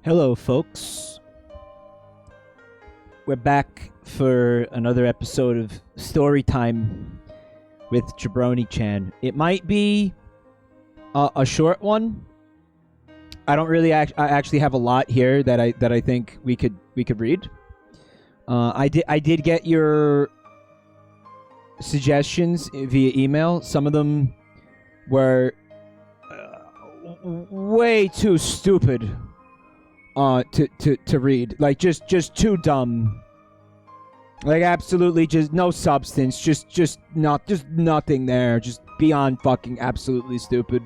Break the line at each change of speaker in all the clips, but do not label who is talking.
Hello, folks. We're back for another episode of Story Time with Jabroni-chan. It might be a short one. I don't really I actually have a lot here that I think we could read. I did get your suggestions via email. Some of them were way too stupid to read. Like just too dumb. Like absolutely just no substance. Just nothing there. Just beyond fucking absolutely stupid.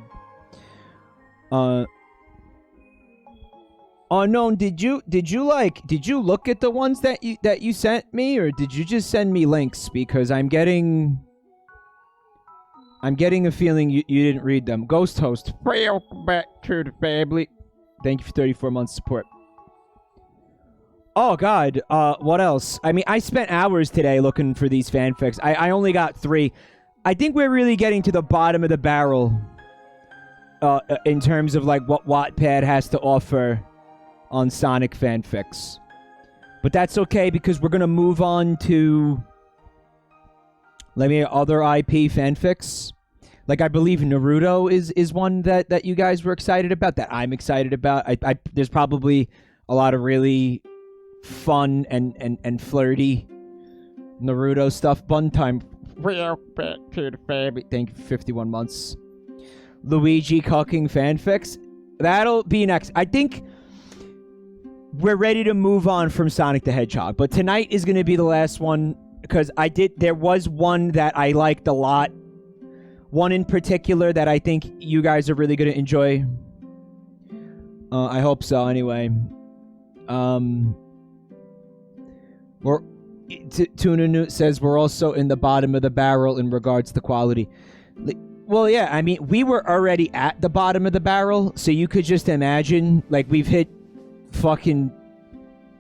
Unknown, did you look at the ones that you sent me, or did you just send me links? Because I'm getting a feeling you didn't read them. Ghost Host, welcome back to the family. Thank you for 34 months support. Oh god, what else? I mean, I spent hours today looking for these fanfics. I only got 3. I think we're really getting to the bottom of the barrel in terms of like what Wattpad has to offer on Sonic fanfics. But that's okay because we're gonna move on to other IP fanfics. Like, I believe Naruto is one that you guys were excited about, that I'm excited about. There's probably a lot of really fun and flirty Naruto stuff. Bun time. Thank you for 51 months. Luigi cooking fanfics. That'll be next. I think we're ready to move on from Sonic the Hedgehog. But tonight is going to be the last one because there was one that I liked a lot. One in particular that I think you guys are really going to enjoy. I hope so, anyway. Tuna Newt says we're also in the bottom of the barrel in regards to quality. Well, yeah, I mean, we were already at the bottom of the barrel, so you could just imagine, like, we've hit fucking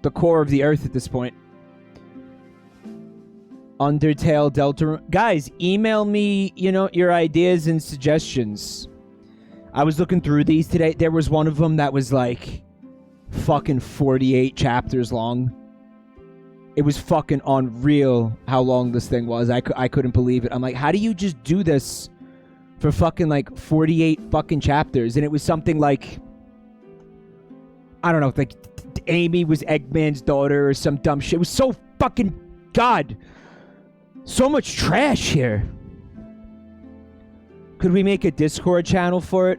the core of the earth at this point. Undertale Delta. Guys, email me, your ideas and suggestions. I was looking through these today. There was one of them that was like fucking 48 chapters long. It was fucking unreal how long this thing was. I couldn't believe it. I'm like, how do you just do this for fucking like 48 fucking chapters? And it was something like, I don't know, like Amy was Eggman's daughter or some dumb shit. It was so fucking, God. So much trash here. Could we make a Discord channel for it?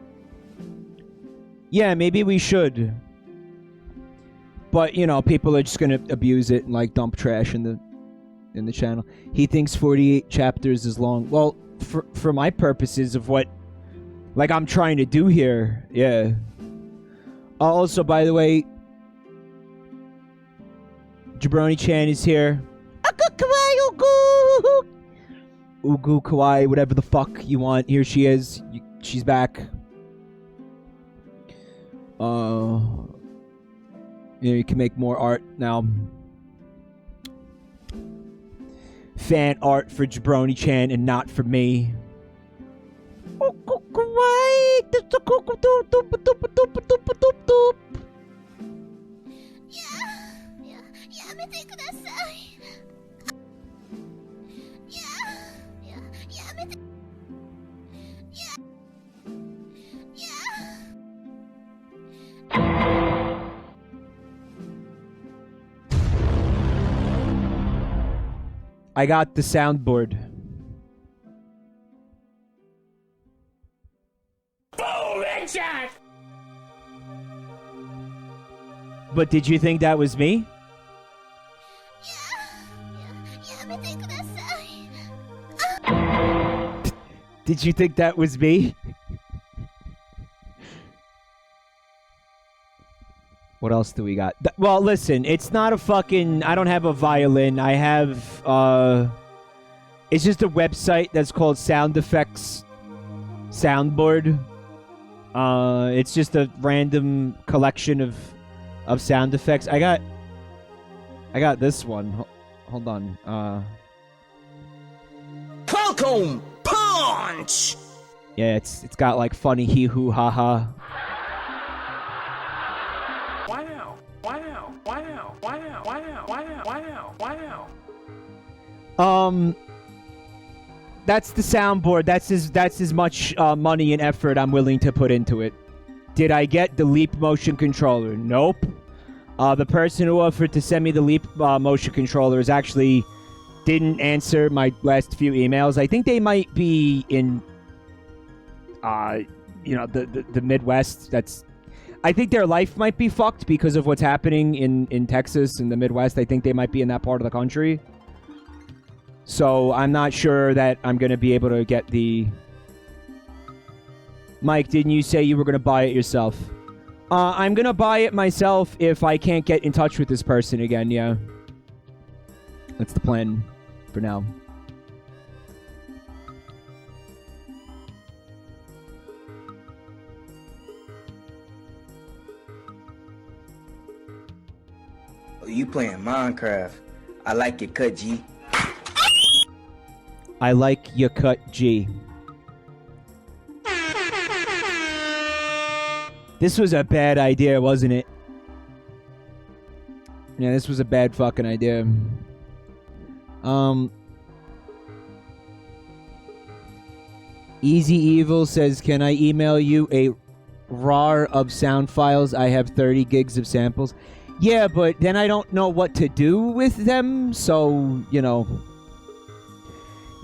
Yeah, maybe we should. But, people are just going to abuse it and, like, dump trash in the channel. He thinks 48 chapters is long. Well, for my purposes of what, like, I'm trying to do here, yeah. Also, by the way, Jabroni-chan is here. Ugu, kawaii, whatever the fuck you want. Here she is. She's back. You can make more art now. Fan art for Jabroni-chan and not for me. I got the soundboard. Boom, headshot! But did you think that was me? Did you think that was me? What else do we got? Well, listen, it's not a fucking... I don't have a violin. I have... It's just a website that's called Sound Effects Soundboard. It's just a random collection of sound effects. I got this one. Hold on.
Welcome, punch!
Yeah, it's got like funny hee hoo ha ha.
Wow! Wow! Wow! Wow! Wow! Wow! Wow! Wow!
That's the soundboard. That's as much money and effort I'm willing to put into it. Did I get the Leap motion controller? Nope. The person who offered to send me the Leap motion controller is actually didn't answer my last few emails. I think they might be in, the Midwest. I think their life might be fucked because of what's happening in Texas and the Midwest. I think they might be in that part of the country. So I'm not sure that I'm going to be able to get the... Mike, didn't you say you were going to buy it yourself? I'm going to buy it myself if I can't get in touch with this person again, yeah. That's the plan for now.
Oh, you playing Minecraft. I like your cut, G.
I like your cut, G. This was a bad idea, wasn't it? Yeah, this was a bad fucking idea. Easy Evil says, can I email you a RAR of sound files? I have 30 gigs of samples. Yeah, but then I don't know what to do with them, so, you know.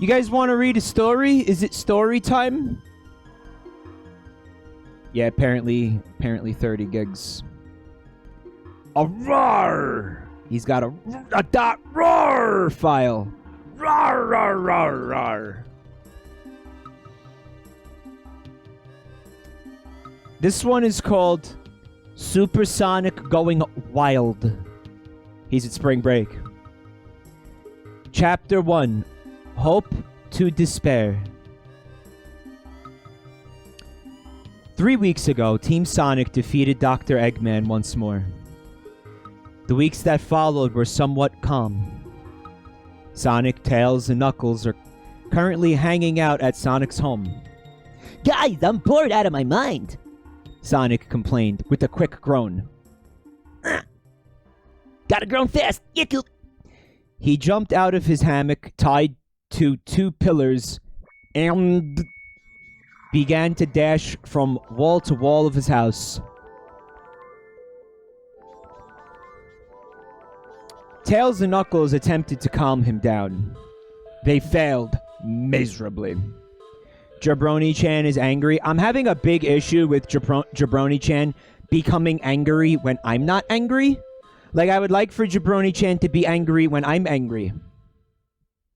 You guys want to read a story? Is it story time? Yeah, apparently 30 gigs. A RAR! He's got a .rar file. RAR, rar, rar, rar. This one is called Supersonic Going Wild. He's at spring break. Chapter 1. Hope to Despair. 3 weeks ago, Team Sonic defeated Dr. Eggman once more. The weeks that followed were somewhat calm. Sonic, Tails, and Knuckles are currently hanging out at Sonic's home. Guys, I'm bored out of my mind, Sonic complained with a quick groan. Gotta groan fast. He jumped out of his hammock, tied to 2 pillars, and began to dash from wall to wall of his house. Tails and Knuckles attempted to calm him down. They failed miserably. Jabroni-chan is angry. I'm having a big issue with Jabroni-chan becoming angry when I'm not angry. Like, I would like for Jabroni-chan to be angry when I'm angry.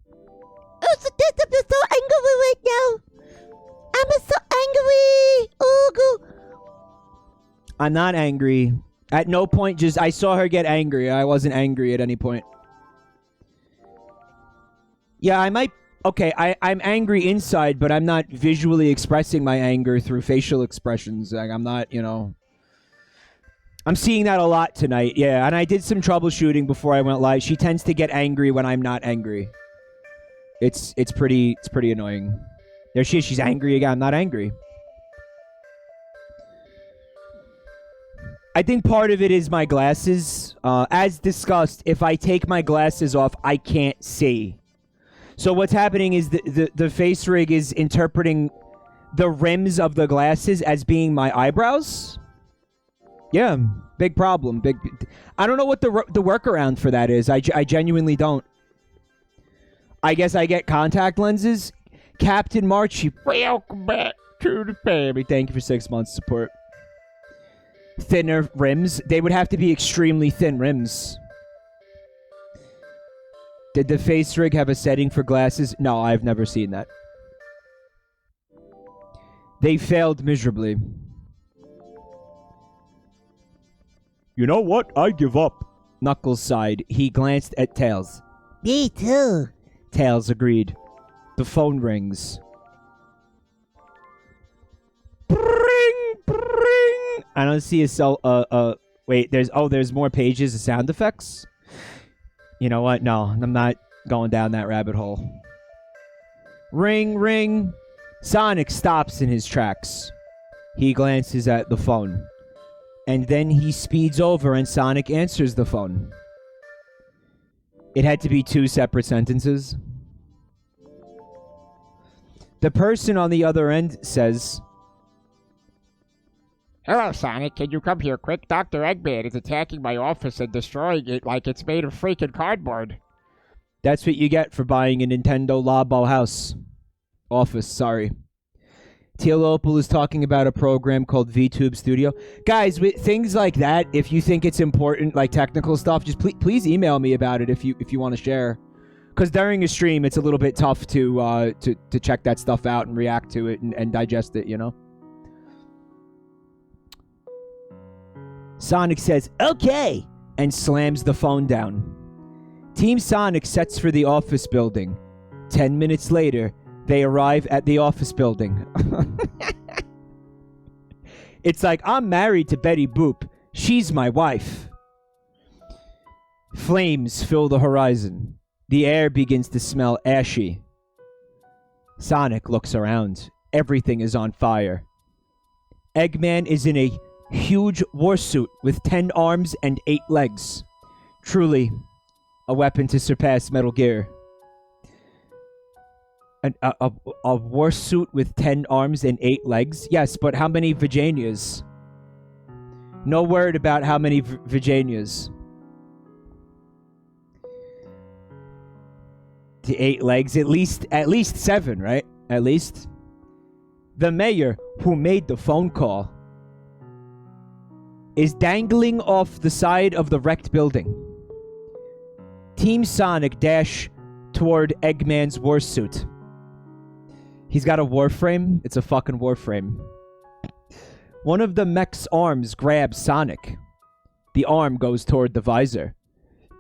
Oh, so I'm so angry right now. I'm so angry. Ooh. I'm not angry. At no point, just I saw her get angry. I wasn't angry at any point. Yeah, I might... Okay, I'm angry inside, but I'm not visually expressing my anger through facial expressions. Like, I'm not, you know... I'm seeing that a lot tonight, yeah. And I did some troubleshooting before I went live. She tends to get angry when I'm not angry. It's pretty annoying. There she is. She's angry again. I'm not angry. I think part of it is my glasses. As discussed, if I take my glasses off, I can't see. So what's happening is the face rig is interpreting the rims of the glasses as being my eyebrows. Yeah, big problem. I don't know what the workaround for that is. I genuinely don't. I guess I get contact lenses. Captain Marchie, welcome back to the family. Thank you for 6 months support. Thinner rims. They would have to be extremely thin rims. Did the face rig have a setting for glasses? No, I've never seen that. They failed miserably. You know what? I give up. Knuckles sighed. He glanced at Tails.
Me too.
Tails agreed. The phone rings. Bring, bring. I don't see a cell. Wait. There's more pages of sound effects. You know what? No, I'm not going down that rabbit hole. Ring, ring. Sonic stops in his tracks. He glances at the phone. And then he speeds over and Sonic answers the phone. It had to be 2 separate sentences. The person on the other end says,
Hello, Sonic. Can you come here quick? Dr. Eggman is attacking my office and destroying it like it's made of freaking cardboard.
That's what you get for buying a Nintendo Labo house. Office, sorry. Teal Opal is talking about a program called VTube Studio. Guys, with things like that, if you think it's important, like technical stuff, just please email me about it if you want to share. Because during a stream, it's a little bit tough to check that stuff out and react to it and digest it, you know? Sonic says, okay, and slams the phone down. Team Sonic sets for the office building. 10 minutes later, they arrive at the office building. It's like, I'm married to Betty Boop. She's my wife. Flames fill the horizon. The air begins to smell ashy. Sonic looks around. Everything is on fire. Eggman is in a huge warsuit with 10 arms and 8 legs. Truly, a weapon to surpass Metal Gear. A warsuit with 10 arms and 8 legs? Yes, but how many Vegenias? No word about how many Vegenias. The 8 legs, at least 7, right? At least. The mayor, who made the phone call, is dangling off the side of the wrecked building. Team Sonic dash toward Eggman's warsuit. He's got a warframe. It's a fucking warframe. One of the mech's arms grabs Sonic. The arm goes toward the visor.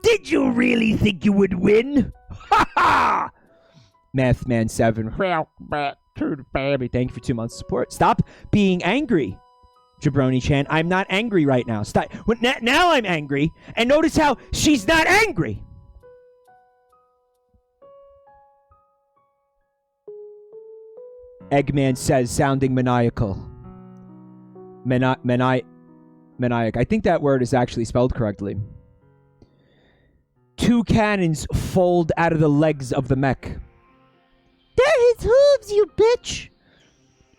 Did you really think you would win? Ha ha! Mathman 7.
Well, back to the baby.
Thank you for 2 months of support. Stop being angry, Jabroni-chan. I'm not angry right now. Stop. Now I'm angry. And notice how she's not angry. Eggman says, sounding maniacal. Maniac. I think that word is actually spelled correctly. 2 cannons fold out of the legs of the mech. They're his hooves, you bitch!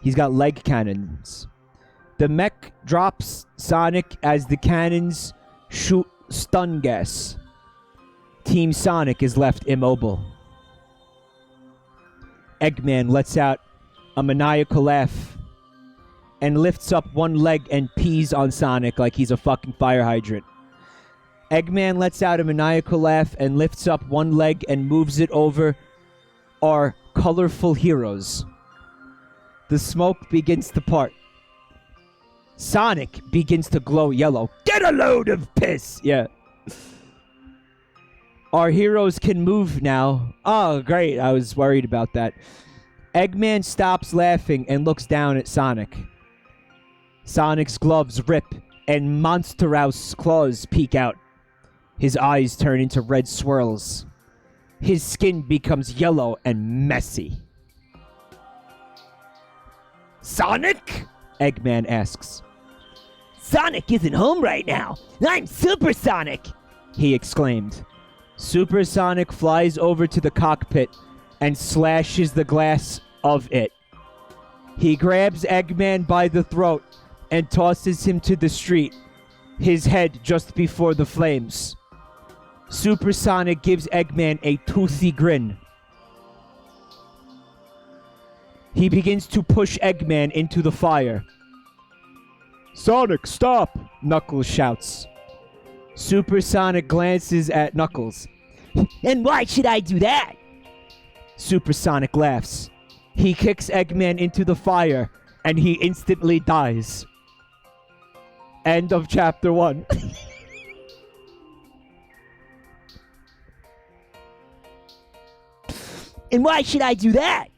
He's got leg cannons. The mech drops Sonic as the cannons shoot stun gas. Team Sonic is left immobile. Eggman lets out a maniacal laugh and lifts up one leg and pees on Sonic like he's a fucking fire hydrant. Eggman lets out a maniacal laugh and lifts up one leg and moves it over our colorful heroes. The smoke begins to part. Sonic begins to glow yellow. Get a load of piss! Yeah. Our heroes can move now. Oh, great. I was worried about that. Eggman stops laughing and looks down at Sonic. Sonic's gloves rip and Monsterous claws peek out. His eyes turn into red swirls. His skin becomes yellow and messy. Sonic? Eggman asks. Sonic isn't home right now. I'm Super Sonic, he exclaimed. Super Sonic flies over to the cockpit and slashes the glass of it. He grabs Eggman by the throat and tosses him to the street, his head just before the flames. Super Sonic gives Eggman a toothy grin. He begins to push Eggman into the fire. Sonic, stop! Knuckles shouts. Super Sonic glances at Knuckles. And why should I do that? Super Sonic laughs. He kicks Eggman into the fire and he instantly dies. End of chapter 1. And why should I do that?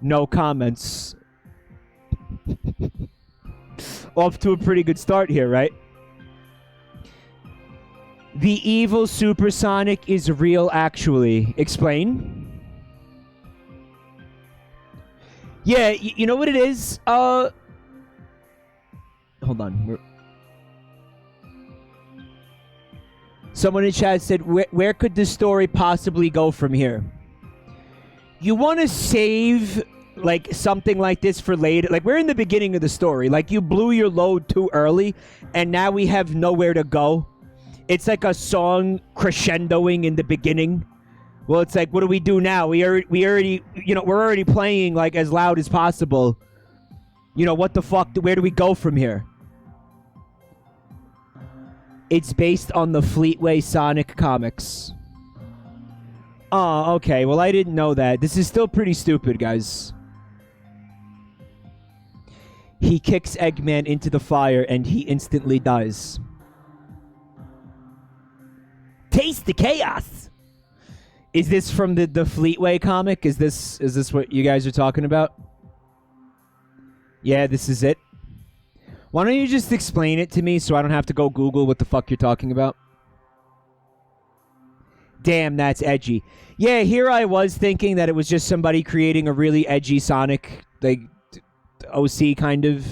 No comments. Off to a pretty good start here, right? The evil supersonic is real, actually. Explain? Yeah, you know what it is? Hold on. Someone in chat said, where could this story possibly go from here? You want to save, like, something like this for later. Like, we're in the beginning of the story. Like, you blew your load too early, and now we have nowhere to go. It's like a song crescendoing in the beginning. Well, it's like, what do we do now? We already, you know, we're already playing, like, as loud as possible. You know, what the fuck? Where do we go from here? It's based on the Fleetway Sonic comics. Oh, okay. Well, I didn't know that. This is still pretty stupid, guys. He kicks Eggman into the fire, and he instantly dies. Taste the chaos! Is this from the Fleetway comic? Is this what you guys are talking about? Yeah, this is it. Why don't you just explain it to me so I don't have to go Google what the fuck you're talking about? Damn, that's edgy. Yeah, here I was thinking that it was just somebody creating a really edgy Sonic, like, OC kind of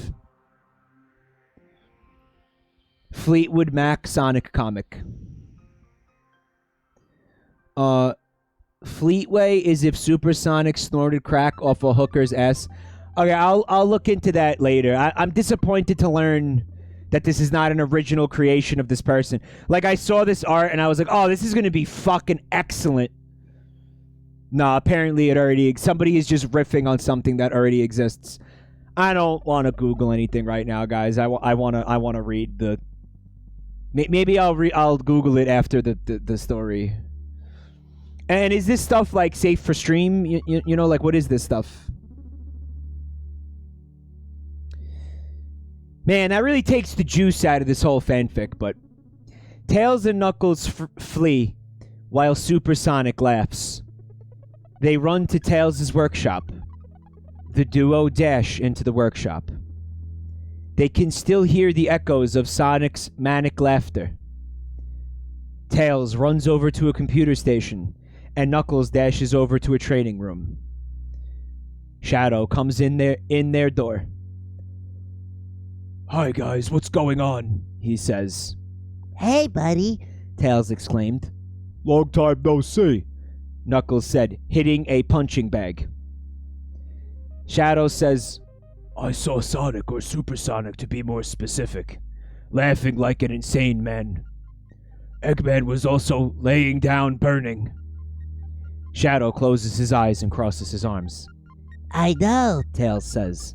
Fleetwood Mac Sonic comic. Fleetway is if Supersonic snorted crack off a hooker's ass. Okay, I'll look into that later. I'm disappointed to learn that this is not an original creation of this person. Like, I saw this art and I was like, oh, this is going to be fucking excellent. No, apparently somebody is just riffing on something that already exists. I don't want to Google anything right now, guys. I want to read the... Maybe I'll Google it after the story. And is this stuff, like, safe for stream? You know, like, what is this stuff? Man, that really takes the juice out of this whole fanfic, but... Tails and Knuckles flee, while Supersonic laughs. They run to Tails' workshop. The duo dash into the workshop. They can still hear the echoes of Sonic's manic laughter. Tails runs over to a computer station, and Knuckles dashes over to a training room. Shadow comes in their door. Hi guys, what's going on? He says.
Hey, buddy,
Tails exclaimed. Long time no see, Knuckles said, hitting a punching bag. Shadow says, I saw Sonic, or Supersonic to be more specific, laughing like an insane man. Eggman was also laying down burning. Shadow closes his eyes and crosses his arms.
I know,
Tails says.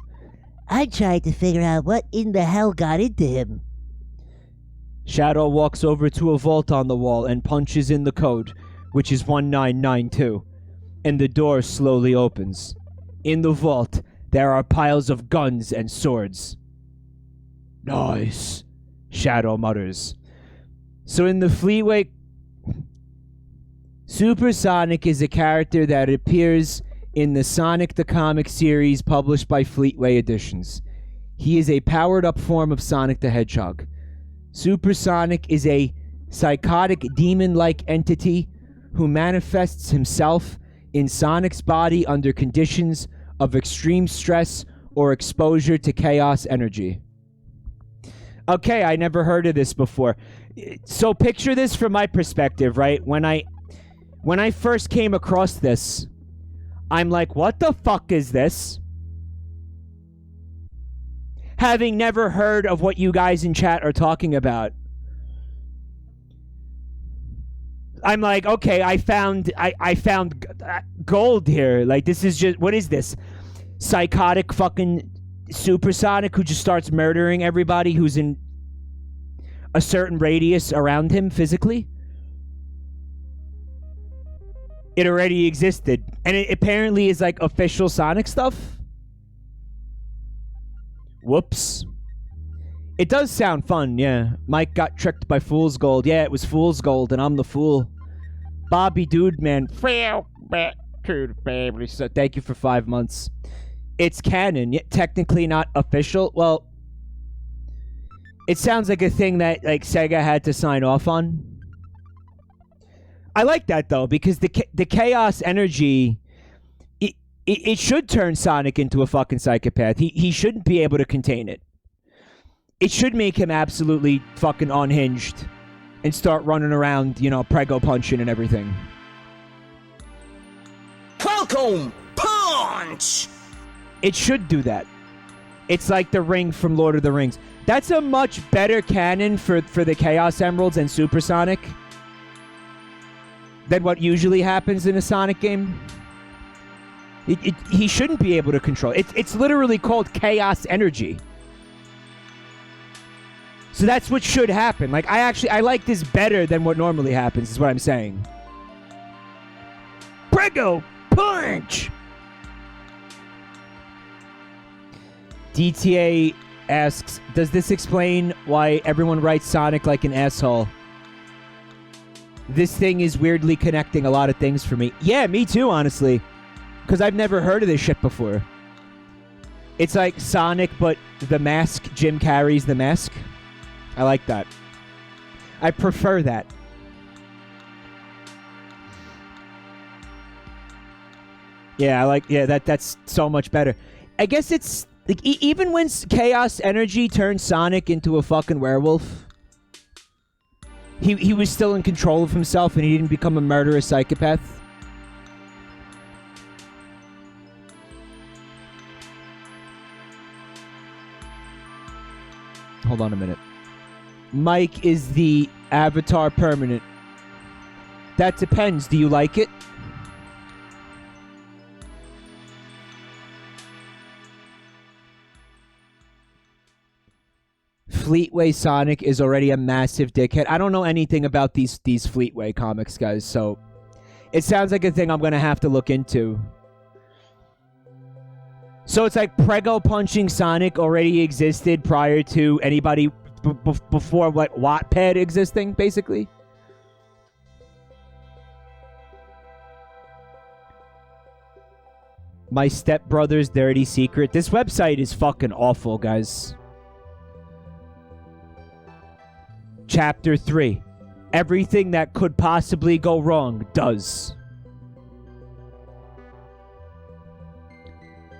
I'm trying to figure out what in the hell got into him.
Shadow walks over to a vault on the wall and punches in the code, which is 1992, and the door slowly opens. In the vault, there are piles of guns and swords. Nice, Shadow mutters. So in the Fleetway... Supersonic is a character that appears in the Sonic the Comic series published by Fleetway Editions. He is a powered-up form of Sonic the Hedgehog. Supersonic is a psychotic demon-like entity who manifests himself in Sonic's body under conditions of extreme stress or exposure to chaos energy. Okay, I never heard of this before. So picture this from my perspective, right? When I first came across this, I'm like, what the fuck is this? Having never heard of what you guys in chat are talking about. I'm like, okay, I found gold here. Like, this is just, what is this? Psychotic fucking Supersonic who just starts murdering everybody who's in a certain radius around him physically? It already existed. And it apparently is like official Sonic stuff. Whoops. It does sound fun, yeah. Mike got tricked by Fool's Gold. Yeah, it was Fool's Gold, and I'm the fool. Bobby Dude, man.
Feel back to the family.
So thank you for 5 months. It's canon, yet technically not official. Well, it sounds like a thing that like Sega had to sign off on. I like that though, because the chaos energy, it should turn Sonic into a fucking psychopath. He shouldn't be able to contain it. It should make him absolutely fucking unhinged and start running around, you know, prego punching and everything.
Falcon Punch!
It should do that. It's like the ring from Lord of the Rings. That's a much better canon for the Chaos Emeralds and Supersonic than what usually happens in a Sonic game. He shouldn't be able to control it. It's literally called Chaos Energy. So that's what should happen. Like, I like this better than what normally happens, is what I'm saying. Prego Punch! DTA asks, does this explain why everyone writes Sonic like an asshole? This thing is weirdly connecting a lot of things for me. Yeah, me too, honestly. Because I've never heard of this shit before. It's like Sonic, but the mask, Jim Carrey's The Mask. I like that. I prefer that. Yeah, that's so much better. I guess it's like even when Chaos Energy turned Sonic into a fucking werewolf, he was still in control of himself and he didn't become a murderous psychopath. Hold on a minute. Mike is the avatar permanent. That depends. Do you like it? Fleetway Sonic is already a massive dickhead. I don't know anything about these Fleetway comics, guys, so it sounds like a thing I'm gonna have to look into. So it's like prego punching Sonic already existed prior to anybody before what Wattpad existing, basically. My stepbrother's dirty secret. This website is fucking awful, guys. Chapter 3. Everything that could possibly go wrong does.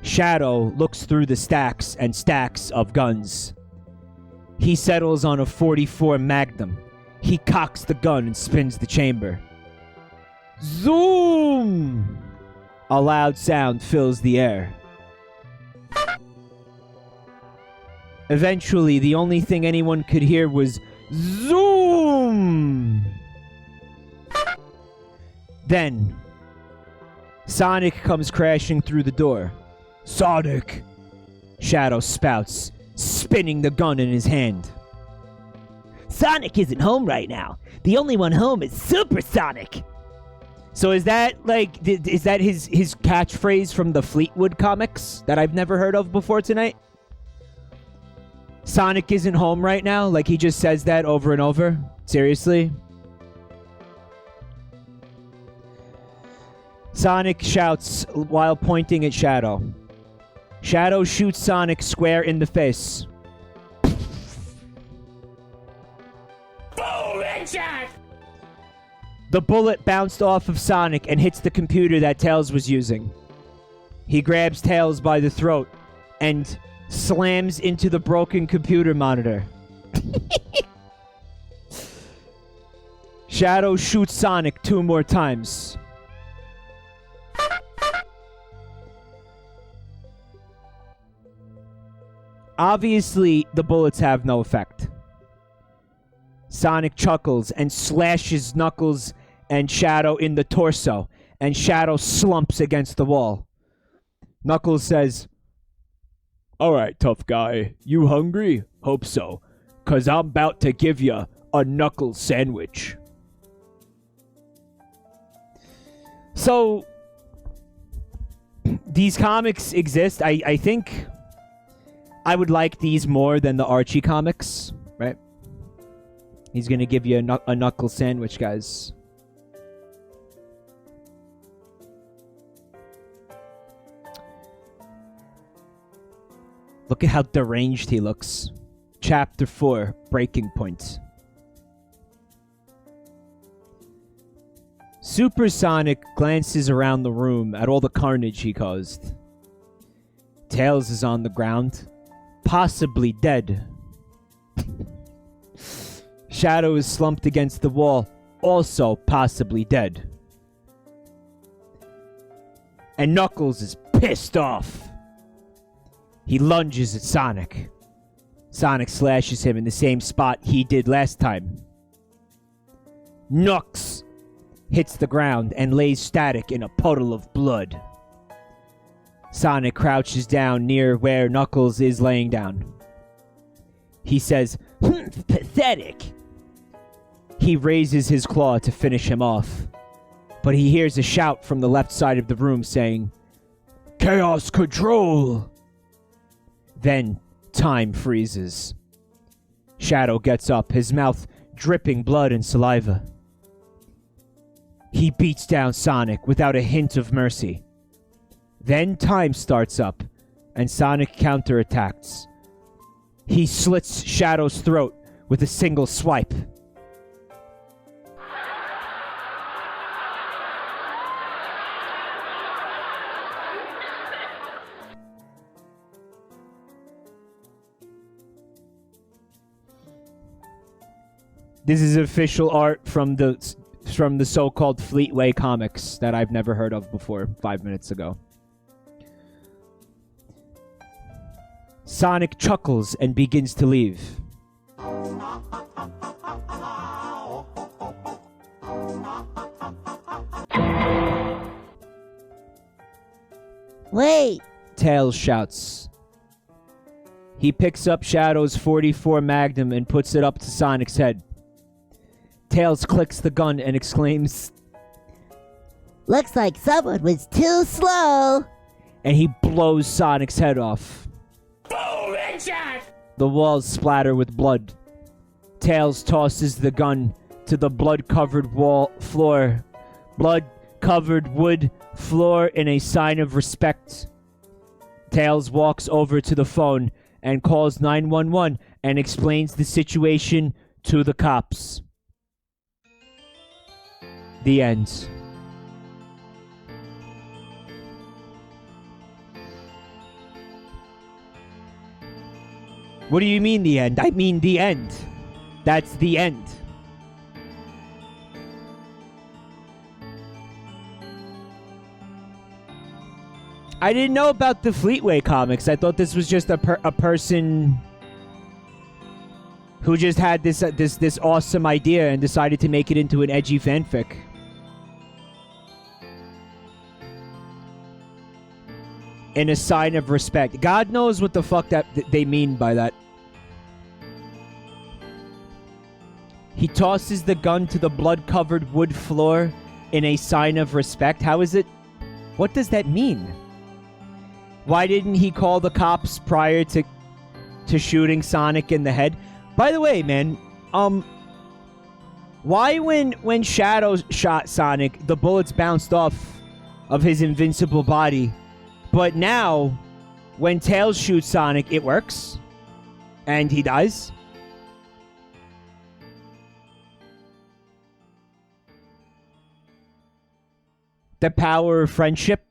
Shadow looks through the stacks and stacks of guns. He settles on a 44 Magnum. He cocks the gun and spins the chamber. Zoom! A loud sound fills the air. Eventually, the only thing anyone could hear was zoom! Then, Sonic comes crashing through the door. Sonic! Shadow spouts, spinning the gun in his hand.
Sonic isn't home right now. The only one home is Supersonic.
So is that like, is that his catchphrase from the Fleetwood comics that I've never heard of before tonight? Sonic isn't home right now? Like he just says that over and over? Seriously? Sonic shouts while pointing at Shadow. Shadow shoots Sonic square in the face.
Boom! Headshot!
The bullet bounced off of Sonic and hits the computer that Tails was using. He grabs Tails by the throat and slams into the broken computer monitor. Shadow shoots Sonic 2 more times. Obviously, the bullets have no effect. Sonic chuckles and slashes Knuckles and Shadow in the torso, and Shadow slumps against the wall. Knuckles says, "Alright, tough guy, you hungry? Hope so, 'cause I'm about to give ya a Knuckles sandwich." So, these comics exist. I think I would like these more than the Archie comics, right? He's going to give you a knuckle sandwich, guys. Look at how deranged he looks. Chapter 4, Breaking Point. Supersonic glances around the room at all the carnage he caused. Tails is on the ground, possibly dead. Shadow is slumped against the wall, also possibly dead. And Knuckles is pissed off. He lunges at Sonic. Sonic slashes him in the same spot he did last time. Knux hits the ground and lays static in a puddle of blood. Sonic crouches down near where Knuckles is laying down. He says,
Pathetic.
He raises his claw to finish him off, but he hears a shout from the left side of the room saying, Chaos Control! Then time freezes. Shadow gets up, his mouth dripping blood and saliva. He beats down Sonic without a hint of mercy. Then time starts up, and Sonic counterattacks. He slits Shadow's throat with a single swipe. This is official art from the so-called Fleetway comics that I've never heard of before 5 minutes ago. Sonic chuckles and begins to leave.
Wait.
Tails shouts. He picks up Shadow's .44 Magnum and puts it up to Sonic's head. Tails clicks the gun and exclaims,
Looks like someone was too slow.
And he blows Sonic's head off.
Boom! Headshot!
The walls splatter with blood. Tails tosses the gun to the blood-covered blood-covered wood floor in a sign of respect. Tails walks over to the phone and calls 911 and explains the situation to the cops. The end. What do you mean the end? I mean the end. That's the end. I didn't know about the Fleetway comics. I thought this was just a person who just had this awesome idea and decided to make it into an edgy fanfic. In a sign of respect. God knows what the fuck that they mean by that. He tosses the gun to the blood-covered wood floor in a sign of respect. How is it? What does that mean? Why didn't he call the cops prior to shooting Sonic in the head? By the way, man, why when Shadow shot Sonic, the bullets bounced off of his invincible body, but now when Tails shoots Sonic, it works and he dies? The power of friendship?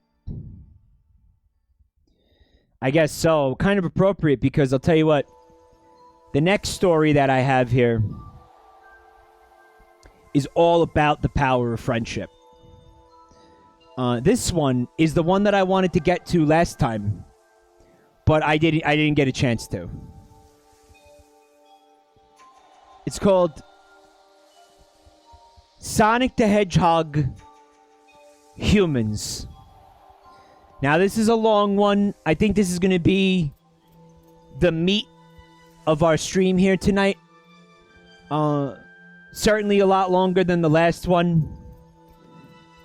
I guess so. Kind of appropriate because I'll tell you what. The next story that I have here is all about the power of friendship. This one is the one that I wanted to get to last time, but I didn't get a chance to. It's called Sonic the Hedgehog Humans. Now, this is a long one. I think this is going to be the meat of our stream here tonight. Certainly a lot longer than the last one.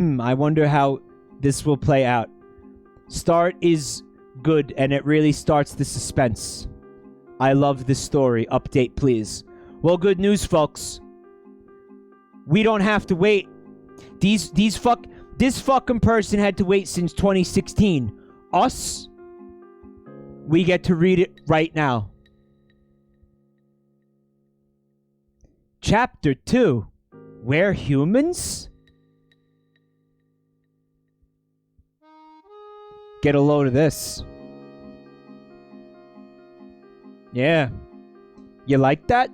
I wonder how this will play out. Start is good, and it really starts the suspense. I love this story. Update, please. Well, good news, folks. We don't have to wait. This fucking person had to wait since 2016. Us, we get to read it right now. Chapter 2. We're humans? Get a load of this. Yeah. You like that?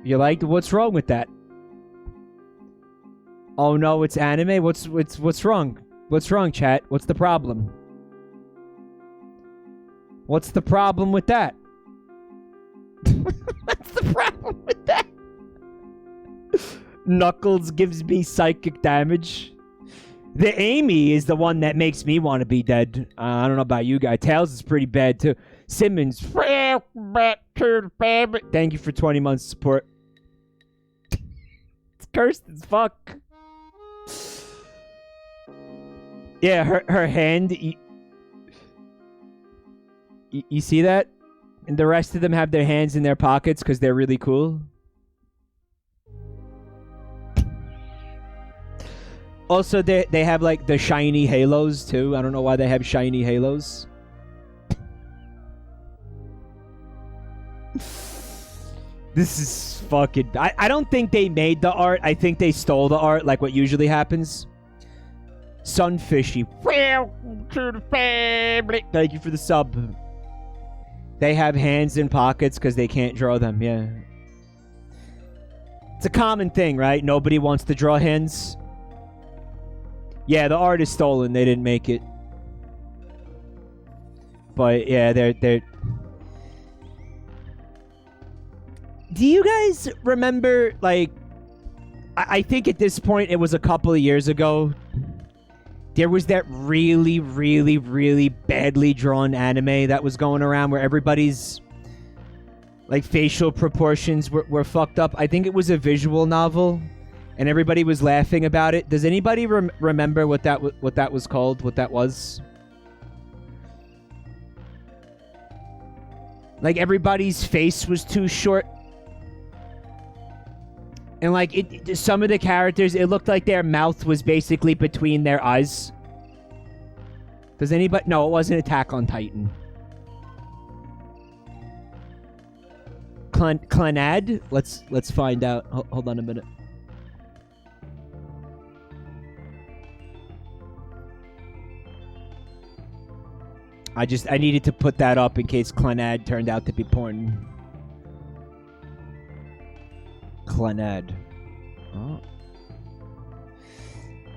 You liked what's wrong with that? Oh no, it's anime? What's wrong? What's wrong, chat? What's the problem? What's the problem with that? What's the problem with that? Knuckles gives me psychic damage. The Amy is the one that makes me want to be dead. I don't know about you guys. Tails is pretty bad too. Simmons, back to the family. Thank you for 20 months support. It's cursed as fuck. Yeah, her hand. You see that? And the rest of them have their hands in their pockets because they're really cool. Also, they have like the shiny halos too. I don't know why they have shiny halos. This is fucking... I don't think they made the art. I think they stole the art, like what usually happens. Sunfishy. Welcome to the family. Thank you for the sub. They have hands in pockets because they can't draw them, yeah. It's a common thing, right? Nobody wants to draw hands. Yeah, the art is stolen. They didn't make it. But, yeah, they're... Do you guys remember, like... I think at this point, it was a couple of years ago. There was that really, really, really badly drawn anime that was going around where everybody's... like, facial proportions were fucked up. I think it was a visual novel. And everybody was laughing about it. Does anybody remember what that was called? What that was? Like everybody's face was too short. And like some of the characters, it looked like their mouth was basically between their eyes. Does anybody? No, it wasn't Attack on Titan. Clanad? Let's find out. Hold on a minute. I needed to put that up in case Clanad turned out to be porn. Clanad.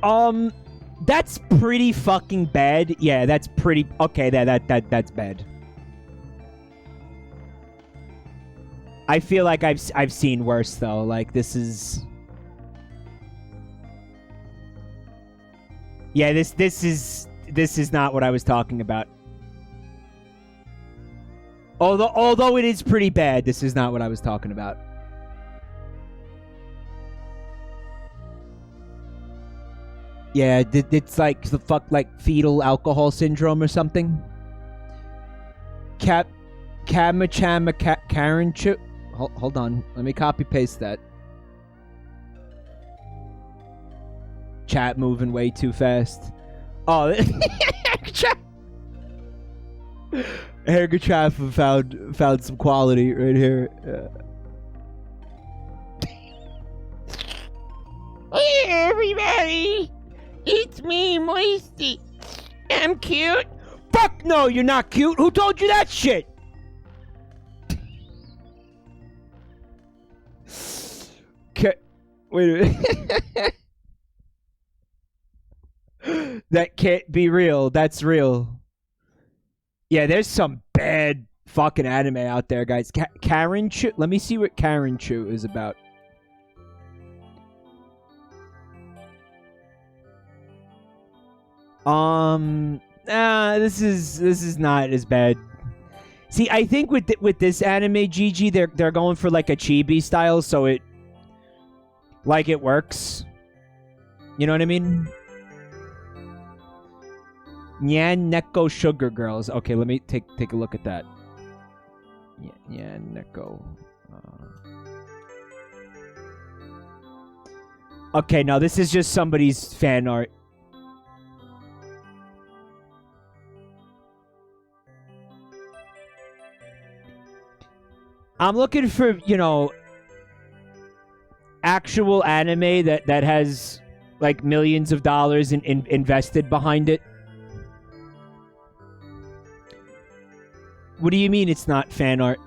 Oh. That's pretty fucking bad. Yeah, that's pretty... Okay, that's bad. I feel like I've seen worse, though. Like, this is... Yeah, this is not what I was talking about. Although it is pretty bad, this is not what I was talking about. Yeah, it's like the fetal alcohol syndrome or something. Karen Chu. Hold on, let me copy paste that. Chat moving way too fast. Oh, Hergatraf found some quality right here.
Hey everybody, it's me, Moisty. I'm cute.
Fuck no, you're not cute. Who told you that shit? Wait a minute. That can't be real. That's real. Yeah, there's some bad fucking anime out there, guys. Karen Chu. Let me see what Karen Chu is about. This is not as bad. See, I think with this anime, GG, they're going for like a chibi style, so it works. You know what I mean? Nyan Neko Sugar Girls. Okay, let me take a look at that. Nyan Neko. Okay, now this is just somebody's fan art. I'm looking for, you know, actual anime that has like millions of dollars invested behind it. What do you mean it's not fan art?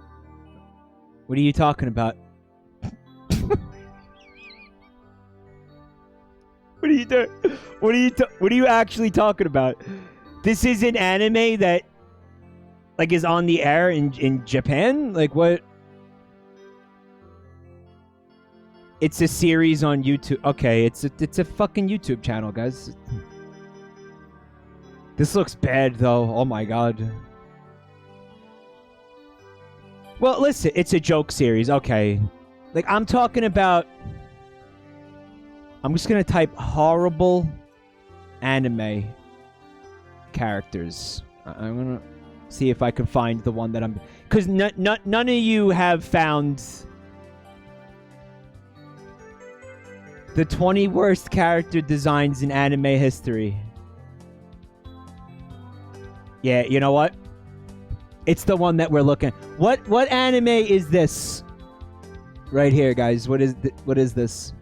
What are you talking about? What are you doing? What are you actually talking about? This is an anime that like is on the air in Japan? Like what? It's a series on YouTube. Okay, it's a fucking YouTube channel, guys. This looks bad though. Oh my god. Well, listen, it's a joke series. Okay. Like I'm talking about, I'm just going to type horrible anime characters. I'm going to see if I can find the one that I'm... Because none of you have found the 20 worst character designs in anime history. Yeah, you know what? It's the one that we're looking... What anime is this? Right here, guys. What is this?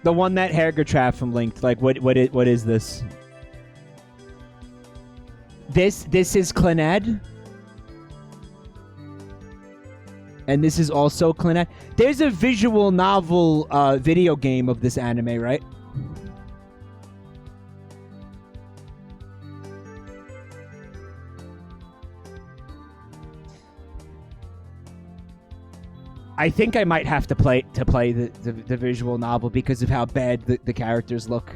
The one that Hergertraffum linked. Like, what is this? This is Clannad. And this is also Clannad. There's a visual novel video game of this anime, right? I think I might have to play the visual novel because of how bad the characters look.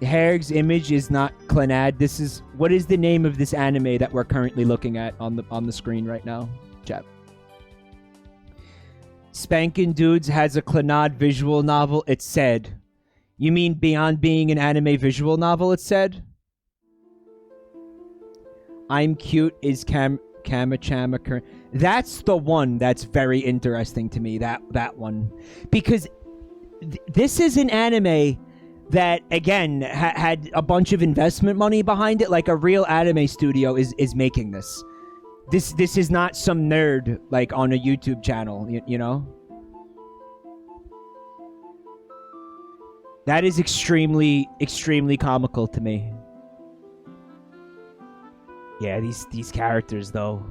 Herg's image is not Clannad. This is... What is the name of this anime that we're currently looking at on the screen right now? Chat. Spankin' Dudes has a Clannad visual novel. It's said. You mean beyond being an anime visual novel, it's said? I'm Cute is Kamachama. That's the one that's very interesting to me. That one. Because this is an anime that, again, had a bunch of investment money behind it. Like a real anime studio is making this. This is not some nerd like on a YouTube channel, you know? That is extremely, extremely comical to me. Yeah, these characters though.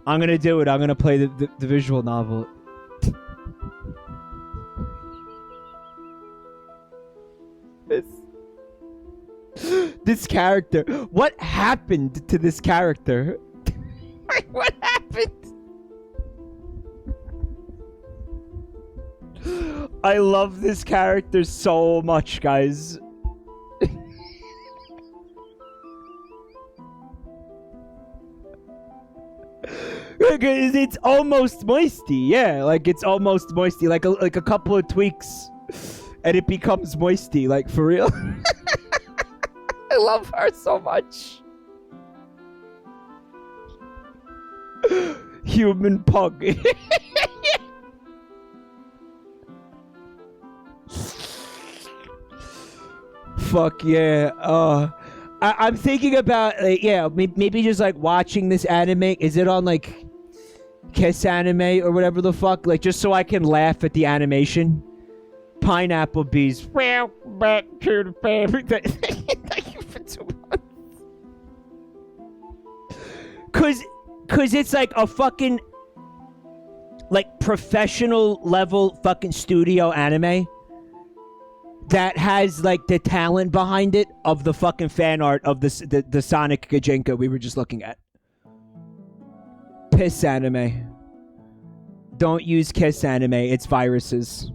I'm gonna do it. I'm gonna play the visual novel. This character. What happened to this character? What happened? I love this character so much, guys. It's almost moisty, yeah. Like it's almost moisty, like a couple of tweaks, and it becomes moisty. Like for real. I love her so much. Human pug. Fuck yeah. I'm thinking about, like, yeah, maybe just like watching this anime. Is it on like Kiss Anime or whatever the fuck? Like just so I can laugh at the animation. Pineapple Bees. Well, back to the family. Thank you for 2 months. Cause it's like a fucking like professional level fucking studio anime that has like the talent behind it of the fucking fan art of the Sonic Gajinka we were just looking at. Piss anime. Don't use Kiss Anime. It's viruses.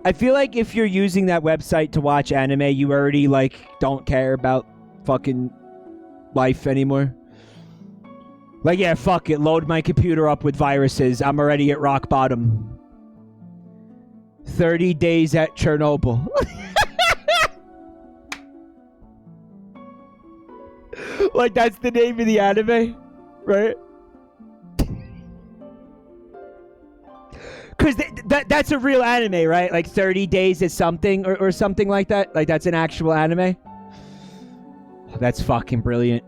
I feel like if you're using that website to watch anime, you already, like, don't care about fucking life anymore. Like, yeah, fuck it. Load my computer up with viruses. I'm already at rock bottom. 30 days at Chernobyl. Like, that's the name of the anime, right? Because that's a real anime, right? Like 30 Days is something or something like that. Like that's an actual anime. That's fucking brilliant.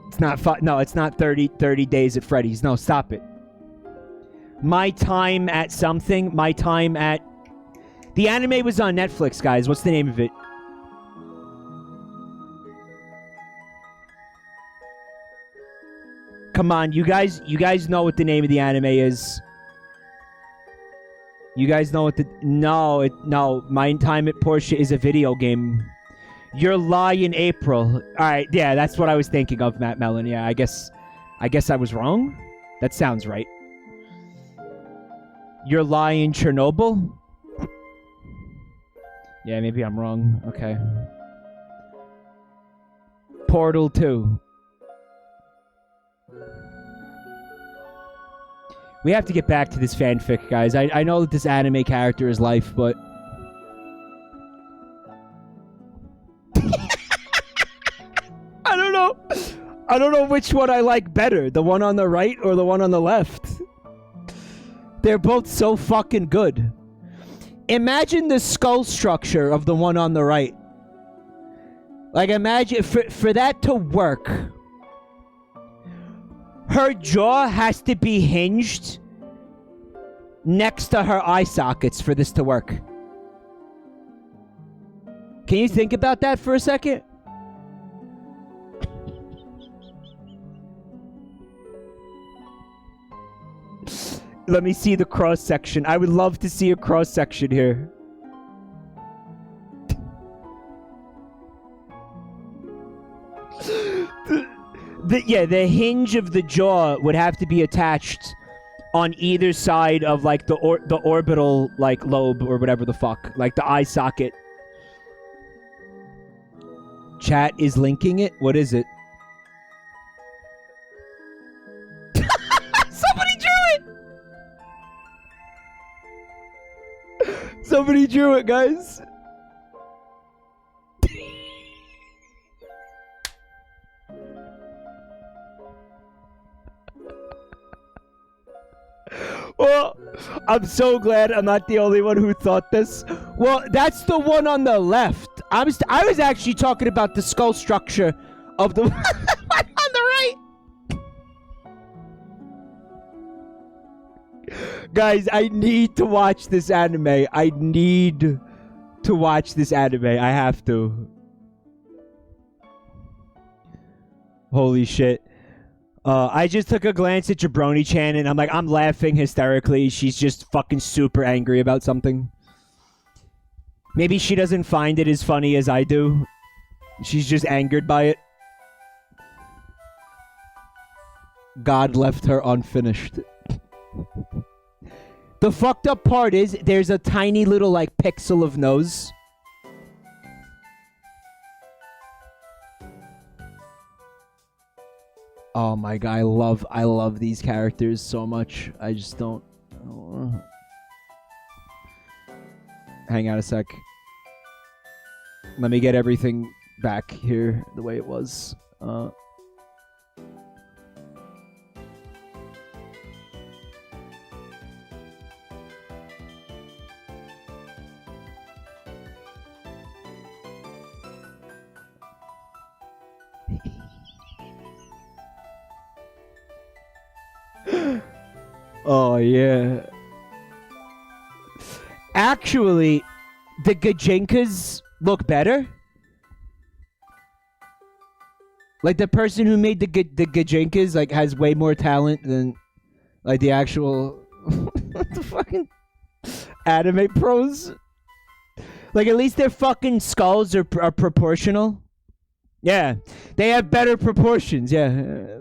It's not no, it's not 30 Days at Freddy's. No, stop it. My Time at something. My Time at... The anime was on Netflix, guys. What's the name of it? Come on, you guys know what the name of the anime is. You guys know what the... No, My Time at Porsche is a video game. Your Lie in April. Alright, yeah, that's what I was thinking of, Matt Mellon. Yeah, I guess I was wrong? That sounds right. Your Lie in Chernobyl? Yeah, maybe I'm wrong. Okay. Portal 2. We have to get back to this fanfic, guys. I know that this anime character is life, but... I don't know which one I like better. The one on the right or the one on the left. They're both so fucking good. Imagine the skull structure of the one on the right. Like, imagine... For that to work... Her jaw has to be hinged next to her eye sockets for this to work. Can you think about that for a second? Let me see the cross section. I would love to see a cross section here. The hinge of the jaw would have to be attached on either side of like the orbital like lobe or whatever the fuck, like the eye socket. Chat is linking it. What is it? Somebody drew it. Somebody drew it, guys. Well, I'm so glad I'm not the only one who thought this. Well, that's the one on the left. I was actually talking about the skull structure of the one on the right. Guys, I need to watch this anime. I need to watch this anime. I have to. Holy shit. I just took a glance at Jabroni-chan and I'm laughing hysterically. She's just fucking super angry about something. Maybe she doesn't find it as funny as I do. She's just angered by it. God left her unfinished. The fucked up part is there's a tiny little like pixel of nose. Oh my god, I love these characters so much. I just don't hang out a sec. Let me get everything back here the way it was. Oh, yeah. Actually, the Gajinkas look better. Like, the person who made the Gajinkas, like, has way more talent than, like, the actual... the fucking anime pros. Like, at least their fucking skulls are proportional. Yeah. They have better proportions, yeah.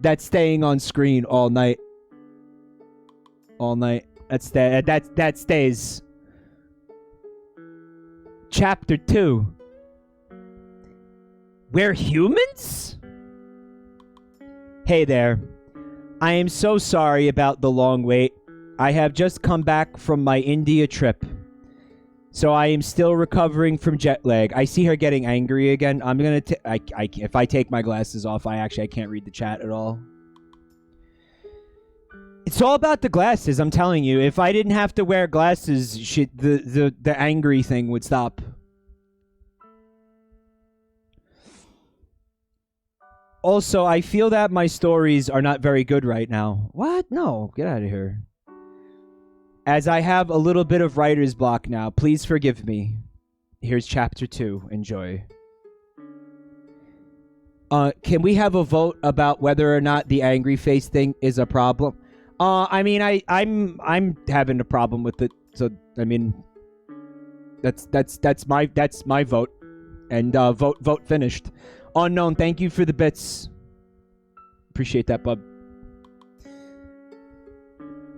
That's staying on screen all night. All night. That stays. Chapter 2. We're humans? Hey there. I am so sorry about the long wait. I have just come back from my India trip. So I am still recovering from jet lag. I see her getting angry again. I'm gonna if I take my glasses off, I can't read the chat at all. It's all about the glasses, I'm telling you. If I didn't have to wear glasses, the angry thing would stop. Also, I feel that my stories are not very good right now. What? No, get out of here. As I have a little bit of writer's block now, please forgive me. Here's chapter 2. Enjoy. Can we have a vote about whether or not the angry face thing is a problem? I mean, I'm having a problem with it. So I mean, that's my vote. And vote finished. Unknown, thank you for the bits. Appreciate that, bub.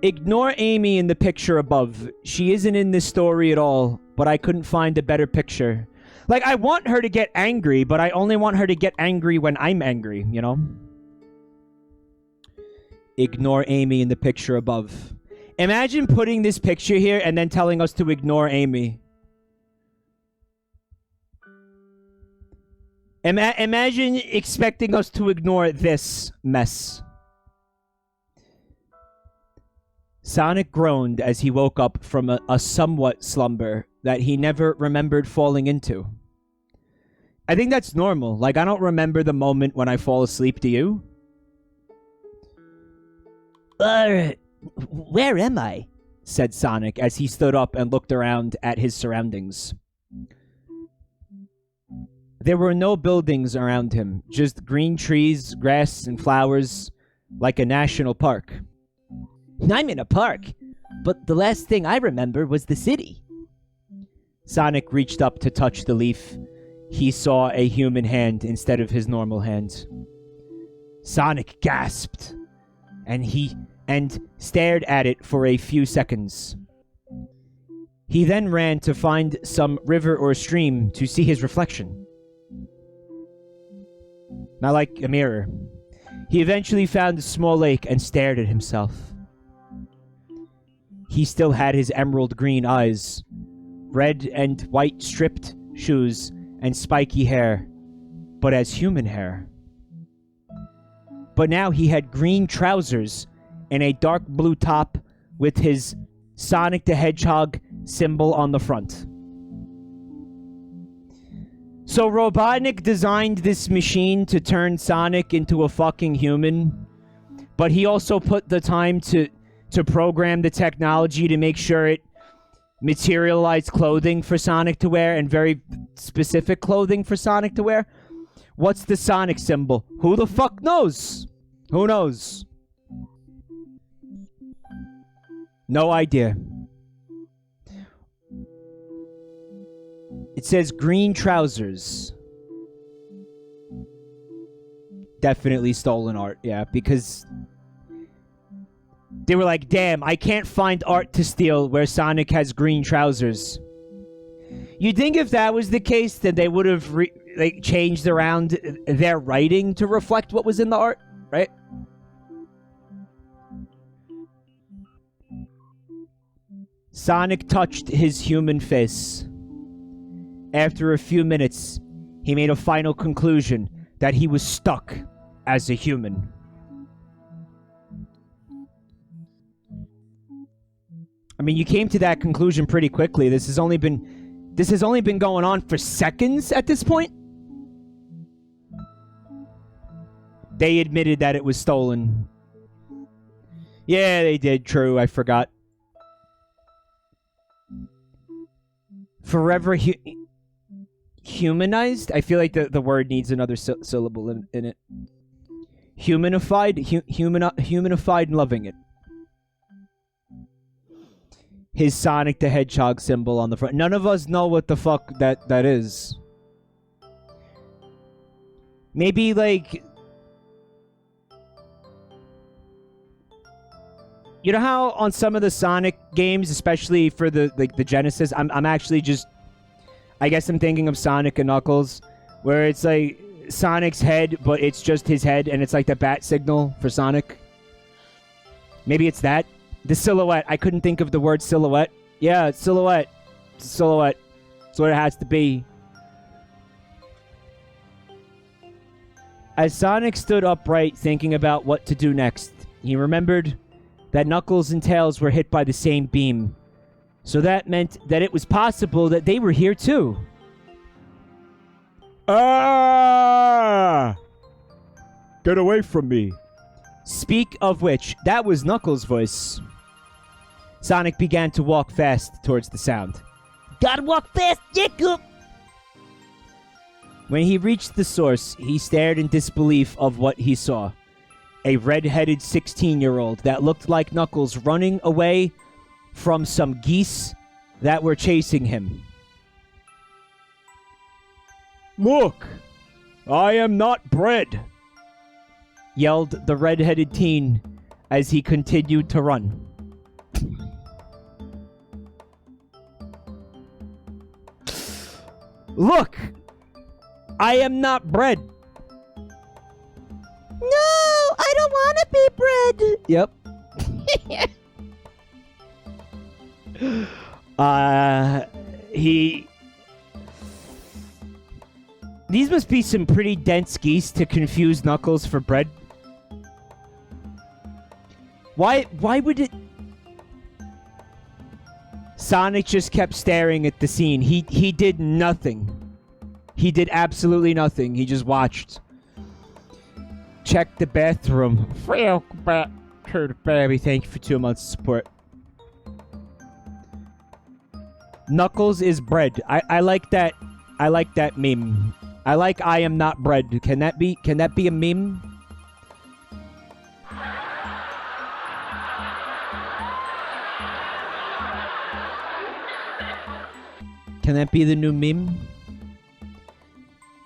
Ignore Amy in the picture above. She isn't in this story at all, but I couldn't find a better picture. Like, I want her to get angry, but I only want her to get angry when I'm angry, you know? Ignore Amy in the picture above. Imagine putting this picture here and then telling us to ignore Amy. Imagine expecting us to ignore this mess. Sonic groaned as he woke up from a somewhat slumber that he never remembered falling into. I think that's normal. Like, I don't remember the moment when I fall asleep, do you? Where am I? Said Sonic as he stood up and looked around at his surroundings. There were no buildings around him, just green trees, grass, and flowers, like a national park. I'm in a park, but the last thing I remember was the city. Sonic reached up to touch the leaf. He saw a human hand instead of his normal hand. Sonic gasped, and stared at it for a few seconds. He then ran to find some river or stream to see his reflection. Not like a mirror. He eventually found a small lake and stared at himself. He still had his emerald green eyes, red and white striped shoes, and spiky hair, but as human hair. But now he had green trousers and a dark blue top with his Sonic the Hedgehog symbol on the front. So Robotnik designed this machine to turn Sonic into a fucking human, but he also put the time to program the technology to make sure it materialized clothing for Sonic to wear, and very specific clothing for Sonic to wear. What's the Sonic symbol? Who the fuck knows? Who knows? No idea. It says green trousers. Definitely stolen art, yeah, because they were like, damn, I can't find art to steal where Sonic has green trousers. You'd think if that was the case, then they would have changed around their writing to reflect what was in the art, right? Sonic touched his human face. After a few minutes, he made a final conclusion that he was stuck as a human. I mean, you came to that conclusion pretty quickly. This has only been going on for seconds at this point. They admitted that it was stolen. Yeah, they did. True, I forgot. Forever humanized? I feel like the word needs another syllable in it. Humanified? Humanified and loving it. His Sonic the Hedgehog symbol on the front. None of us know what the fuck that is. Maybe, like... You know how on some of the Sonic games, especially for the Genesis, I'm actually just, I guess I'm thinking of Sonic and Knuckles, where it's like Sonic's head, but it's just his head, and it's like the bat signal for Sonic. Maybe it's that. The silhouette. I couldn't think of the word silhouette. Yeah, it's silhouette. It's a silhouette. That's what it has to be. As Sonic stood upright, thinking about what to do next, he remembered that Knuckles and Tails were hit by the same beam. So that meant that it was possible that they were here too.
Ah! Get away from me.
Speak of which, that was Knuckles' voice. Sonic began to walk fast towards the sound.
Gotta walk fast, Jacob!
When he reached the source, he stared in disbelief of what he saw. A red-headed 16-year-old that looked like Knuckles running away from some geese that were chasing him.
Look! I am not bread!
Yelled the red-headed teen as he continued to run.
Look! I am not bread!
No, I don't want to be bread. Yep. These must be some pretty dense geese to confuse Knuckles for bread. Why would it... Sonic just kept staring at the scene. He did nothing. He did absolutely nothing. He just watched. Check the bathroom.
Welcome back to the
Baby, thank you for 2 months of support. Knuckles is bread. I like that. I like that meme. I like I am not bread. Can that be a meme? Can that be the new meme?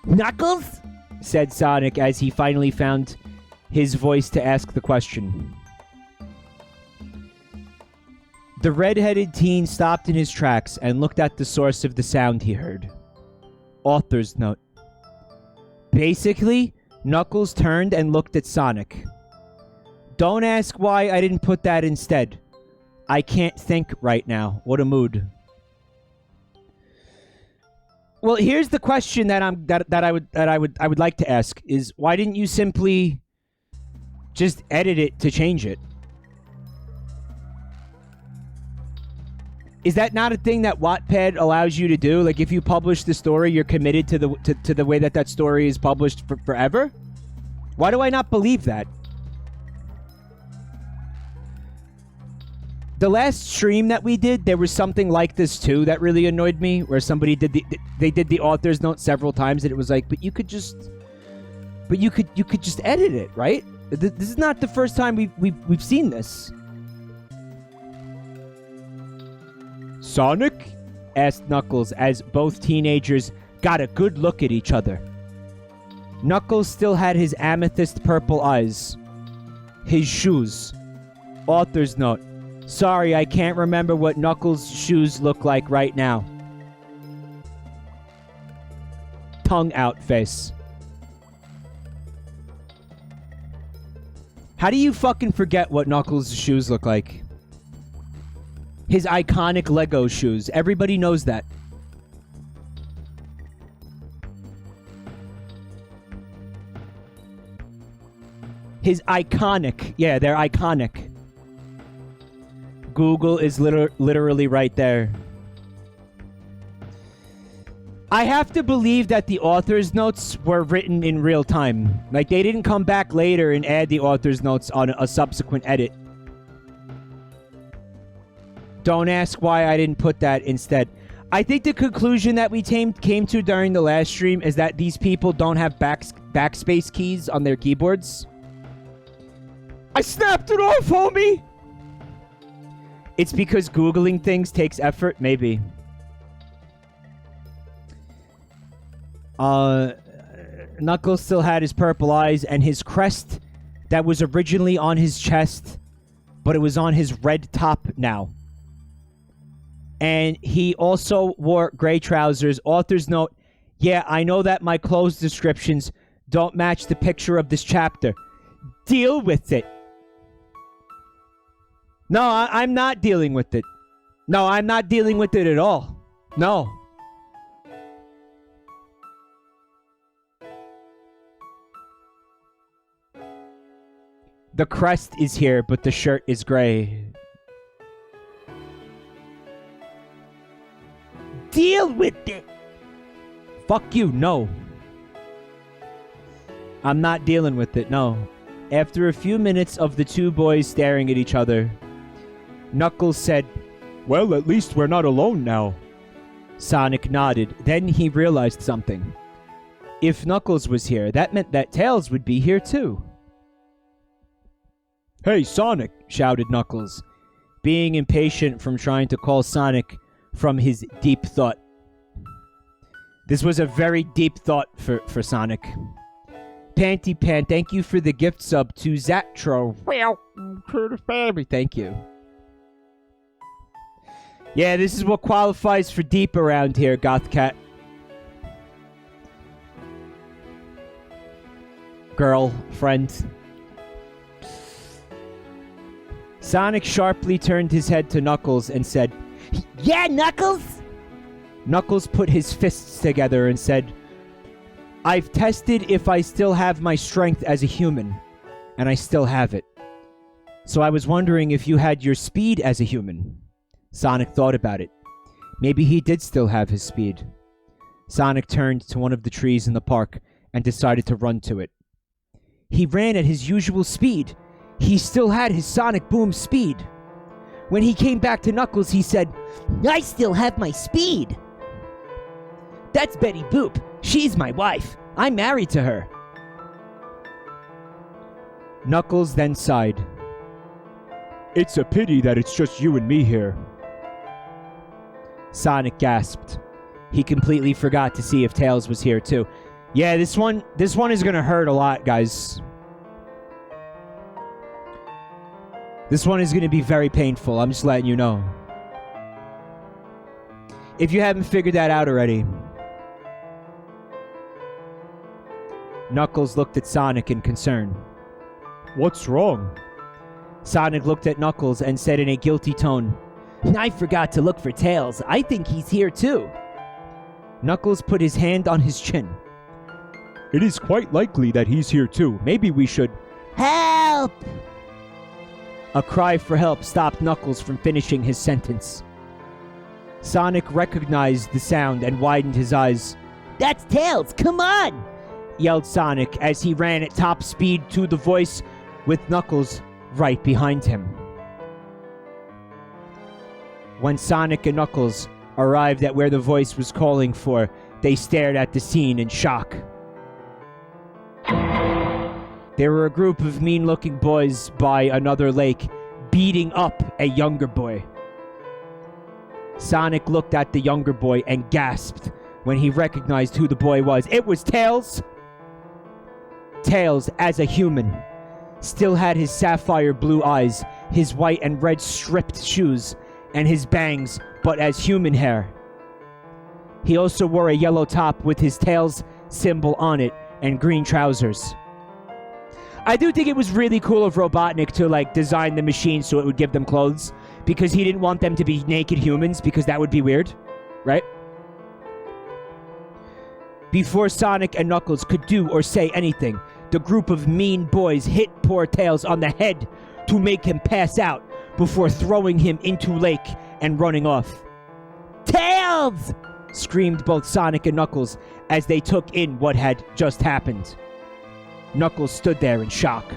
Knuckles?
Said Sonic as he finally found his voice to ask the question. The red-headed teen stopped in his tracks and looked at the source of the sound he heard. Author's note. Basically, Knuckles turned and looked at Sonic. Don't ask why I didn't put that instead. I can't think right now. What a mood. Well, here's the question that I would like to ask is why didn't you simply just edit it to change it? Is that not a thing that Wattpad allows you to do? Like, if you publish the story, you're committed to the way that story is published forever? Why do I not believe that? The last stream that we did, there was something like this too that really annoyed me, where somebody did the author's note several times, and it was like, but you could just edit it, right? This is not the first time we've seen this.
Sonic?
Asked Knuckles as both teenagers got a good look at each other. Knuckles still had his amethyst purple eyes. His shoes. Author's note. Sorry, I can't remember what Knuckles' shoes look like right now. Tongue out face. How do you fucking forget what Knuckles' shoes look like? His iconic Lego shoes. Everybody knows that. His iconic. Yeah, they're iconic. Google is literally right there. I have to believe that the author's notes were written in real time. Like, they didn't come back later and add the author's notes on a subsequent edit. Don't ask why I didn't put that instead. I think the conclusion that we came to during the last stream is that these people don't have backspace keys on their keyboards.
I snapped it off, homie!
It's because Googling things takes effort? Maybe. Knuckles still had his purple eyes, and his crest that was originally on his chest but it was on his red top now. And he also wore gray trousers. Author's note, yeah, I know that my clothes descriptions don't match the picture of this chapter. Deal with it. No, I'm not dealing with it. No, I'm not dealing with it at all. No. The crest is here, but the shirt is gray.
Deal with it.
Fuck you, no. I'm not dealing with it, no. After a few minutes of the two boys staring at each other, Knuckles said, well, at least we're not alone now. Sonic nodded. Then he realized something. If Knuckles was here, that meant that Tails would be here too. Hey, Sonic, shouted Knuckles, being impatient from trying to call Sonic from his deep thought. This was a very deep thought for Sonic. Panty Pan, thank you for the gift sub to Zatro.
Well, to the family.
Thank you. Yeah, this is what qualifies for deep around here, Gothcat. Girlfriend. Sonic sharply turned his head to Knuckles and said,
Yeah, Knuckles?
Knuckles put his fists together and said, I've tested if I still have my strength as a human, and I still have it. So I was wondering if you had your speed as a human. Sonic thought about it. Maybe he did still have his speed. Sonic turned to one of the trees in the park and decided to run to it. He ran at his usual speed. He still had his Sonic Boom speed. When he came back to Knuckles, he said,
I still have my speed. That's Betty Boop. She's my wife. I'm married to her.
Knuckles then sighed. It's a pity that it's just you and me here. Sonic gasped. He completely forgot to see if Tails was here too. Yeah, this one is gonna hurt a lot, guys. This one is gonna be very painful. I'm just letting you know. If you haven't figured that out already. Knuckles looked at Sonic in concern. What's wrong? Sonic looked at Knuckles and said in a guilty tone,
I forgot to look for Tails. I think he's here too.
Knuckles put his hand on his chin. It is quite likely that he's here too. Maybe we should...
Help!
A cry for help stopped Knuckles from finishing his sentence. Sonic recognized the sound and widened his eyes.
That's Tails! Come on!
Yelled Sonic as he ran at top speed to the voice with Knuckles right behind him. When Sonic and Knuckles arrived at where the voice was calling for, they stared at the scene in shock. There were a group of mean-looking boys by another lake, beating up a younger boy. Sonic looked at the younger boy and gasped when he recognized who the boy was. It was Tails! Tails, as a human, still had his sapphire blue eyes, his white and red striped shoes, and his bangs, but as human hair. He also wore a yellow top with his Tails symbol on it and green trousers. I do think it was really cool of Robotnik to design the machine so it would give them clothes, because he didn't want them to be naked humans, because that would be weird, right? Before Sonic and Knuckles could do or say anything, the group of mean boys hit poor Tails on the head to make him pass out before throwing him into lake and running off.
Tails!
Screamed both Sonic and Knuckles as they took in what had just happened. Knuckles stood there in shock.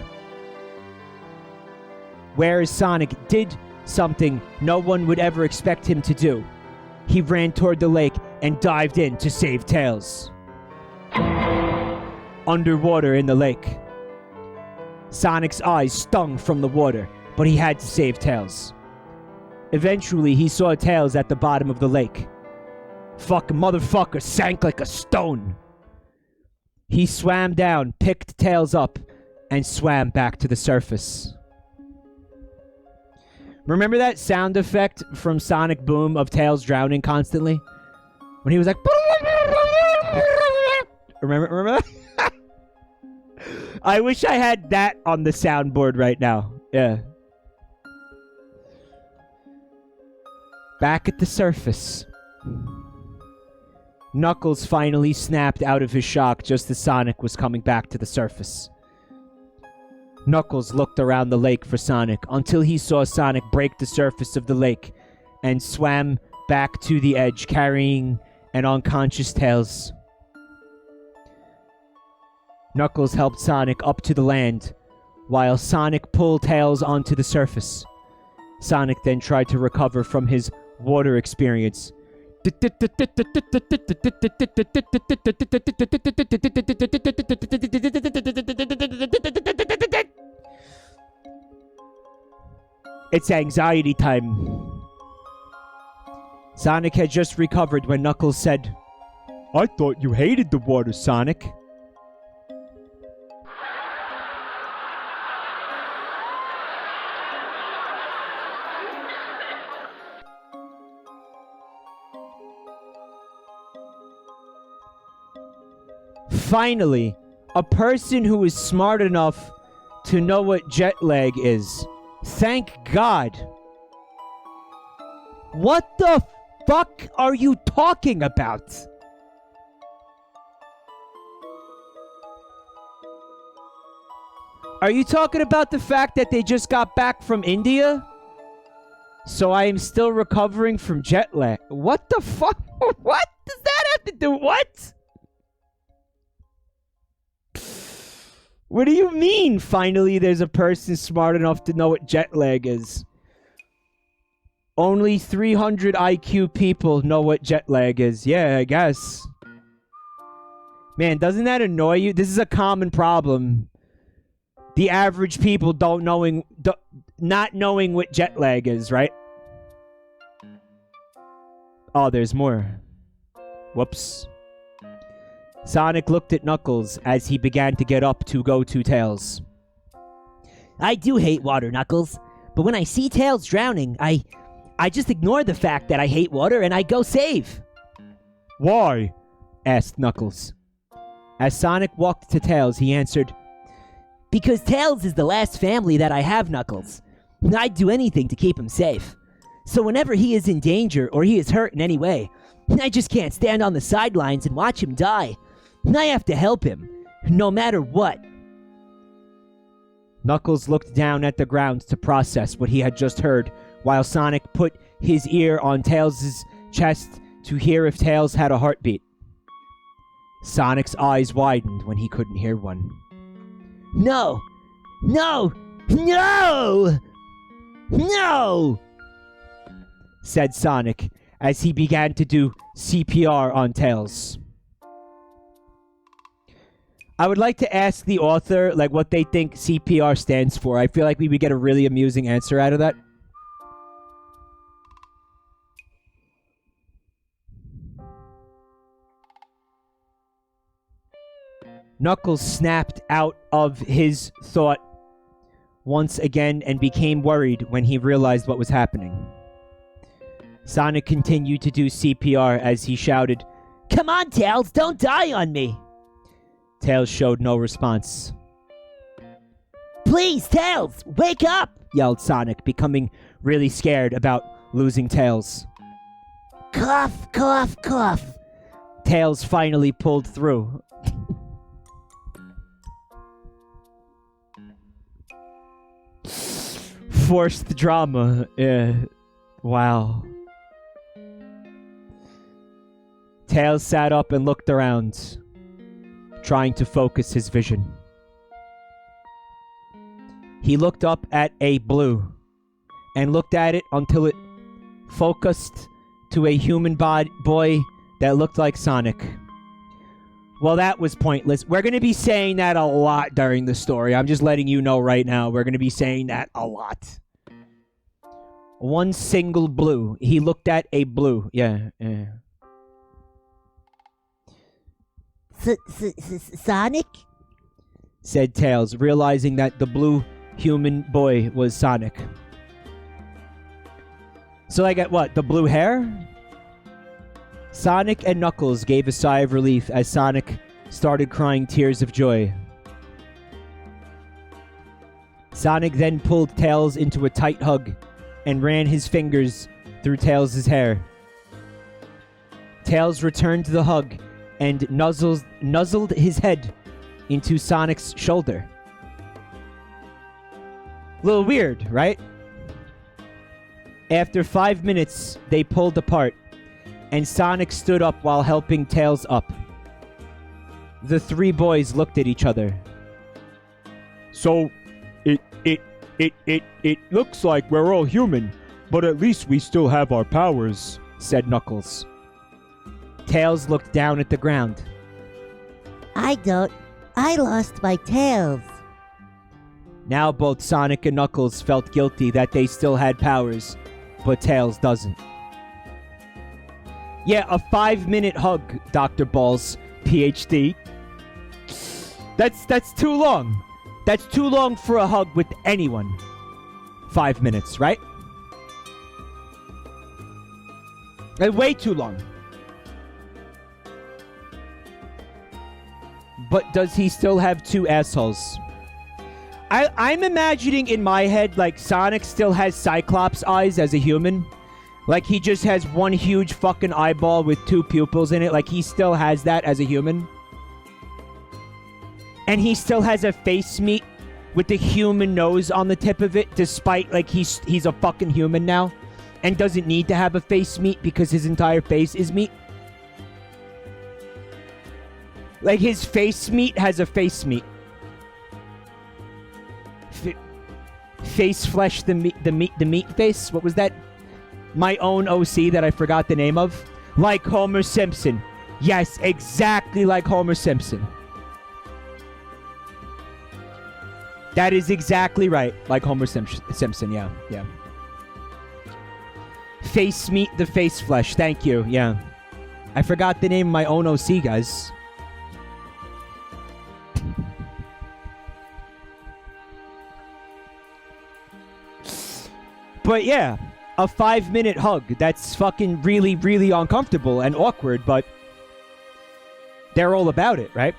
Whereas Sonic did something no one would ever expect him to do. He ran toward the lake and dived in to save Tails. Underwater in the lake. Sonic's eyes stung from the water, but he had to save Tails. Eventually, he saw Tails at the bottom of the lake. Fucking motherfucker sank like a stone. He swam down, picked Tails up, and swam back to the surface. Remember that sound effect from Sonic Boom of Tails drowning constantly? When he was like... Remember that? I wish I had that on the soundboard right now. Yeah. Back at the surface. Knuckles finally snapped out of his shock just as Sonic was coming back to the surface. Knuckles looked around the lake for Sonic until he saw Sonic break the surface of the lake and swam back to the edge carrying an unconscious Tails. Knuckles helped Sonic up to the land while Sonic pulled Tails onto the surface. Sonic then tried to recover from his water experience. It's anxiety time. Sonic had just recovered when Knuckles said, "I thought you hated the water, Sonic." Finally, a person who is smart enough to know what jet lag is. Thank God. What the fuck are you talking about? Are you talking about the fact that they just got back from India? So I am still recovering from jet lag. What the fuck? What does that have to do? What? What do you mean, finally there's a person smart enough to know what jet lag is? Only 300 IQ people know what jet lag is. Yeah, I guess. Man, doesn't that annoy you? This is a common problem. The average people not knowing what jet lag is, right? Oh, there's more. Whoops. Sonic looked at Knuckles as he began to get up to go to Tails.
I do hate water, Knuckles. But when I see Tails drowning, I just ignore the fact that I hate water and I go save.
Why? Asked Knuckles. As Sonic walked to Tails, he answered,
Because Tails is the last family that I have, Knuckles. I'd do anything to keep him safe. So whenever he is in danger or he is hurt in any way, I just can't stand on the sidelines and watch him die. I have to help him, no matter what.
Knuckles looked down at the ground to process what he had just heard, while Sonic put his ear on Tails' chest to hear if Tails had a heartbeat. Sonic's eyes widened when he couldn't hear one.
No! No! No! No!
Said Sonic as he began to do CPR on Tails. I would like to ask the author, like, what they think CPR stands for. I feel like we would get a really amusing answer out of that. Knuckles snapped out of his thought once again and became worried when he realized what was happening. Sonic continued to do CPR as he shouted,
Come on, Tails, don't die on me!
Tails showed no response.
Please, Tails, wake up!
Yelled Sonic, becoming really scared about losing Tails.
Cough, cough, cough.
Tails finally pulled through. Forced drama. Wow. Tails sat up and looked around, trying to focus his vision. He looked up at a blue and looked at it until it focused to a human boy that looked like Sonic. Well, that was pointless. We're going to be saying that a lot during the story. I'm just letting you know right now. We're going to be saying that a lot. One single blue. He looked at a blue. Yeah.
Sonic?
Said Tails, realizing that the blue human boy was Sonic. So I get what? The blue hair? Sonic and Knuckles gave a sigh of relief as Sonic started crying tears of joy. Sonic then pulled Tails into a tight hug and ran his fingers through Tails' hair. Tails returned the hug and nuzzled his head into Sonic's shoulder. A little weird, right? After 5 minutes, they pulled apart, and Sonic stood up while helping Tails up. The three boys looked at each other.
So, it looks like we're all human, but at least we still have our powers,
said Knuckles. Tails looked down at the ground.
I don't. I lost my tails.
Now both Sonic and Knuckles felt guilty that they still had powers, but Tails doesn't. Yeah, a 5-minute hug, Dr. Balls, PhD. That's too long. That's too long for a hug with anyone. 5 minutes, right? Way too long. But does he still have two assholes? I'm imagining in my head, like, Sonic still has Cyclops eyes as a human. Like, he just has one huge fucking eyeball with two pupils in it. Like, he still has that as a human. And he still has a face meat with the human nose on the tip of it, despite, like, he's a fucking human now. And doesn't need to have a face meat because his entire face is meat. Like, his face meat has a face meat. Face flesh, the meat face? What was that? My own OC that I forgot the name of? Like Homer Simpson. Yes, exactly like Homer Simpson. That is exactly right. Like Homer Simpson, yeah. Face meat, the face flesh. Thank you, yeah. I forgot the name of my own OC, guys. But yeah, a 5-minute hug. That's fucking really, really uncomfortable and awkward, but they're all about it, right?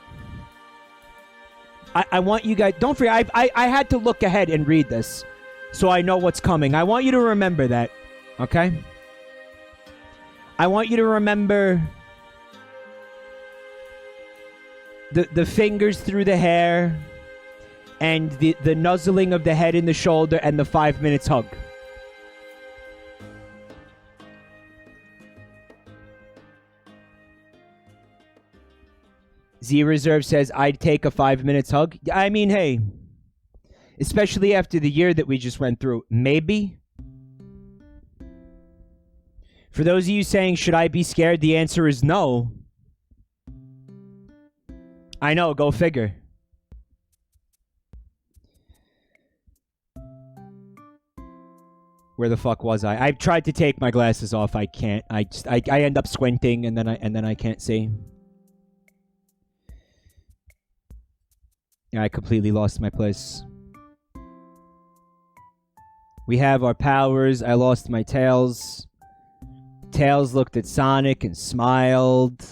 I want you guys... Don't forget, I had to look ahead and read this, so I know what's coming. I want you to remember that, okay? I want you to remember the fingers through the hair and the nuzzling of the head in the shoulder and the 5 minutes hug. Z Reserve says, I'd take a 5 minutes hug. I mean, hey, especially after the year that we just went through, maybe. For those of you saying, should I be scared? The answer is no. I know, go figure. Where the fuck was I? I've tried to take my glasses off. I can't. I end up squinting and then I can't see. Yeah, I completely lost my place. We have our powers. I lost my Tails. Tails looked at Sonic and smiled.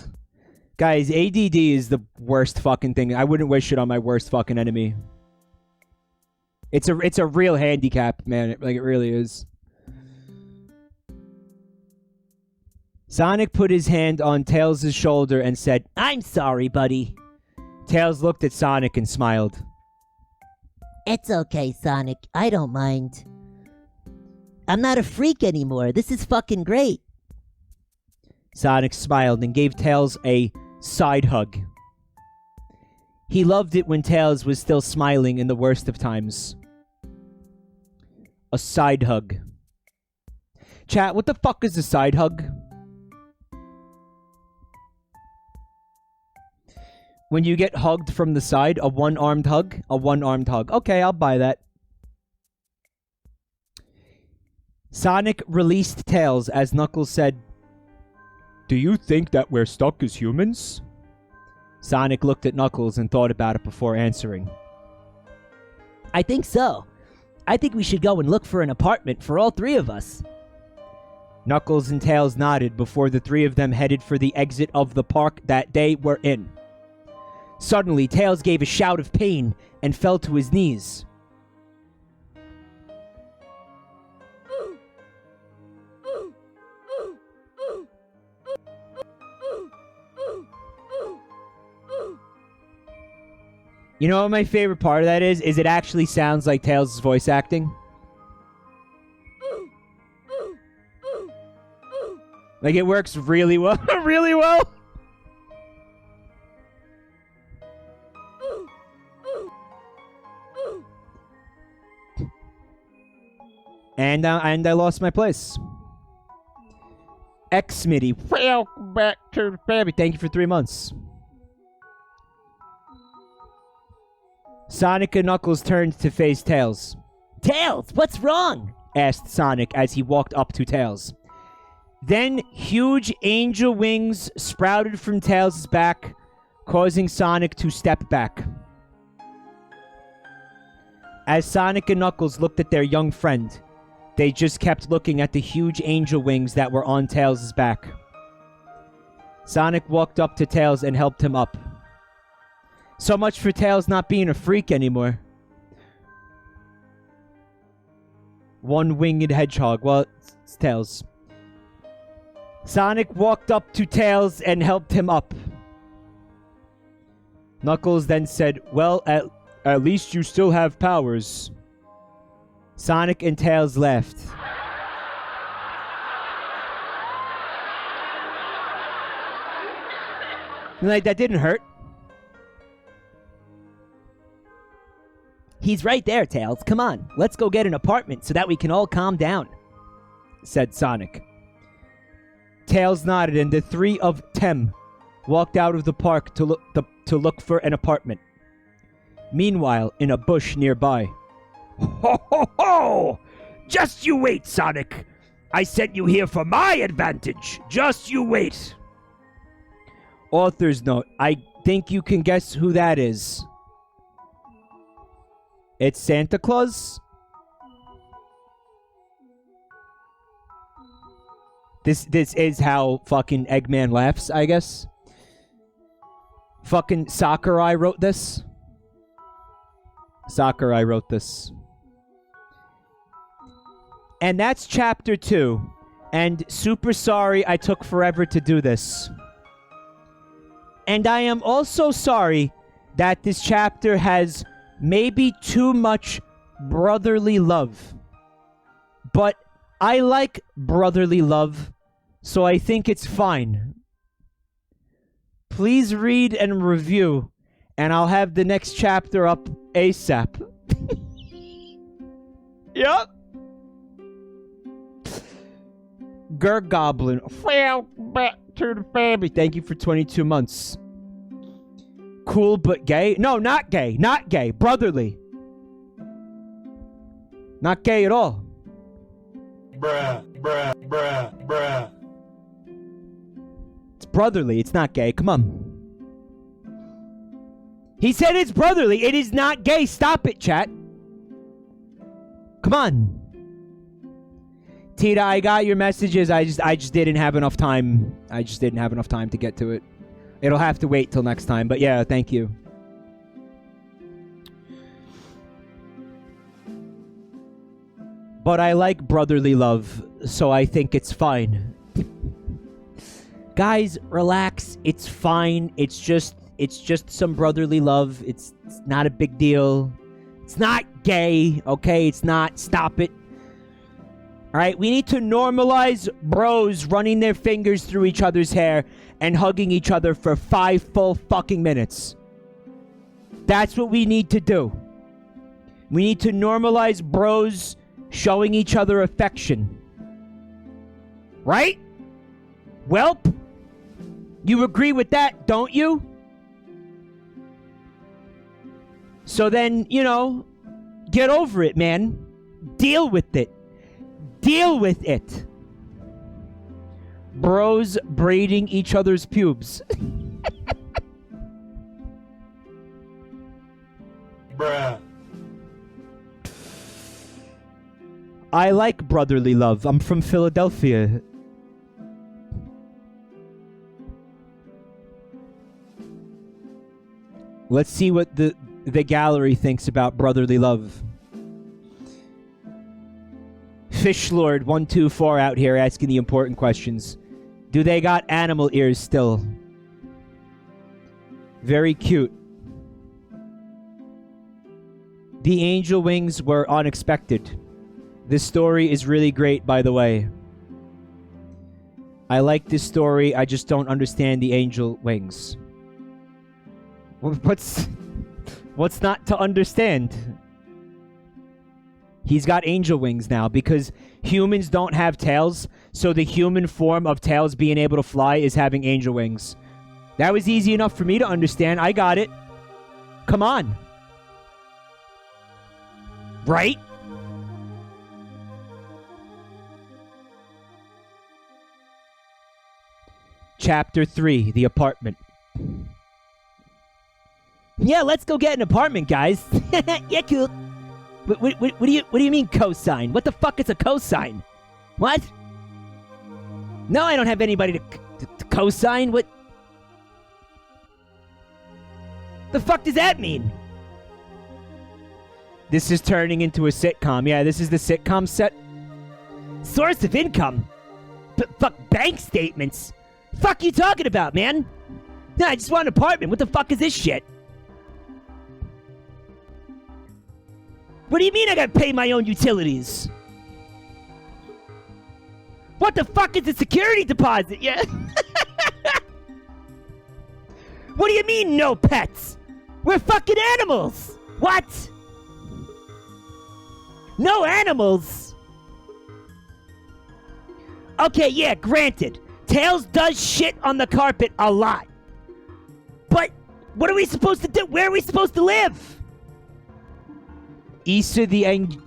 Guys, ADD is the worst fucking thing. I wouldn't wish it on my worst fucking enemy. It's a real handicap, man. It really is. Sonic put his hand on Tails' shoulder and said, "I'm sorry, buddy." Tails looked at Sonic and smiled.
It's okay, Sonic. I don't mind. I'm not a freak anymore. This is fucking great.
Sonic smiled and gave Tails a side hug. He loved it when Tails was still smiling in the worst of times. A side hug. Chat, what the fuck is a side hug? When you get hugged from the side, a one-armed hug? A one-armed hug. Okay, I'll buy that. Sonic released Tails as Knuckles said, "Do you think that we're stuck as humans?" Sonic looked at Knuckles and thought about it before answering.
I think so. I think we should go and look for an apartment for all three of us.
Knuckles and Tails nodded before the three of them headed for the exit of the park that they were in. Suddenly, Tails gave a shout of pain and fell to his knees. You know what my favorite part of that is? Is it actually sounds like Tails' voice acting. Like, it works really well. Really well. And I lost my place. X Smitty, welcome back to the family. Thank you for 3 months. Sonic and Knuckles turned to face Tails.
Tails, what's wrong?
Asked Sonic as he walked up to Tails. Then huge angel wings sprouted from Tails' back, causing Sonic to step back. As Sonic and Knuckles looked at their young friend, they just kept looking at the huge angel wings that were on Tails' back. Sonic walked up to Tails and helped him up. So much for Tails not being a freak anymore. One-winged hedgehog. Well, it's Tails. Sonic walked up to Tails and helped him up. Knuckles then said, well, at least you still have powers. Sonic and Tails laughed. Like, that didn't hurt.
He's right there, Tails. Come on, let's go get an apartment so that we can all calm down,
said Sonic. Tails nodded and the three of them walked out of the park to look for an apartment. Meanwhile, in a bush nearby.
Ho ho ho! Just you wait, Sonic. I sent you here for my advantage. Just you wait.
Author's note. I think you can guess who that is. It's Santa Claus? This is how fucking Eggman laughs, I guess. Fucking Sakurai wrote this. Sakurai wrote this. And that's chapter 2. And super sorry I took forever to do this. And I am also sorry that this chapter has maybe too much brotherly love. But I like brotherly love, so I think it's fine. Please read and review, and I'll have the next chapter up ASAP. Yup. Goblin. Well, back to the family. Thank you for 22 months. Cool but gay? No, not gay. Not gay. Brotherly. Not gay at all.
Bruh, bruh, bruh, bruh.
It's brotherly. It's not gay. Come on. He said it's brotherly. It is not gay. Stop it, chat. Come on. Tita, I got your messages. I just didn't have enough time. I just didn't have enough time to get to it. It'll have to wait till next time. But yeah, thank you. But I like brotherly love, so I think it's fine. Guys, relax. It's fine. It's just some brotherly love. It's not a big deal. It's not gay, okay? It's not. Stop it. All right, we need to normalize bros running their fingers through each other's hair and hugging each other for 5 full fucking minutes. That's what we need to do. We need to normalize bros showing each other affection. Right? Welp, you agree with that, don't you? So then, you know, get over it, man. Deal with it. Deal with it. Bros braiding each other's pubes.
Bruh.
I like brotherly love. I'm from Philadelphia. Let's see what the gallery thinks about brotherly love. Fish Lord 124 out here asking the important questions. Do they got animal ears still? Very cute. The angel wings were unexpected. This story is really great, by the way. I like this story. I just don't understand the angel wings. What's not to understand? He's got angel wings now because humans don't have tails, so the human form of tails being able to fly is having angel wings. That was easy enough for me to understand. I got it. Come on. Right? Chapter 3, The Apartment.
Yeah, let's go get an apartment, guys. Yeah, cool. What do you mean cosine? What the fuck is a cosine? What? No, I don't have anybody to cosine. What? The fuck does that mean?
This is turning into a sitcom. Yeah, this is the sitcom set.
Source of income? Fuck bank statements? Fuck you talking about, man? No, I just want an apartment. What the fuck is this shit? What do you mean I gotta pay my own utilities? What the fuck is a security deposit? Yeah. What do you mean no pets? We're fucking animals. What? No animals? Okay, yeah, granted. Tails does shit on the carpet a lot. But what are we supposed to do? Where are we supposed to live?
Issa the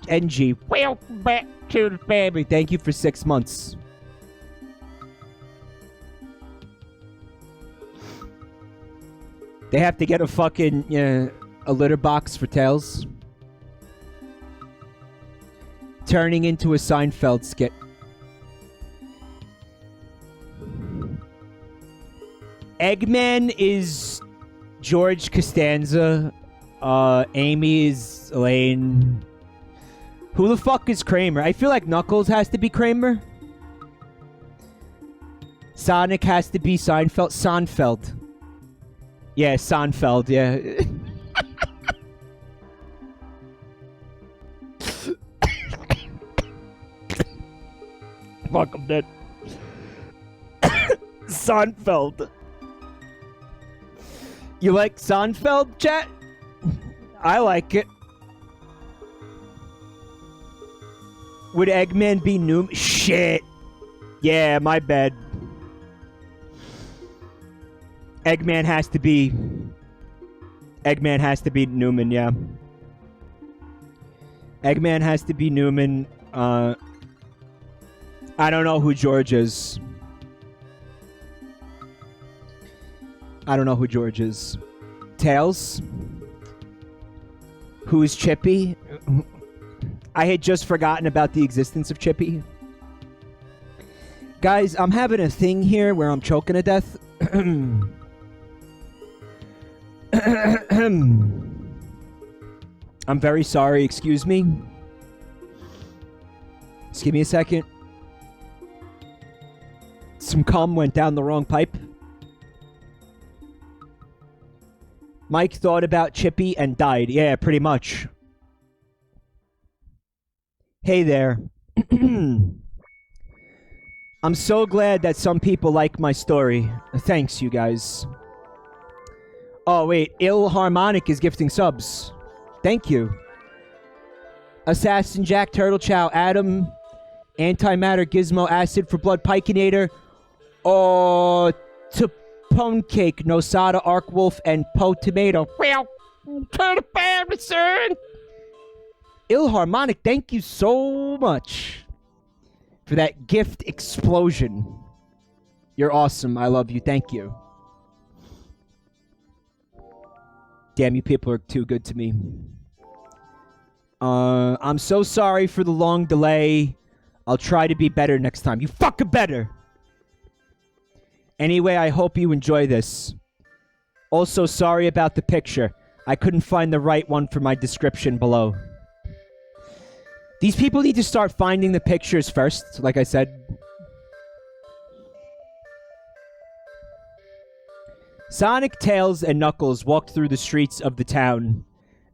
NG.
Welcome back to the family.
Thank you for 6 months. They have to get a fucking a litter box for Tails. Turning into a Seinfeld skit. Eggman is George Costanza. Amy is Elaine. Who the fuck is Kramer? I feel like Knuckles has to be Kramer. Sonic has to be Seinfeld. Seinfeld. Yeah, Seinfeld, yeah.
Fuck, I'm dead. Seinfeld.
You like Seinfeld, chat? I like it. Would Eggman be Newman? Shit. Yeah, my bad. Eggman has to be Newman, yeah. Eggman has to be Newman. I don't know who George is. Tails? Who is Chippy? I had just forgotten about the existence of Chippy. Guys, I'm having a thing here where I'm choking to death. I'm very sorry, excuse me. Just give me a second. Some cum went down the wrong pipe. Mike thought about Chippy and died. Yeah, pretty much. Hey there. I'm so glad that some people like my story. Thanks, you guys. Oh, wait. Ill Harmonic is gifting subs. Thank you. Assassin Jack, Turtle Chow, Adam, Antimatter, Gizmo, Acid for Blood, Pikinator, Pone Cake, Nosada, Arc Wolf, and Po Tomato.
Well, to the family, son.
Ill Harmonic, thank you so much for that gift explosion. You're awesome. I love you. Thank you. Damn, you people are too good to me. I'm so sorry for the long delay. I'll try to be better next time. You fucking better! Anyway, I hope you enjoy this. Also, sorry about the picture. I couldn't find the right one for my description below. These people need to start finding the pictures first, like I said. Sonic, Tails, and Knuckles walked through the streets of the town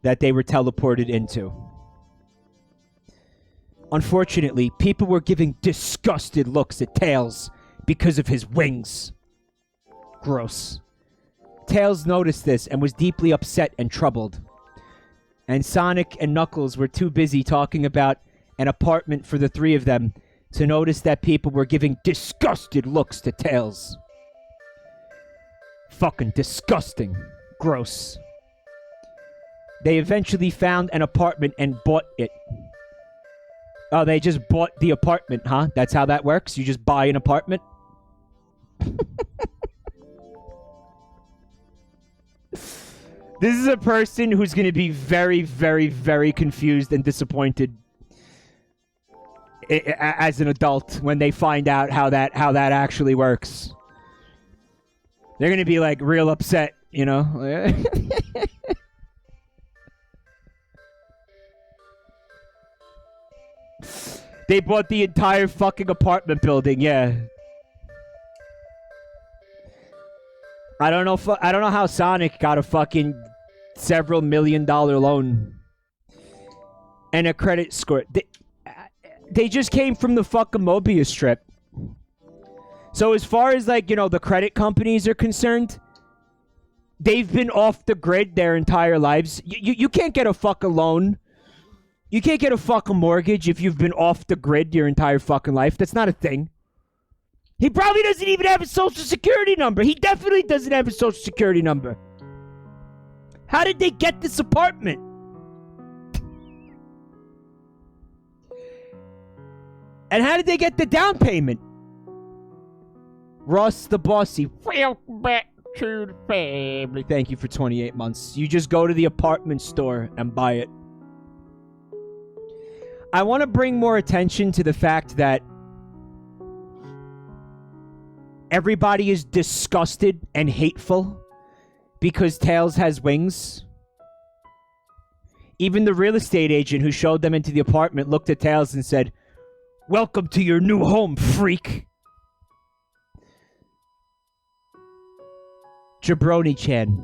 that they were teleported into. Unfortunately, people were giving disgusted looks at Tails because of his wings. Gross. Tails noticed this and was deeply upset and troubled. And Sonic and Knuckles were too busy talking about an apartment for the three of them to notice that people were giving disgusted looks to Tails. Fucking disgusting. Gross. They eventually found an apartment and bought it. Oh, they just bought the apartment, huh? That's how that works? You just buy an apartment? This is a person who's going to be very, very, very confused and disappointed as an adult when they find out how that actually works. They're going to be like real upset, you know? They bought the entire fucking apartment building, yeah. I don't know how Sonic got a fucking several $1 million loan and a credit score. They just came from the fucking Mobius strip. So as far as, like, you know, the credit companies are concerned, they've been off the grid their entire lives. You can't get a fucking loan. You can't get a fucking mortgage if you've been off the grid your entire fucking life. That's not a thing. He probably doesn't even have a social security number. He definitely doesn't have a social security number. How did they get this apartment? And how did they get the down payment? Ross the Bossy.
Welcome back to the family.
Thank you for 28 months. You just go to the apartment store and buy it. I want to bring more attention to the fact that everybody is disgusted and hateful because Tails has wings. Even the real estate agent who showed them into the apartment looked at Tails and said, "Welcome to your new home, freak." Jabroni-chan.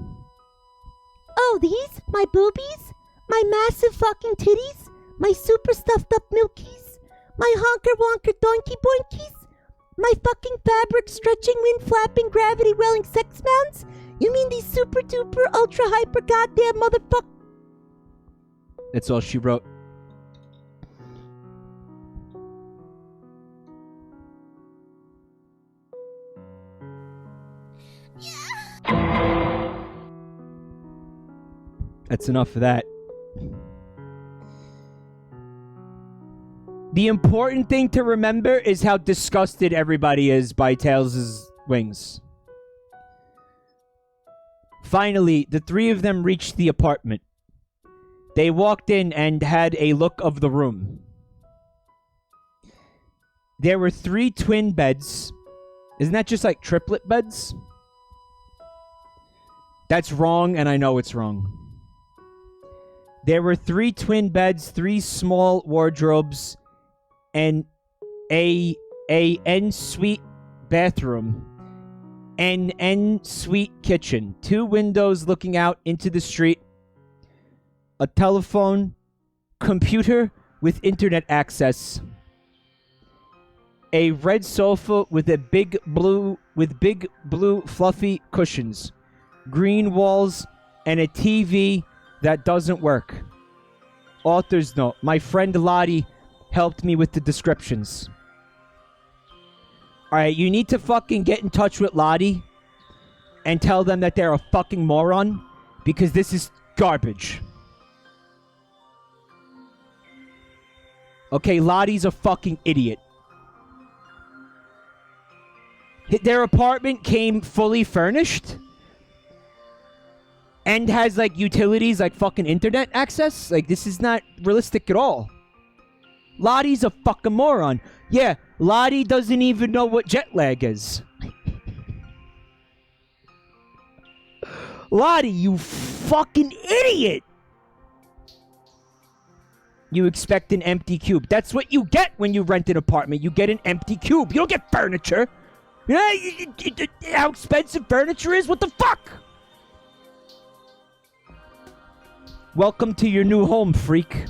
Oh, these? My boobies? My massive fucking titties? My super stuffed up milkies? My honker wonker donkey boinkies? My fucking fabric stretching wind flapping gravity welling sex mounts? You mean these super duper ultra hyper goddamn motherfuck?
That's all she wrote. That's enough of that. The important thing to remember is how disgusted everybody is by Tails' wings. Finally, the three of them reached the apartment. They walked in and had a look of the room. There were 3 twin beds. Isn't that just like triplet beds? That's wrong, and I know it's wrong. There were 3 twin beds, 3 small wardrobes, and a en-suite bathroom, an en-suite kitchen, 2 windows looking out into the street, a telephone, computer with internet access, a red sofa with big blue fluffy cushions, green walls, and a TV that doesn't work. Author's note: my friend Lottie helped me with the descriptions. Alright, you need to fucking get in touch with Lottie and tell them that they're a fucking moron, because this is garbage. Okay, Lottie's a fucking idiot. Their apartment came fully furnished and has, like, utilities like fucking internet access. Like, this is not realistic at all. Lottie's a fucking moron. Yeah, Lottie doesn't even know what jet lag is.
Lottie, you fucking idiot! You expect an empty cube. That's what you get when you rent an apartment. You get an empty cube. You don't get furniture. Yeah, how expensive furniture is? What the fuck? Welcome to your new home, freak.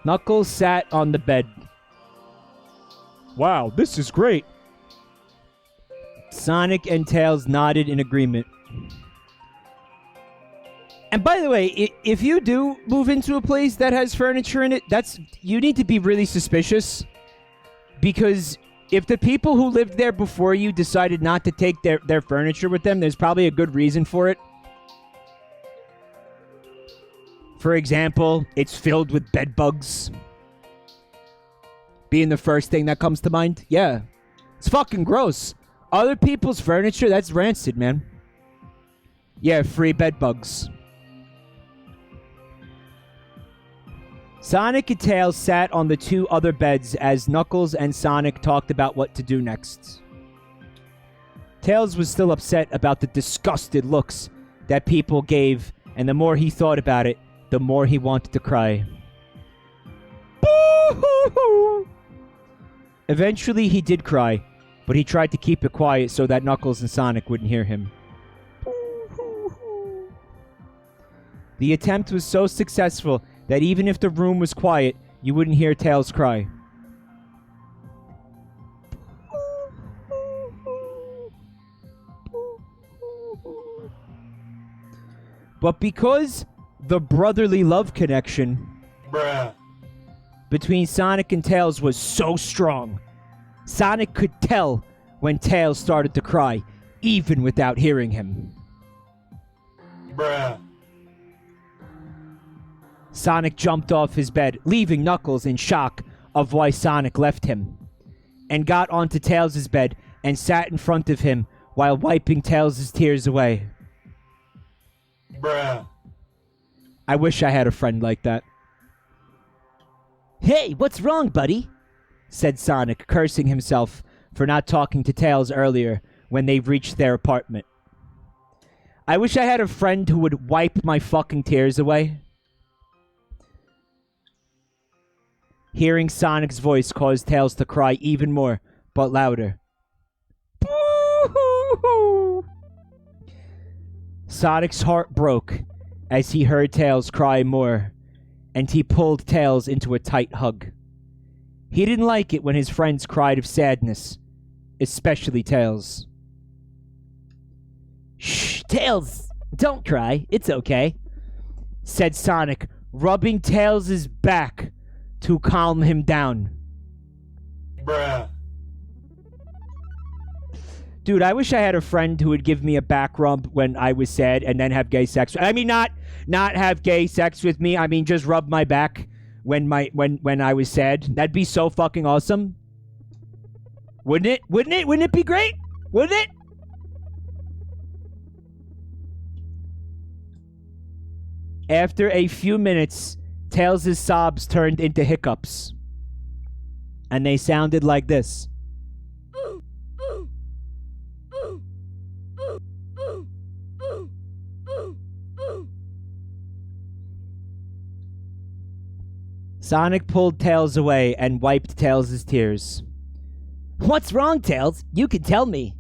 Knuckles sat on the bed.
Wow, this is great.
Sonic and Tails nodded in agreement. And by the way, if you do move into a place that has furniture in it, you need to be really suspicious. Because if the people who lived there before you decided not to take their furniture with them, there's probably a good reason for it. For example, it's filled with bed bugs. Being the first thing that comes to mind. Yeah. It's fucking gross. Other people's furniture, that's rancid, man. Yeah, free bed bugs. Sonic and Tails sat on the two other beds as Knuckles and Sonic talked about what to do next. Tails was still upset about the disgusted looks that people gave, and the more he thought about it, the more he wanted to cry. Boo-hoo-hoo! Eventually, he did cry, but he tried to keep it quiet so that Knuckles and Sonic wouldn't hear him. Boo-hoo-hoo! The attempt was so successful that even if the room was quiet, you wouldn't hear Tails cry. But because the brotherly love connection between Sonic and Tails was so strong, Sonic could tell when Tails started to cry, even without hearing him. Sonic jumped off his bed, leaving Knuckles in shock of why Sonic left him, and got onto Tails' bed and sat in front of him while wiping Tails' tears away. I wish I had a friend like that.
Hey, what's wrong, buddy?
Said Sonic, cursing himself for not talking to Tails earlier when they reached their apartment. I wish I had a friend who would wipe my fucking tears away. Hearing Sonic's voice caused Tails to cry even more, but louder. Boo-hoo-hoo! Sonic's heart broke as he heard Tails cry more, and he pulled Tails into a tight hug. He didn't like it when his friends cried of sadness, especially Tails.
Shh, Tails, don't cry. It's okay,
said Sonic, rubbing Tails' back to calm him down. Dude, I wish I had a friend who would give me a back rub when I was sad and then have gay sex. I mean, not have gay sex with me. I mean, just rub my back when I was sad. That'd be so fucking awesome. Wouldn't it? Wouldn't it? Wouldn't it be great? Wouldn't it? After a few minutes, Tails' sobs turned into hiccups. And they sounded like this. Sonic pulled Tails away and wiped Tails' tears.
What's wrong, Tails? You can tell me.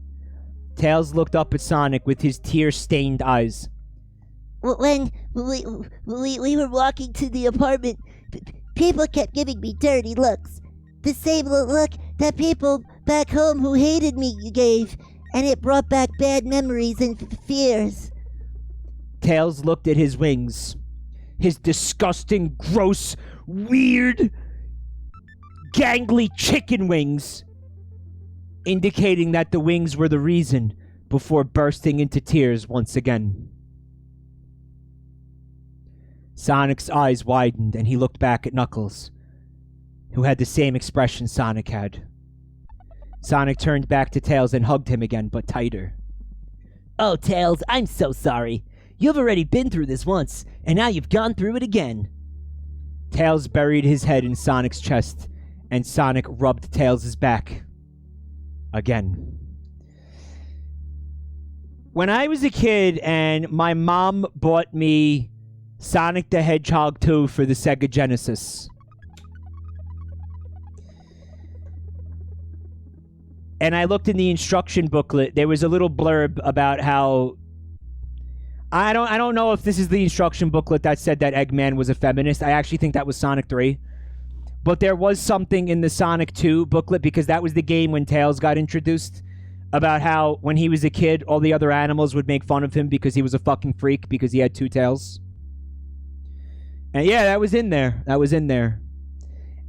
Tails looked up at Sonic with his tear-stained eyes.
When we were walking to the apartment, people kept giving me dirty looks. The same look that people back home who hated me gave, and it brought back bad memories and fears.
Tails looked at his wings. His disgusting, gross, weird, gangly chicken wings, indicating that the wings were the reason, before bursting into tears once again. Sonic's eyes widened and he looked back at Knuckles, who had the same expression Sonic had. Sonic turned back to Tails and hugged him again, but tighter.
Oh, Tails, I'm so sorry. You've already been through this once, and now you've gone through it again.
Tails buried his head in Sonic's chest, and Sonic rubbed Tails' back. Again. When I was a kid and my mom bought me Sonic the Hedgehog 2 for the Sega Genesis, and I looked in the instruction booklet, there was a little blurb about how I don't know if this is the instruction booklet that said that Eggman was a feminist. I actually think that was Sonic 3. But there was something in the Sonic 2 booklet, because that was the game when Tails got introduced, about how when he was a kid, all the other animals would make fun of him because he was a fucking freak because he had 2 tails. And yeah, that was in there. That was in there.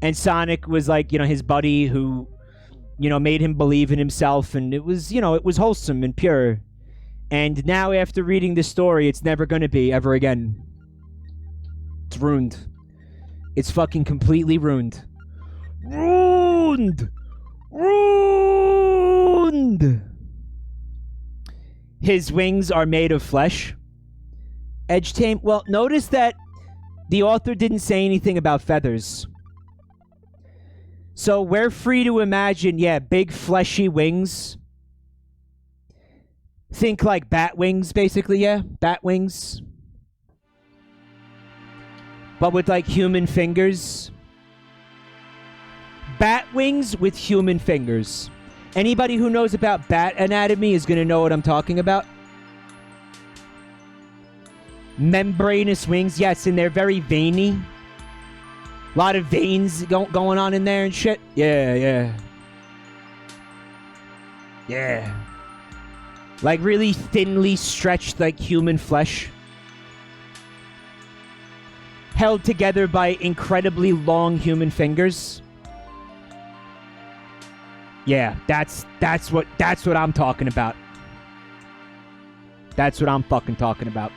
And Sonic was like, his buddy who, made him believe in himself, and it was, it was wholesome and pure. And now, after reading this story, it's never going to be ever again. It's ruined. It's fucking completely ruined. Ruined! Ruined! His wings are made of flesh. Edge tame. Well, notice that the author didn't say anything about feathers. So we're free to imagine, big fleshy wings. Think like bat wings, basically, bat wings. But with like human fingers. Bat wings with human fingers. Anybody who knows about bat anatomy is going to know what I'm talking about. Membranous wings, yes, and they're very veiny. A lot of veins going on in there and shit. Yeah. Like really thinly stretched like human flesh. Held together by incredibly long human fingers. Yeah, that's what I'm talking about. That's what I'm fucking talking about.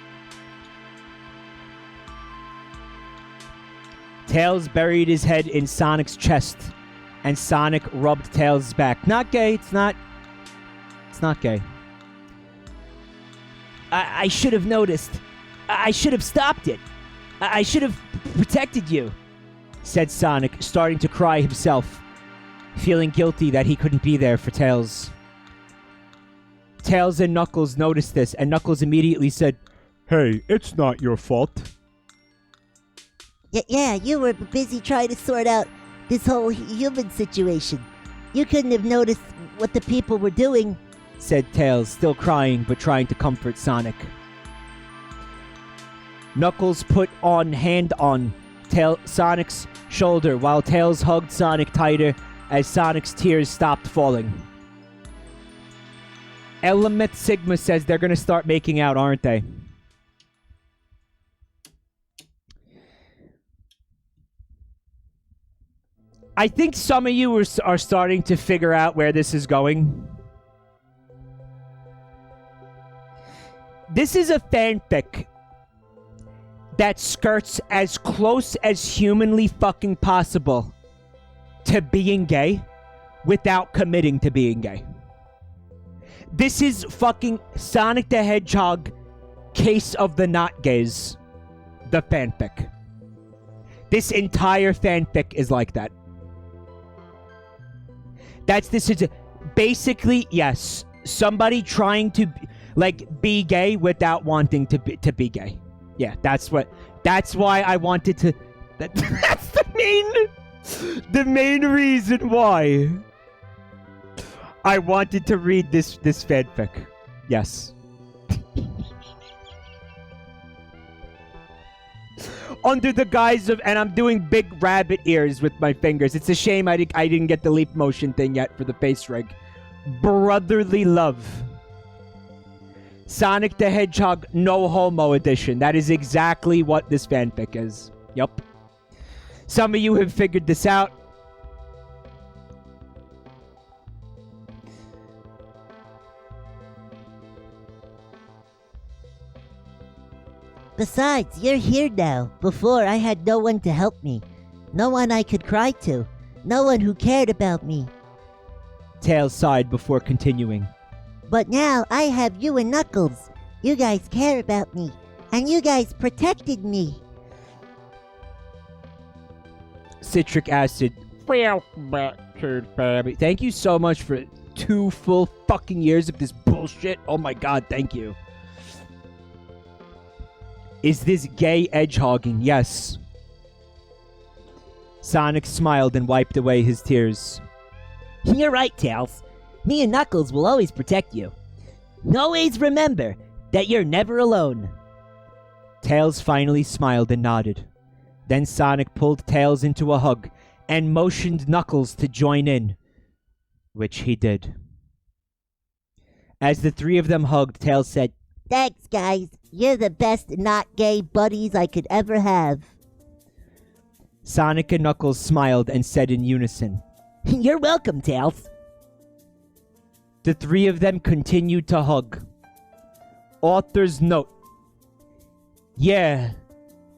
Tails buried his head in Sonic's chest, and Sonic rubbed Tails' back. Not gay, it's not gay.
I should have noticed. I should have stopped it. I should have protected you,
said Sonic, starting to cry himself, feeling guilty that he couldn't be there for Tails. Tails and Knuckles noticed this, and Knuckles immediately said,
"Hey, it's not your fault."
Yeah, you were busy trying to sort out this whole human situation. You couldn't have noticed what the people were doing,
said Tails, still crying but trying to comfort Sonic. Knuckles put hand on Sonic's shoulder while Tails hugged Sonic tighter as Sonic's tears stopped falling. Element Sigma says they're gonna start making out, aren't they? I think some of you are starting to figure out where this is going. This is a fanfic that skirts as close as humanly fucking possible to being gay without committing to being gay. This is fucking Sonic the Hedgehog, Case of the Not Gays, the fanfic. This entire fanfic is like that. This is basically, yes, somebody trying to be gay without wanting to be gay. Yeah, that's why I wanted to. That's the main reason why I wanted to read this fanfic. Yes. Under the guise of, and I'm doing big rabbit ears with my fingers. It's a shame I didn't get the leap motion thing yet for the face rig. Brotherly love. Sonic the Hedgehog No Homo Edition. That is exactly what this fanfic is. Yup. Some of you have figured this out.
Besides, you're here now. Before, I had no one to help me. No one I could cry to. No one who cared about me.
Tails sighed before continuing.
But now, I have you and Knuckles. You guys care about me. And you guys protected me.
Citric acid.
Welcome back to the family.
Thank you so much for 2 full fucking years of this bullshit. Oh my god, thank you. Is this gay edgehogging? Yes. Sonic smiled and wiped away his tears.
You're right, Tails. Me and Knuckles will always protect you. Always remember that you're never alone.
Tails finally smiled and nodded. Then Sonic pulled Tails into a hug and motioned Knuckles to join in, which he did. As the 3 of them hugged, Tails said,
Thanks, guys. You're the best not gay buddies I could ever have.
Sonic and Knuckles smiled and said in unison,
You're welcome, Tails.
The 3 of them continued to hug. Author's note. Yeah,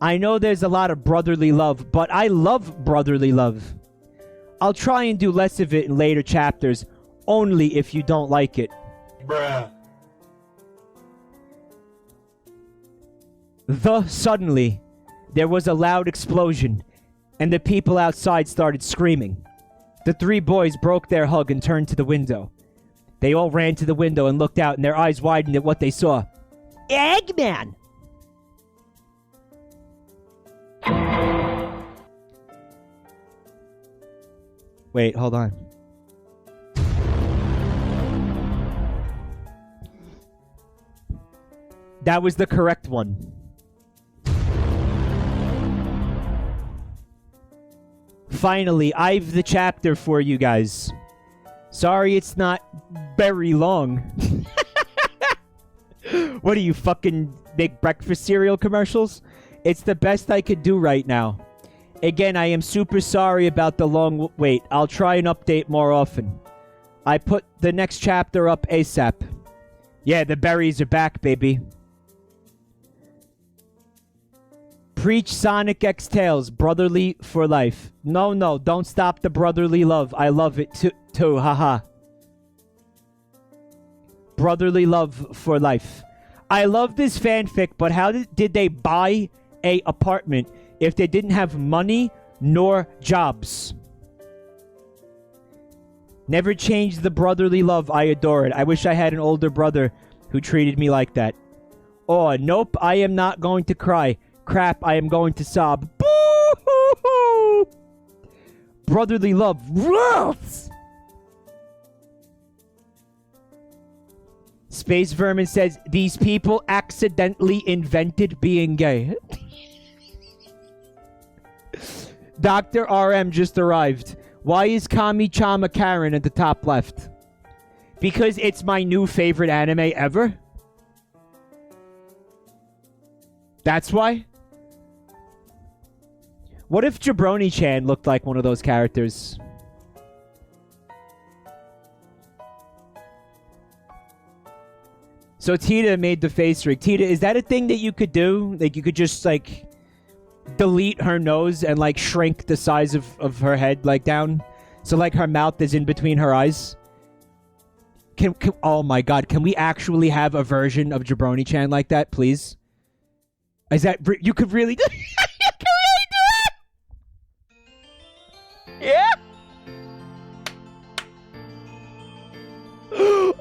I know there's a lot of brotherly love, but I love brotherly love. I'll try and do less of it in later chapters, only if you don't like it.
Bruh.
Suddenly, there was a loud explosion, and the people outside started screaming. The 3 boys broke their hug and turned to the window. They all ran to the window and looked out, and their eyes widened at what they saw.
Eggman!
Wait, hold on. That was the correct one. Finally, I've the chapter for you guys. Sorry it's not very long. What do you fucking make breakfast cereal commercials? It's the best I could do right now. Again, I am super sorry about the long wait. I'll try and update more often. I put the next chapter up ASAP. Yeah, the berries are back, baby. Preach Sonic X Tales, brotherly for life. No, don't stop the brotherly love. I love it too, haha. Brotherly love for life. I love this fanfic, but how did they buy a apartment if they didn't have money nor jobs? Never change the brotherly love. I adore it. I wish I had an older brother who treated me like that. Oh, nope, I am not going to cry. Crap, I am going to sob. Boo-hoo-hoo! Brotherly love rules! Space Vermin says, these people accidentally invented being gay. Dr. RM just arrived. Why is Kami-Chama Karen at the top left? Because it's my new favorite anime ever? That's why? What if Jabroni-chan looked like one of those characters? So Tita made the face rig. Tita, is that a thing that you could do? Like, you could just, like, delete her nose and, like, shrink the size of her head, like, down? So, like, her mouth is in between her eyes? Oh my god, can we actually have a version of Jabroni-chan like that, please? Is that... You could really do... You can really do it! Yeah?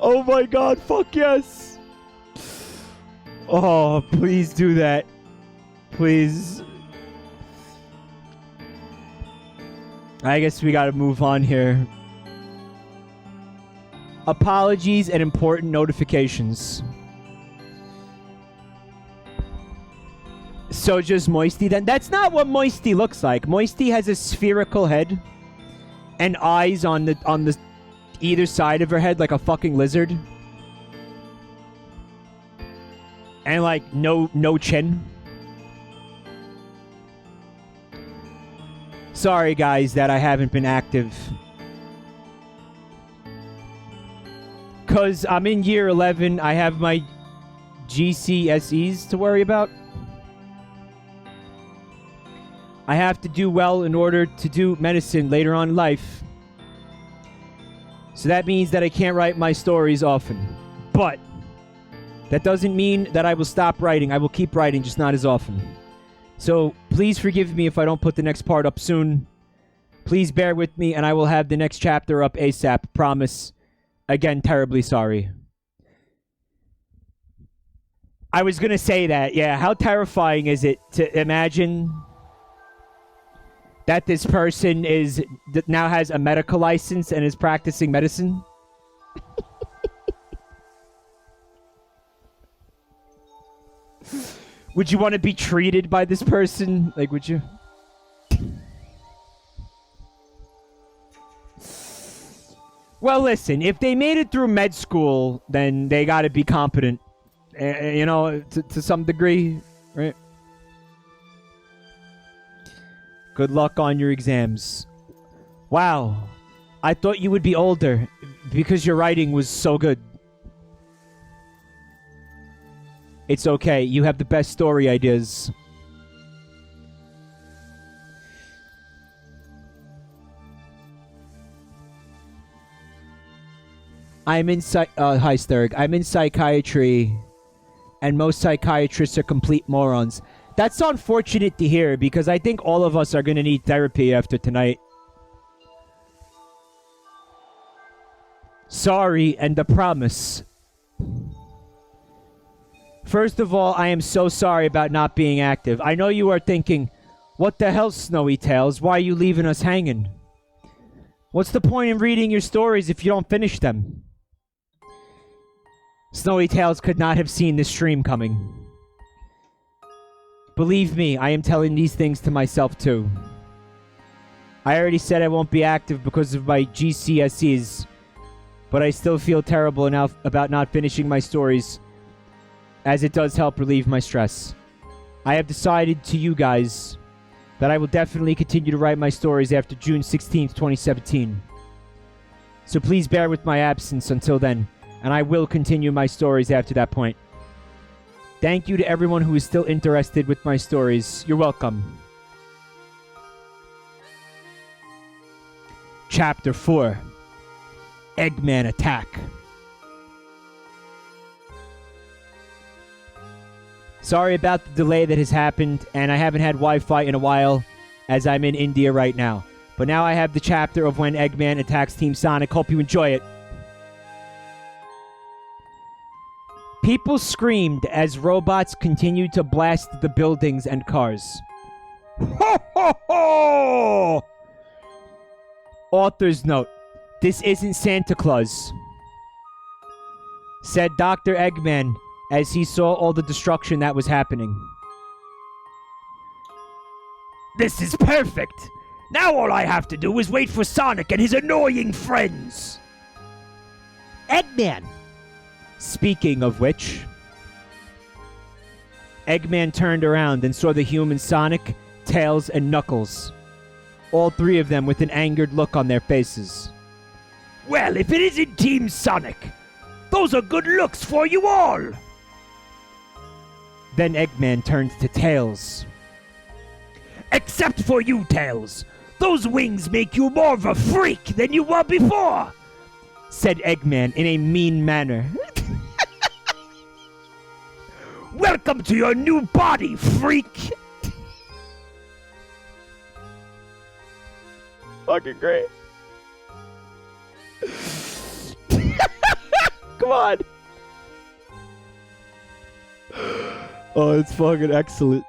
Oh my god, fuck yes! Oh, please do that. Please. I guess we gotta move on here. Apologies and important notifications. So just Moisty then? That's not what Moisty looks like. Moisty has a spherical head and eyes on the either side of her head like a fucking lizard. And like no chin. Sorry guys that I haven't been active. Cause I'm in year 11, I have my GCSEs to worry about. I have to do well in order to do medicine later on in life. So that means that I can't write my stories often. But That doesn't mean that I will stop writing. I will keep writing, just not as often. So please forgive me if I don't put the next part up soon. Please bear with me, and I will have the next chapter up ASAP. Promise. Again, terribly sorry. I was going to say that, yeah. How terrifying is it to imagine that this person now has a medical license and is practicing medicine? Would you want to be treated by this person? Like, would you? Well, listen, if they made it through med school, then they got to be competent, you know, to some degree, right? Good luck on your exams. Wow, I thought you would be older because your writing was so good. It's okay, you have the best story ideas. Hi Sterg. I'm in psychiatry, and most psychiatrists are complete morons. That's unfortunate to hear, because I think all of us are going to need therapy after tonight. Sorry, and a promise. First of all, I am so sorry about not being active. I know you are thinking, what the hell, Snowy Tales? Why are you leaving us hanging? What's the point in reading your stories if you don't finish them? Snowy Tales could not have seen this stream coming. Believe me, I am telling these things to myself too. I already said I won't be active because of my GCSEs, but I still feel terrible enough about not finishing my stories, as it does help relieve my stress. I have decided to you guys that I will definitely continue to write my stories after June 16th, 2017. So please bear with my absence until then, and I will continue my stories after that point. Thank you to everyone who is still interested with my stories. You're welcome. Chapter 4. Eggman Attack. Sorry about the delay that has happened, and I haven't had Wi-Fi in a while, as I'm in India right now. But now I have the chapter of when Eggman attacks Team Sonic. Hope you enjoy it. People screamed as robots continued to blast the buildings and cars. Ho ho ho! Author's note. This isn't Santa Claus, said Dr. Eggman as he saw all the destruction that was happening.
This is perfect! Now all I have to do is wait for Sonic and his annoying friends!
Eggman!
Speaking of which, Eggman turned around and saw the human Sonic, Tails, and Knuckles. All three of them with an angered look on their faces.
Well, if it isn't Team Sonic, those are good looks for you all!
Then Eggman turned to Tails.
Except for you, Tails. Those wings make you more of a freak than you were before,
said Eggman in a mean manner.
Welcome to your new body, freak!
Fucking great. Come on. Oh, it's fucking excellent.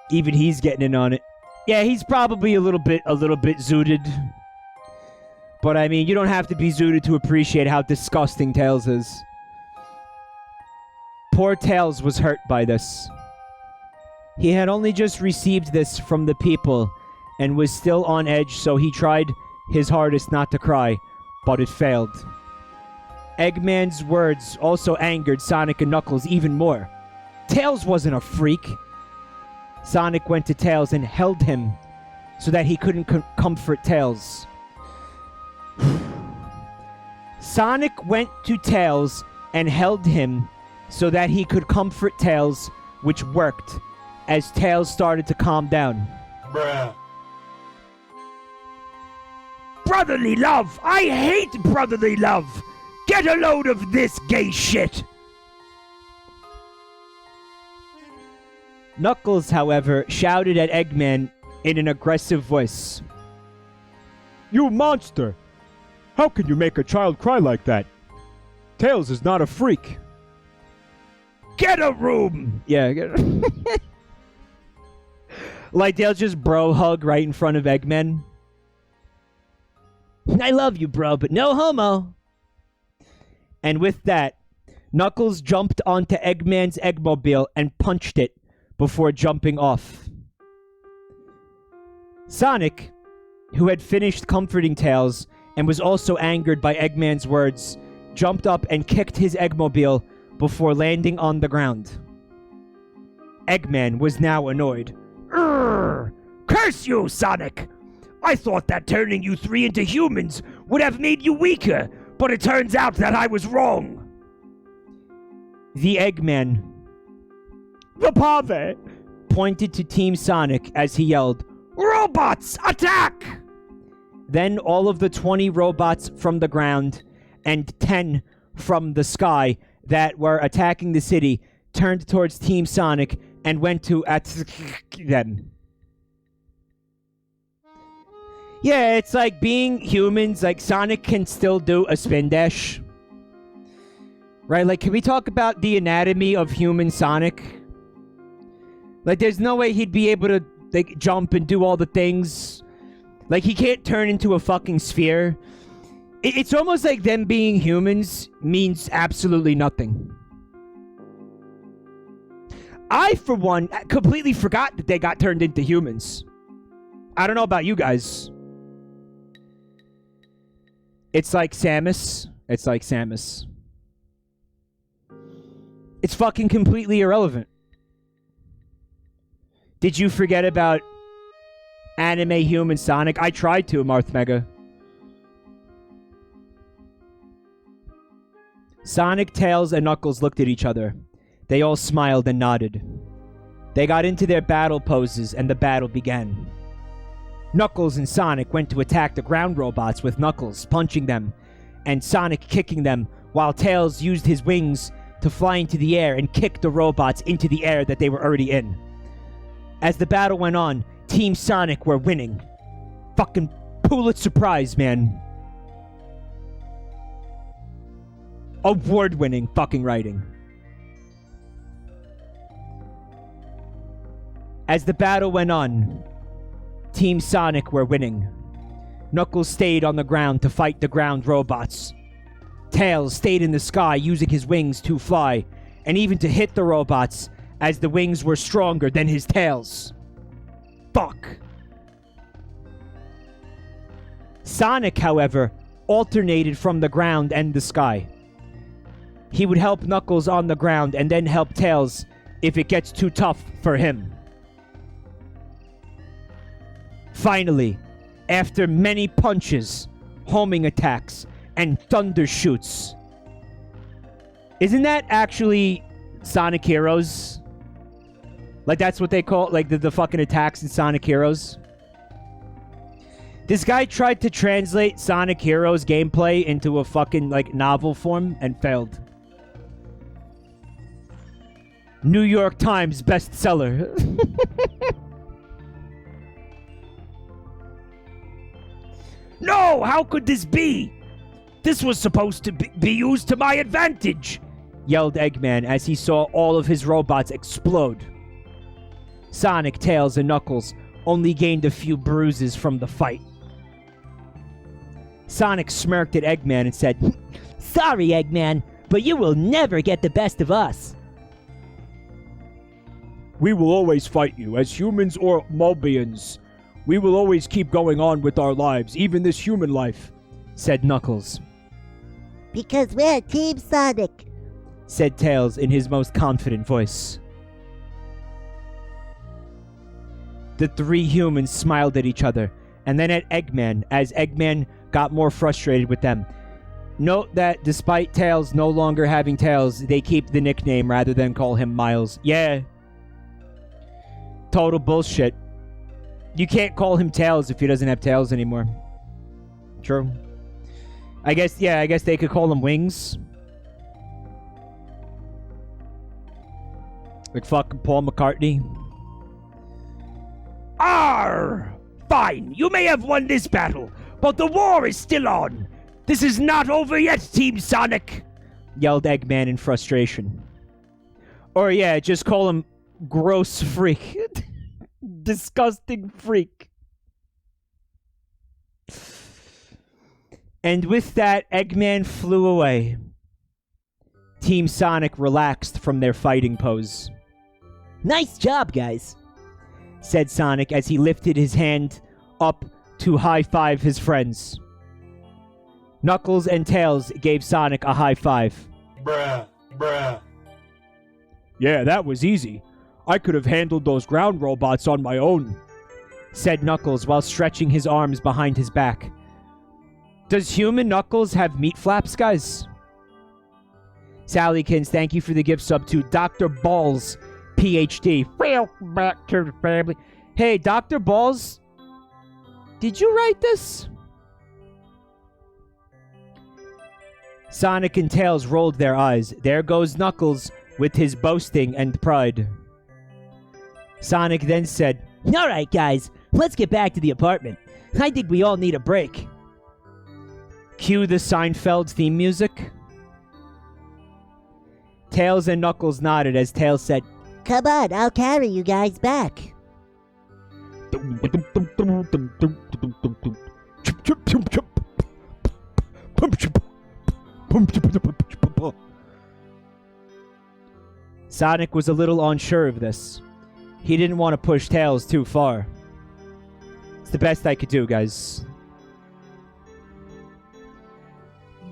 Even he's getting in on it. Yeah, he's probably a little bit zooted. But I mean, you don't have to be zooted to appreciate how disgusting Tails is. Poor Tails was hurt by this. He had only just received this from the people and was still on edge, so he tried his hardest not to cry, but it failed. Eggman's words also angered Sonic and Knuckles even more. Tails wasn't a freak. Sonic went to Tails and held him so that he couldn't comfort Tails. Sonic went to Tails and held him so that he could comfort Tails, which worked as Tails started to calm down.
Bruh.
Brotherly love! I hate brotherly love! Get a load of this gay shit!
Knuckles, however, shouted at Eggman in an aggressive voice.
You monster! How can you make a child cry like that? Tails is not a freak.
Get a room!
Yeah. Like, they'll just bro hug right in front of Eggman.
I love you, bro, but no homo.
And with that, Knuckles jumped onto Eggman's Eggmobile and punched it before jumping off. Sonic, who had finished comforting Tails and was also angered by Eggman's words, jumped up and kicked his Eggmobile before landing on the ground. Eggman was now annoyed.
Urgh! Curse you, Sonic! I thought that turning you three into humans would have made you weaker, but it turns out that I was wrong.
The Eggman
The pave!
pointed to Team Sonic as he yelled,
Robots, attack!
Then all of the 20 robots from the ground and 10 from the sky that were attacking the city turned towards Team Sonic and went to attack them. Yeah, it's like being humans, like Sonic can still do a spin dash. Right, like, can we talk about the anatomy of human Sonic? Like, there's no way he'd be able to, like, jump and do all the things. Like, he can't turn into a fucking sphere. It's almost like them being humans means absolutely nothing. I, for one, completely forgot that they got turned into humans. I don't know about you guys. It's like Samus. It's like Samus. It's fucking completely irrelevant. Did you forget about anime human Sonic? I tried to, Marth Mega. Sonic, Tails, and Knuckles looked at each other. They all smiled and nodded. They got into their battle poses, and the battle began. Knuckles and Sonic went to attack the ground robots, with Knuckles punching them and Sonic kicking them, while Tails used his wings to fly into the air and kick the robots into the air that they were already in. As the battle went on, Team Sonic were winning. Fucking Pulitzer Prize, man. Award-winning fucking writing. As the battle went on, Team Sonic were winning. Knuckles stayed on the ground to fight the ground robots. Tails stayed in the sky using his wings to fly, and even to hit the robots, as the wings were stronger than his tails. Fuck. Sonic, however, alternated from the ground and the sky. He would help Knuckles on the ground and then help Tails if it gets too tough for him. Finally, after many punches, homing attacks, and thunder shoots. Isn't that actually Sonic Heroes? Like, that's what they call, like, the fucking attacks in Sonic Heroes? This guy tried to translate Sonic Heroes gameplay into a fucking, like, novel form and failed. New York Times bestseller.
No, how could this be? This was supposed to be used to my advantage,
yelled Eggman as he saw all of his robots explode. Sonic, Tails, and Knuckles only gained a few bruises from the fight. Sonic smirked at Eggman and said,
Sorry, Eggman, but you will never get the best of us.
We will always fight you, as humans or Mobians. We will always keep going on with our lives, even this human life,
said Knuckles.
Because we're Team Sonic,
said Tails in his most confident voice. The three humans smiled at each other, and then at Eggman, as Eggman got more frustrated with them. Note that despite Tails no longer having tails, they keep the nickname rather than call him Miles. Yeah. Total bullshit. You can't call him Tails if he doesn't have tails anymore. True. I guess they could call them wings. Like fucking Paul McCartney.
Arr! Fine, you may have won this battle, but the war is still on. This is not over yet, Team Sonic!
Yelled Eggman in frustration. Or yeah, just call him gross freak. Disgusting freak. And with that, Eggman flew away. Team Sonic relaxed from their fighting pose.
Nice job, guys,
said Sonic as he lifted his hand up to high-five his friends. Knuckles and Tails gave Sonic a high five.
Bruh.
Yeah, that was easy. I could have handled those ground robots on my own,
said Knuckles while stretching his arms behind his back. Does human Knuckles have meat flaps, guys? Sallykins, thank you for the gift sub to Dr. Balls, PhD.
Welcome back to the family.
Hey, Dr. Balls, did you write this? Sonic and Tails rolled their eyes. There goes Knuckles with his boasting and pride. Sonic then said,
All right, guys, let's get back to the apartment. I think we all need a break.
Cue the Seinfeld theme music. Tails and Knuckles nodded as Tails said,
Come on, I'll carry you guys back.
Sonic was a little unsure of this. He didn't want to push Tails too far. It's the best I could do, guys.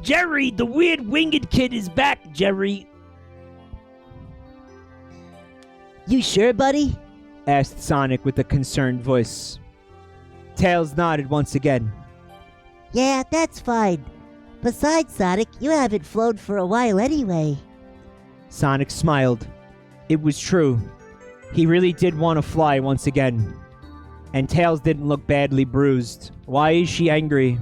Jerry, the weird winged kid is back, Jerry.
You sure, buddy?
Asked Sonic with a concerned voice. Tails nodded once again.
Yeah, that's fine. Besides, Sonic, you haven't flown for a while anyway.
Sonic smiled. It was true. He really did want to fly once again. And Tails didn't look badly bruised. Why is she angry?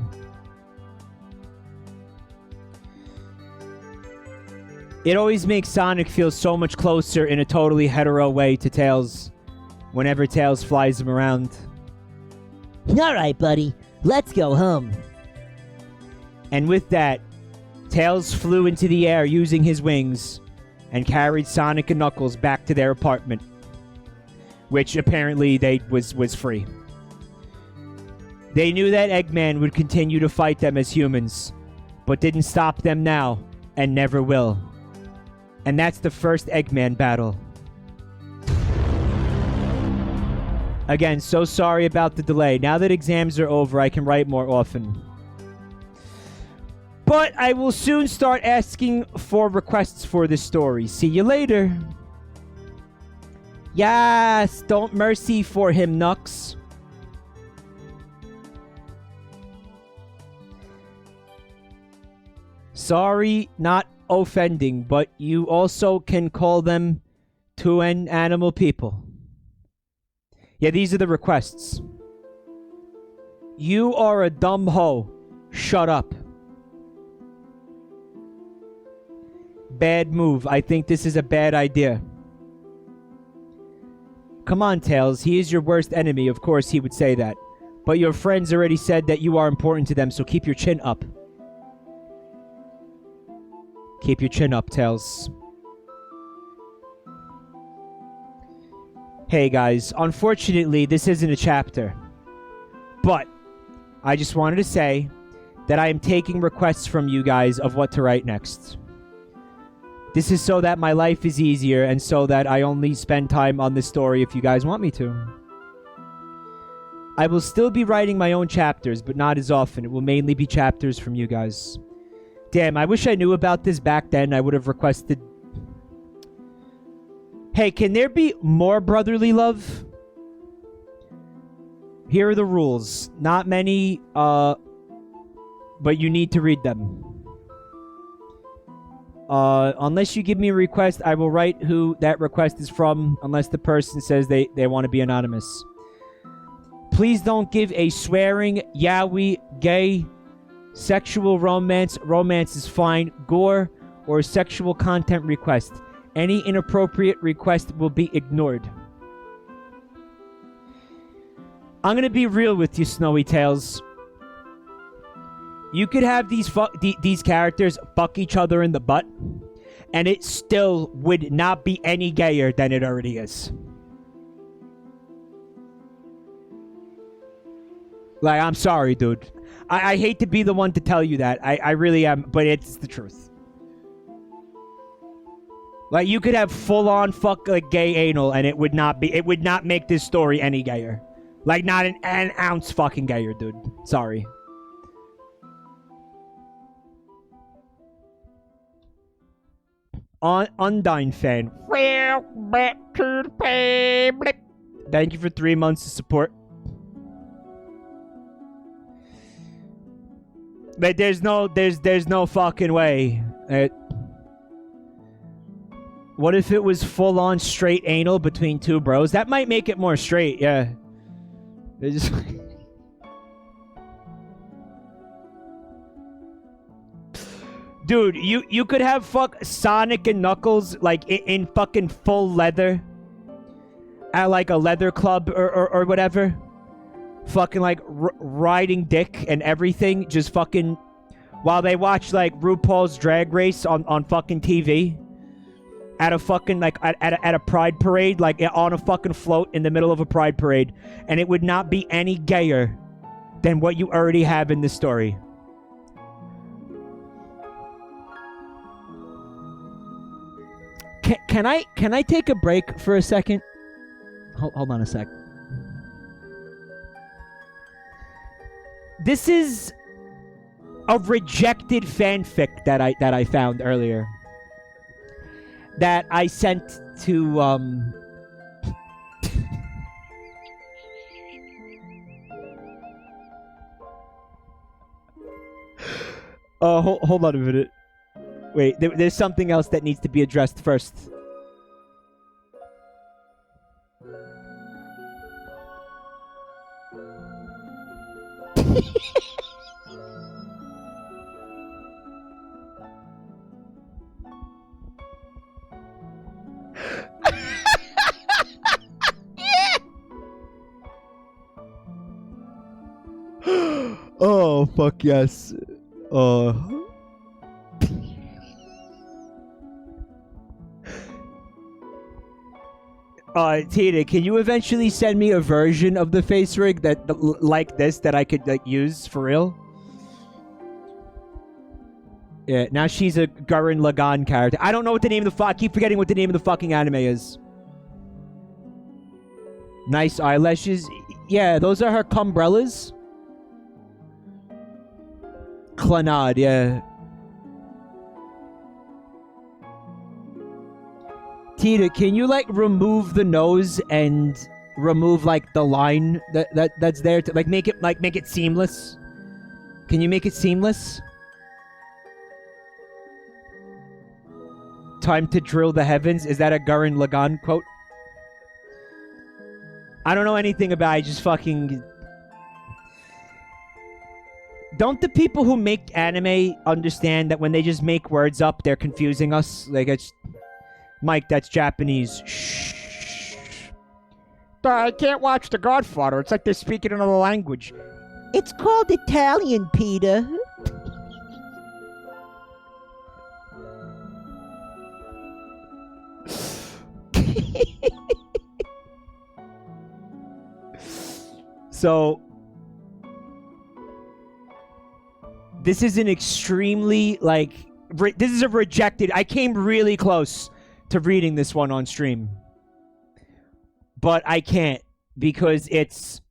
It always makes Sonic feel so much closer in a totally hetero way to Tails whenever Tails flies him around.
All right, buddy, let's go home.
And with that, Tails flew into the air using his wings and carried Sonic and Knuckles back to their apartment, which apparently was free. They knew that Eggman would continue to fight them as humans, but didn't stop them now and never will. And that's the first Eggman battle. Again, so sorry about the delay. Now that exams are over, I can write more often. But I will soon start asking for requests for this story. See you later. Yes, don't mercy for him, Nux. Sorry, not offending, but you also can call them to an animal people. Yeah, these are the requests. You are a dumb hoe. Shut up. Bad move. I think this is a bad idea. Come on, Tails. He is your worst enemy. Of course he would say that. But your friends already said that you are important to them, so keep your chin up. Keep your chin up, Tails. Hey, guys. Unfortunately, this isn't a chapter. But I just wanted to say that I am taking requests from you guys of what to write next. This is so that my life is easier and so that I only spend time on this story if you guys want me to. I will still be writing my own chapters, but not as often. It will mainly be chapters from you guys. Damn, I wish I knew about this back then. I would have requested... Hey, can there be more brotherly love? Here are the rules. Not many, but you need to read them. Unless you give me a request, I will write who that request is from, unless the person says they want to be anonymous. Please don't give a swearing, yaoi, gay, Sexual romance. Romance is fine. Gore or sexual content request. Any inappropriate request will be ignored. I'm gonna be real with you, Snowy Tails. You could have these characters fuck each other in the butt, and it still would not be any gayer than it already is. Like, I'm sorry, dude. I hate to be the one to tell you that. I really am, but it's the truth. Like, you could have full-on gay anal, and it would not make this story any gayer. Like, not an ounce fucking gayer, dude. Sorry. Undyne fan.
Welcome back to the family.
Thank you for 3 months of support. But there's no fucking way. What if it was full-on straight anal between two bros? That might make it more straight, yeah. Just... Dude, you could have Sonic and Knuckles like in fucking full leather at like a leather club or whatever, fucking like riding dick and everything, just fucking while they watch like RuPaul's Drag Race on fucking TV at a fucking like at a pride parade, like on a fucking float in the middle of a pride parade, and it would not be any gayer than what you already have in this story. Can I take a break for a second? Hold on a sec. This is a rejected fanfic that I found earlier. That I sent to hold on a minute. Wait, there's something else that needs to be addressed first. Oh, fuck yes. Tina, can you eventually send me a version of the face rig that like this that I could like use for real? Yeah, now she's a Gurren Lagann character. I don't know what the name of the I keep forgetting what the name of the fucking anime is. Nice eyelashes. Yeah, those are her cumbrellas. Clanad, yeah. Tita, can you like remove the nose and remove like the line that's there to like make it seamless? Can you make it seamless? Time to drill the heavens. Is that a Gurren Lagann quote? I don't know anything about it. I just fucking... Don't the people who make anime understand that when they just make words up, they're confusing us? Like, it's... Mike, that's Japanese. Shh.
I can't watch The Godfather. It's like they're speaking another language.
It's called Italian, Peter.
So, this is an extremely, like, this is a rejected... I came really close to reading this one on stream. But I can't, because it's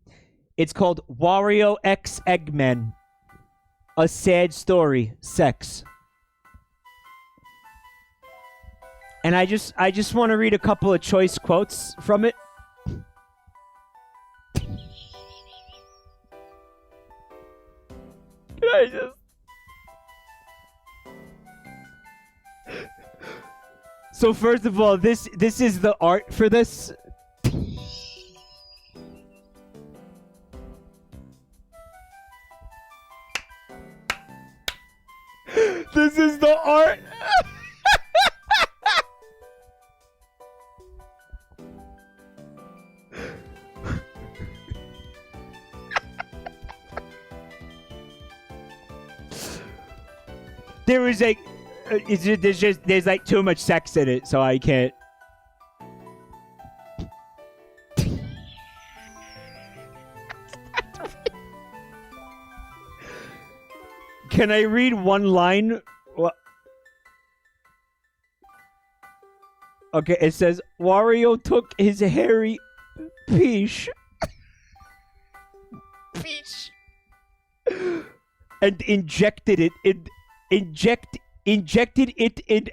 called Wario X Eggman. A Sad Story. Sex. And I just want to read a couple of choice quotes from it. Can I just... So first of all, this is the art for this. This is the art. There is there's like too much sex in it, so I can't. Can I read one line? What? Okay, it says Wario took his hairy peach and injected it in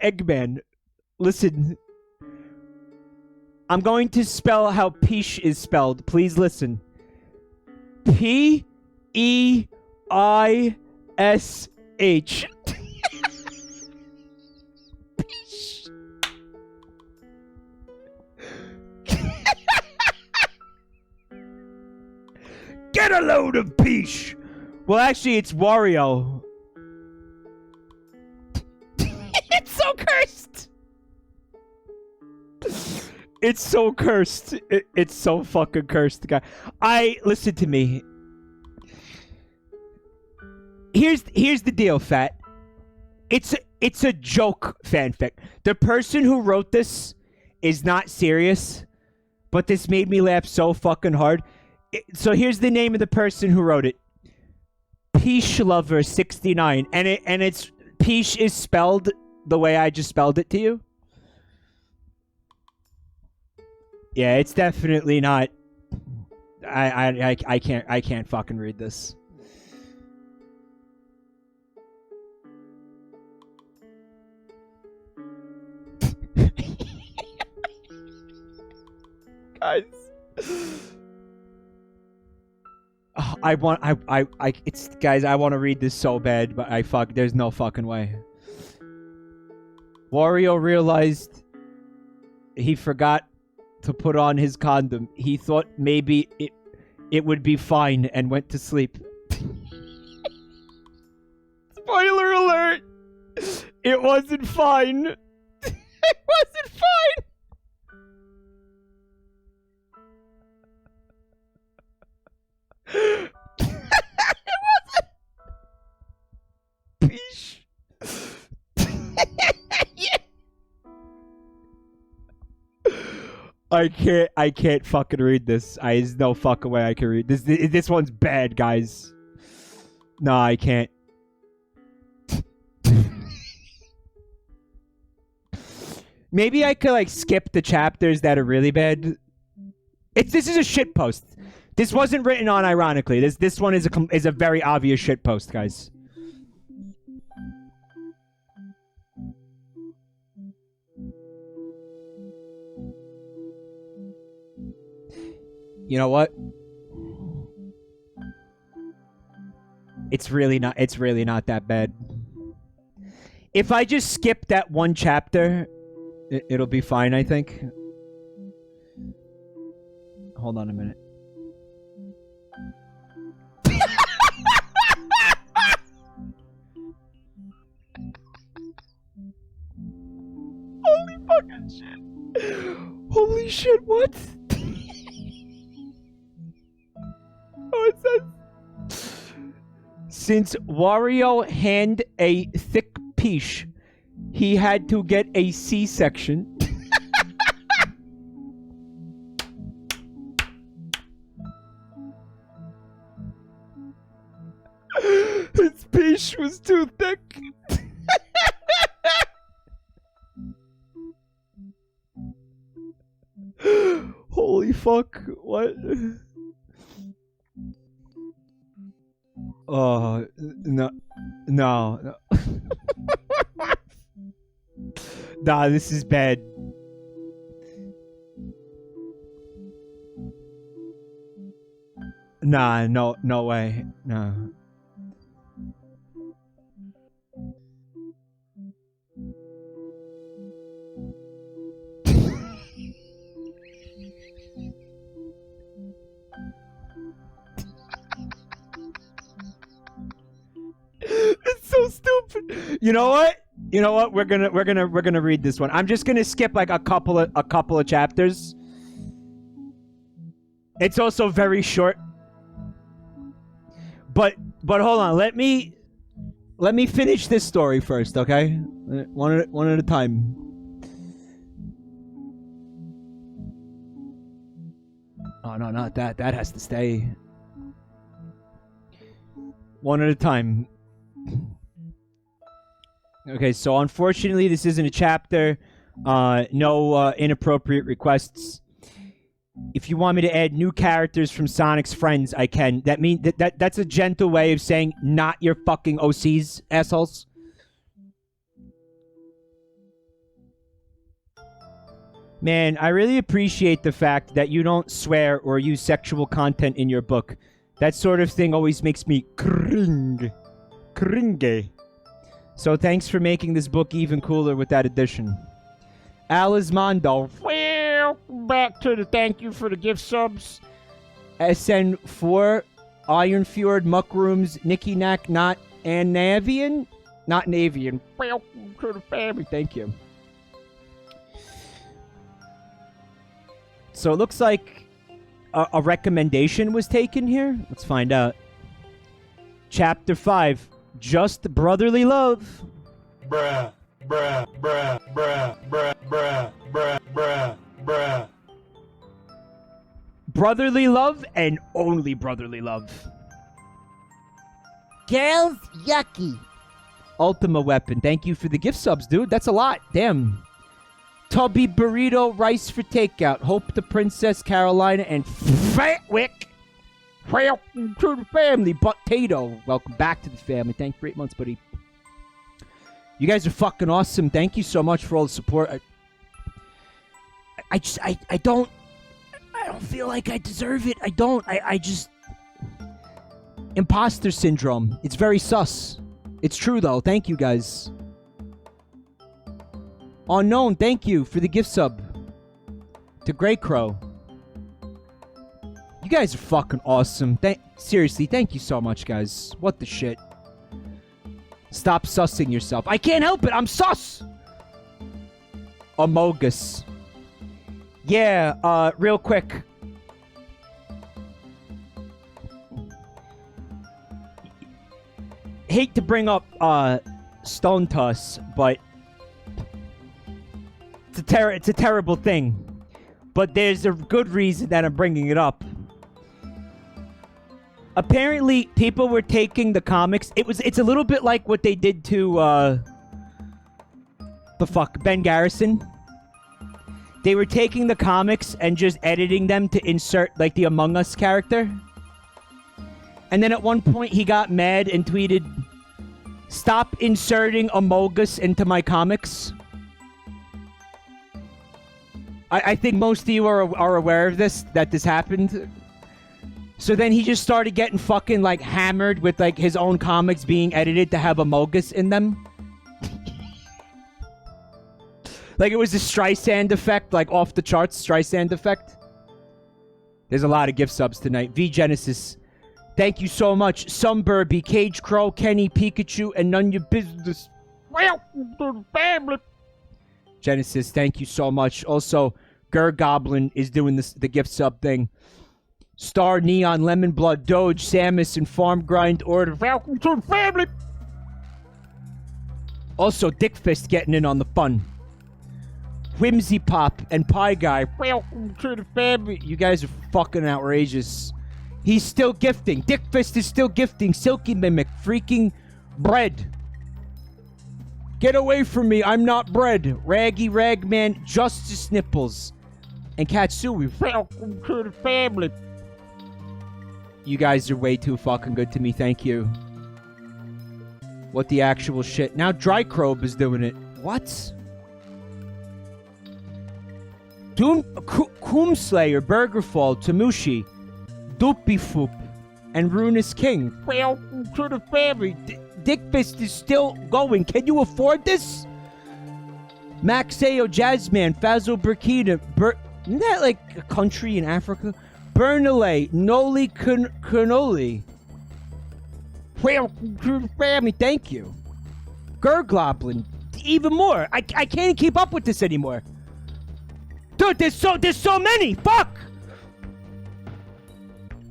Eggman. Listen. I'm going to spell how peach is spelled. Please listen. P-E-I-S-H. Peach.
Get a load of peach.
Well, actually, it's Wario.
It's so cursed.
It's so cursed. It's so fucking cursed, guy. Listen to me. Here's the deal, Fat. It's a joke fanfic. The person who wrote this is not serious, but this made me laugh so fucking hard. So here's the name of the person who wrote it. Peach Lover 69, and it's Peach is spelled the way I just spelled it to you. Yeah, it's definitely not. I can't fucking read this. Guys. I want to read this so bad, but there's no fucking way. Wario realized he forgot to put on his condom. He thought maybe it would be fine and went to sleep. Spoiler alert! It wasn't fine. It wasn't fine. It wasn't. Peach. Yeah. I can't fucking read this. There's no fucking way I can read this. This one's bad, guys. No, I can't. Maybe I could like skip the chapters that are really bad. This is a shit post. This wasn't written on ironically. This one is a very obvious shit post, guys. You know what? It's really not that bad. If I just skip that one chapter, it'll be fine, I think. Hold on a minute. Holy fucking shit. Holy shit, what? Oh, it says... Since Wario had a thick peach, he had to get a C-section. His peach was too thick. Holy fuck, what? Oh, no. Nah, this is bad. Nah, no way. No. It's so stupid. You know what? You know what? We're gonna read this one. I'm just gonna skip like a couple of chapters. It's also very short. But hold on. Let me finish this story first, okay? One at a time. Oh no, not that. That has to stay. One at a time. Okay, so unfortunately, this isn't a chapter. No inappropriate requests. If you want me to add new characters from Sonic's friends, I can. That's a gentle way of saying not your fucking OCs, assholes. Man, I really appreciate the fact that you don't swear or use sexual content in your book. That sort of thing always makes me cringe. So thanks for making this book even cooler with that addition. Alismondo.
Well, back to the thank you for the gift subs.
SN4, Ironfjord, Muckrooms, Nicky Knack, Not Navian? Not Navian.
Welcome to the family.
Thank you. So it looks like a recommendation was taken here. Let's find out. Chapter 5. Just brotherly love.
Bruh, bruh, bruh, bruh, bruh, bruh, bruh, bruh, bruh.
Brotherly love and only brotherly love.
Girls, yucky.
Ultima Weapon. Thank you for the gift subs, dude. That's a lot. Damn. Tubby Burrito Rice for takeout. Hope the Princess Carolina and Fatwick. Welcome to the family. Potato. Welcome back to the family. Thank you for 8 months, buddy. You guys are fucking awesome. Thank you so much for all the support. I don't feel like I deserve it. I just... Imposter syndrome. It's very sus. It's true, though. Thank you, guys. Unknown, thank you for the gift sub. To Grey Crow. You guys are fucking awesome. Seriously, thank you so much, guys. What the shit? Stop sussing yourself. I can't help it. I'm sus. Amogus. Yeah, real quick. Hate to bring up Stone Tuss, but it's a terrible thing. But there's a good reason that I'm bringing it up. Apparently, people were taking the comics. It's a little bit like what they did to Ben Garrison. They were taking the comics and just editing them to insert like the Among Us character. And then at one point he got mad and tweeted, "Stop inserting Amogus into my comics." I think most of you are aware of this, that this happened. So then he just started getting fucking like hammered with like his own comics being edited to have Amogus in them. Like it was a Streisand effect, like off the charts Streisand effect. There's a lot of gift subs tonight. V Genesis, thank you so much. Sunburby, Cage Crow, Kenny, Pikachu, and none of your business.
Welcome to the family.
Genesis, thank you so much. Also, Gur Goblin is doing the gift sub thing. Star, Neon, Lemon Blood, Doge, Samus, and Farm Grind Order.
Welcome to the family.
Also, Dick Fist getting in on the fun. Whimsy Pop and Pie Guy.
Welcome to the family.
You guys are fucking outrageous. He's still gifting. Dick Fist is still gifting. Silky Mimic. Freaking bread. Get away from me. I'm not bread. Raggy Ragman. Justice Nipples. And Katsui.
Welcome to the family.
You guys are way too fucking good to me. Thank you. What the actual shit? Now Drycrobe is doing it. What? Coomslayer, Burgerfall, Tamushi, Doopyfoop, and Runus King.
Welcome to the family.
Dick Fist is still going. Can you afford this? Maxeo, Jazzman, Fazzo Burkina, isn't that like a country in Africa? Bernalay, Noli Cannoli. Welcome to the family. Thank you. Gurgloblin. Even more. I can't keep up with this anymore. Dude, there's so many. Fuck.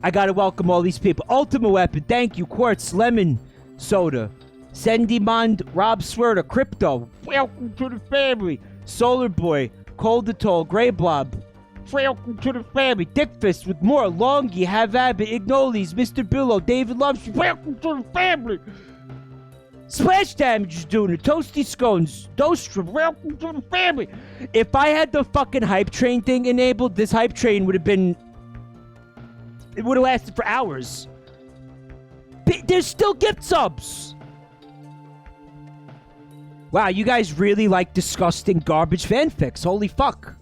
I gotta welcome all these people. Ultima Weapon, thank you. Quartz, Lemon, Soda, Sendimond, Rob Swerta, Crypto. Welcome to the family. Solar Boy, Cold Atoll, Grey Blob. Welcome to the family. Dickfist with more. Longy, Have Abbott, Ignolis, Mr. Billow, David Loves. Welcome to the family. Splash Damage is doing it. Toasty Scones, Dostrum. Welcome to the family. If I had the fucking hype train thing enabled, this hype train would have been. It would have lasted for hours. There's still gift subs. Wow, you guys really like disgusting garbage fanfics. Holy fuck.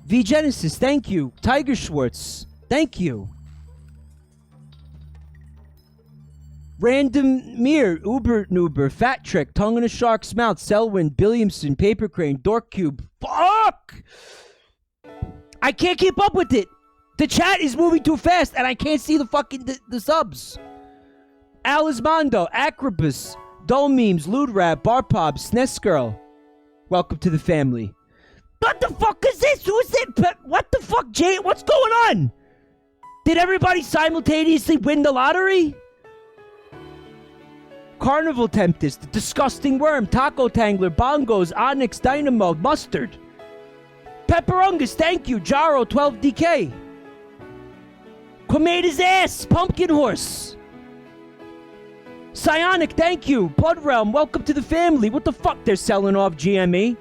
V Genesis, thank you. Tiger Schwartz, thank you. Random Mir, Uber Noober, Fat Trick, Tongue in a Shark's Mouth, Selwyn, Billiamson, Paper Crane, Dork Cube. Fuck! I can't keep up with it. The chat is moving too fast, and I can't see the fucking the subs. Alismondo, Acrobus, Dull Memes, Ludrab, Barpop, SNES Girl. Welcome to the family. What the fuck is this? Who is it? What the fuck, Jay? What's going on? Did everybody simultaneously win the lottery? Carnival Tempest, the Disgusting Worm, Taco Tangler, Bongos, Onyx, Dynamo, Mustard. Pepperungus, thank you. Jaro, 12DK. Quamada's Ass, Pumpkin Horse. Psionic, thank you. Blood Realm, welcome to the family. What the fuck? They're selling off GME.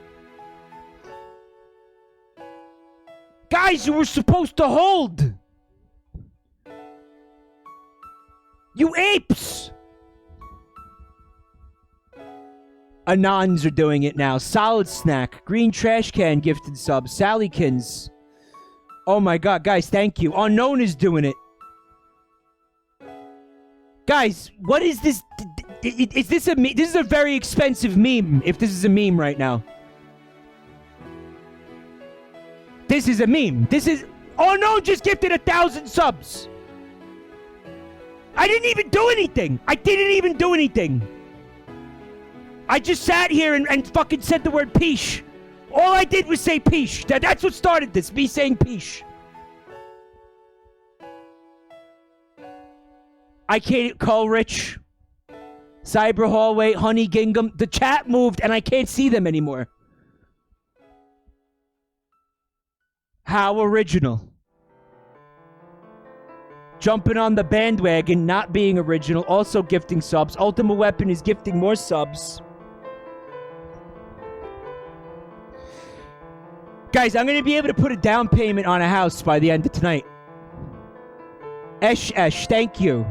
Guys, you were supposed to hold. You apes. Anons are doing it now. Solid Snack, Green Trash Can gifted sub, Sallykins. Oh my god, guys, thank you. Unknown is doing it. Guys, what is this? Is this a meme? This is a very expensive meme, if this is a meme right now. This is a meme. This is... Unknown just gifted 1,000 subs. I didn't even do anything. I didn't even do anything. I just sat here and fucking said the word peesh. All I did was say peesh. That's what started this, me saying peesh. I can't call Rich. Cyber Hallway, Honey Gingham. The chat moved and I can't see them anymore. How original. Jumping on the bandwagon, not being original, also gifting subs. Ultima Weapon is gifting more subs. Guys, I'm going to be able to put a down payment on a house by the end of tonight. Esh, thank you.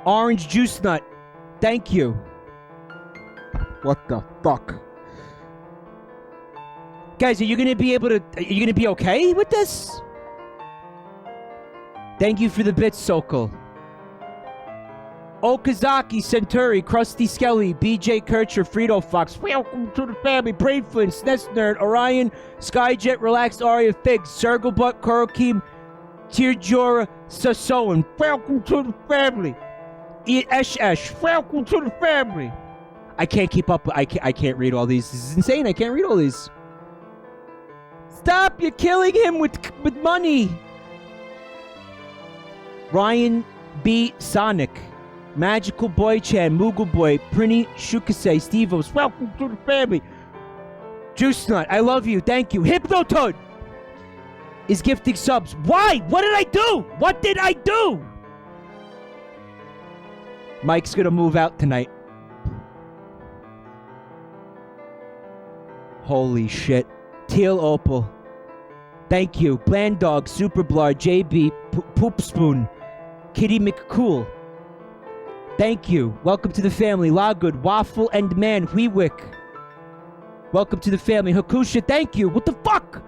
Orange Juice Nut, thank you. What the fuck? Guys, are you going to be able to... Are you going to be okay with this? Thank you for the bits, Sokol. Okazaki, Centauri, Krusty Skelly, BJ Kircher, Frito Fox. Welcome to the family. Brave Flynn, SNES Nerd, Orion, Skyjet, Relaxed Aria, Figs, Serglebutt, Kurokim, Tearjora, Sasoan. Welcome to the family. Esh, welcome to the family. I can't keep up. I can't read all these. This is insane. I can't read all these. Stop! You're killing him with money. Ryan B. Sonic, Magical Boy Chan, Moogle Boy, Prinny Shukase, Stevos. Welcome to the family. Juice Nut, I love you. Thank you. Hypnotoad is gifting subs. Why? What did I do? What did I do? Mike's gonna move out tonight. Holy shit. Teal Opal. Thank you. Bland Dog, Super Blar, JB, Poop Spoon, Kitty McCool. Thank you. Welcome to the family. Lawgood, Waffle and Man, Wheewick. Welcome to the family. Hakusha, thank you. What the fuck?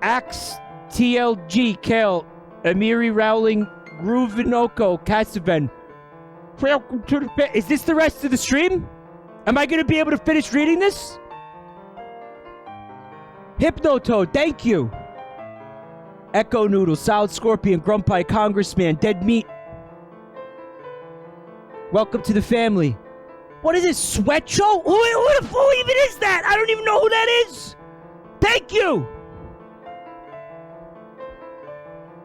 Axe, TLG, Kale, Amiri Rowling, Groovinoko, Casaven. Welcome to the family. Is this the rest of the stream? Am I going to be able to finish reading this? Hypnotoad, thank you. Echo Noodle, Solid Scorpion, Grumpy, Congressman, Dead Meat. Welcome to the family. What is this, Sweat Show? Who even is that? I don't even know who that is. Thank you.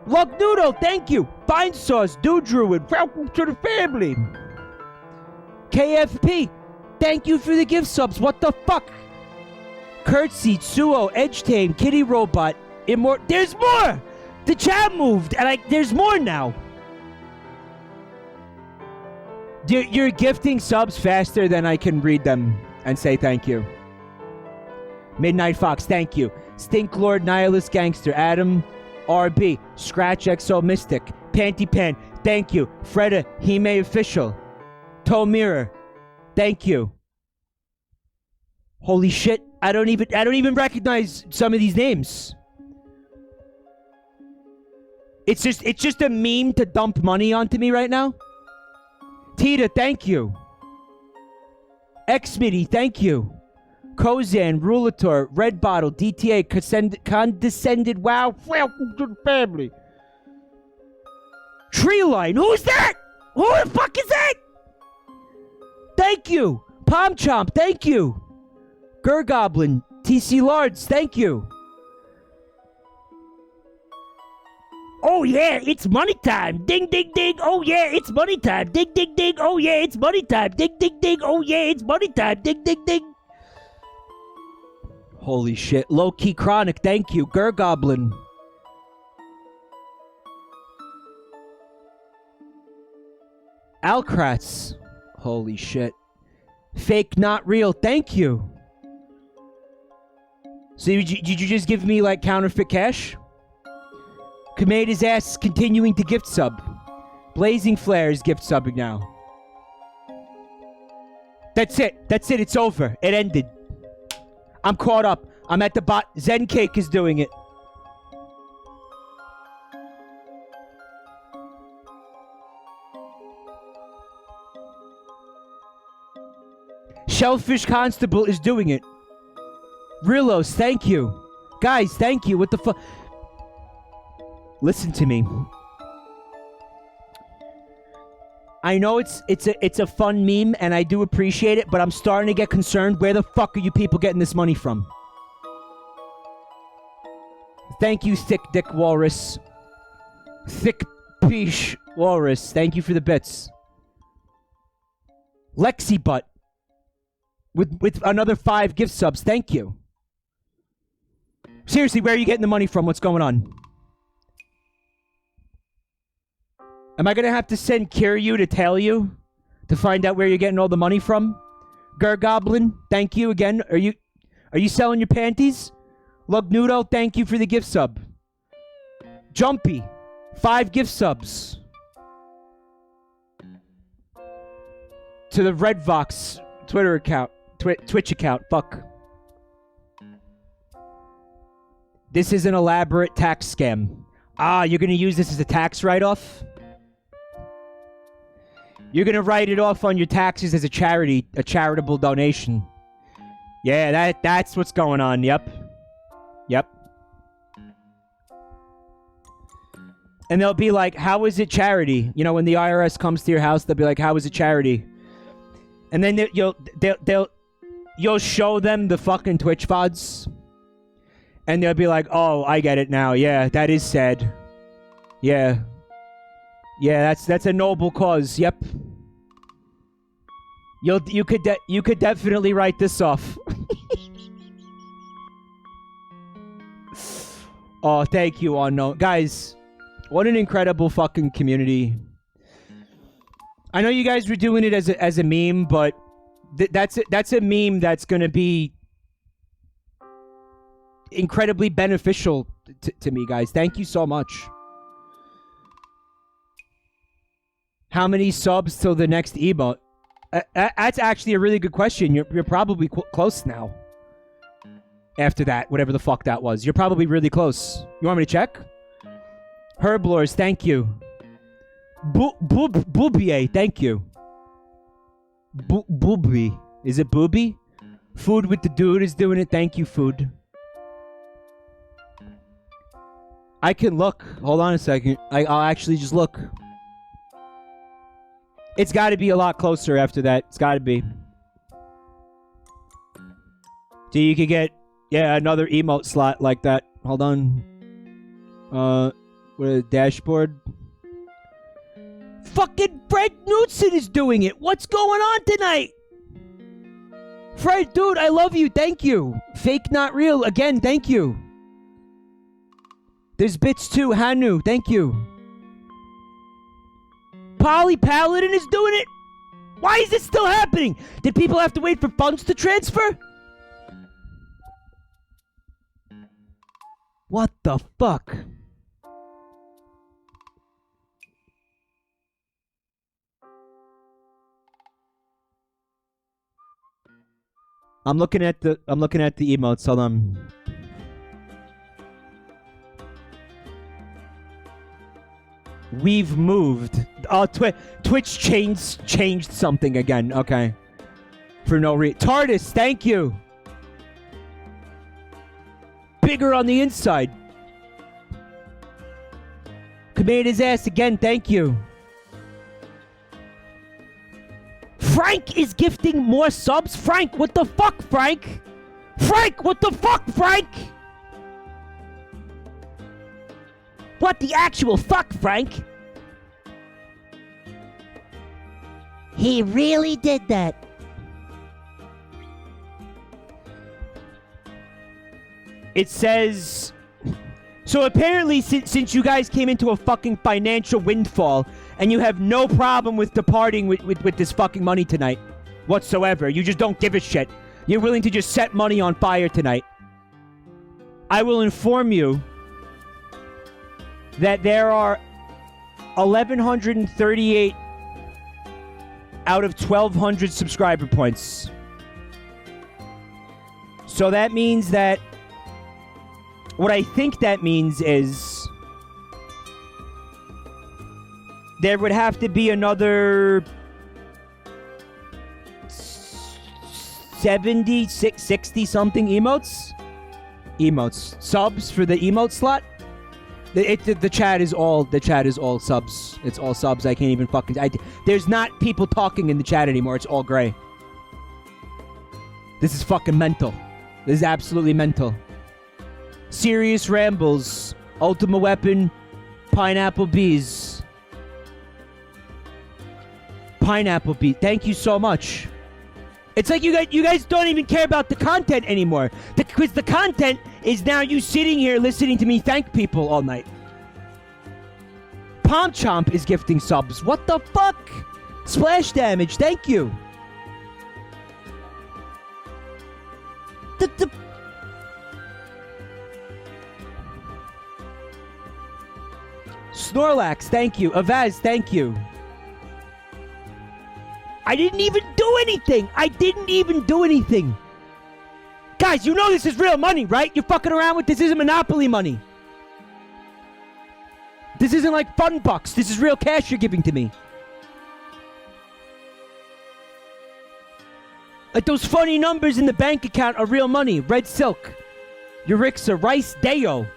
Lug Noodle, thank you. Fine Sauce, Dude Druid, welcome to the family. KFP, thank you for the gift subs. What the fuck? Curtsy, Suo, Edge Tame, Kitty Robot, There's more! The chat moved, and there's more now. You're gifting subs faster than I can read them and say thank you. Midnight Fox, thank you. Stink Lord, Nihilist Gangster, Adam, RB, Scratch XO Mystic, Panty Pan, thank you. Freda, Hime Official, Toe Mirror, thank you. Holy shit, I don't even recognize some of these names. It's just a meme to dump money onto me right now. Tita, thank you. Xmitty, thank you. Kozan, Rulator, Red Bottle, DTA, Condescended, wow, welcome to the family. Treeline, who's that? Who the fuck is that? Thank you. Palm Chomp, thank you. Gurgoblin, TC Lards, thank you. Oh yeah, it's money time. Ding ding ding. Oh yeah, it's money time. Ding ding ding. Oh yeah, it's money time. Ding ding ding. Oh yeah, it's money time. Ding ding ding. Holy shit. Low Key Chronic, thank you. Gurgoblin. Alkratz. Holy shit. Fake Not Real, thank you. So did you just give me like counterfeit cash? Made his ass continuing to gift sub. Blazing Flare is gift subbing now. That's it. It's over. It ended. I'm caught up. I'm at the bot. Zen Cake is doing it. Shellfish Constable is doing it. Rilos, thank you. Guys, thank you. What the fuck? Listen to me. I know it's a fun meme, and I do appreciate it, but I'm starting to get concerned. Where the fuck are you people getting this money from? Thank you, Thick Dick Walrus. Thick Peesh Walrus. Thank you for the bits. Lexi Butt. With another 5 gift subs. Thank you. Seriously, where are you getting the money from? What's going on? Am I gonna have to send Kiryu to tell you? To find out where you're getting all the money from? Gurgoblin, thank you again. Are you selling your panties? Lugnudo, thank you for the gift sub. Jumpy, 5 gift subs. To the Redvox Twitter account. Twitch account, fuck. This is an elaborate tax scam. Ah, you're gonna use this as a tax write-off? You're gonna write it off on your taxes as a charitable donation. Yeah, that's what's going on, yep. And they'll be like, how is it charity? You know, when the IRS comes to your house, they'll be like, how is it charity? And then you'll show them the fucking Twitch VODs. And they'll be like, oh, I get it now. Yeah, that is sad. Yeah, that's a noble cause. Yep. You could definitely write this off. Oh, thank you, Unknown. Guys, what an incredible fucking community. I know you guys were doing it as a meme, but that's a meme that's going to be incredibly beneficial to me, guys. Thank you so much. How many subs till the next emote? That's actually a really good question. You're probably close now. After that, whatever the fuck that was. You're probably really close. You want me to check? Herblors, thank you. Boobier, thank you. Booby. Is it Booby? Food with the Dude is doing it. Thank you, Food. I can look. Hold on a second. I'll actually just look. It's got to be a lot closer after that. It's got to be. So you could get, another emote slot like that. Hold on. What a dashboard.
Fucking Fred Knudsen is doing it. What's going on tonight? Fred, dude, I love you. Thank you. Fake not real. Again, thank you. There's bits too. Hanu, thank you. Polly Paladin is doing it? Why is this still happening? Did people have to wait for funds to transfer? What the fuck?
I'm looking at the emotes. Hold on. We've moved. Oh, Twitch changed something again. Okay. For no reason. TARDIS, thank you. Bigger on the inside. Command his ass again, thank you. Frank is gifting more subs? Frank, what the fuck, Frank? Frank, what the fuck, Frank? What the actual fuck, Frank?
He really did that.
It says... So apparently, since you guys came into a fucking financial windfall, and you have no problem with departing with this fucking money tonight whatsoever, you just don't give a shit. You're willing to just set money on fire tonight. I will inform you that there are 1,138 out of 1,200 subscriber points. So that means that... What I think that means is... there would have to be another... 70, 60 something emotes? Emotes. Subs for the emote slot? The chat is all subs. It's all subs. I can't even fucking... there's not people talking in the chat anymore. It's all gray. This is fucking mental. This is absolutely mental. Serious Rambles. Ultima Weapon. Pineapple Bees. Pineapple Bee. Thank you so much. It's like you guys don't even care about the content anymore. Because the content is now you sitting here listening to me thank people all night. Palm Chomp is gifting subs. What the fuck? Splash Damage, thank you. Snorlax, thank you. Avaz, thank you. I didn't even do anything. Guys, you know this is real money, right? You're fucking around with this. Isn't Monopoly money. This isn't like fun bucks. This is real cash you're giving to me. Like those funny numbers in the bank account are real money. Red Silk. Urixa. Rice Deo.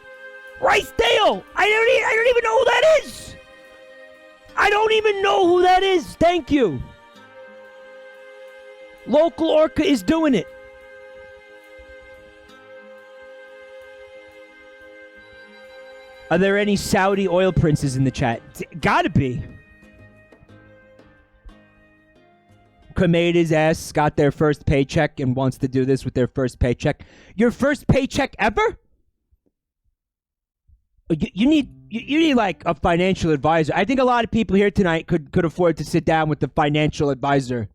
Rice Deo! I don't even know who that is! I don't even know who that is. Thank you. Local Orca is doing it. Are there any Saudi oil princes in the chat? Gotta be. Kamada's ass got their first paycheck and wants to do this with their first paycheck. Your first paycheck ever? You need like a financial advisor. I think a lot of people here tonight could afford to sit down with the financial advisor.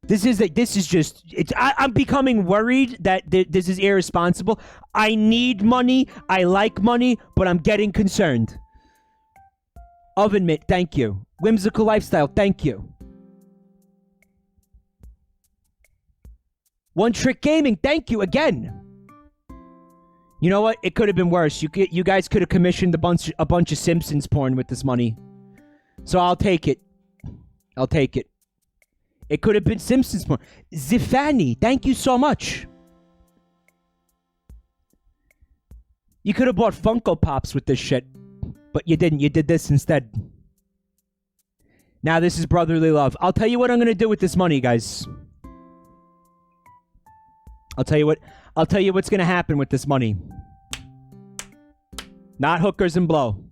I'm becoming worried that this is irresponsible. I need money. I like money, but I'm getting concerned. Oven Mitt, thank you. Whimsical Lifestyle, thank you. One Trick Gaming, thank you again. You know what? It could have been worse. You guys could have commissioned a bunch of Simpsons porn with this money. So I'll take it. It could have been Simpsons porn. Zifani, thank you so much. You could have bought Funko Pops with this shit, but you didn't. You did this instead. Now this is brotherly love. I'll tell you what I'm gonna do with this money, guys. I'll tell you what's gonna happen with this money. Not hookers and blow.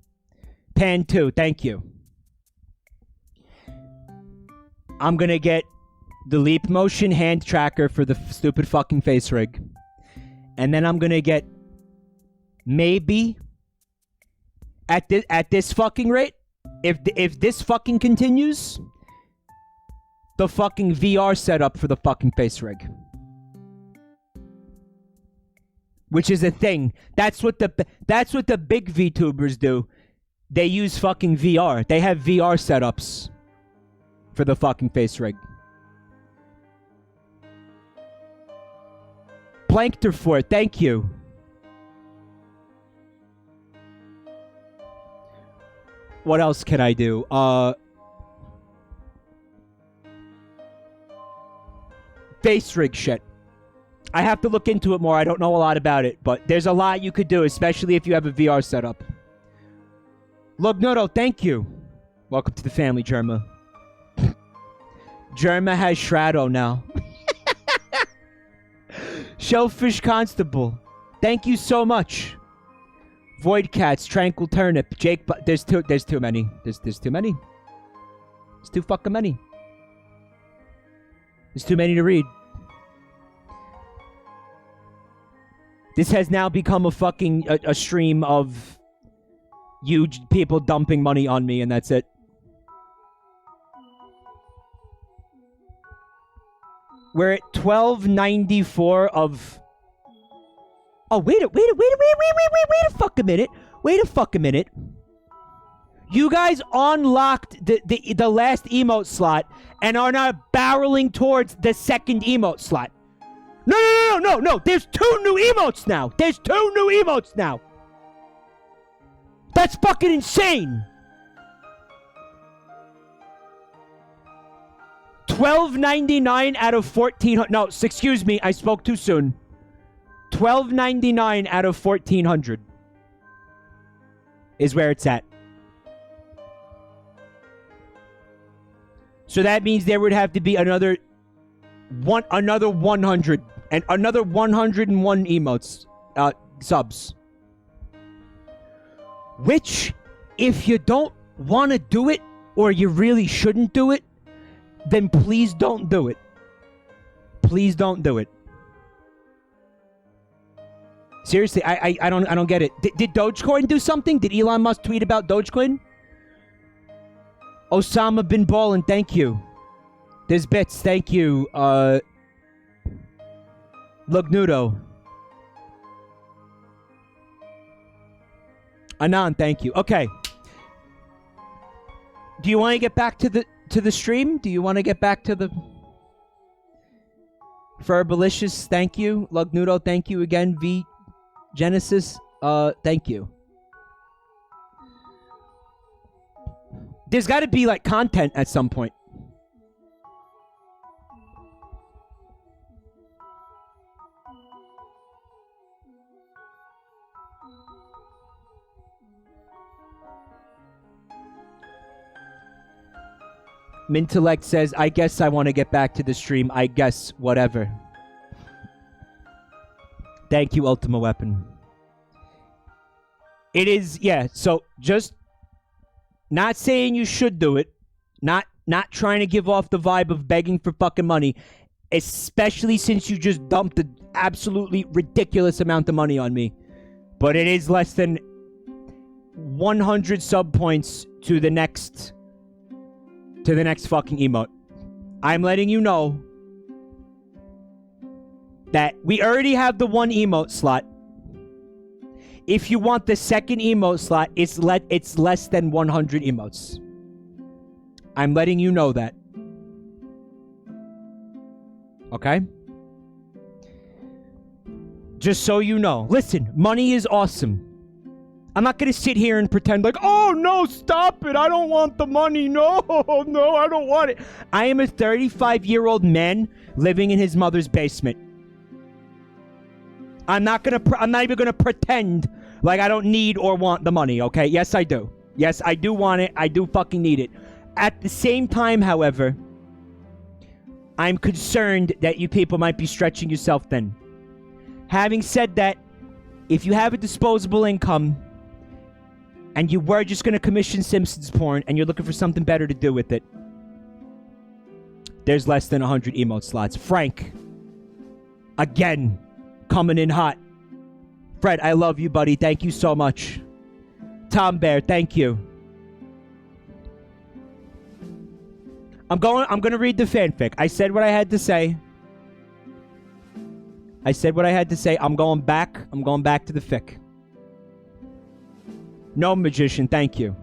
Pan 2, thank you. I'm gonna get the Leap Motion hand tracker for the stupid fucking face rig. And then I'm gonna get maybe at this fucking rate, if this fucking continues, the fucking VR setup for the fucking face rig. Which is a thing. That's what the big VTubers do. They use fucking VR. They have VR setups for the fucking face rig. Plankter for it, thank you. What else can I do? Face rig shit. I have to look into it more. I don't know a lot about it, but there's a lot you could do, especially if you have a VR setup. Lugnudo, thank you. Welcome to the family, Germa. Germa has Shrado now. Shellfish Constable, thank you so much. Void Cats, Tranquil Turnip, Jake. There's too many. There's too many. There's too fucking many. There's too many to read. This has now become a fucking a stream of huge people dumping money on me, and that's it. We're at 1294 of. Oh, wait a fucking minute. Wait a fucking minute. You guys unlocked the last emote slot and are now barreling towards the second emote slot. No. There's 2 new emotes now. That's fucking insane. 1299 out of 1400. No, excuse me. I spoke too soon. 1299 out of 1400 is where it's at. So that means there would have to be another 100 and another 101 emotes subs. Which, if you don't want to do it or you really shouldn't do it, then please don't do it. Please don't do it. Seriously, I don't get it. Did Dogecoin do something? Did Elon Musk tweet about Dogecoin? Osama bin Ballin, thank you. There's bits, thank you. Lugnudo. Anon, thank you. Okay. Do you want to get back to the stream? Do you want to get back to the Furbalicious? Thank you. Lugnudo, thank you again. V Genesis, thank you. There's got to be like content at some point. Mintellect says, I guess I want to get back to the stream. I guess, whatever. Thank you, Ultima Weapon. It is, yeah, so just not saying you should do it. Not trying to give off the vibe of begging for fucking money. Especially since you just dumped an absolutely ridiculous amount of money on me. But it is less than 100 sub points to the next fucking emote. I'm letting you know that we already have the 1 emote slot. If you want the second emote slot, it's less than 100 emotes. I'm letting you know that. Okay? Just so you know. Listen, money is awesome. I'm not going to sit here and pretend like, oh, no, stop it. I don't want the money. No, I don't want it. I am a 35-year-old man living in his mother's basement. I'm not even going to pretend Like, I don't need or want the money, okay? Yes, I do. Yes, I do want it. I do fucking need it. At the same time, however, I'm concerned that you people might be stretching yourself thin. Having said that, if you have a disposable income and you were just going to commission Simpsons porn and you're looking for something better to do with it, there's less than 100 emote slots. Frank, again, coming in hot. Fred, I love you, buddy. Thank you so much. Tom Bear, thank you. I'm gonna read the fanfic. I said what I had to say. I'm going back to the fic. No magician, thank you.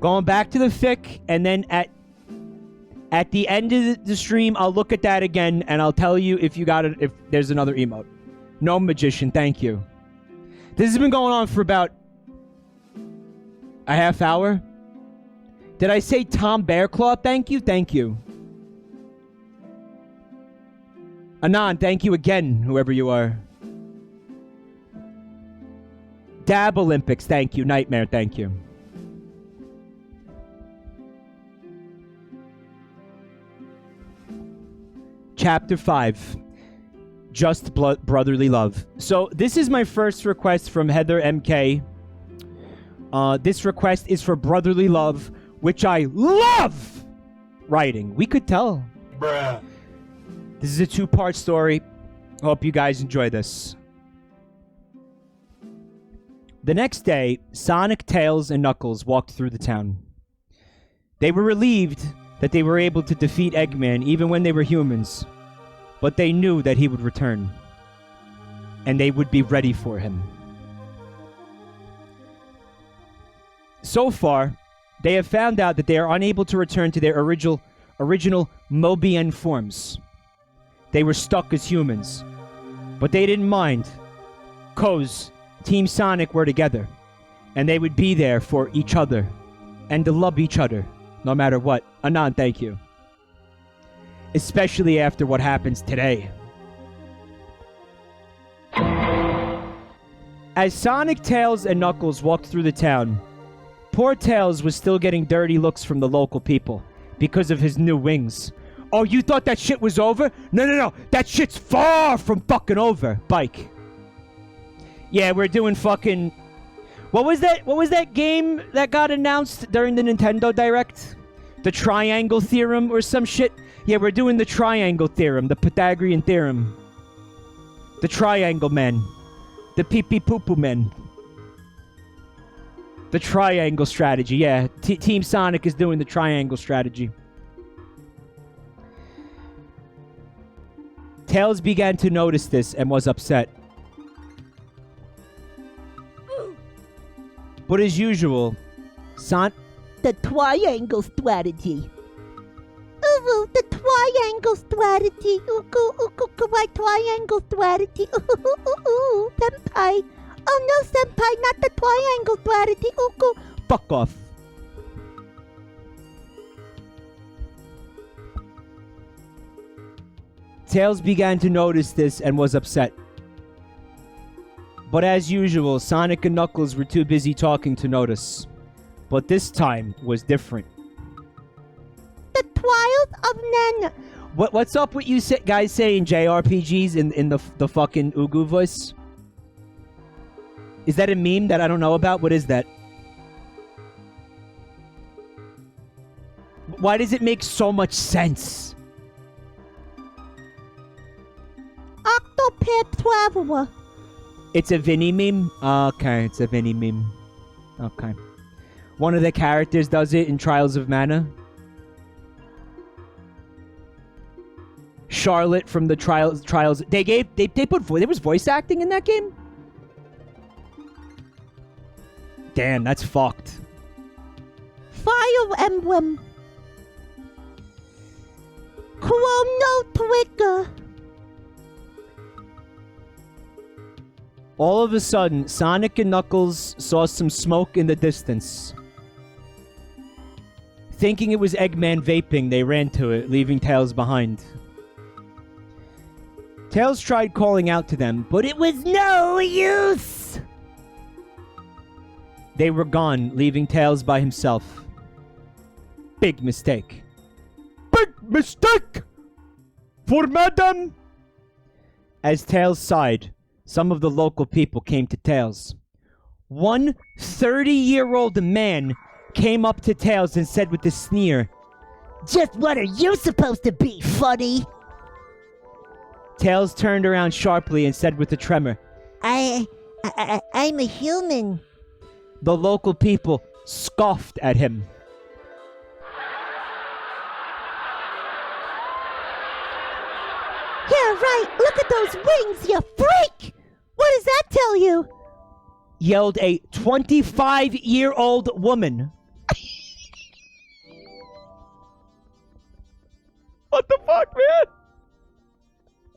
Going back to the fic, and then at the end of the stream, I'll look at that again, and I'll tell you if you got it, if there's another emote. No magician, thank you. This has been going on for about a half hour. Did I say Tom Bearclaw? Thank you, thank you. Anon, thank you again, whoever you are. Dab Olympics, thank you. Nightmare, thank you. Chapter 5. Just Brotherly Love. So, this is my first request from Heather MK. This request is for brotherly love, which I love writing. We could tell.
Bruh.
This is a 2-part story. Hope you guys enjoy this. The next day, Sonic, Tails, and Knuckles walked through the town. They were relieved that they were able to defeat Eggman even when they were humans, but they knew that he would return, and they would be ready for him. So far, they have found out that they are unable to return to their original Mobian forms. They were stuck as humans, but they didn't mind. 'Cause Team Sonic were together, and they would be there for each other, and to love each other, no matter what. Anon, thank you. Especially after what happens today. As Sonic, Tails, and Knuckles walked through the town, poor Tails was still getting dirty looks from the local people because of his new wings. Oh, you thought that shit was over? No. That shit's far from fucking over, Bike. Yeah, we're doing fucking... What was that game that got announced during the Nintendo Direct? The Triangle Theorem or some shit? Yeah, we're doing the Triangle Theorem, the Pythagorean Theorem. The Triangle Men. The Pee-Pee-Poo-Poo Men. The Triangle Strategy, yeah. Team Sonic is doing the Triangle Strategy. Tails began to notice this and was upset. But as usual,
The triangle strategy. Ooh, the triangle strategy. Ooh, my triangle strategy. Ooh, senpai. Oh no, senpai, not the triangle strategy. Ooh.
fuck off. Tails began to notice this and was upset. But as usual, Sonic and Knuckles were too busy talking to notice. But this time was different.
The Trials of Nen.
What's up with you guys saying JRPGs in the fucking Ugu voice? Is that a meme that I don't know about? What is that? Why does it make so much sense?
Octopath Traveler.
It's a Vinny meme? Okay, it's a Vinny meme. Okay. One of the characters does it in Trials of Mana. Charlotte from the Trials. They put there was voice acting in that game? Damn, that's fucked.
Fire Emblem. Chrono Trigger.
All of a sudden, Sonic and Knuckles saw some smoke in the distance. Thinking it was Eggman vaping, they ran to it, leaving Tails behind. Tails tried calling out to them, but it was no use! They were gone, leaving Tails by himself. Big mistake.
Big mistake! For Madam!
As Tails sighed, some of the local people came to Tails. One 30-year-old man came up to Tails and said with a sneer,
Just what are you supposed to be, funny?
Tails turned around sharply and said with a tremor,
I'm a human.
The local people scoffed at him.
Yeah, right. Look at those wings, you freak! What does that tell you?
Yelled a 25-year-old woman.
What the fuck,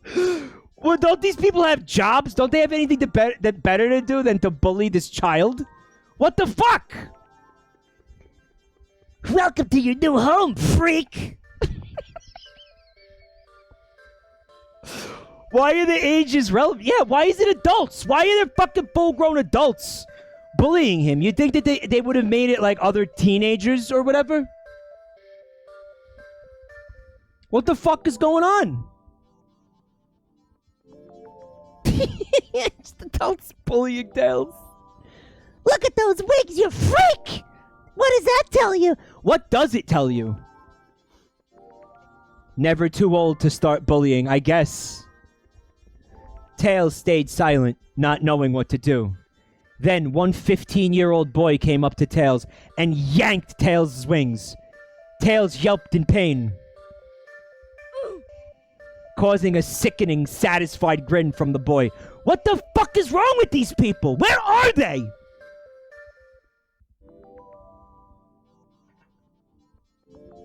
man?
Well, don't these people have jobs? Don't they have anything better to do than to bully this child? What the fuck?
Welcome to your new home, freak!
Why are the ages relevant? Yeah, why is it adults? Why are there fucking full-grown adults bullying him? You'd think that they would have made it like other teenagers or whatever? What the fuck is going on?
It's adults bullying Tails. Look at those wings, you freak! What does that tell you?
What does it tell you? Never too old to start bullying, I guess. Tails stayed silent, not knowing what to do. Then one 15-year-old boy came up to Tails and yanked Tails' wings. Tails yelped in pain, causing a sickening, satisfied grin from the boy. What the fuck is wrong with these people? Where are they?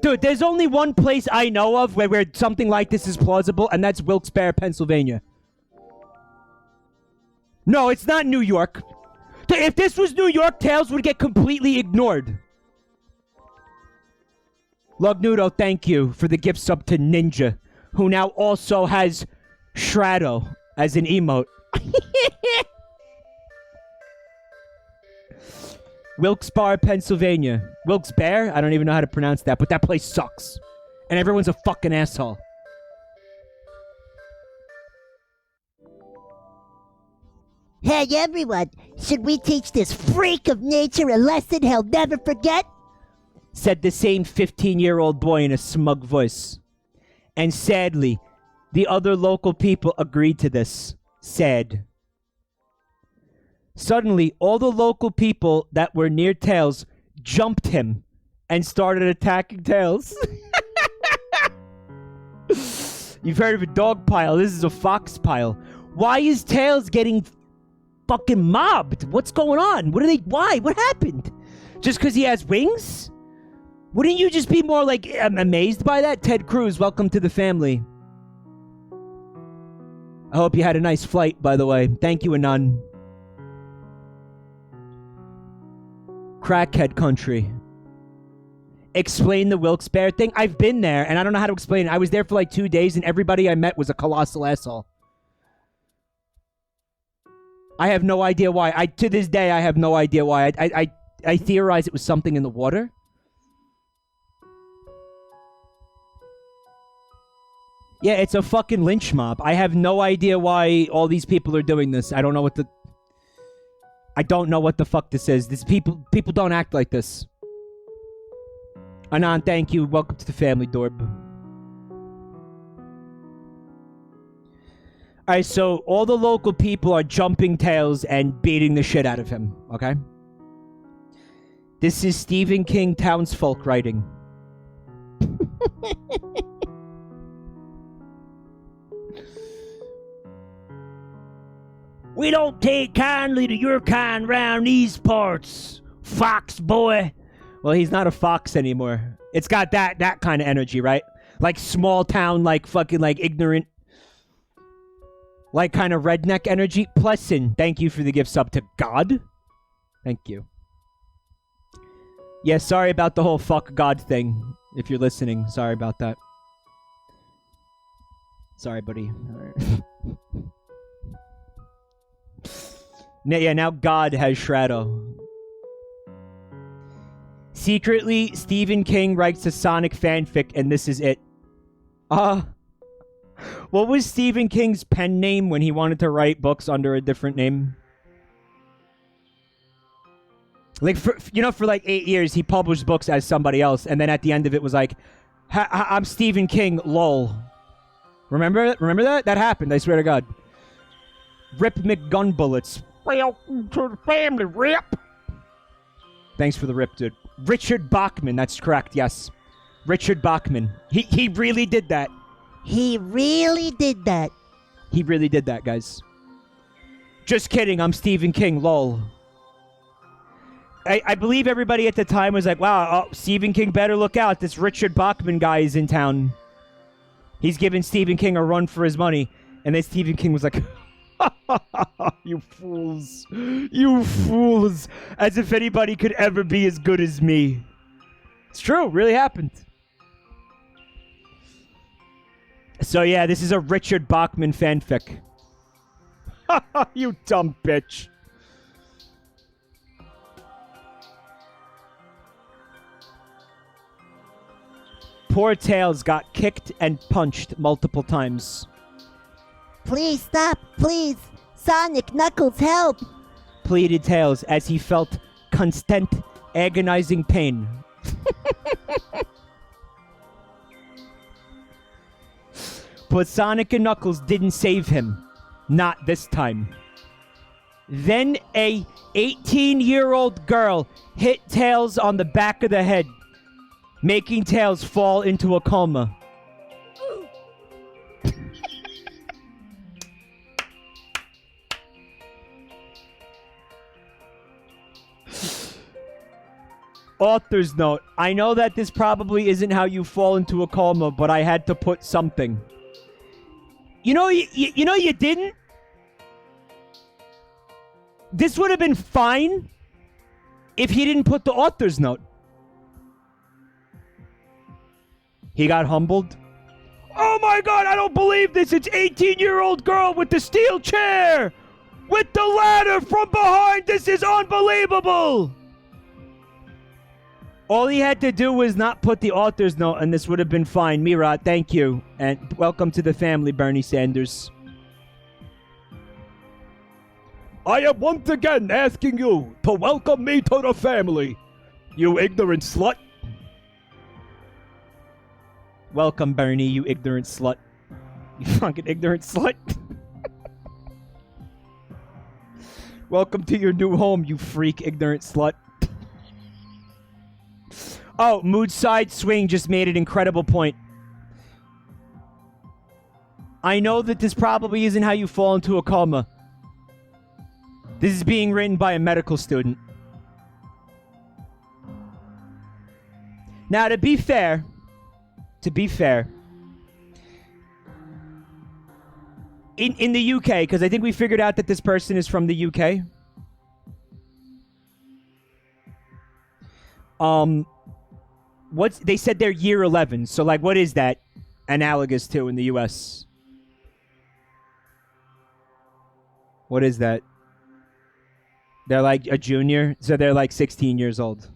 Dude, there's only one place I know of where something like this is plausible, and that's Wilkes-Barre, Pennsylvania. No, it's not New York. If this was New York, Tails would get completely ignored. Lugnudo, thank you for the gift sub to Ninja, who now also has Shrado as an emote. Wilkes-Barre, Pennsylvania. Wilkes-Barre? I don't even know how to pronounce that, but that place sucks. And everyone's a fucking asshole.
Hey, everyone. Should we teach this freak of nature a lesson he'll never forget?
Said the same 15-year-old boy in a smug voice. And sadly, the other local people agreed to this. Sad. Suddenly, all the local people that were near Tails jumped him and started attacking Tails. You've heard of a dog pile. This is a fox pile. Why is Tails getting fucking mobbed? What's going on? Why? What happened? Just because he has wings? Wouldn't you just be more like amazed by that? Ted Cruz, welcome to the family. I hope you had a nice flight, by the way. Thank you, Anon. Crackhead country. Explain the Wilkes-Barre thing? I've been there, and I don't know how to explain it. I was there for like 2 days, and everybody I met was a colossal asshole. I have no idea why. To this day, I have no idea why. I theorize it was something in the water. Yeah, it's a fucking lynch mob. I have no idea why all these people are doing this. I don't know what the fuck this is. People don't act like this. Anon, thank you. Welcome to the family, Dorb. Alright, so all the local people are jumping Tails and beating the shit out of him, okay? This is Stephen King townsfolk writing.
We don't take kindly to your kind round these parts, fox boy.
Well, he's not a fox anymore. It's got that kind of energy, right? Like small town, like fucking like ignorant, like kind of redneck energy. Plessin, thank you for the gift sub to God. Thank you. Yeah, sorry about the whole fuck God thing. If you're listening, sorry about that. Sorry, buddy. All right. Yeah, now God has Shrado. Secretly, Stephen King writes a Sonic fanfic, and this is it. What was Stephen King's pen name when he wanted to write books under a different name? Like, for like 8 years, he published books as somebody else, and then at the end of it was like, I'm Stephen King, lol. Remember that? That happened, I swear to God. Rip McGunbullets.
Welcome to the family, Rip.
Thanks for the rip, dude. Richard Bachman, that's correct, yes. Richard Bachman. He really did that.
He really did that.
He really did that, guys. Just kidding, I'm Stephen King, lol. I believe everybody at the time was like, wow, Stephen King better look out. This Richard Bachman guy is in town. He's giving Stephen King a run for his money. And then Stephen King was like, you fools. You fools. As if anybody could ever be as good as me. It's true, really happened. So yeah, this is a Richard Bachman fanfic. You dumb bitch. Poor Tails got kicked and punched multiple times.
Please stop, please. Sonic, Knuckles, help.
Pleaded Tails as he felt constant, agonizing pain. But Sonic and Knuckles didn't save him. Not this time. Then a 18-year-old girl hit Tails on the back of the head, making Tails fall into a coma. Author's note. I know that this probably isn't how you fall into a coma, but I had to put something. You know you didn't? This would have been fine if he didn't put the author's note. He got humbled. Oh my God, I don't believe this. It's 18-year-old girl with the steel chair. With the ladder from behind. This is unbelievable. All he had to do was not put the author's note, and this would have been fine. Mira, thank you. And welcome to the family, Bernie Sanders.
I am once again asking you to welcome me to the family, you ignorant slut.
Welcome, Bernie, you ignorant slut. You fucking ignorant slut. Welcome to your new home, you freak ignorant slut. Oh, Mood Side Swing just made an incredible point. I know that this probably isn't how you fall into a coma. This is being written by a medical student. Now, to be fair, in the UK, because I think we figured out that this person is from the UK. They said they're year 11, so like what is that analogous to in the US? What is that? They're like a junior, so they're like 16 years old.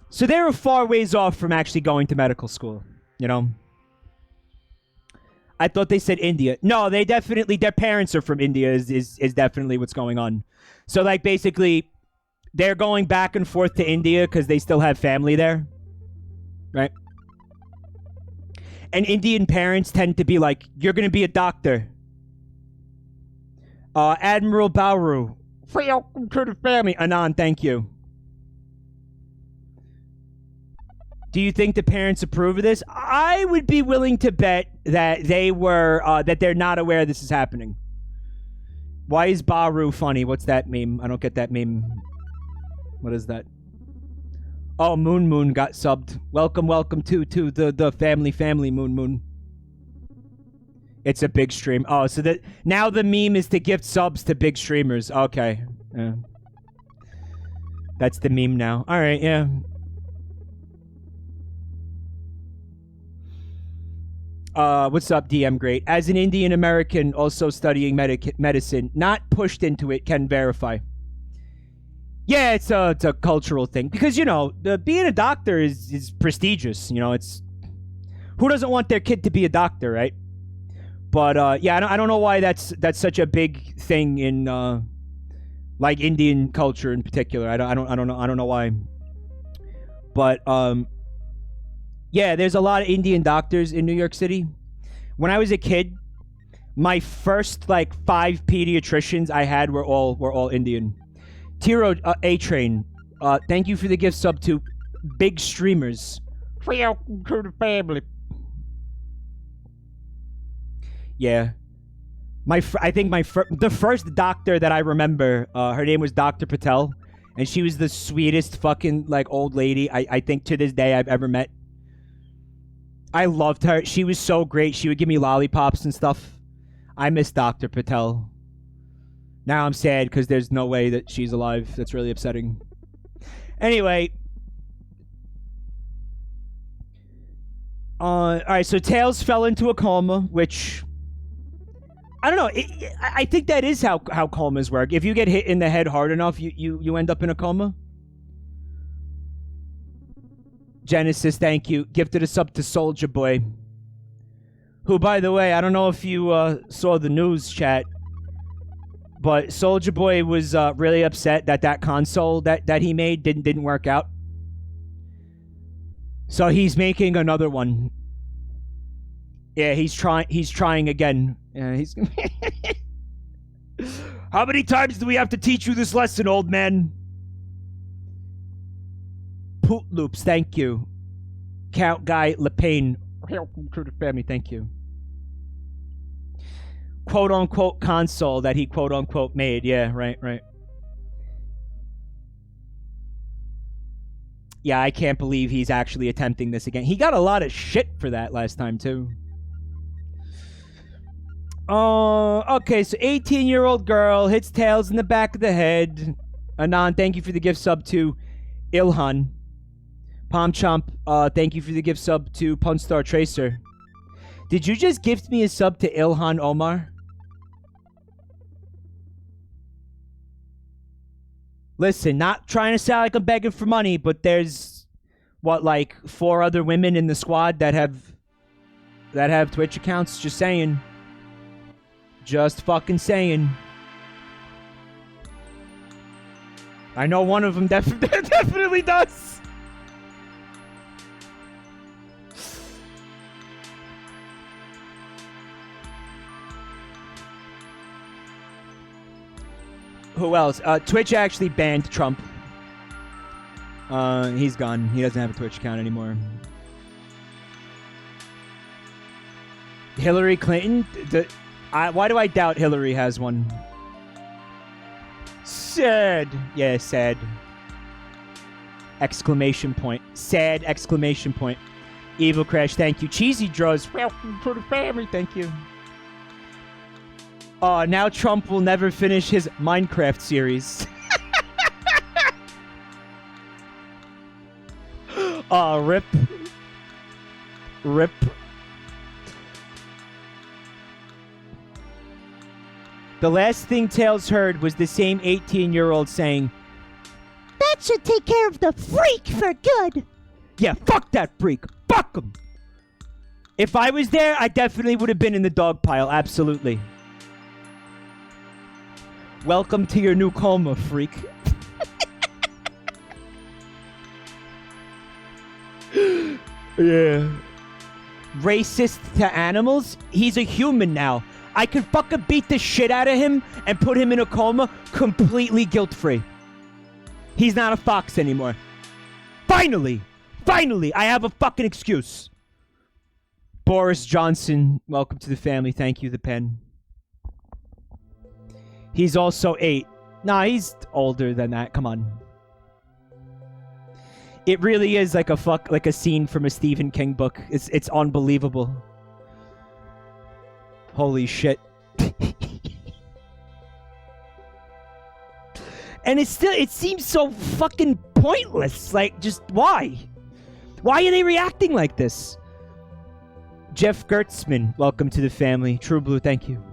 So they're a far ways off from actually going to medical school, you know? I thought they said India. No, they definitely, their parents are from India is definitely what's going on. So like basically, they're going back and forth to India because they still have family there. Right? And Indian parents tend to be like, you're going to be a doctor. Admiral Bauru. Welcome to the family. Anand, thank you. Do you think the parents approve of this? I would be willing to bet that that they're not aware this is happening. Why is Bauru funny? What's that meme? I don't get that meme. What is that? Oh, Moon got subbed. Welcome to the family Moon. It's a big stream. Oh, so that now the meme is to gift subs to big streamers. Okay. Yeah. That's the meme now. All right, yeah. What's up, DM Great? As an Indian American also studying medicine, not pushed into it, can verify. Yeah, it's a cultural thing because being a doctor is prestigious. It's who doesn't want their kid to be a doctor, right? But yeah, I don't know why that's such a big thing in like Indian culture in particular. I don't know why. But yeah, there's a lot of Indian doctors in New York City. When I was a kid, my first like 5 pediatricians I had were all Indian. Tiro A-Train, thank you for the gift sub to Big Streamers.
Welcome to the family.
Yeah. I think the first doctor that I remember, her name was Dr. Patel, and she was the sweetest fucking like old lady I think to this day I've ever met. I loved her. She was so great. She would give me lollipops and stuff. I miss Dr. Patel. Now I'm sad because there's no way that she's alive. That's really upsetting. Anyway. Alright, so Tails fell into a coma, which... I don't know. I think that is how comas work. If you get hit in the head hard enough, you end up in a coma. Genesis, thank you. Gifted a sub to Soulja Boy. Who, by the way, I don't know if you saw the news chat, but Soulja Boy was really upset that console that he made didn't work out. So he's making another one. Yeah, he's trying again. Yeah, he's
How many times do we have to teach you this lesson, old man?
Poot Loops, thank you. Count Guy Lepane, welcome to the family, thank you. Quote unquote console that he quote unquote made. Yeah, right. Yeah, I can't believe he's actually attempting this again. He got a lot of shit for that last time too. Okay, so 18-year-old girl hits Tails in the back of the head. Anon, thank you for the gift sub to Ilhan. Palm Chomp, thank you for the gift sub to Punstar Tracer. Did you just gift me a sub to Ilhan Omar? Listen, not trying to sound like I'm begging for money, but there's, what, like 4 other women in the squad that have Twitch accounts? Just saying. Just fucking saying. I know one of them definitely does. Who else? Twitch actually banned Trump. He's gone. He doesn't have a Twitch account anymore. Hillary Clinton? Why do I doubt Hillary has one? Sad. Yeah, sad. Exclamation point. Sad exclamation point. Evil Crash, thank you. Cheesy Draws, welcome to the family, thank you. Now Trump will never finish his Minecraft series. Rip. Rip. The last thing Tails heard was the same 18-year-old saying,
That should take care of the freak for good.
yeah, fuck that freak. Fuck him. If I was there, I definitely would have been in the dog pile. Absolutely. Welcome to your new coma, freak. Yeah. Racist to animals? He's a human now. I can fucking beat the shit out of him and put him in a coma completely guilt-free. He's not a fox anymore. Finally! Finally! I have a fucking excuse. Boris Johnson, welcome to the family. Thank you, the pen. He's also 8. Nah, he's older than that. Come on. It really is like a scene from a Stephen King book. It's unbelievable. Holy shit. And it seems so fucking pointless. Like, just why? Why are they reacting like this? Jeff Gertzman, welcome to the family. True Blue, thank you.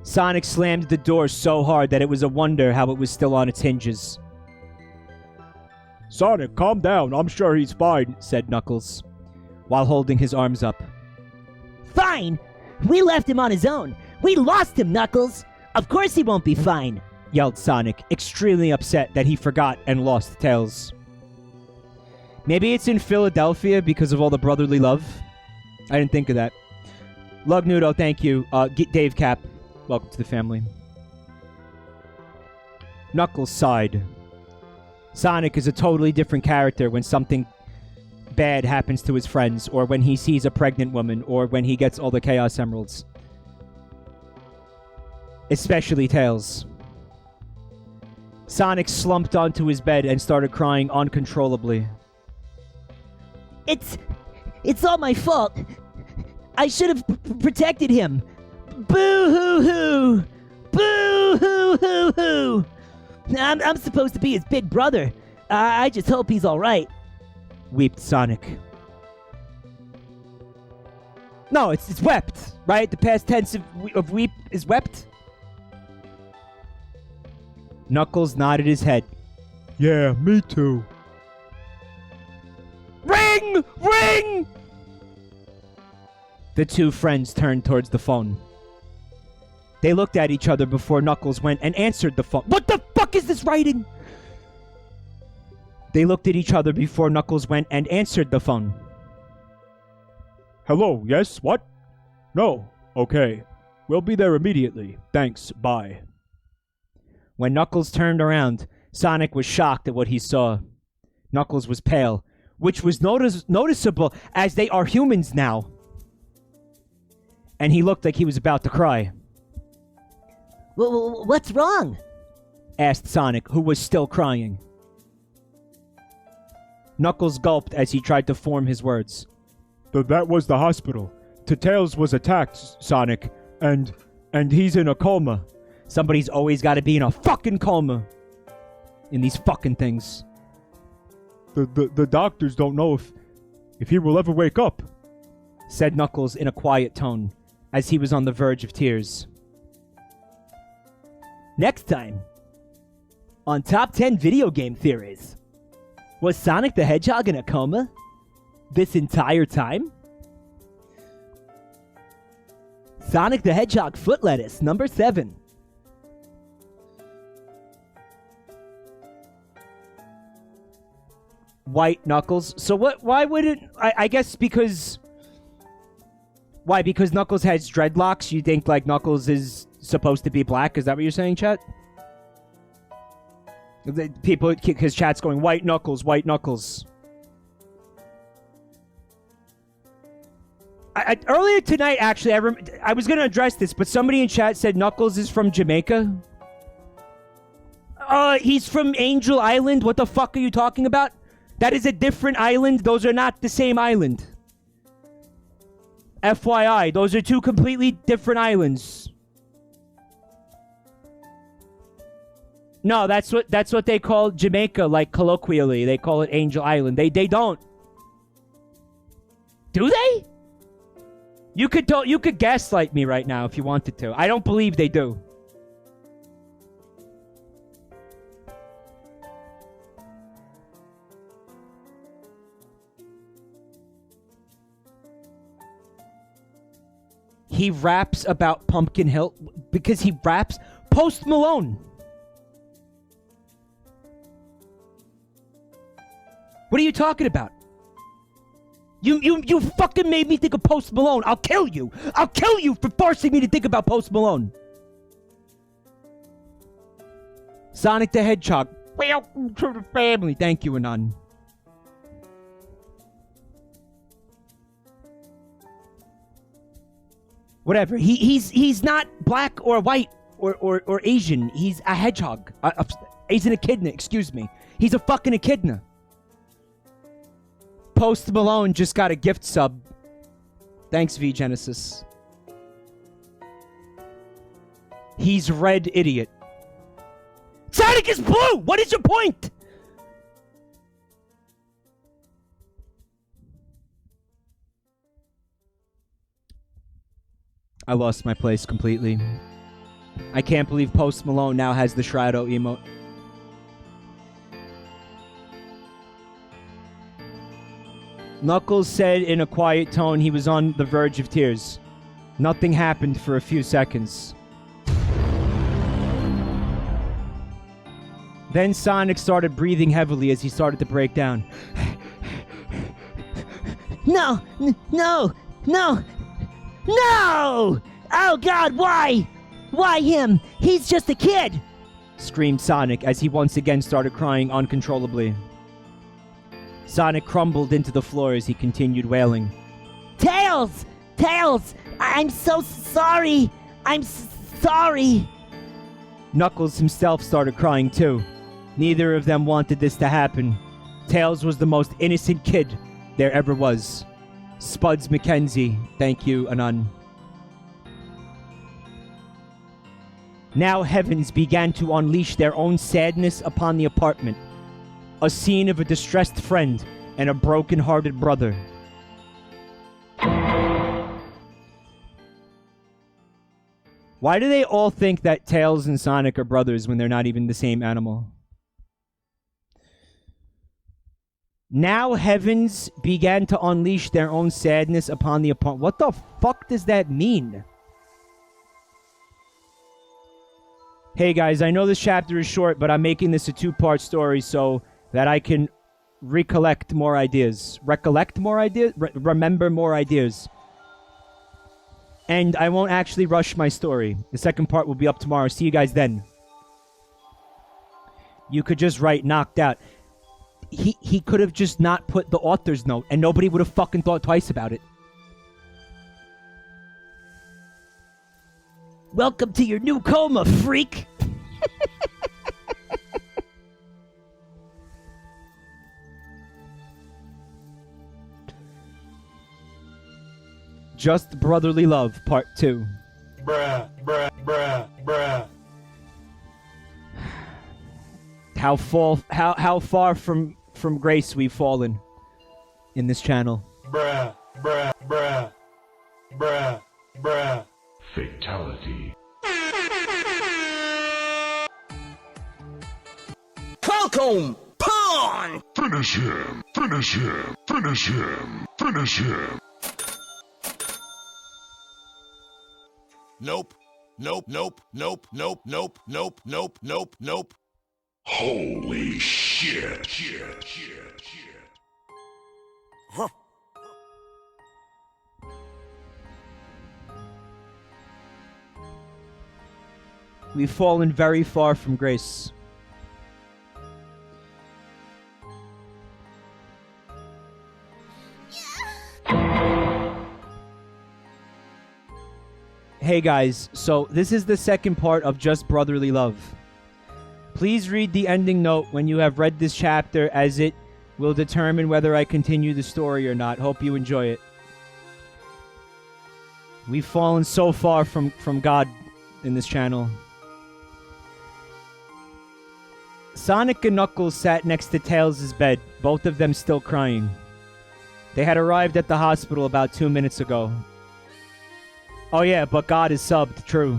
Sonic slammed the door so hard that it was a wonder how it was still on its hinges.
Sonic, calm down. I'm sure he's fine,
said Knuckles, while holding his arms up.
Fine! We left him on his own. We lost him, Knuckles. Of course he won't be fine,
yelled Sonic, extremely upset that he forgot and lost Tails. Maybe it's in Philadelphia because of all the brotherly love? I didn't think of that. Lugnudo, thank you. Dave Cap, welcome to the family. Knuckles sighed. Sonic is a totally different character when something bad happens to his friends, or when he sees a pregnant woman, or when he gets all the Chaos Emeralds. Especially Tails. Sonic slumped onto his bed and started crying uncontrollably.
It's all my fault. I should have protected him. Boo-hoo-hoo! Boo-hoo-hoo-hoo! I'm supposed to be his big brother. I just hope he's all right.
Weeped Sonic. No, it's wept, right? The past tense of weep is wept. Knuckles nodded his head.
Yeah, me too.
Ring! Ring! The two friends turned towards the phone. They looked at each other before Knuckles went and answered the phone. What the fuck is this writing? They looked at each other before Knuckles went and answered the phone.
Hello, yes, what? No, okay. We'll be there immediately. Thanks, bye.
When Knuckles turned around, Sonic was shocked at what he saw. Knuckles was pale, which was noticeable as they are humans now. And he looked like he was about to cry.
What's wrong?
Asked Sonic, who was still crying. Knuckles gulped as he tried to form his words.
That was the hospital. Tails was attacked, Sonic, and he's in a coma.
Somebody's always got to be in a fucking coma in these fucking things.
The doctors don't know if he will ever wake up,
said Knuckles in a quiet tone as he was on the verge of tears.
Next time, on Top 10 Video Game Theories, was Sonic the Hedgehog in a coma this entire time? Sonic the Hedgehog foot lettuce, number 7.
White Knuckles. So what? Why wouldn't... I guess because... Why? Because Knuckles has dreadlocks? You think, like, Knuckles is supposed to be black? Is that what you're saying, chat? People... Because chat's going, White Knuckles, White Knuckles. Earlier tonight, actually, I was going to address this, but somebody in chat said Knuckles is from Jamaica. He's from Angel Island. What the fuck are you talking about? That is a different island. Those are not the same island. FYI, those are two completely different islands. No, that's what they call Jamaica, like colloquially. They call it Angel Island. They don't. Do they? You could gaslight me right now if you wanted to. I don't believe they do. He raps about Pumpkin Hill because he raps Post Malone. What are you talking about? You fucking made me think of Post Malone. I'll kill you. I'll kill you for forcing me to think about Post Malone. Sonic the Hedgehog. Welcome to the family. Thank you, Anon. Whatever. He's not black or white or Asian. He's a hedgehog. He's an echidna, excuse me. He's a fucking echidna. Post Malone just got a gift sub. Thanks, V Genesis. He's red idiot. Sonic is blue! What is your point? I lost my place completely. I can't believe Post Malone now has the Shroud-O emote. Knuckles said in a quiet tone he was on the verge of tears. Nothing happened for a few seconds. Then Sonic started breathing heavily as he started to break down.
No! No! No! No! Oh God, why? Why him? He's just a kid!
Screamed Sonic as he once again started crying uncontrollably. Sonic crumbled into the floor as he continued wailing.
Tails! Tails! I'm so sorry! I'm sorry!
Knuckles himself started crying too. Neither of them wanted this to happen. Tails was the most innocent kid there ever was. Spuds McKenzie, thank you, Anon. Now heavens began to unleash their own sadness upon the apartment. A scene of a distressed friend and a broken-hearted brother. Why do they all think that Tails and Sonic are brothers when they're not even the same animal? Now heavens began to unleash their own sadness upon the apartment. What the fuck does that mean? Hey guys, I know this chapter is short, but I'm making this a two-part story so that I can recollect more ideas. Recollect more ideas? Remember more ideas. And I won't actually rush my story. The second part will be up tomorrow. See you guys then. You could just write knocked out. He could have just not put the author's note and nobody would have fucking thought twice about it.
Welcome to your new coma, freak!
Just Brotherly Love, Part 2.
Bruh, bruh, bruh, bruh.
How far from grace we've fallen in this channel.
Bruh, bruh, bruh, bruh, bruh.
Fatality.
Falcon! Pawn!
Finish him! Finish him! Finish him! Finish him!
Nope. Nope, nope, nope, nope, nope, nope, nope, nope, nope.
Holy shit! Shit! Shit! Shit!
Huh.
We've fallen very far from grace. Hey guys, so this is the second part of Just Brotherly Love. Please read the ending note when you have read this chapter, as it will determine whether I continue the story or not. Hope you enjoy it. We've fallen so far from God in this channel. Sonic and Knuckles sat next to Tails' bed, both of them still crying. They had arrived at the hospital about 2 minutes ago. Oh yeah, but God is subbed, true.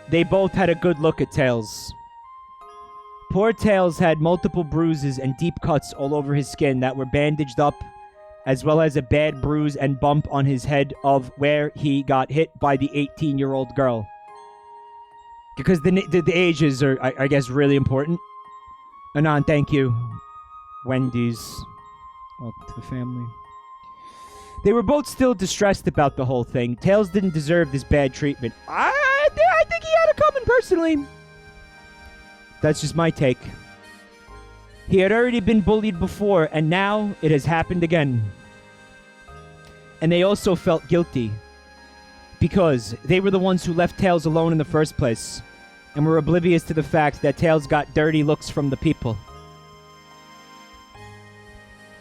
They both had a good look at Tails. Poor Tails had multiple bruises and deep cuts all over his skin that were bandaged up, as well as a bad bruise and bump on his head of where he got hit by the 18-year-old girl. Because the ages are, I guess, really important. Anon, thank you. Wendy's. Welcome to the family. They were both still distressed about the whole thing. Tails didn't deserve this bad treatment. I think he had it coming, personally. That's just my take. He had already been bullied before, and now it has happened again. And they also felt guilty. Because they were the ones who left Tails alone in the first place, and were oblivious to the fact that Tails got dirty looks from the people.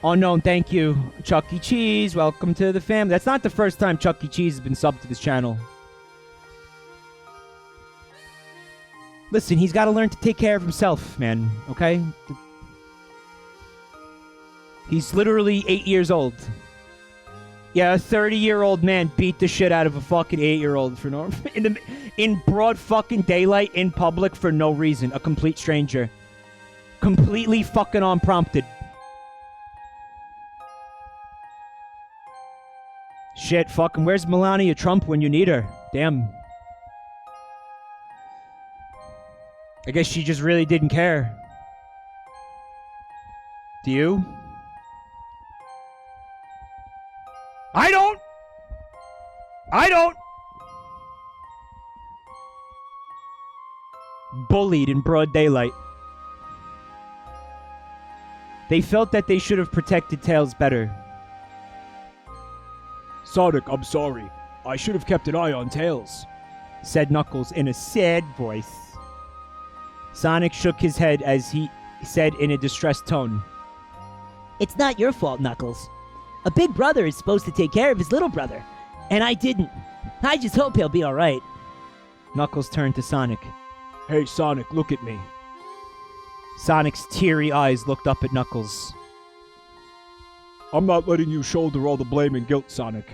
Unknown, thank you. Chuck E. Cheese, welcome to the family. That's not the first time Chuck E. Cheese has been subbed to this channel. Listen, he's got to learn to take care of himself, man, okay? He's literally 8 years old. Yeah, a 30-year-old man beat the shit out of a fucking 8-year-old for no in broad fucking daylight in public for no reason. A complete stranger. Completely fucking unprompted. Shit, fucking where's Melania Trump when you need her? Damn. I guess she just really didn't care. Do you? I don't! Bullied in broad daylight. They felt that they should have protected Tails better.
Sonic, I'm sorry. I should have kept an eye on Tails,
said Knuckles in a sad voice. Sonic shook his head as he said in a distressed tone,
It's not your fault, Knuckles. A big brother is supposed to take care of his little brother, and I didn't. I just hope he'll be alright.
Knuckles turned to Sonic.
Hey, Sonic, look at me.
Sonic's teary eyes looked up at Knuckles.
I'm not letting you shoulder all the blame and guilt, Sonic.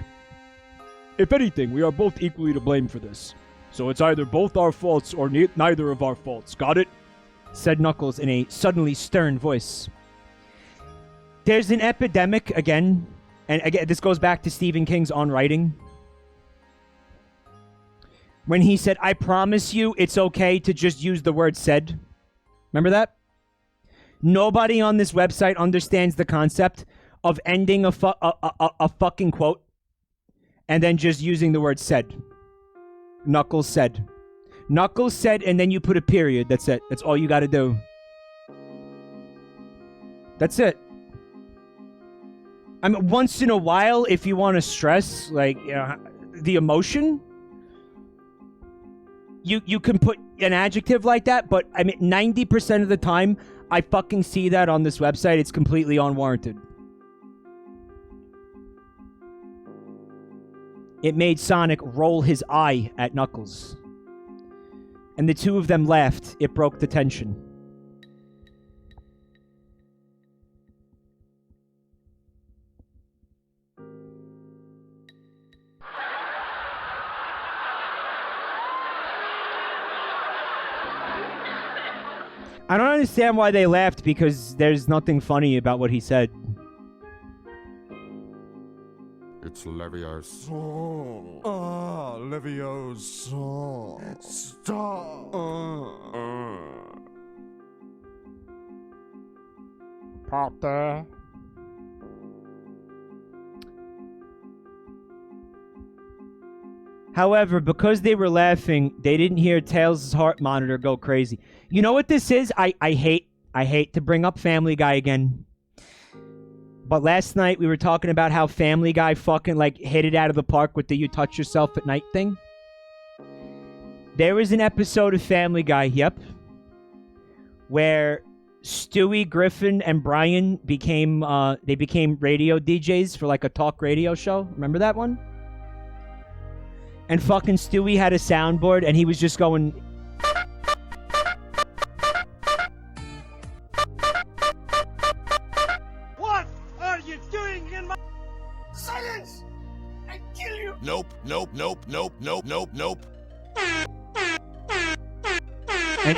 If anything, we are both equally to blame for this. So it's either both our faults or neither of our faults. Got it?
Said Knuckles in a suddenly stern voice. There's an epidemic again, and again, this goes back to Stephen King's On Writing. When he said, I promise you it's okay to just use the word said. Remember that? Nobody on this website understands the concept of ending a fucking quote and then just using the word said. Knuckles said. Knuckles said, and then you put a period. That's it. That's all you gotta do. That's it. I mean, once in a while, if you want to stress, like, you know, the emotion, you can put an adjective like that, but I mean, 90% of the time, I fucking see that on this website. It's completely unwarranted. It made Sonic roll his eye at Knuckles. And the two of them laughed. It broke the tension. I don't understand why they laughed, because there's nothing funny about what he said.
It's Leviosa.
Leviosa. Stop.
Potter.
However, because they were laughing, they didn't hear Tails' heart monitor go crazy. You know what this is? I hate to bring up Family Guy again. But last night we were talking about how Family Guy fucking like hit it out of the park with the you touch yourself at night thing. There was an episode of Family Guy, yep, where Stewie, Griffin, and Brian became radio DJs for like a talk radio show. Remember that one? And fucking Stewie had a soundboard and he was just going...
What are you doing in my... Silence! I kill you!
Nope, nope, nope, nope, nope, nope, nope.
And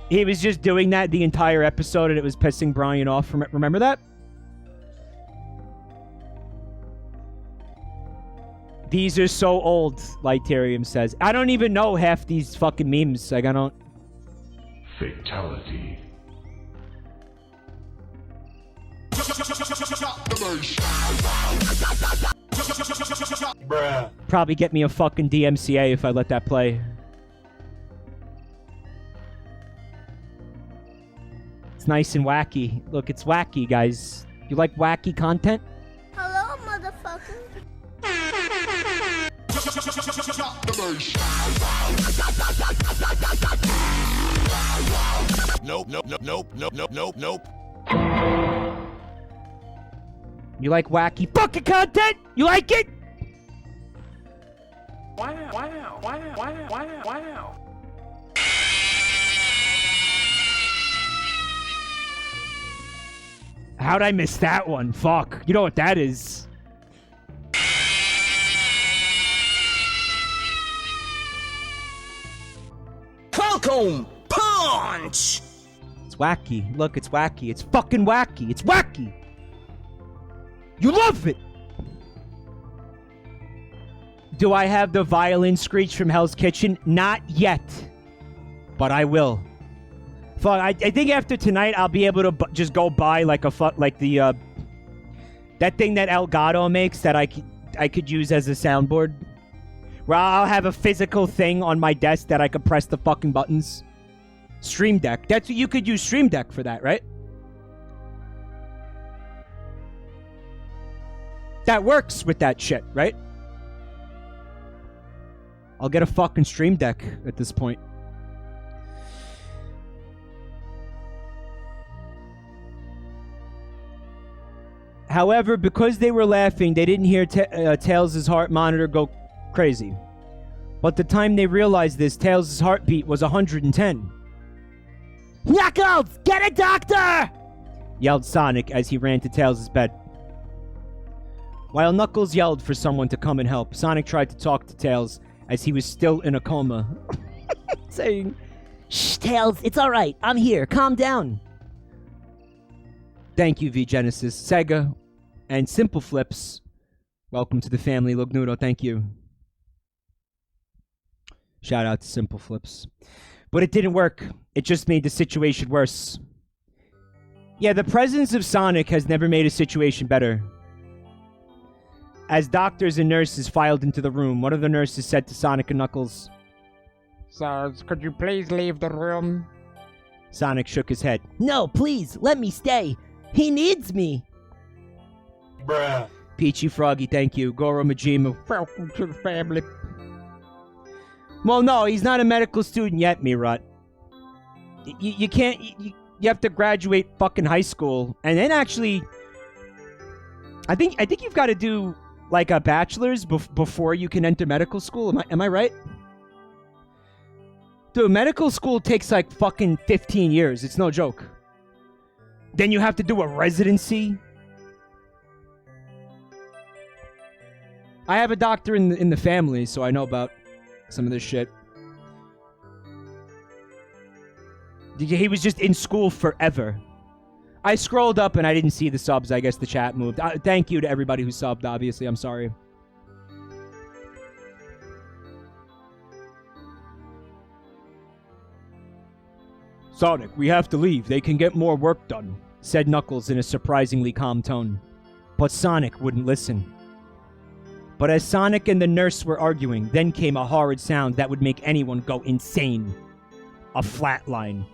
he was just doing that the entire episode and it was pissing Brian off. Remember that? These are so old, Lightarium says. I don't even know half these fucking memes. Like, I don't...
Fatality.
Bruh.
Probably get me a fucking DMCA if I let that play. It's nice and wacky. Look, it's wacky, guys. You like wacky content?
Hello, motherfucker.
Nope, nope, nope, nope, nope, nope, nope, nope.
You like wacky fucking content? You like it?
Wow, wow, wow, wow, wow, wow.
How'd I miss that one? Fuck. You know what that is?
Falcon Punch!
It's wacky. Look, it's wacky. It's fucking wacky. It's wacky. You love it. Do I have the violin screech from Hell's Kitchen? Not yet. But I will. Fuck, I think after tonight I'll be able to just go buy like the that thing that Elgato makes that I could use as a soundboard. Where I'll have a physical thing on my desk that I could press the fucking buttons. Stream Deck. That's what you could use Stream Deck for that, right? That works with that shit, right? I'll get a fucking Stream Deck at this point. However, because they were laughing, they didn't hear Tails' heart monitor go crazy. But the time they realized this, Tails' heartbeat was 110.
Knuckles, get a doctor!
Yelled Sonic as he ran to Tails' bed. While Knuckles yelled for someone to come and help, Sonic tried to talk to Tails as he was still in a coma, saying,
"Shh, Tails, it's alright. I'm here. Calm down."
Thank you, V-Genesis, Sega, and Simple Flips. Welcome to the family, Lugnudo. Thank you. Shout out to Simple Flips. But it didn't work. It just made the situation worse. Yeah, the presence of Sonic has never made a situation better. As doctors and nurses filed into the room, one of the nurses said to Sonic and Knuckles,
"Sirs, could you please leave the room?"
Sonic shook his head.
"No, please, let me stay. He needs me."
Bruh.
Peachy Froggy, thank you. Goro Majima.
Welcome to the family.
Well, no, he's not a medical student yet, Mirut. You can't... You have to graduate fucking high school. And then actually... I think you've got to do, like, a bachelor's before you can enter medical school. Am I right? Dude, medical school takes, like, fucking 15 years. It's no joke. Then you have to do a residency. I have a doctor in the family, so I know about some of this shit. He was just in school forever. I scrolled up and I didn't see the subs. I guess the chat moved. Thank you to everybody who subbed, obviously. I'm sorry. Sonic, we have to leave. They can get more work done, said Knuckles in a surprisingly calm tone. But Sonic wouldn't listen. But as Sonic and the nurse were arguing, then came a horrid sound that would make anyone go insane. A flatline.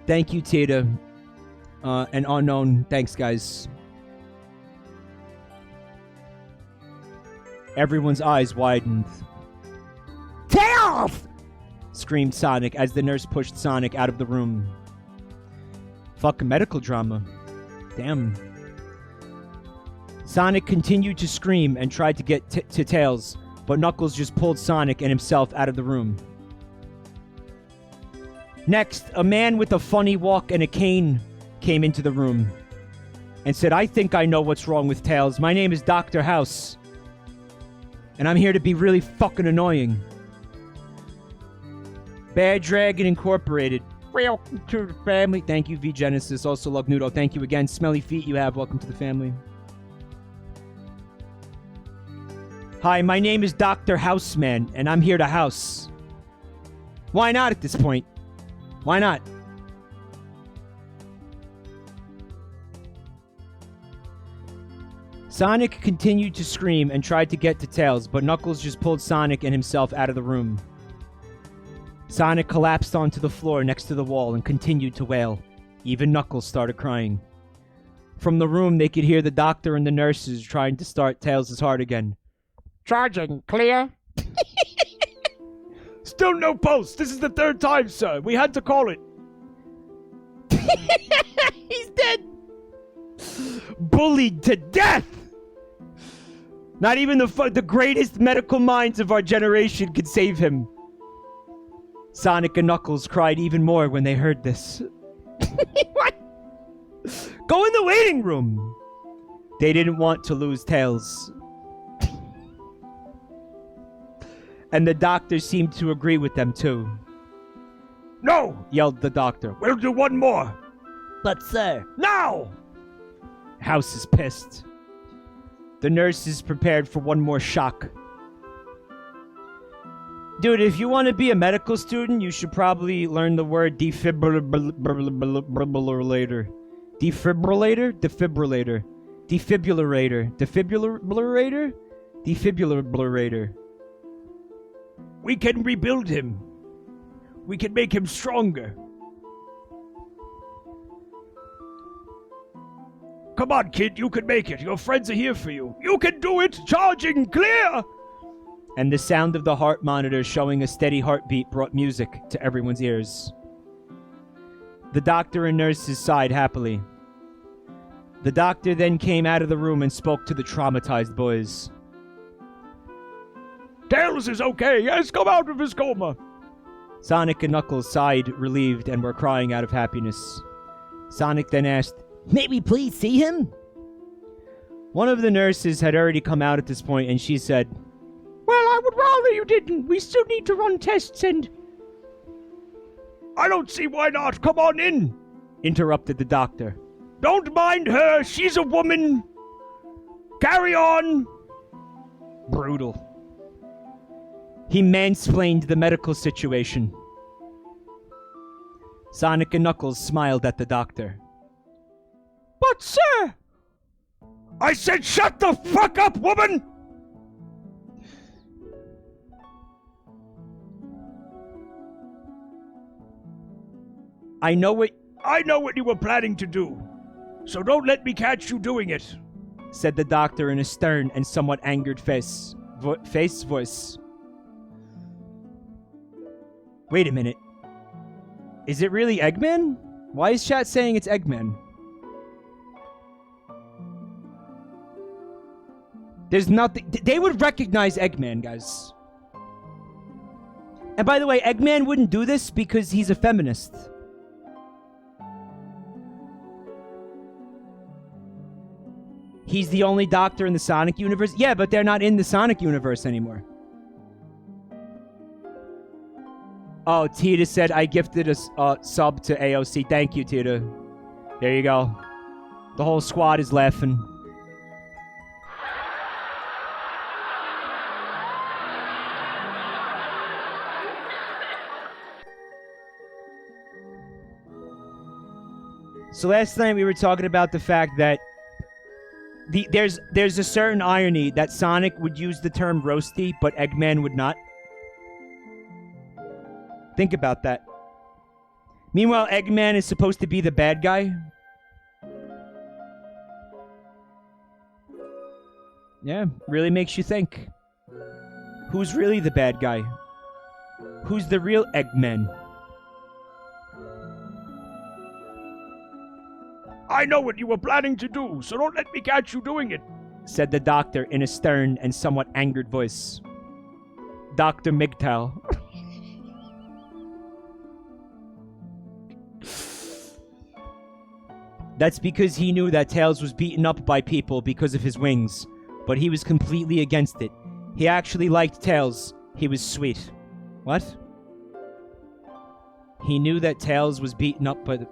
Thank you, Tita. And Unknown, thanks, guys. Everyone's eyes widened.
"Tails!"
Screamed Sonic as the nurse pushed Sonic out of the room. Fucking medical drama. Damn. Sonic continued to scream and tried to get to Tails, but Knuckles just pulled Sonic and himself out of the room. Next, a man with a funny walk and a cane came into the room and said, "I think I know what's wrong with Tails. My name is Dr. House, and I'm here to be really fucking annoying." Bad Dragon Incorporated. Welcome to the family. Thank you, V-Genesis. Also, Lugnudo. Thank you again. Smelly feet you have. Welcome to the family. Hi, my name is Dr. Houseman, and I'm here to house. Why not at this point? Why not? Sonic continued to scream and tried to get to Tails, but Knuckles just pulled Sonic and himself out of the room. Sonic collapsed onto the floor next to the wall and continued to wail. Even Knuckles started crying. From the room, they could hear the doctor and the nurses trying to start Tails' heart again.
Charging. Clear?
Still no pulse. This is the third time, sir. We had to call it.
He's dead.
Bullied to death! Not even the greatest medical minds of our generation could save him. Sonic and Knuckles cried even more when they heard this. What? Go in the waiting room. They didn't want to lose Tails. And the doctor seemed to agree with them too.
No!
Yelled the doctor.
We'll do one more.
But sir,
Now!
House is pissed. The nurses prepared for one more shock. Dude, if you want to be a medical student, you should probably learn the word defibrillator. Defibrillator? Defibrillator. Defibrillator. Defibrillator? Defibrillator.
We can rebuild him. We can make him stronger. Come on, kid, you can make it. Your friends are here for you. You can do it! Charging clear!
And the sound of the heart monitor showing a steady heartbeat brought music to everyone's ears. The doctor and nurses sighed happily. The doctor then came out of the room and spoke to the traumatized boys.
Tails is okay. He has come out of his coma.
Sonic and Knuckles sighed, relieved, and were crying out of happiness. Sonic then asked,
may we please see him?
one of the nurses had already come out at this point, and she said,
Well, I would rather you didn't. We still need to run tests and...
I don't see why not. Come on in.
interrupted the doctor.
Don't mind her. She's a woman. Carry on.
Brutal. He mansplained the medical situation. Sonic and Knuckles smiled at the doctor.
But, sir! I said shut the fuck up, woman!
I know what
you were planning to do, so don't let me catch you doing it,
said the doctor in a stern and somewhat angered voice. Wait a minute. Is it really Eggman? Why is chat saying it's Eggman? There's nothing... They would recognize Eggman, guys. And by the way, Eggman wouldn't do this because he's a feminist. He's the only doctor in the Sonic universe? Yeah, but they're not in the Sonic universe anymore. Oh, Tita said, I gifted a sub to AOC. Thank you, Tita. There you go. The whole squad is laughing. So last night we were talking about the fact that there's a certain irony that Sonic would use the term roasty, but Eggman would not. Think about that. Meanwhile, Eggman is supposed to be the bad guy. Yeah, really makes you think. Who's really the bad guy? Who's the real Eggman?
I know what you were planning to do, so don't let me catch you doing it,
said the doctor in a stern and somewhat angered voice. Dr. MGTOW. That's because he knew that Tails was beaten up by people because of his wings, but he was completely against it. He actually liked Tails. He was sweet. What? He knew that Tails was beaten up by the...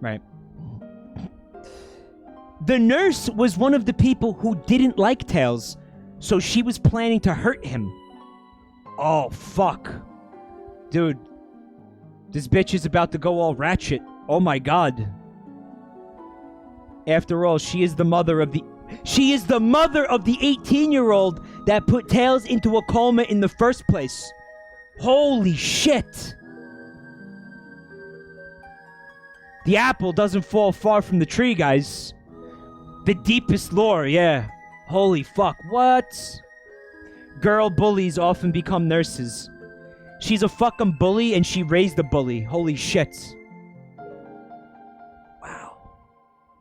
Right. The nurse was one of the people who didn't like Tails, so she was planning to hurt him. Oh, fuck. Dude, this bitch is about to go all ratchet. Oh my god. After all, she is the mother of the 18-year-old that put Tails into a coma in the first place. Holy shit. The apple doesn't fall far from the tree, guys. The deepest lore, yeah. Holy fuck, what? Girl bullies often become nurses. She's a fucking bully and she raised a bully. Holy shit. Wow.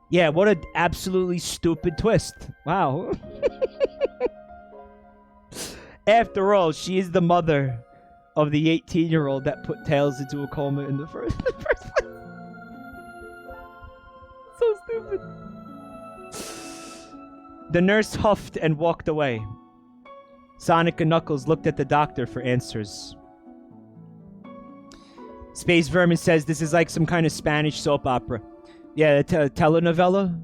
Yeah, what an absolutely stupid twist. Wow. After all, she is the mother of the 18-year-old that put Tails into a coma in the first place. So stupid. The nurse huffed and walked away. Sonic and Knuckles looked at the doctor for answers. Space Vermin says this is like some kind of Spanish soap opera. Yeah, telenovela.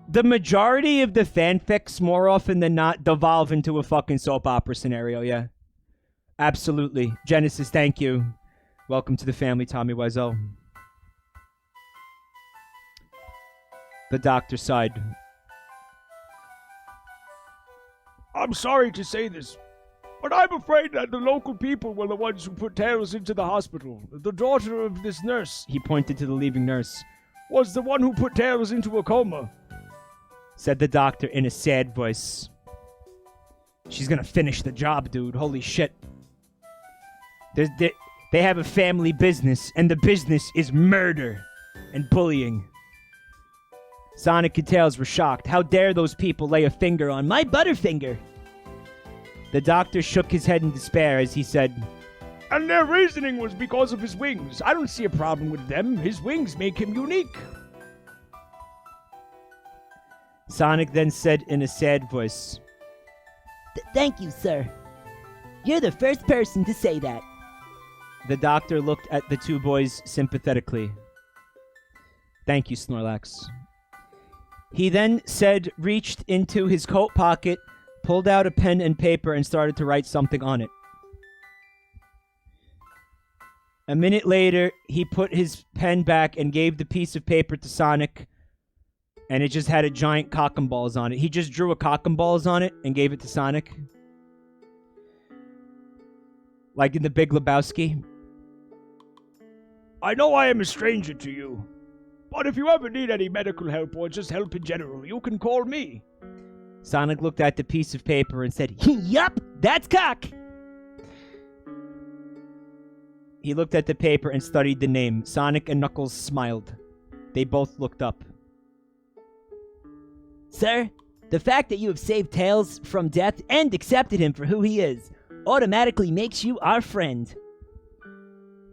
The majority of the fanfics, more often than not, devolve into a fucking soap opera scenario, yeah. Absolutely. Genesis, thank you. Welcome to the family, Tommy Wiseau. The doctor sighed.
I'm sorry to say this, but I'm afraid that the local people were the ones who put Tails into the hospital. The daughter of this nurse,
He pointed to the leaving nurse.
was the one who put Tails into a coma.
Said the doctor in a sad voice. She's gonna finish the job, dude. Holy shit. They have a family business, and the business is murder and bullying. Sonic and Tails were shocked. How dare those people lay a finger on my Butterfinger? The doctor shook his head in despair as he said,
And their reasoning was because of his wings. I don't see a problem with them. His wings make him unique.
Sonic then said in a sad voice,
Thank you, sir. You're the first person to say that.
The doctor looked at the two boys sympathetically. Thank you, Snorlax. He then reached into his coat pocket, pulled out a pen and paper, and started to write something on it. A minute later, he put his pen back and gave the piece of paper to Sonic, and it just had a giant cock and balls on it. He just drew a cock and balls on it and gave it to Sonic. Like in The Big Lebowski.
I know I am a stranger to you, but if you ever need any medical help or just help in general, you can call me.
Sonic looked at the piece of paper and said,
Yup, that's cock.
He looked at the paper and studied the name. Sonic and Knuckles smiled. They both looked up.
Sir, the fact that you have saved Tails from death and accepted him for who he is automatically makes you our friend.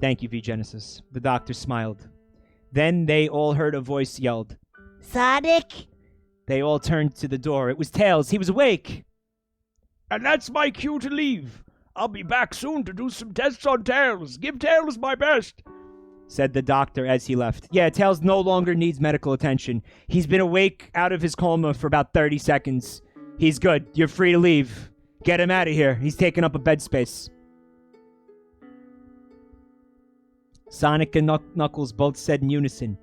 Thank you, V-Genesis. The doctor smiled. Then they all heard a voice yelled,
Sonic?
They all turned to the door. It was Tails. He was awake. And that's my cue to leave. I'll be back soon to do some tests on Tails. Give Tails my best, said the doctor as he left. Yeah, Tails no longer needs medical attention. He's been awake out of his coma for about 30 seconds. He's good. You're free to leave. Get him out of here. He's taking up a bed space. Sonic and Knuckles both said in unison,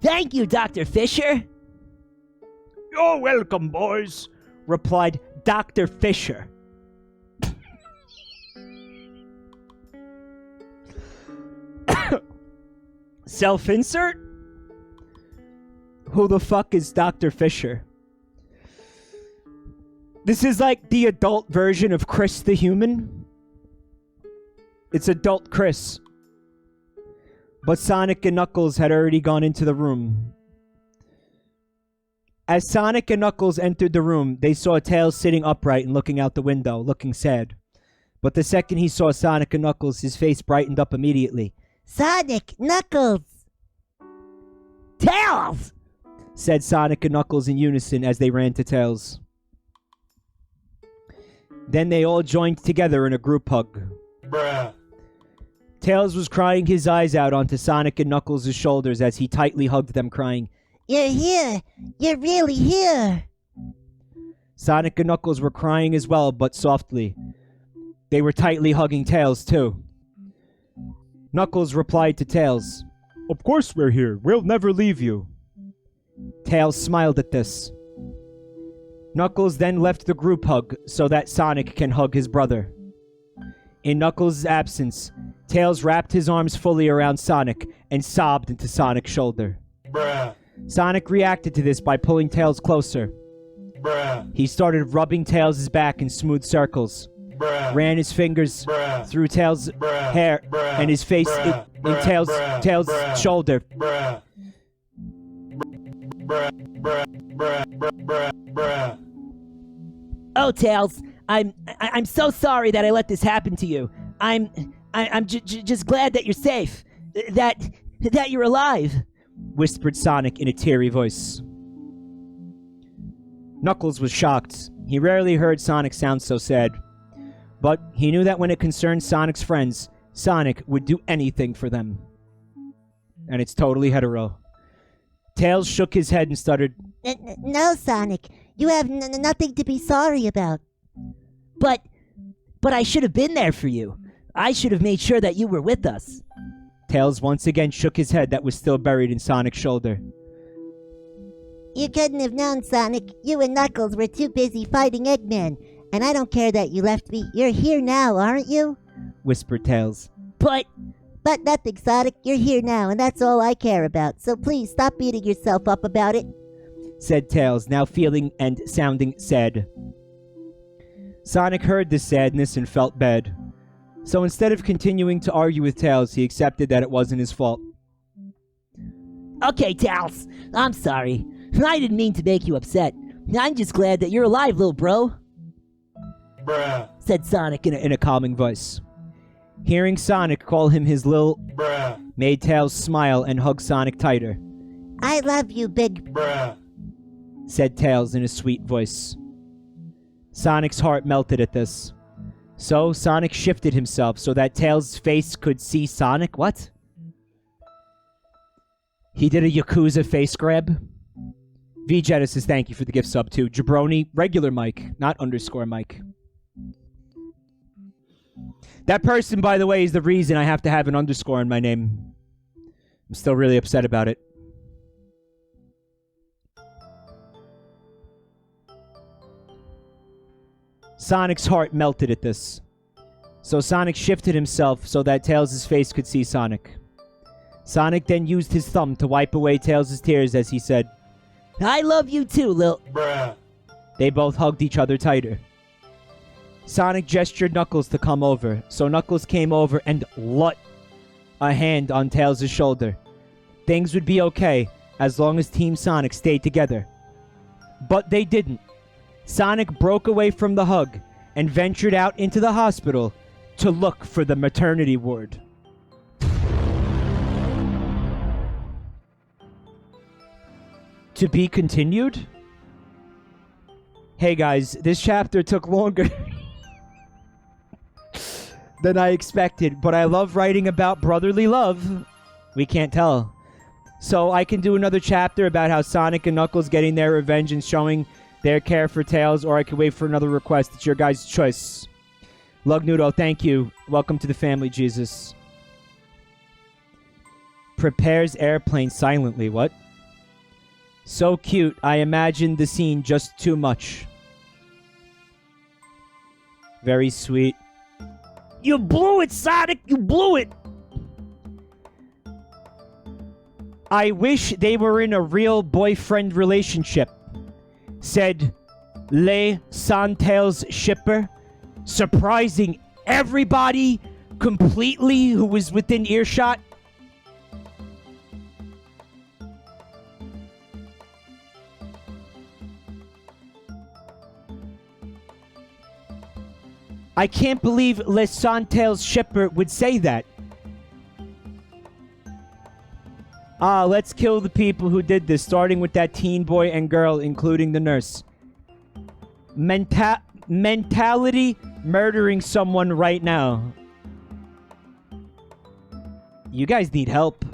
Thank you, Dr. Fisher.
You're welcome, boys,
replied Dr. Fisher. Self-insert? Who the fuck is Dr. Fisher? This is like the adult version of Chris the Human. It's adult Chris. But Sonic and Knuckles had already gone into the room. As Sonic and Knuckles entered the room, they saw Tails sitting upright and looking out the window, looking sad. But the second he saw Sonic and Knuckles, his face brightened up immediately.
Sonic, Knuckles!
Tails!
Said Sonic and Knuckles in unison as they ran to Tails. Then they all joined together in a group hug.
Bruh.
Tails was crying his eyes out onto Sonic and Knuckles' shoulders as he tightly hugged them, crying,
You're here! You're really here!
Sonic and Knuckles were crying as well, but softly. They were tightly hugging Tails, too. Knuckles replied to Tails,
Of course we're here. We'll never leave you.
Tails smiled at this. Knuckles then left the group hug so that Sonic can hug his brother. In Knuckles' absence, Tails wrapped his arms fully around Sonic and sobbed into Sonic's shoulder.
Bruh.
Sonic reacted to this by pulling Tails closer.
Bruh.
He started rubbing Tails' back in smooth circles.
Bruh.
Ran his fingers
Bruh.
through Tails'
Bruh.
hair
Bruh.
and his face
Bruh.
in
Bruh.
Tails'
Bruh.
shoulder.
Bruh. Bruh. Bruh. Bruh. Bruh. Bruh. Bruh.
Oh, Tails, I'm so sorry that I let this happen to you. I'm just glad that you're safe. That you're alive,
whispered Sonic in a teary voice. Knuckles was shocked. He rarely heard Sonic sound so sad. But he knew that when it concerned Sonic's friends, Sonic would do anything for them. And it's totally hetero. Tails shook his head and stuttered,
No, Sonic. You have nothing to be sorry about.
But I should have been there for you. I should have made sure that you were with us.
Tails once again shook his head that was still buried in Sonic's shoulder.
You couldn't have known, Sonic. You and Knuckles were too busy fighting Eggman. And I don't care that you left me. You're here now, aren't you?
Whispered Tails.
But nothing, Sonic. You're here now, and that's all I care about. So please stop beating yourself up about it.
Said Tails, now feeling and sounding sad. Sonic heard this sadness and felt bad. So instead of continuing to argue with Tails, he accepted that it wasn't his fault.
Okay, Tails. I'm sorry. I didn't mean to make you upset. I'm just glad that you're alive, little bro.
Bruh.
Said Sonic
in a calming voice. Hearing Sonic call him his lil
Bruh.
made Tails smile and hug Sonic tighter.
I love you, big
Bruh.
Said Tails in a sweet voice. Sonic's heart melted at this. So Sonic shifted himself so that Tails' face could see Sonic. What? He did a Yakuza face grab. VJetta says thank you for the gift sub to Jabroni, regular Mike, not underscore Mike. That person, by the way, is the reason I have to have an underscore in my name. I'm still really upset about it. Sonic's heart melted at this. So Sonic shifted himself so that Tails' face could see Sonic. Sonic then used his thumb to wipe away Tails' tears as he said,
I love you too, Lil.
Bruh.
They both hugged each other tighter. Sonic gestured Knuckles to come over, so Knuckles came over and lut a hand on Tails' shoulder. Things would be okay as long as Team Sonic stayed together. But they didn't. Sonic broke away from the hug and ventured out into the hospital to look for the maternity ward. To be continued? Hey guys, this chapter took longer than I expected, but I love writing about brotherly love. We can't tell. So I can do another chapter about how Sonic and Knuckles getting their revenge and showing their care for Tails, or I could wait for another request. It's your guys' choice. Lugnudo, thank you. Welcome to the family, Jesus. Prepares airplane silently. What? So cute. I imagined the scene just too much. Very sweet.
You blew it, Sonic! You blew it!
I wish they were in a real boyfriend relationship, said Le Santails shipper, surprising everybody completely who was within earshot. I can't believe Le Santails shipper would say that. Let's kill the people who did this, starting with that teen boy and girl, including the nurse. Mentality murdering someone right now. You guys need help.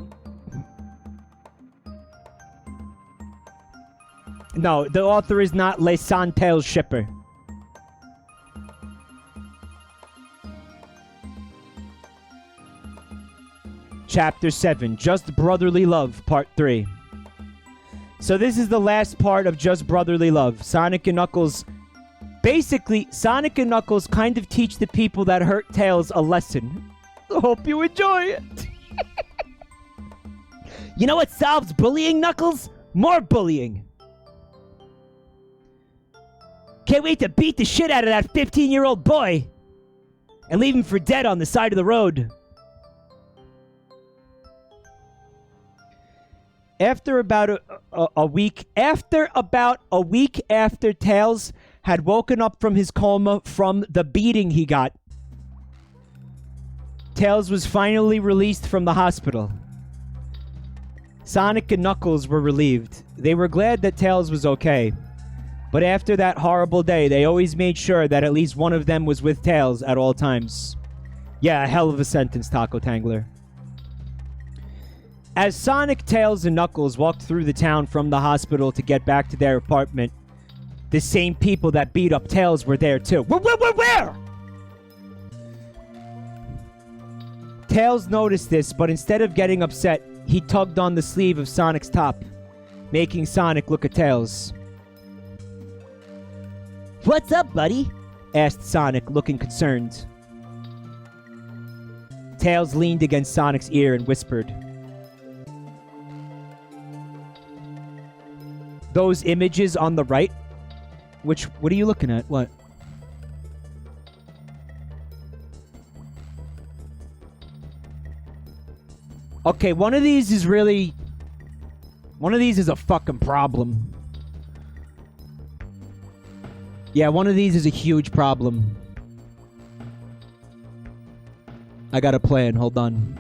No, the author is not Le Santails shipper. Chapter 7, Just Brotherly Love, Part 3. So this is the last part of Just Brotherly Love. Sonic and Knuckles... Basically, Sonic and Knuckles kind of teach the people that hurt Tails a lesson. Hope you enjoy it.
You know what solves bullying, Knuckles? More bullying. Can't wait to beat the shit out of that 15-year-old boy and leave him for dead on the side of the road. After about a week after Tails
had woken up from his coma from the beating he got. Tails was finally released from the hospital. Sonic and Knuckles were relieved. They were glad that Tails was okay. But after that horrible day, they always made sure that at least one of them was with Tails at all times. Yeah, a hell of a sentence, Taco Tangler. As Sonic, Tails, and Knuckles walked through the town from the hospital to get back to their apartment, the same people that beat up Tails were there too. Where? Tails noticed this, but instead of getting upset, he tugged on the sleeve of Sonic's top, making Sonic look at Tails.
What's up, buddy?
Asked Sonic, looking concerned. Tails leaned against Sonic's ear and whispered, "Those images on the right? What are you looking at? What?" Okay, one of these is a fucking problem. Yeah, one of these is a huge problem. I got a plan, hold on.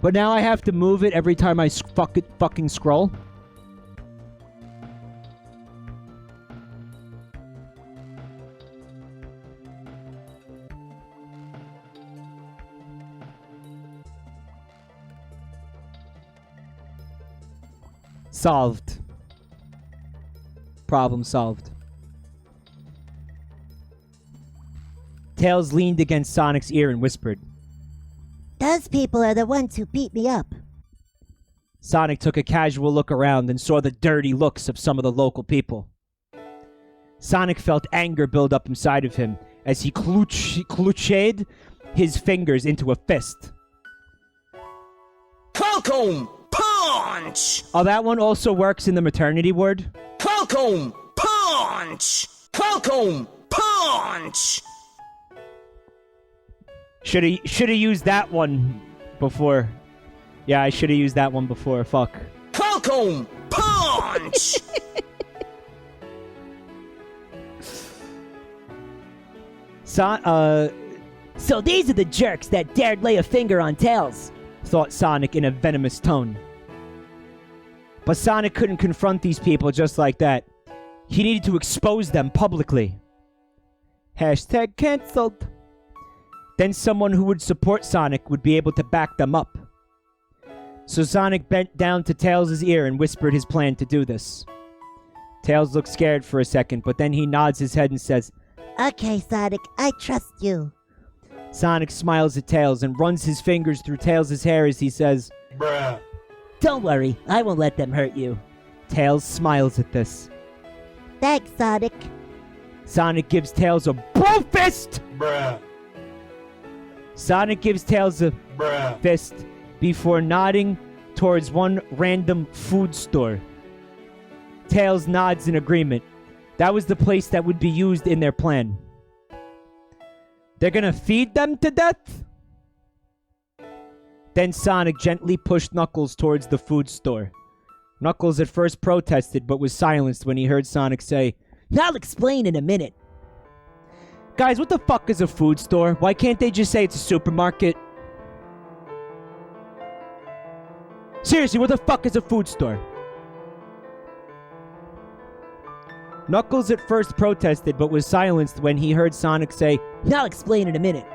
But now I have to move it every time I fucking scroll. Solved. Problem solved. Tails leaned against Sonic's ear and whispered,
Those people are the ones who beat me up.
Sonic took a casual look around and saw the dirty looks of some of the local people. Sonic felt anger build up inside of him as he clutched his fingers into a fist.
Falcon Punch!
Oh, that one also works in the maternity ward?
Falcon Punch! Falcon Punch!
Should have used that one before. Yeah, I should have used that one before. Fuck.
Falcon Punch!
So these are the jerks that dared lay a finger on Tails,
thought Sonic in a venomous tone. But Sonic couldn't confront these people just like that. He needed to expose them publicly. Hashtag cancelled. Then someone who would support Sonic would be able to back them up. So Sonic bent down to Tails' ear and whispered his plan to do this. Tails looks scared for a second, but then he nods his head and says,
Okay, Sonic, I trust you.
Sonic smiles at Tails and runs his fingers through Tails' hair as he says,
Bruh.
Don't worry, I won't let them hurt you.
Tails smiles at this.
Thanks, Sonic.
Sonic gives Tails a bro fist!
Bruh.
Sonic gives Tails a
Bruh.
fist before nodding towards one random food store. Tails nods in agreement. That was the place that would be used in their plan. They're gonna feed them to death? Then Sonic gently pushed Knuckles towards the food store. Knuckles at first protested, but was silenced when he heard Sonic say,
I'll explain in a minute.
Guys, what the fuck is a food store? Why can't they just say it's a supermarket? Seriously, what the fuck is a food store? Knuckles at first protested, but was silenced when he heard Sonic say,
I'll explain in a minute.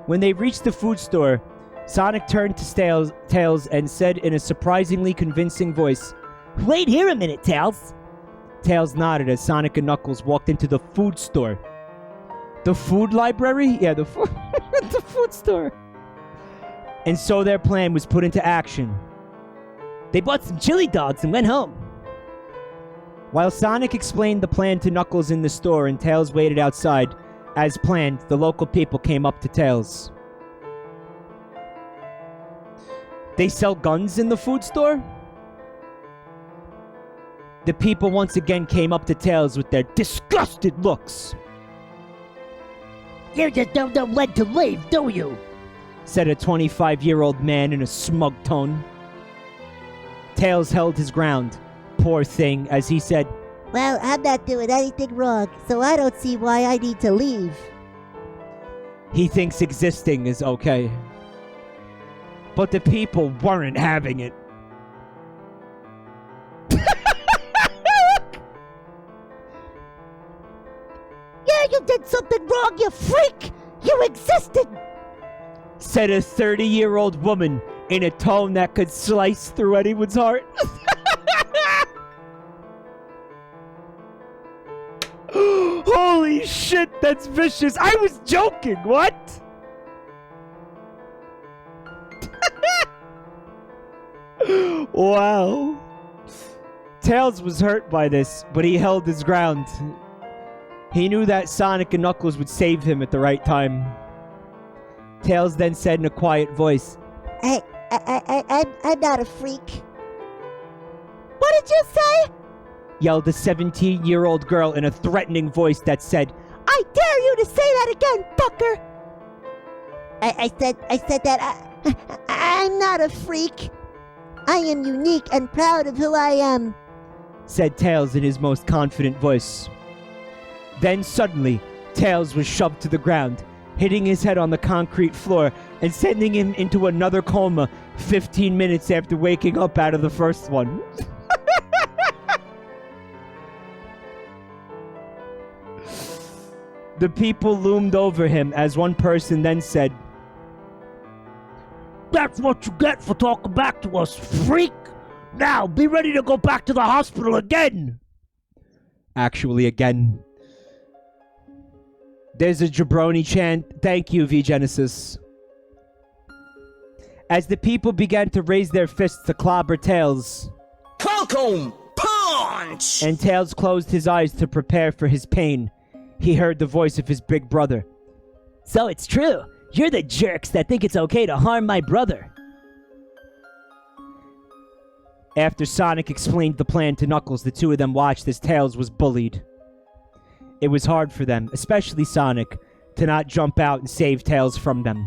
When they reached the food store, Sonic turned to Tails and said in a surprisingly convincing voice,
Wait here a minute, Tails.
Tails nodded as Sonic and Knuckles walked into the food store. The food library? Yeah, the food store. And so their plan was put into action.
They bought some chili dogs and went home.
While Sonic explained the plan to Knuckles in the store and Tails waited outside, as planned, the local people came up to Tails. They sell guns in the food store? The people once again came up to Tails with their disgusted looks.
You just don't know when to leave, do you?
Said a 25-year-old man in a smug tone. Tails held his ground, poor thing, as he said,
Well, I'm not doing anything wrong, so I don't see why I need to leave.
he thinks existing is okay. But the people weren't having it.
Yeah, you did something wrong, you freak! You existed!
Said a 30-year-old woman in a tone that could slice through anyone's heart. Holy shit, that's vicious. I was joking, what? Wow. Tails was hurt by this, but he held his ground. He knew that Sonic and Knuckles would save him at the right time. Tails then said in a quiet voice,
I'm not a freak. What did you say?
Yelled a 17-year-old girl in a threatening voice that said,
I dare you to say that again, fucker! I said that I'm not a freak. I am unique and proud of who I am,
said Tails in his most confident voice. Then suddenly, Tails was shoved to the ground, hitting his head on the concrete floor and sending him into another coma 15 minutes after waking up out of the first one. The people loomed over him as one person then said,
That's what you get for talking back to us, freak! Now, be ready to go back to the hospital again!
Actually, again. There's a jabroni chant. Thank you, V-Genesis. As the people began to raise their fists to clobber Tails.
Falcon punch!
And Tails closed his eyes to prepare for his pain. He heard the voice of his big brother.
So it's true. You're the jerks that think it's okay to harm my brother.
After Sonic explained the plan to Knuckles, the two of them watched as Tails was bullied. It was hard for them, especially Sonic, to not jump out and save Tails from them.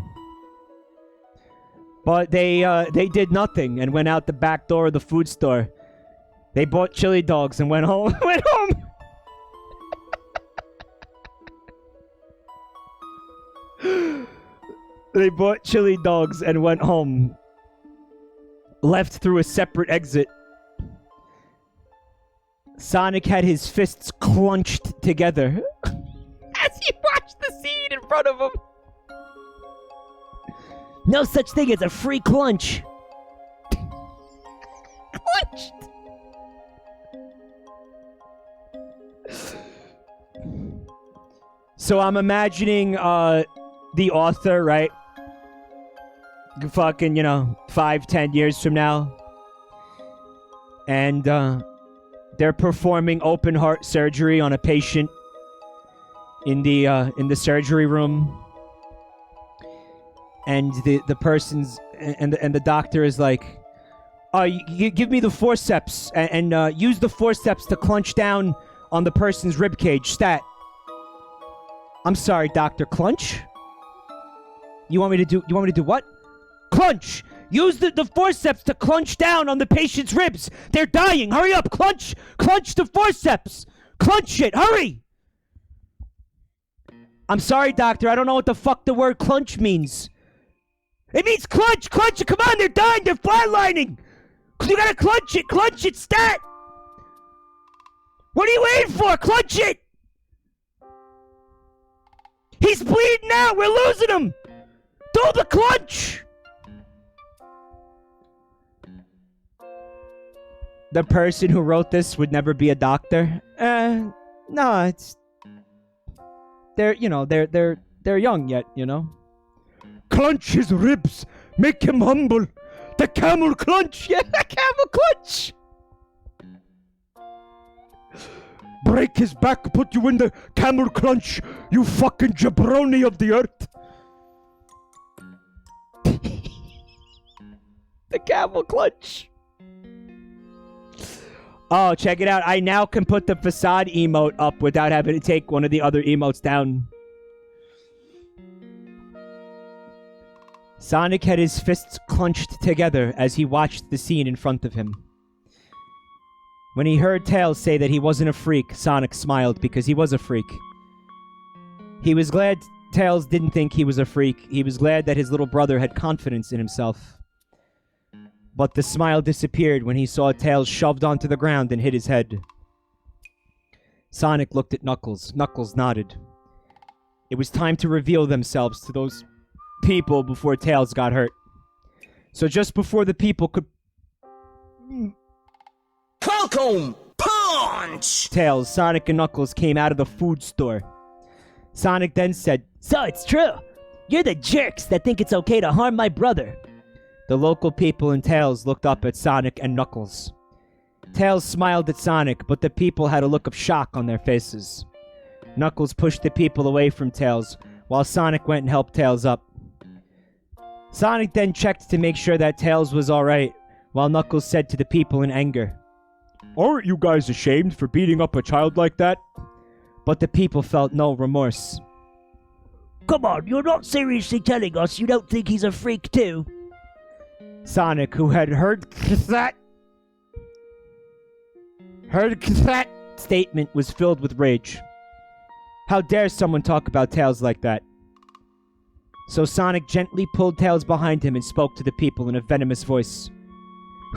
But they did nothing and went out the back door of the food store. They bought chili dogs and went home. They bought chili dogs and went home. Left through a separate exit. Sonic had his fists clenched together as he watched the scene in front of him.
No such thing as a free clunch.
Clenched. So I'm imagining the author, right? Fucking, 5-10 years from now. And they're performing open heart surgery on a patient in the surgery room. And the person's and the doctor is like, you give me the forceps and use the forceps to clench down on the person's ribcage. Stat. I'm sorry, Doctor. Clunch? You want me to do what? Clunch! Use the forceps to clunch down on the patient's ribs. They're dying. Hurry up, clunch! Clunch the forceps! Clunch it, hurry! I'm sorry, doctor. I don't know what the fuck the word clunch means. It means clunch! Clunch it! Come on, they're dying! They're flatlining! You gotta clunch it! Clunch it, stat! What are you waiting for? Clunch it! He's bleeding out! We're losing him! Do the clunch! The person who wrote this would never be a doctor. No, it's... They're young yet, Clunch his ribs! Make him humble! The camel clunch! Yeah, the camel clunch! Break his back, put you in the camel clunch, you fucking jabroni of the earth! The camel clutch. Oh, check it out. I now can put the facade emote up without having to take one of the other emotes down. Sonic had his fists clenched together as he watched the scene in front of him. When he heard Tails say that he wasn't a freak, Sonic smiled because he was a freak. He was glad Tails didn't think he was a freak. He was glad that his little brother had confidence in himself. But the smile disappeared when he saw Tails shoved onto the ground and hit his head. Sonic looked at Knuckles. Knuckles nodded. It was time to reveal themselves to those people before Tails got hurt. So just before the people could...
Falcon Punch!
Tails, Sonic, and Knuckles came out of the food store. Sonic then said,
So it's true. You're the jerks that think it's okay to harm my brother.
The local people and Tails looked up at Sonic and Knuckles. Tails smiled at Sonic, but the people had a look of shock on their faces. Knuckles pushed the people away from Tails, while Sonic went and helped Tails up. Sonic then checked to make sure that Tails was alright, while Knuckles said to the people in anger,
Aren't you guys ashamed for beating up a child like that?
But the people felt no remorse.
Come on, you're not seriously telling us you don't think he's a freak too?
Sonic, who had heard that statement, was filled with rage. How dare someone talk about Tails like that? So Sonic gently pulled Tails behind him and spoke to the people in a venomous voice.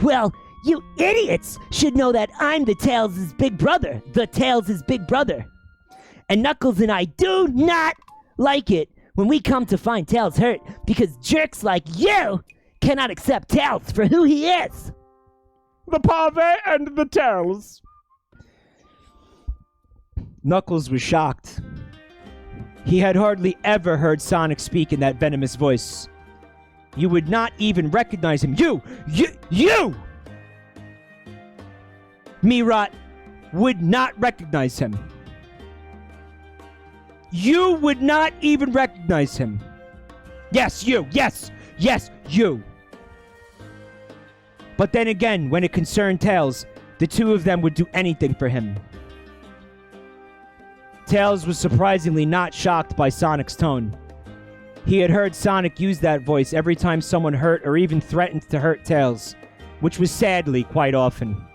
Well, you idiots should know that I'm the Tails' big brother. The Tails' big brother. And Knuckles and I do not like it when we come to find Tails hurt because jerks like you cannot accept Tails for who he is.
The Pave and the Tails.
Knuckles was shocked. He had hardly ever heard Sonic speak in that venomous voice. You would not even recognize him. You! Meerot would not recognize him. You would not even recognize him. Yes, you! Yes, you! But then again, when it concerned Tails, the two of them would do anything for him. Tails was surprisingly not shocked by Sonic's tone. He had heard Sonic use that voice every time someone hurt or even threatened to hurt Tails, which was sadly quite often.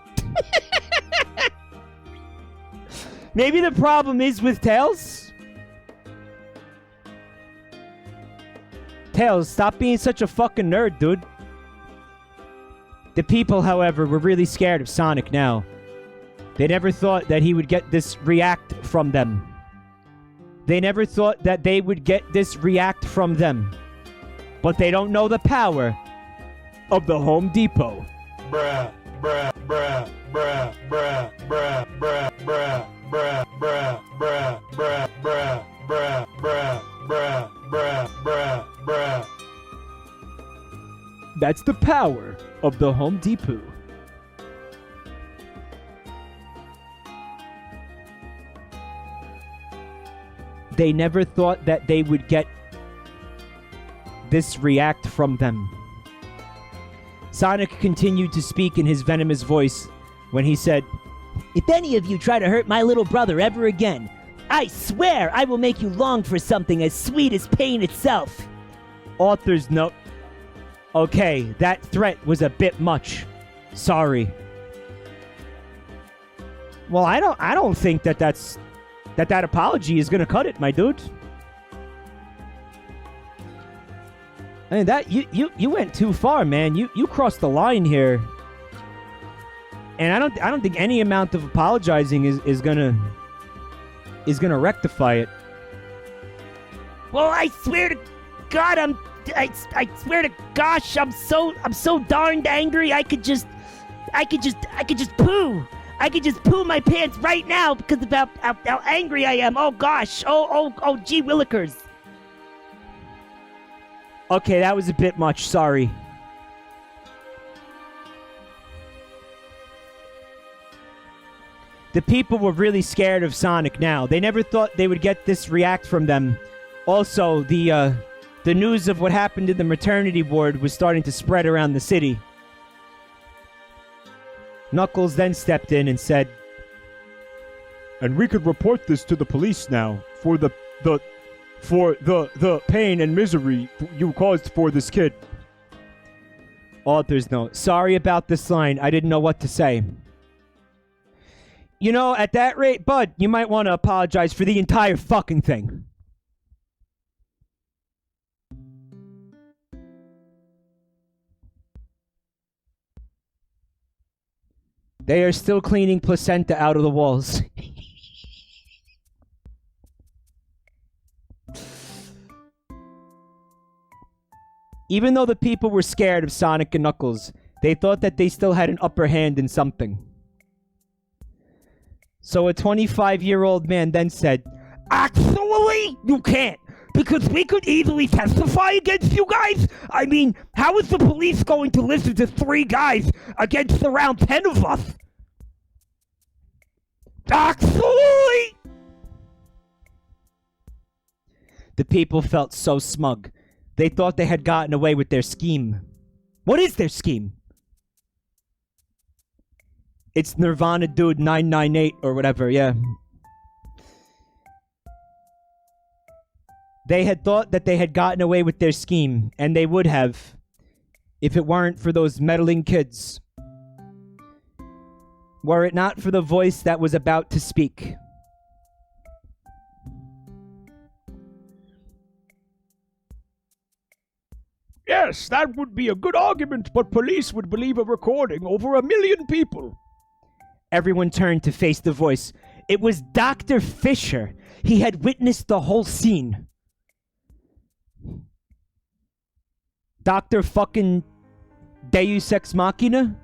Maybe the problem is with Tails? Tails, stop being such a fucking nerd, dude. The people, however, were really scared of Sonic now. They never thought that he would get this react from them. They never thought that they would get this react from them. But they don't know the power of the Home Depot.
Bruh, bruh, bruh, bruh, bruh, bruh, bruh, bruh, bruh, bruh, bruh, bruh, bruh, bruh, bruh, bruh, bruh, bruh, bruh.
That's the power of the Home Depot.
They never thought that they would get this react from them. Sonic continued to speak in his venomous voice when he said,
If any of you try to hurt my little brother ever again, I swear I will make you long for something as sweet as pain itself.
Author's note. Okay, that threat was a bit much. Sorry. Well, I don't think that that apology is gonna cut it, my dude. I mean, that you went too far, man. You crossed the line here. And I don't think any amount of apologizing is gonna rectify it.
Well, I swear to God, I swear to gosh, I'm so darned angry. I could just poo. I could just poo my pants right now because of how angry I am. Oh gosh. Oh gee willikers.
Okay, that was a bit much. Sorry. The people were really scared of Sonic now. They never thought they would get this react from them. Also, the news of what happened in the maternity ward was starting to spread around the city. Knuckles then stepped in and said,
And we could report this to the police now for the pain and misery you caused for this kid.
Author's note. Sorry about this line. I didn't know what to say. You know, at that rate, Bud, you might want to apologize for the entire fucking thing. They are still cleaning placenta out of the walls. Even though the people were scared of Sonic and Knuckles, they thought that they still had an upper hand in something. So a 25-year-old man then said,
Actually, you can't, because we could easily testify against you guys. I mean, how is the police going to listen to 3 guys against around 10 of us? Actually!
The people felt so smug. They thought they had gotten away with their scheme. What is their scheme? It's Nirvana Dude 998 or whatever, yeah. They had thought that they had gotten away with their scheme, and they would have, if it weren't for those meddling kids. Were it not for the voice that was about to speak.
Yes, that would be a good argument, but police would believe a recording over 1 million people.
Everyone turned to face the voice. It was Dr. Fisher. He had witnessed the whole scene. Dr. fucking Deus Ex Machina?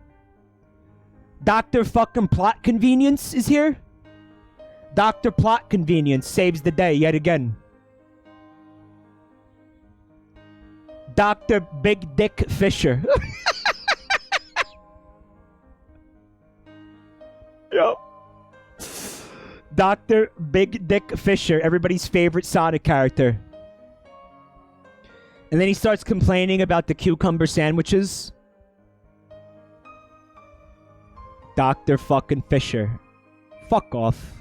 Dr. fucking Plot Convenience is here? Dr. Plot Convenience saves the day yet again. Dr. Big Dick Fisher.
Yep.
Dr. Big Dick Fisher, everybody's favorite Sonic character. And then he starts complaining about the cucumber sandwiches. Dr. fucking Fisher. Fuck off.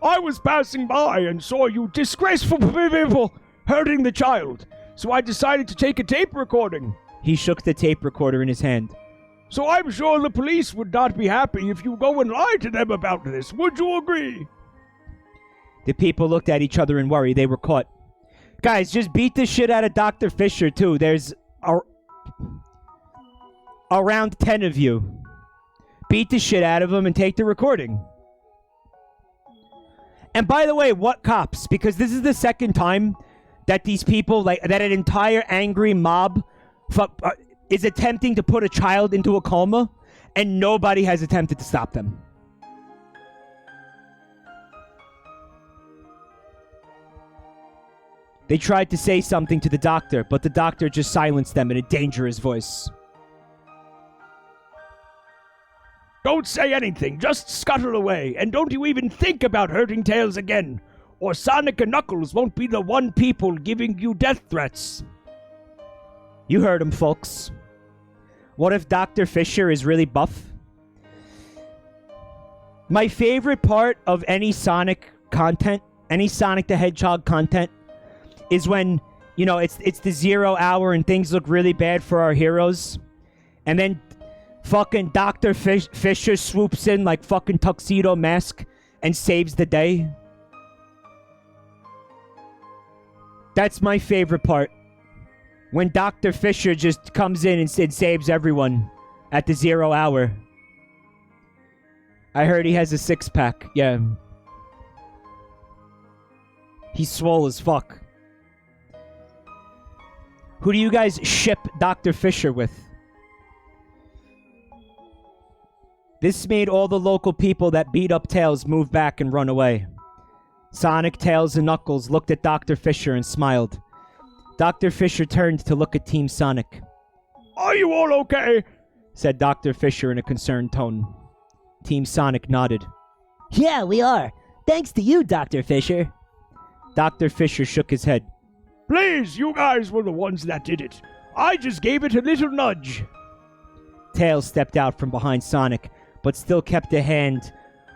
I was passing by and saw you disgraceful people hurting the child, so I decided to take a tape recording.
He shook the tape recorder in his hand.
So I'm sure the police would not be happy if you go and lie to them about this. Would you agree?
The people looked at each other in worry. They were caught. Guys, just beat the shit out of Dr. Fisher, too. There's around 10 of you. Beat the shit out of him and take the recording. And by the way, what cops? Because this is the second time that these people, like, that an entire angry mob is attempting to put a child into a coma, and nobody has attempted to stop them. They tried to say something to the doctor, but the doctor just silenced them in a dangerous voice.
Don't say anything, just scuttle away, and don't you even think about hurting Tails again, or Sonic and Knuckles won't be the one people giving you death threats.
You heard him, folks. What if Dr. Fisher is really buff? My favorite part of any Sonic content, any Sonic the Hedgehog content, is when, you know, it's the 0 hour and things look really bad for our heroes. And then fucking Dr. Fisher swoops in like fucking Tuxedo Mask and saves the day. That's my favorite part. When Dr. Fisher just comes in and saves everyone at the 0 hour. I heard he has a 6-pack. Yeah. He's swole as fuck. Who do you guys ship Dr. Fisher with? This made all the local people that beat up Tails move back and run away. Sonic, Tails, and Knuckles looked at Dr. Fisher and smiled. Dr. Fisher turned to look at Team Sonic.
Are you all okay?
Said Dr. Fisher in a concerned tone. Team Sonic nodded.
Yeah, we are. Thanks to you, Dr. Fisher.
Dr. Fisher shook his head.
Please, you guys were the ones that did it. I just gave it a little nudge.
Tails stepped out from behind Sonic, but still kept a hand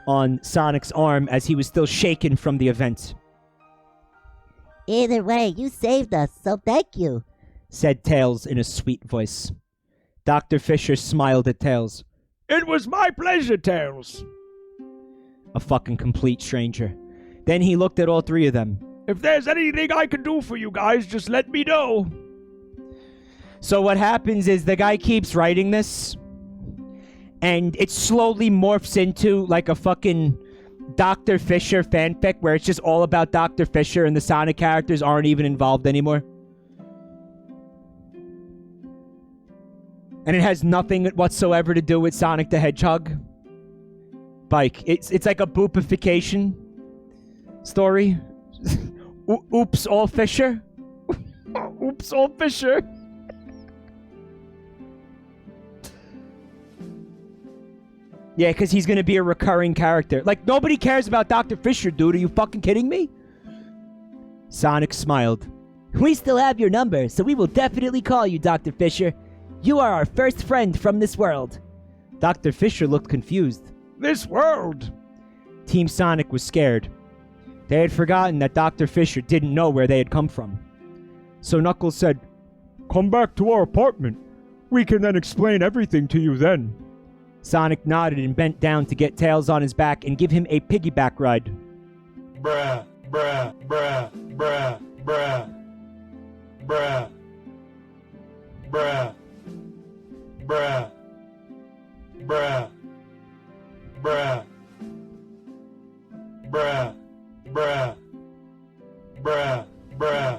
on Sonic's arm as he was still shaken from the event.
Either way, you saved us, so thank you.
Said Tails in a sweet voice. Dr. Fisher smiled at Tails.
It was my pleasure, Tails.
A fucking complete stranger. Then he looked at all three of them.
If there's anything I can do for you guys, just let me know.
So what happens is the guy keeps writing this, and it slowly morphs into like a fucking Dr. Fisher fanfic where it's just all about Dr. Fisher and the Sonic characters aren't even involved anymore. And it has nothing whatsoever to do with Sonic the Hedgehog. Like, it's like a boopification story. Oops, all Fisher. Oops, all Fisher. Yeah, because he's going to be a recurring character. Like, nobody cares about Dr. Fisher, dude. Are you fucking kidding me? Sonic smiled.
We still have your number, so we will definitely call you, Dr. Fisher. You are our first friend from this world.
Dr. Fisher looked confused.
This world?
Team Sonic was scared. They had forgotten that Dr. Fisher didn't know where they had come from.
So Knuckles said, "Come back to our apartment. We can then explain everything to you then."
Sonic nodded and bent down to get Tails on his back and give him a piggyback ride.
Bruh, bruh, bruh, bruh, bruh, bruh, bruh, bruh, bruh, bruh, bruh, bruh, bruh, bruh,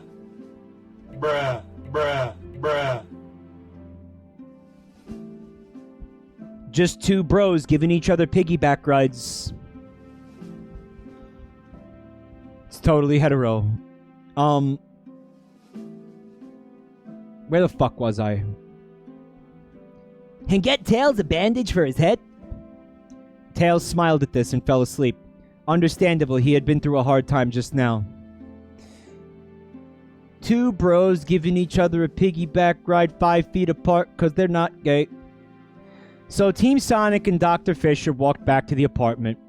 bruh, bruh, bruh.
Just two bros giving each other piggyback rides. It's totally hetero. Where the fuck was I?
And get Tails a bandage for his head?
Tails smiled at this and fell asleep. Understandable, he had been through a hard time just now. Two bros giving each other a piggyback ride 5 feet apart because they're not gay. So Team Sonic and Dr. Fisher walked back to the apartment.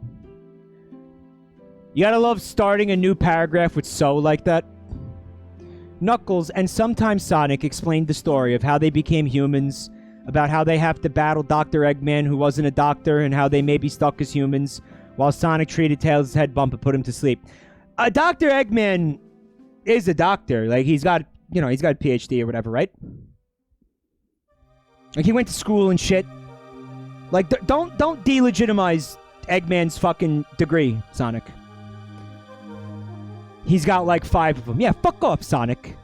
You gotta love starting a new paragraph with "so" like that. Knuckles and sometimes Sonic explained the story of how they became humans, about how they have to battle Dr. Eggman, who wasn't a doctor, and how they may be stuck as humans, while Sonic treated Tails' head bump and put him to sleep. Dr. Eggman is a doctor. Like, he's got a PhD or whatever, right? Like, he went to school and shit. Like, don't delegitimize Eggman's fucking degree, Sonic. He's got like 5 of them. Yeah, fuck off, Sonic.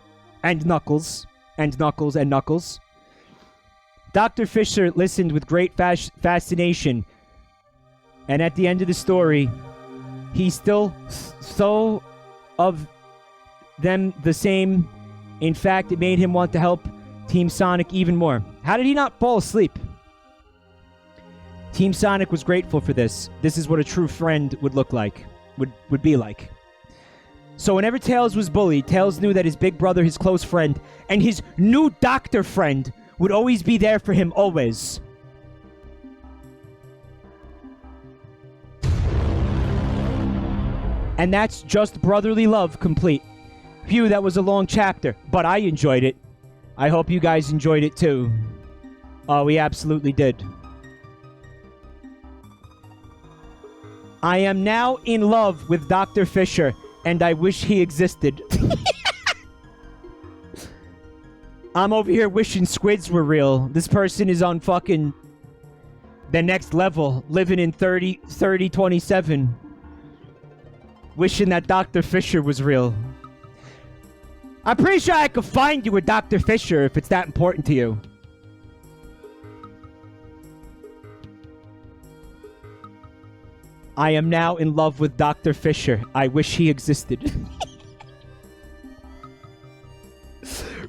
And Knuckles. And Knuckles and Knuckles. Dr. Fisher listened with great fascination. And at the end of the story, he still saw of them the same. In fact, it made him want to help Team Sonic even more. How did he not fall asleep? Team Sonic was grateful for this. This is what a true friend would look like. Would be like. So whenever Tails was bullied, Tails knew that his big brother, his close friend, and his new doctor friend would always be there for him, always. And that's just brotherly love complete. Phew, that was a long chapter, but I enjoyed it. I hope you guys enjoyed it too. Oh, we absolutely did. I am now in love with Dr. Fisher, and I wish he existed. I'm over here wishing squids were real. This person is on fucking the next level, living in 3027. Wishing that Dr. Fisher was real. I'm pretty sure I could find you a Dr. Fisher if it's that important to you. I am now in love with Dr. Fisher. I wish he existed.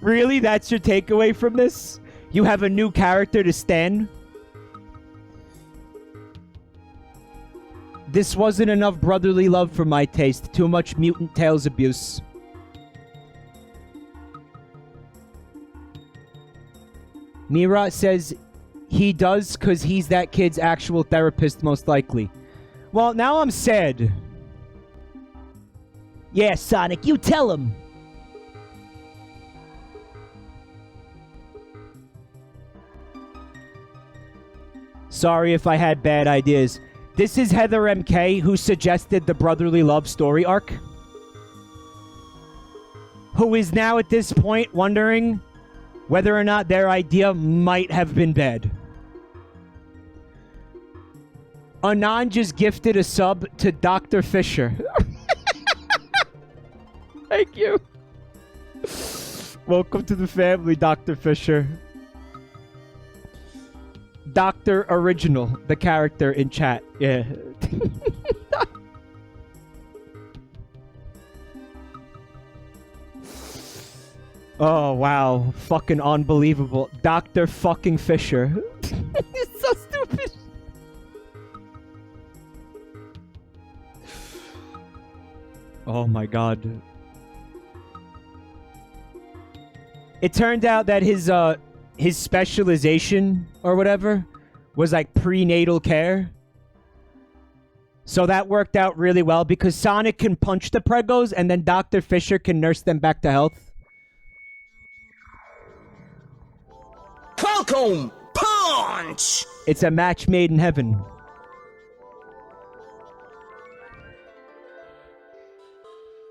Really? That's your takeaway from this? You have a new character to stan? This wasn't enough brotherly love for my taste. Too much Mutant Tails abuse. Mira says He does, because he's that kid's actual therapist, most likely. Well, now I'm sad.
Yeah, Sonic, you tell him.
Sorry if I had bad ideas. This is Heather MK, who suggested the brotherly love story arc. Who is now at this point wondering whether or not their idea might have been bad. Anon just gifted a sub to Dr. Fisher. Thank you. Welcome to the family, Dr. Fisher. Dr. Original, the character in chat. Yeah. Oh, wow. Fucking unbelievable. Dr. fucking Fisher.
It's so stupid.
Oh my god. It turned out that his specialization or whatever was like prenatal care. So that worked out really well because Sonic can punch the pregos and then Dr. Fisher can nurse them back to health.
Welcome, punch!
It's a match made in heaven.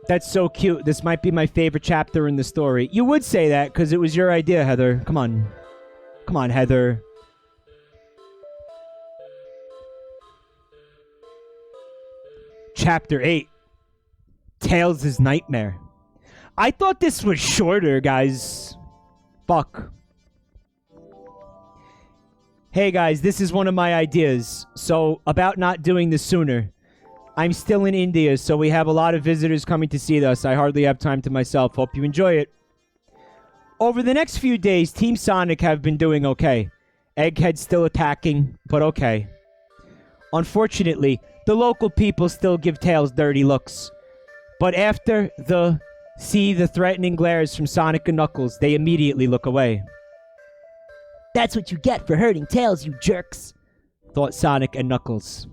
That's so cute. This might be my favorite chapter in the story. You would say that because it was your idea, Heather. Come on. Come on, Heather. Chapter 8. Tails' Nightmare. I thought this was shorter, guys. Fuck. Hey, guys, this is one of my ideas. So, about not doing this sooner. I'm still in India, so we have a lot of visitors coming to see us. I hardly have time to myself. Hope you enjoy it. Over the next few days, Team Sonic have been doing okay. Egghead's still attacking, but okay. Unfortunately, the local people still give Tails dirty looks. But after see the threatening glares from Sonic and Knuckles, they immediately look away.
That's what you get for hurting Tails, you jerks,
thought Sonic and Knuckles.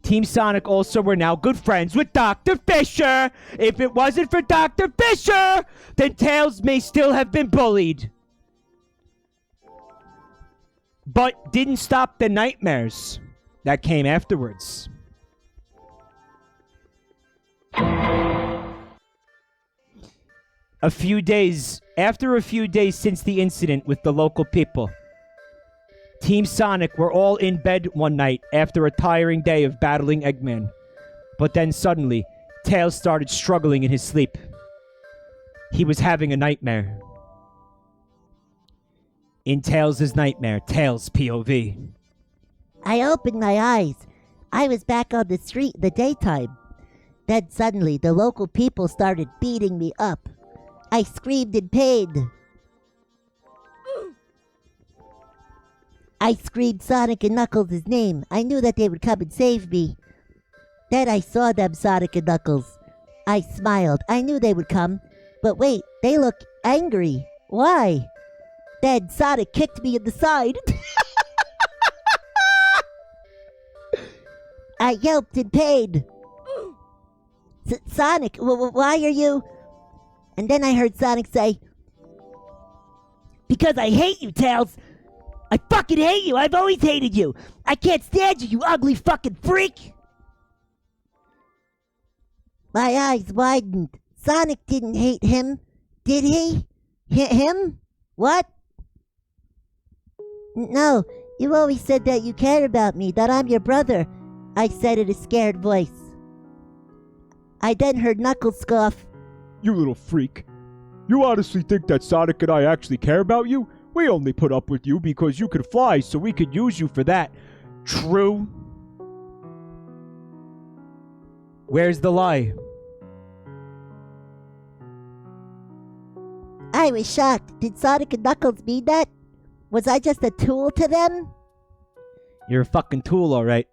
Team Sonic also were now good friends with Dr. Fisher. If it wasn't for Dr. Fisher, then Tails may still have been bullied. But didn't stop the nightmares that came afterwards. After a few days since the incident with the local people, Team Sonic were all in bed one night after a tiring day of battling Eggman. But then suddenly, Tails started struggling in his sleep. He was having a nightmare. In Tails' nightmare, Tails POV.
I opened my eyes. I was back on the street in the daytime. Then suddenly, the local people started beating me up. I screamed in pain. I screamed Sonic and Knuckles' name. I knew that they would come and save me. Then I saw them, Sonic and Knuckles. I smiled. I knew they would come. But wait, they look angry. Why? Then Sonic kicked me in the side. I yelped in pain. Sonic, why are you... And then I heard Sonic say,
because I hate you, Tails. I fucking hate you. I've always hated you. I can't stand you, you ugly fucking freak.
My eyes widened. Sonic didn't hate him, did he? Him? What? No, you always said that you cared about me, that I'm your brother. I said in a scared voice. I then heard Knuckles scoff.
You little freak. You honestly think that Sonic and I actually care about you? We only put up with you because you could fly, so we could use you for that. True.
Where's the lie?
I was shocked. Did Sonic and Knuckles mean that? Was I just a tool to them?
You're a fucking tool, alright.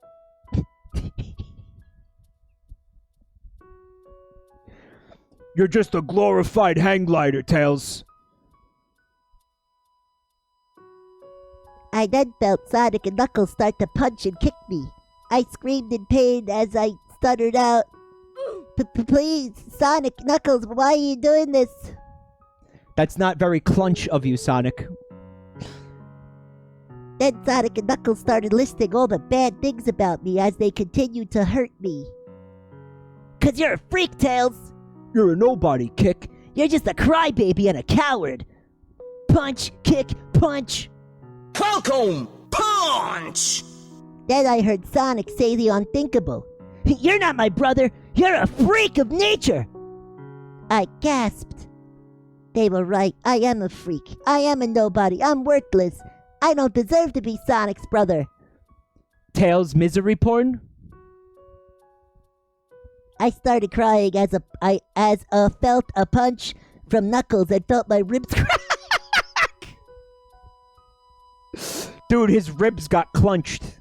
You're just a glorified hang glider, Tails.
I then felt Sonic and Knuckles start to punch and kick me. I screamed in pain as I stuttered out, Please, Sonic, Knuckles, why are you doing this?
That's not very clunch of you, Sonic.
Then Sonic and Knuckles started listing all the bad things about me as they continued to hurt me.
'Cause you're a freak, Tails.
You're a nobody, Kick.
You're just a crybaby and a coward. Punch, kick, punch.
Falcon punch!
Then I heard Sonic say the unthinkable.
You're not my brother. You're a freak of nature.
I gasped. They were right. I am a freak. I am a nobody. I'm worthless. I don't deserve to be Sonic's brother.
Tails misery porn?
I started crying as I felt a punch from Knuckles and felt my ribs crack.
Dude, his ribs got clunched.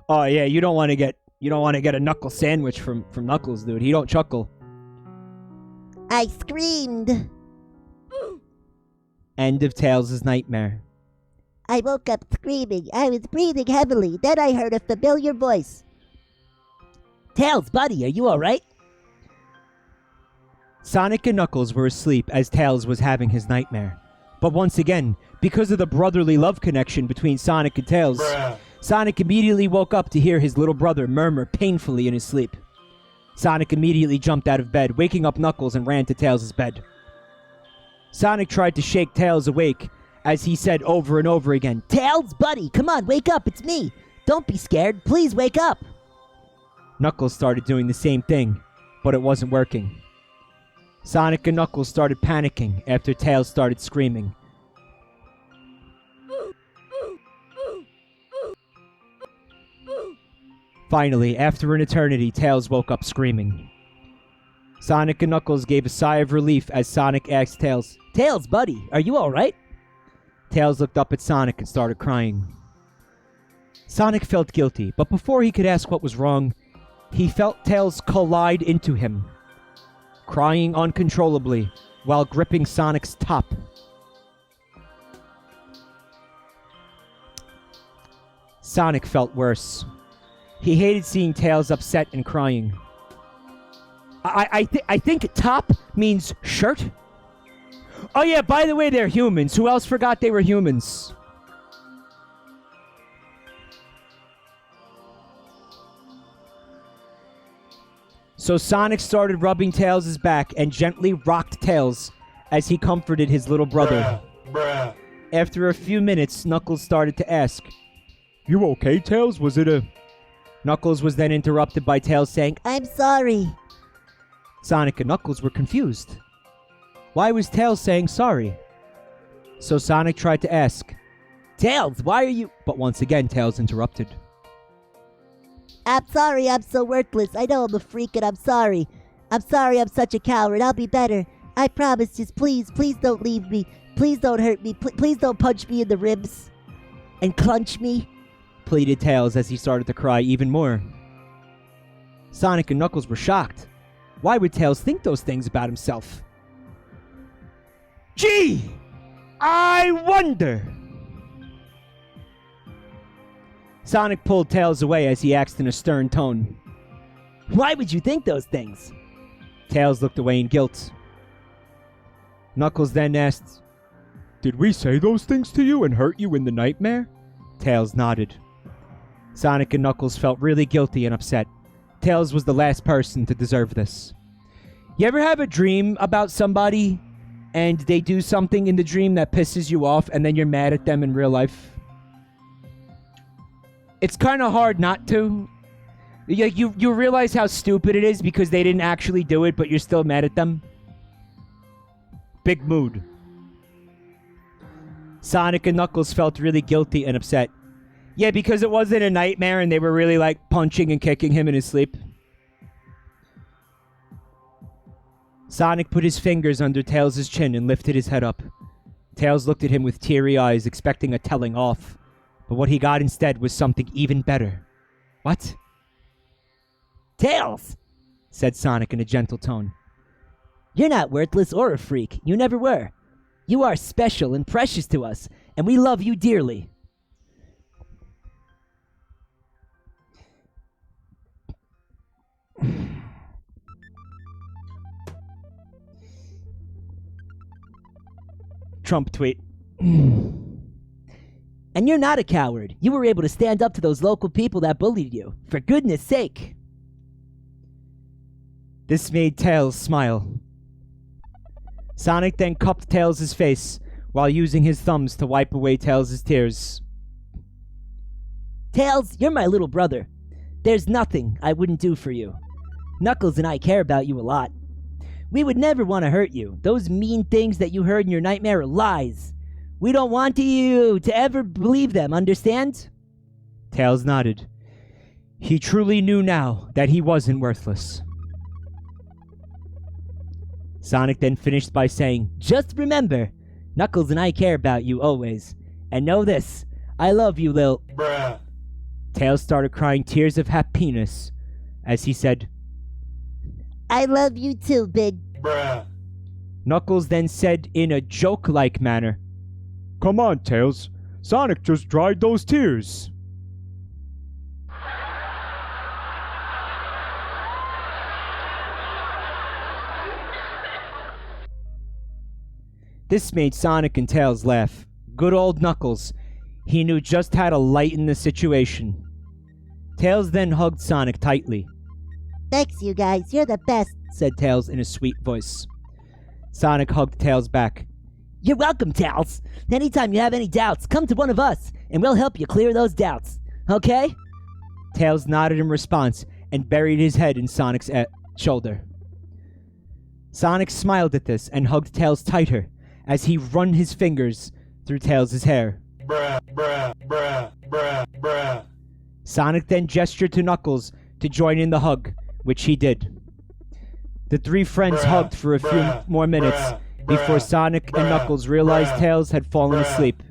Oh yeah, you don't want to get a knuckle sandwich from Knuckles, dude. He don't chuckle.
I screamed.
End of Tails' nightmare.
I woke up screaming. I was breathing heavily. Then I heard a familiar voice.
Tails, buddy, are you alright?
Sonic and Knuckles were asleep as Tails was having his nightmare. But once again, because of the brotherly love connection between Sonic and Tails,
Bruh.
Sonic immediately woke up to hear his little brother murmur painfully in his sleep. Sonic immediately jumped out of bed, waking up Knuckles, and ran to Tails' bed. Sonic tried to shake Tails awake as he said over and over again,
Tails, buddy, come on, wake up, it's me. Don't be scared, please wake up.
Knuckles started doing the same thing, but it wasn't working. Sonic and Knuckles started panicking after Tails started screaming. Finally, after an eternity, Tails woke up screaming. Sonic and Knuckles gave a sigh of relief as Sonic asked Tails,
Tails, buddy, are you alright?
Tails looked up at Sonic and started crying. Sonic felt guilty, but before he could ask what was wrong, he felt Tails collide into him, crying uncontrollably while gripping Sonic's top. Sonic felt worse. He hated seeing Tails upset and crying. I think top means shirt. Oh yeah, by the way, they're humans. Who else forgot they were humans? So Sonic started rubbing Tails' back and gently rocked Tails as he comforted his little brother.
Bruh.
After a few minutes, Knuckles started to ask,
You okay, Tails? Was it a...
Knuckles was then interrupted by Tails saying,
I'm sorry.
Sonic and Knuckles were confused. Why was Tails saying sorry? So Sonic tried to ask,
Tails, why are you...
but once again Tails interrupted.
I'm sorry I'm so worthless. I know I'm a freak and I'm sorry. I'm sorry I'm such a coward. I'll be better. I promise. Just please don't leave me. Please don't hurt me. Please don't punch me in the ribs and clunch me.
Pleaded Tails as he started to cry even more. Sonic and Knuckles were shocked. Why would Tails think those things about himself?
Gee, I wonder.
Sonic pulled Tails away as he asked in a stern tone.
Why would you think those things?
Tails looked away in guilt. Knuckles then asked,
Did we say those things to you and hurt you in the nightmare?
Tails nodded. Sonic and Knuckles felt really guilty and upset. Tails was the last person to deserve this. You ever have a dream about somebody and they do something in the dream that pisses you off and then you're mad at them in real life? It's kind of hard not to. You realize how stupid it is because they didn't actually do it, but you're still mad at them. Big mood. Sonic and Knuckles felt really guilty and upset. Yeah, because it wasn't a nightmare and they were really like punching and kicking him in his sleep. Sonic put his fingers under Tails' chin and lifted his head up. Tails looked at him with teary eyes, expecting a telling off. But what he got instead was something even better. What?
Tails,
Said Sonic in a gentle tone.
You're not worthless or a freak. You never were. You are special and precious to us, and we love you dearly.
Trump tweet.
And you're not a coward. You were able to stand up to those local people that bullied you. For goodness sake.
This made Tails smile. Sonic then cupped Tails' face while using his thumbs to wipe away Tails' tears.
Tails, you're my little brother. There's nothing I wouldn't do for you. Knuckles and I care about you a lot. We would never want to hurt you. Those mean things that you heard in your nightmare are lies. We don't want you to ever believe them, understand?
Tails nodded. He truly knew now that he wasn't worthless.
Sonic then finished by saying, just remember, Knuckles and I care about you always. And know this, I love you, Lil.
Bruh.
Tails started crying tears of happiness as he said,
I love you too, Big.
Bruh.
Knuckles then said in a joke-like manner,
Come on, Tails. Sonic just dried those tears.
This made Sonic and Tails laugh. Good old Knuckles. He knew just how to lighten the situation. Tails then hugged Sonic tightly.
Thanks, you guys. You're the best.
Said Tails in a sweet voice. Sonic hugged Tails back.
You're welcome, Tails. Anytime you have any doubts, come to one of us, and we'll help you clear those doubts. Okay?
Tails nodded in response and buried his head in Sonic's shoulder. Sonic smiled at this and hugged Tails tighter as he run his fingers through Tails' hair.
Bruh, bruh, bruh, bruh, bruh.
Sonic then gestured to Knuckles to join in the hug, which he did. The three friends hugged for a few more minutes before Sonic and Knuckles realized Tails had fallen asleep.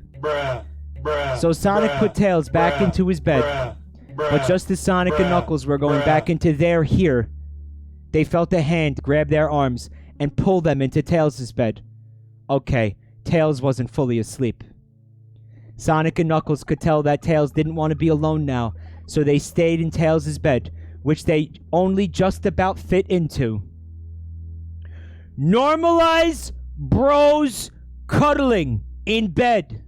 So Sonic put Tails back into his bed, but just as Sonic and Knuckles were going back into their here, they felt a hand grab their arms and pull them into Tails' bed. Okay, Tails wasn't fully asleep. Sonic and Knuckles could tell that Tails didn't want to be alone now, so they stayed in Tails' bed, which they only just about fit into. Normalize bros cuddling in bed.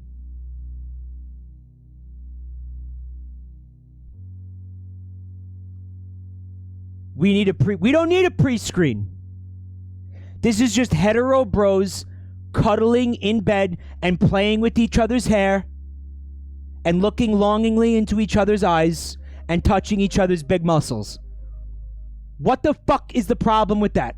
We don't need a pre-screen. This is just hetero bros cuddling in bed and playing with each other's hair and looking longingly into each other's eyes and touching each other's big muscles. What the fuck is the problem with that?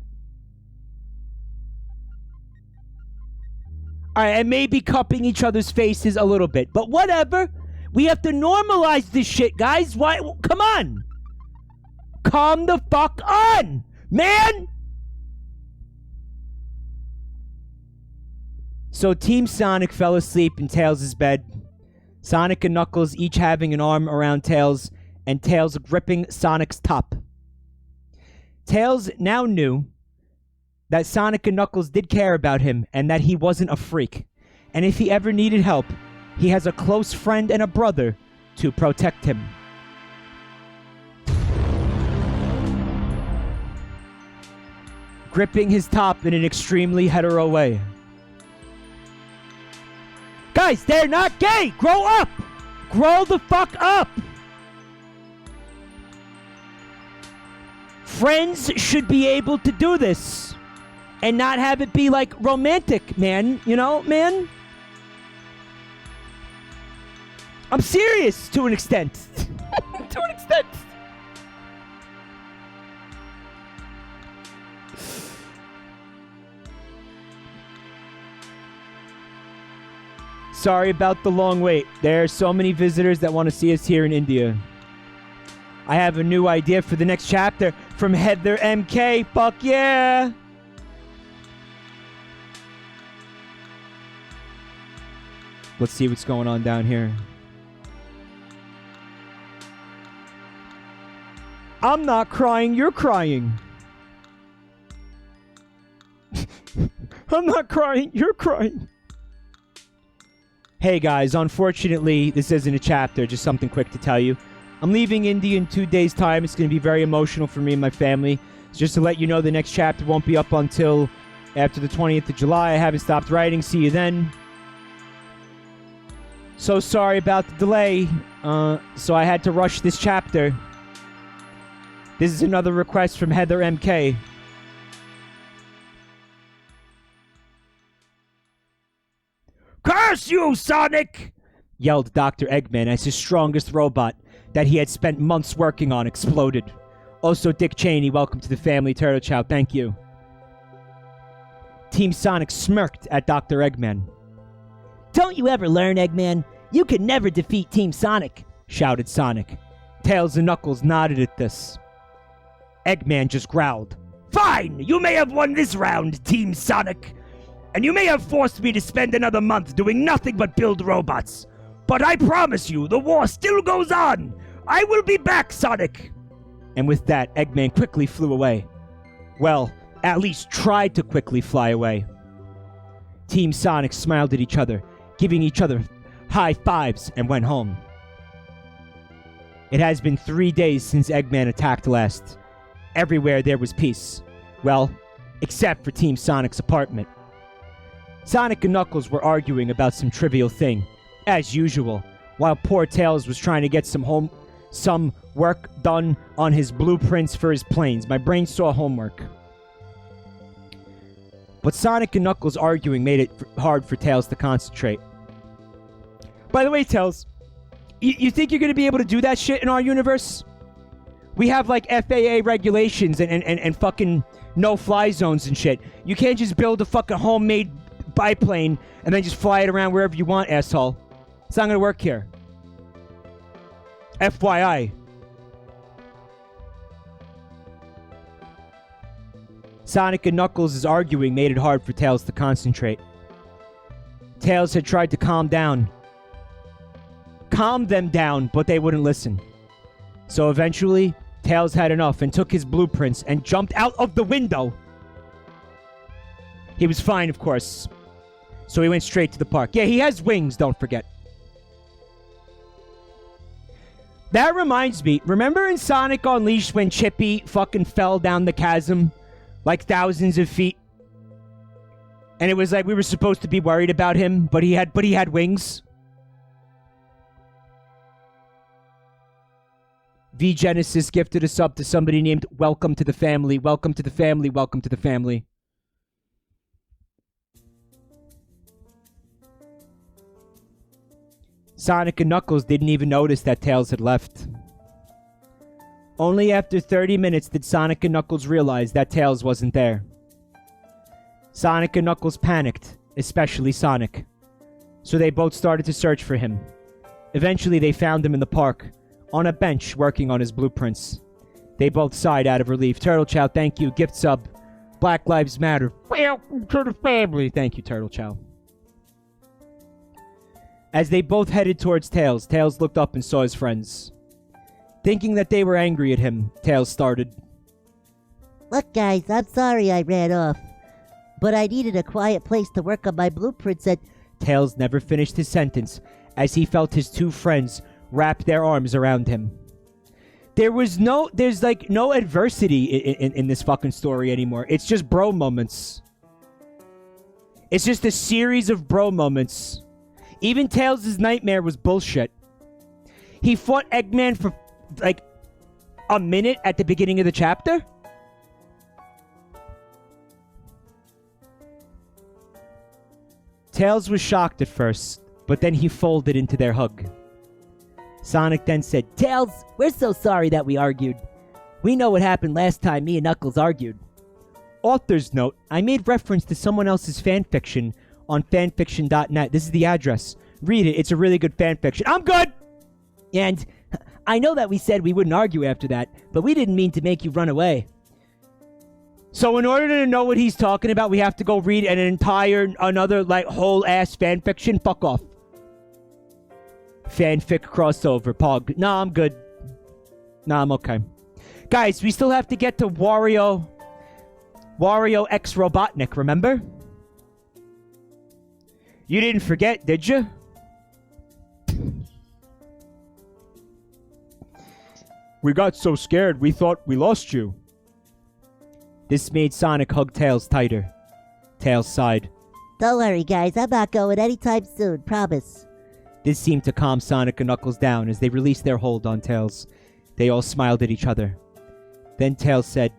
Alright, and maybe cupping each other's faces a little bit, but whatever. We have to normalize this shit, guys. Why? Come on. Calm the fuck on, man. So Team Sonic fell asleep in Tails' bed. Sonic and Knuckles each having an arm around Tails, and Tails gripping Sonic's top. Tails now knew that Sonic and Knuckles did care about him and that he wasn't a freak. And if he ever needed help, he has a close friend and a brother to protect him. Gripping his top in an extremely hetero way. Guys, they're not gay! Grow up! Grow the fuck up! Friends should be able to do this and not have it be like romantic, man. You know, man? I'm serious to an extent. To an extent. Sorry about the long wait. There are so many visitors that want to see us here in India. I have a new idea for the next chapter from Heather MK. Fuck yeah! Let's see what's going on down here. I'm not crying, you're crying.
I'm not crying. You're crying.
Hey guys, unfortunately, this isn't a chapter, just something quick to tell you. I'm leaving Indy in 2 days' time. It's going to be very emotional for me and my family. Just to let you know, the next chapter won't be up until after the 20th of July. I haven't stopped writing. See you then. So sorry about the delay. So I had to rush this chapter. This is another request from Heather MK.
Curse you, Sonic!
Yelled Dr. Eggman as his strongest robot that he had spent months working on exploded. Also, Dick Cheney, welcome to the family. Turtle Chow, thank you. Team Sonic smirked at Dr. Eggman.
Don't you ever learn, Eggman? You can never defeat Team Sonic,
shouted Sonic. Tails and Knuckles nodded at this. Eggman just growled.
Fine! You may have won this round, Team Sonic. And you may have forced me to spend another month doing nothing but build robots. But I promise you, the war still goes on. I will be back, Sonic.
And with that, Eggman quickly flew away. Well, at least tried to quickly fly away. Team Sonic smiled at each other, giving each other high fives, and went home. It has been 3 days since Eggman attacked last. Everywhere there was peace. Well, except for Team Sonic's apartment. Sonic and Knuckles were arguing about some trivial thing, as usual, while poor Tails was trying to get some work done on his blueprints for his planes. My brain saw homework. But Sonic and Knuckles arguing made it hard for Tails to concentrate. By the way, Tails, you think you're going to be able to do that shit in our universe? We have, like, FAA regulations and fucking no-fly zones and shit. You can't just build a fucking homemade biplane and then just fly it around wherever you want, asshole. It's not going to work here. FYI. Sonic and Knuckles' arguing made it hard for Tails to concentrate. Tails had tried to calm them down, but they wouldn't listen. So eventually, Tails had enough and took his blueprints and jumped out of the window. He was fine, of course. So he went straight to the park. Yeah, he has wings, don't forget. That reminds me, remember in Sonic Unleashed when Chippy fucking fell down the chasm? Like thousands of feet? And it was like we were supposed to be worried about him, but he had wings? V Genesis gifted a sub to somebody named Welcome to the Family. Welcome to the family. Welcome to the family. Sonic and Knuckles didn't even notice that Tails had left. Only after 30 minutes did Sonic and Knuckles realize that Tails wasn't there. Sonic and Knuckles panicked, especially Sonic. So they both started to search for him. Eventually they found him in the park, on a bench working on his blueprints. They both sighed out of relief. Turtle Chow, thank you. Gift sub. Black Lives Matter. Welcome to the family. Thank you, Turtle Chow. As they both headed towards Tails, Tails looked up and saw his friends. Thinking that they were angry at him, Tails started.
Look, guys, I'm sorry I ran off. But I needed a quiet place to work on my blueprints and...
Tails never finished his sentence as he felt his two friends wrap their arms around him. There's no adversity in this fucking story anymore. It's just bro moments. It's just a series of bro moments. Even Tails' nightmare was bullshit. He fought Eggman for, like, a minute at the beginning of the chapter? Tails was shocked at first, but then he folded into their hug. Sonic then said,
Tails, we're so sorry that we argued. We know what happened last time me and Knuckles argued.
Author's note, I made reference to someone else's fanfiction on fanfiction.net. This is the address. Read it. It's a really good fanfiction. I'm good!
And I know that we said we wouldn't argue after that, but we didn't mean to make you run away.
So in order to know what he's talking about, we have to go read another, like, whole-ass fanfiction? Fuck off. Fanfic crossover, Pog. Nah, I'm good. Nah, I'm okay. Guys, we still have to get to Wario X Robotnik, remember? You didn't forget, did you?
We got so scared we thought we lost you.
This made Sonic hug Tails tighter. Tails sighed.
Don't worry, guys. I'm not going anytime soon. Promise.
This seemed to calm Sonic and Knuckles down as they released their hold on Tails. They all smiled at each other. Then Tails said,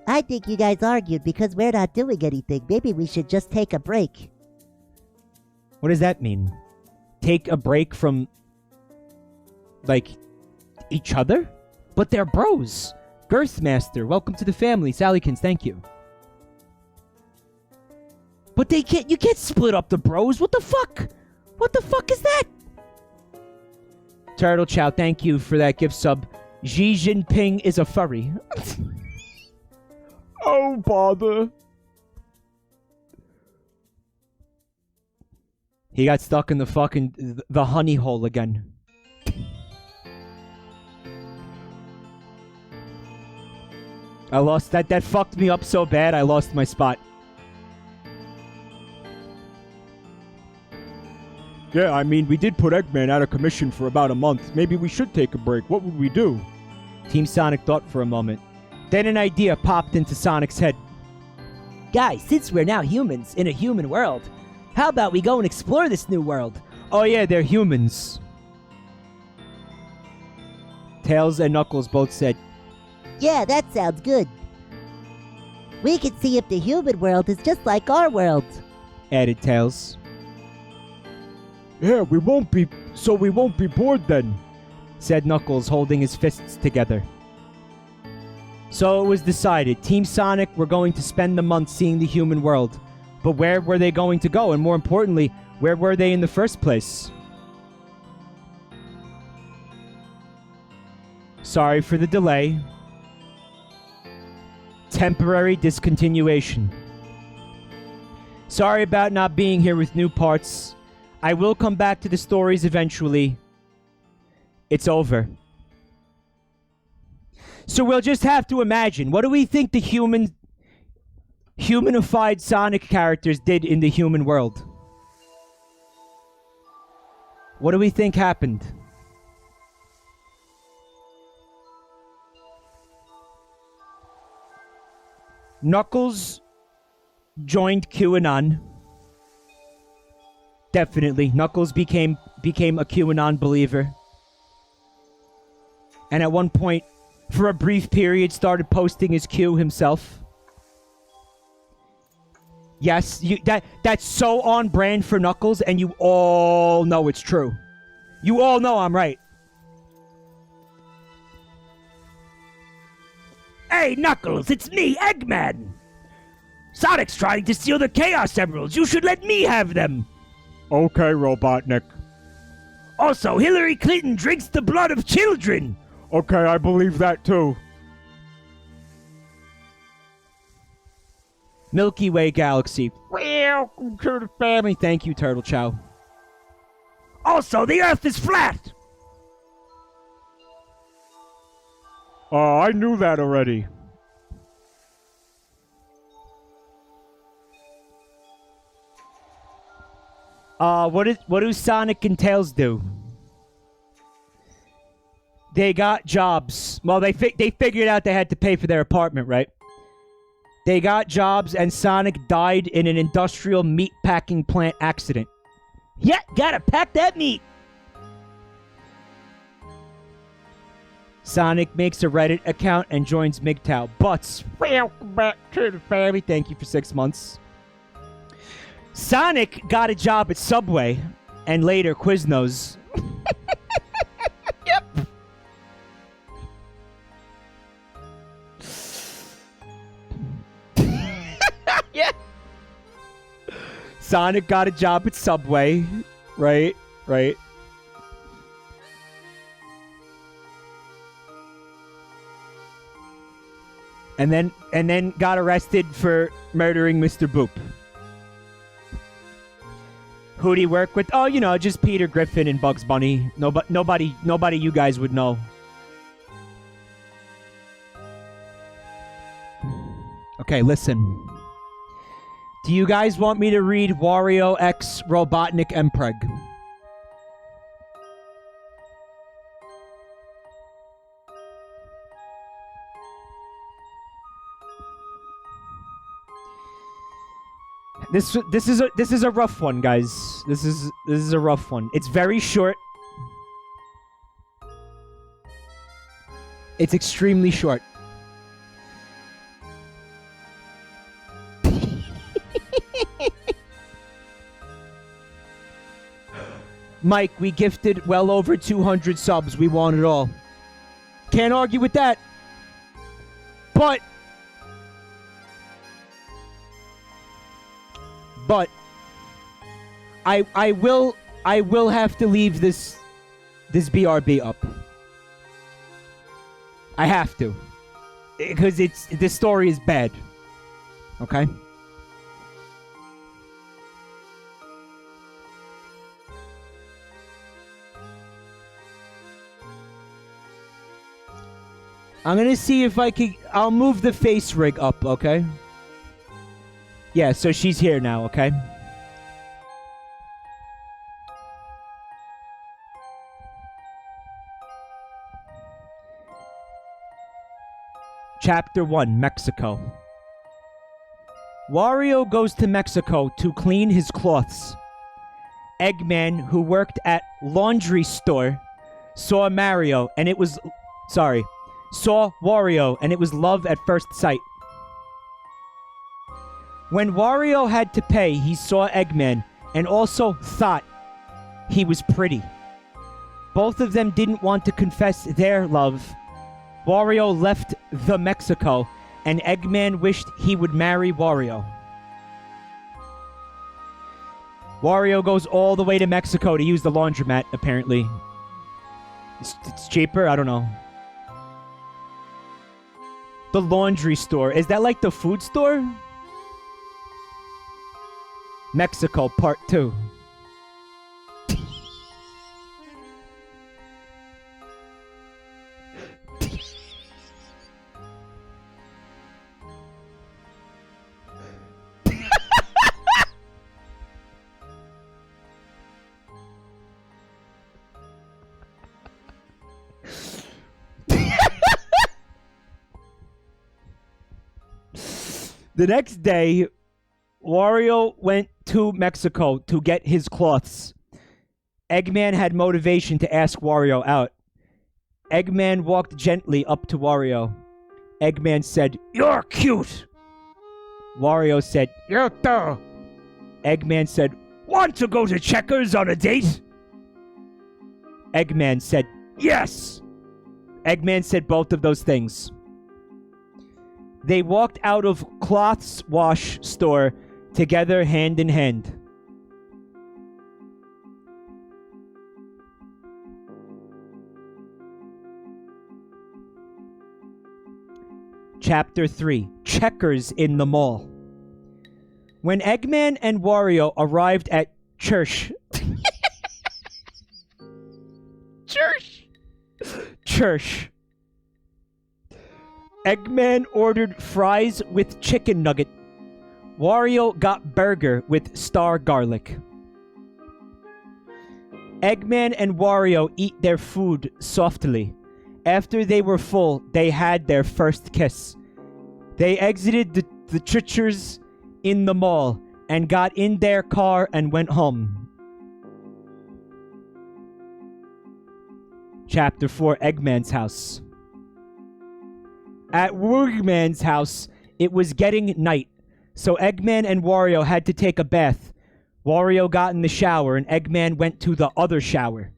I think you guys argued because we're not doing anything. Maybe we should just take a break.
What does that mean? Take a break from, like, each other? But they're bros. Girthmaster, welcome to the family. Sallykins, thank you. But you can't split up the bros. What the fuck? What the fuck is that? Turtle Chow, thank you for that gift sub. Xi Jinping is a furry.
Oh, bother.
He got stuck in the honey hole again. I lost that. That fucked me up so bad, I lost my spot.
Yeah, I mean, we did put Eggman out of commission for about a month. Maybe we should take a break. What would we do?
Team Sonic thought for a moment. Then an idea popped into Sonic's head.
Guys, since we're now humans in a human world, how about we go and explore this new world?
Oh yeah, they're humans. Tails and Knuckles both said,
Yeah, that sounds good. We can see if the human world is just like our world.
Added Tails.
Yeah, we won't be bored then,
said Knuckles, holding his fists together. So it was decided. Team Sonic were going to spend the month seeing the human world. But where were they going to go? And more importantly, where were they in the first place? Sorry for the delay. Temporary discontinuation. Sorry about not being here with new parts. I will come back to the stories eventually. It's over. So we'll just have to imagine. What do we think the humanified Sonic characters did in the human world? What do we think happened? Knuckles joined QAnon. Definitely. Knuckles became a QAnon believer. And at one point, for a brief period, started posting his Q himself. Yes, that's so on brand for Knuckles, and you all know it's true. You all know I'm right.
Hey, Knuckles, it's me, Eggman! Sonic's trying to steal the Chaos Emeralds. You should let me have them.
Okay, Robotnik.
Also, Hillary Clinton drinks the blood of children.
Okay, I believe that too.
Milky Way Galaxy. Welcome to the family. Thank you, Turtle Chow.
Also, the Earth is flat.
I knew that already.
What do Sonic and Tails do? They got jobs. Well, they figured out they had to pay for their apartment, right? They got jobs, and Sonic died in an industrial meat packing plant accident.
Yeah, gotta pack that meat.
Sonic makes a Reddit account and joins MGTOW. Butts, welcome back to the family. Thank you for 6 months. Sonic got a job at Subway and later Quiznos. Yep. Yeah. Sonic got a job at Subway, right? And then got arrested for murdering Mr. Boop. Who'd he work with? Oh, just Peter Griffin and Bugs Bunny. Nobody you guys would know. Okay, listen. Do you guys want me to read Wario X Robotnik Mpreg? This is a rough one, guys. This is a rough one. It's very short. It's extremely short. Mike, we gifted well over 200 subs. We want it all. Can't argue with that. But I will have to leave this BRB up. I have to. Because this story is bad. Okay? I'm gonna see if I can... I'll move the face rig up, okay? Yeah, so she's here now, okay? Chapter 1, Mexico. Wario goes to Mexico to clean his cloths. Eggman, who worked at laundry store, saw Wario, and it was love at first sight. When Wario had to pay, he saw Eggman, and also thought he was pretty. Both of them didn't want to confess their love. Wario left the Mexico, and Eggman wished he would marry Wario. Wario goes all the way to Mexico to use the laundromat, apparently. It's cheaper? I don't know. The laundry store. Is that like the food store? Mexico, Part 2. The next day, Wario went to Mexico to get his cloths. Eggman had motivation to ask Wario out. Eggman walked gently up to Wario. Eggman said, "You're cute." Wario said, "You too." Eggman said, "Want to go to Checkers on a date?" Eggman said, "Yes." Eggman said both of those things. They walked out of cloths wash store together, hand in hand. Chapter 3, Checkers in the Mall. When Eggman and Wario arrived at church... Church. Eggman ordered fries with chicken nugget. Wario got burger with star garlic. Eggman and Wario eat their food softly. After they were full, they had their first kiss. They exited the Checkers in the mall and got in their car and went home. Chapter 4, Eggman's house. At Eggman's house, it was getting night, so Eggman and Wario had to take a bath. Wario got in the shower, and Eggman went to the other shower.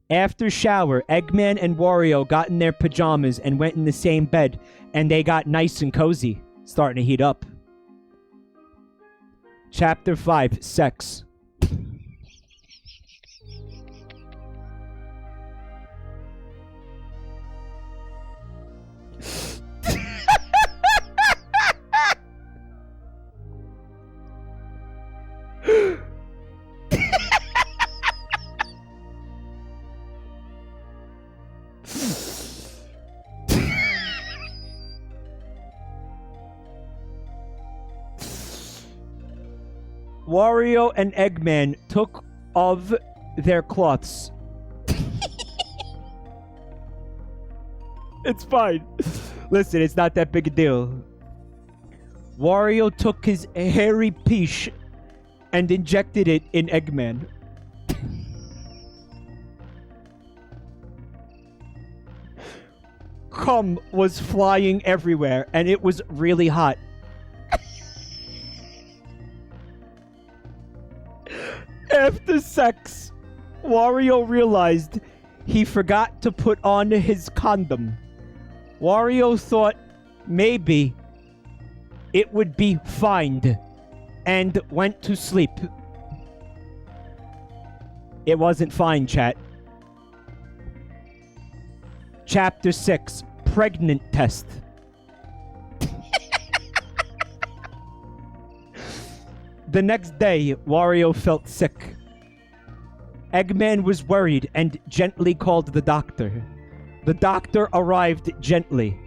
After shower, Eggman and Wario got in their pajamas and went in the same bed, and they got nice and cozy, starting to heat up. Chapter 5, Sex. Wario and Eggman took of their cloths. It's fine. Listen, it's not that big a deal. Wario took his hairy peach and injected it in Eggman. Cum was flying everywhere, and it was really hot. After sex, Wario realized he forgot to put on his condom. Wario thought maybe it would be fine and went to sleep. It wasn't fine, chat. Chapter 6, Pregnant Test. The next day, Wario felt sick. Eggman was worried and gently called the doctor. The doctor arrived gently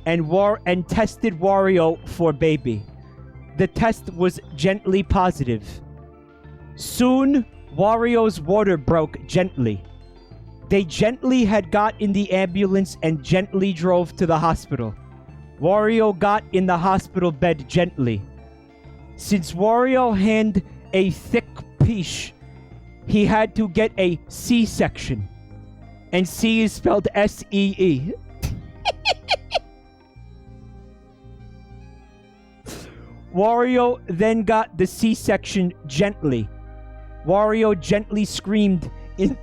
and tested Wario for baby. The test was gently positive. Soon, Wario's water broke gently. They gently had got in the ambulance and gently drove to the hospital. Wario got in the hospital bed gently. Since Wario had a thick peach, he had to get a C-section. And C is spelled S-E-E. Wario then got the C-section gently. Wario gently screamed in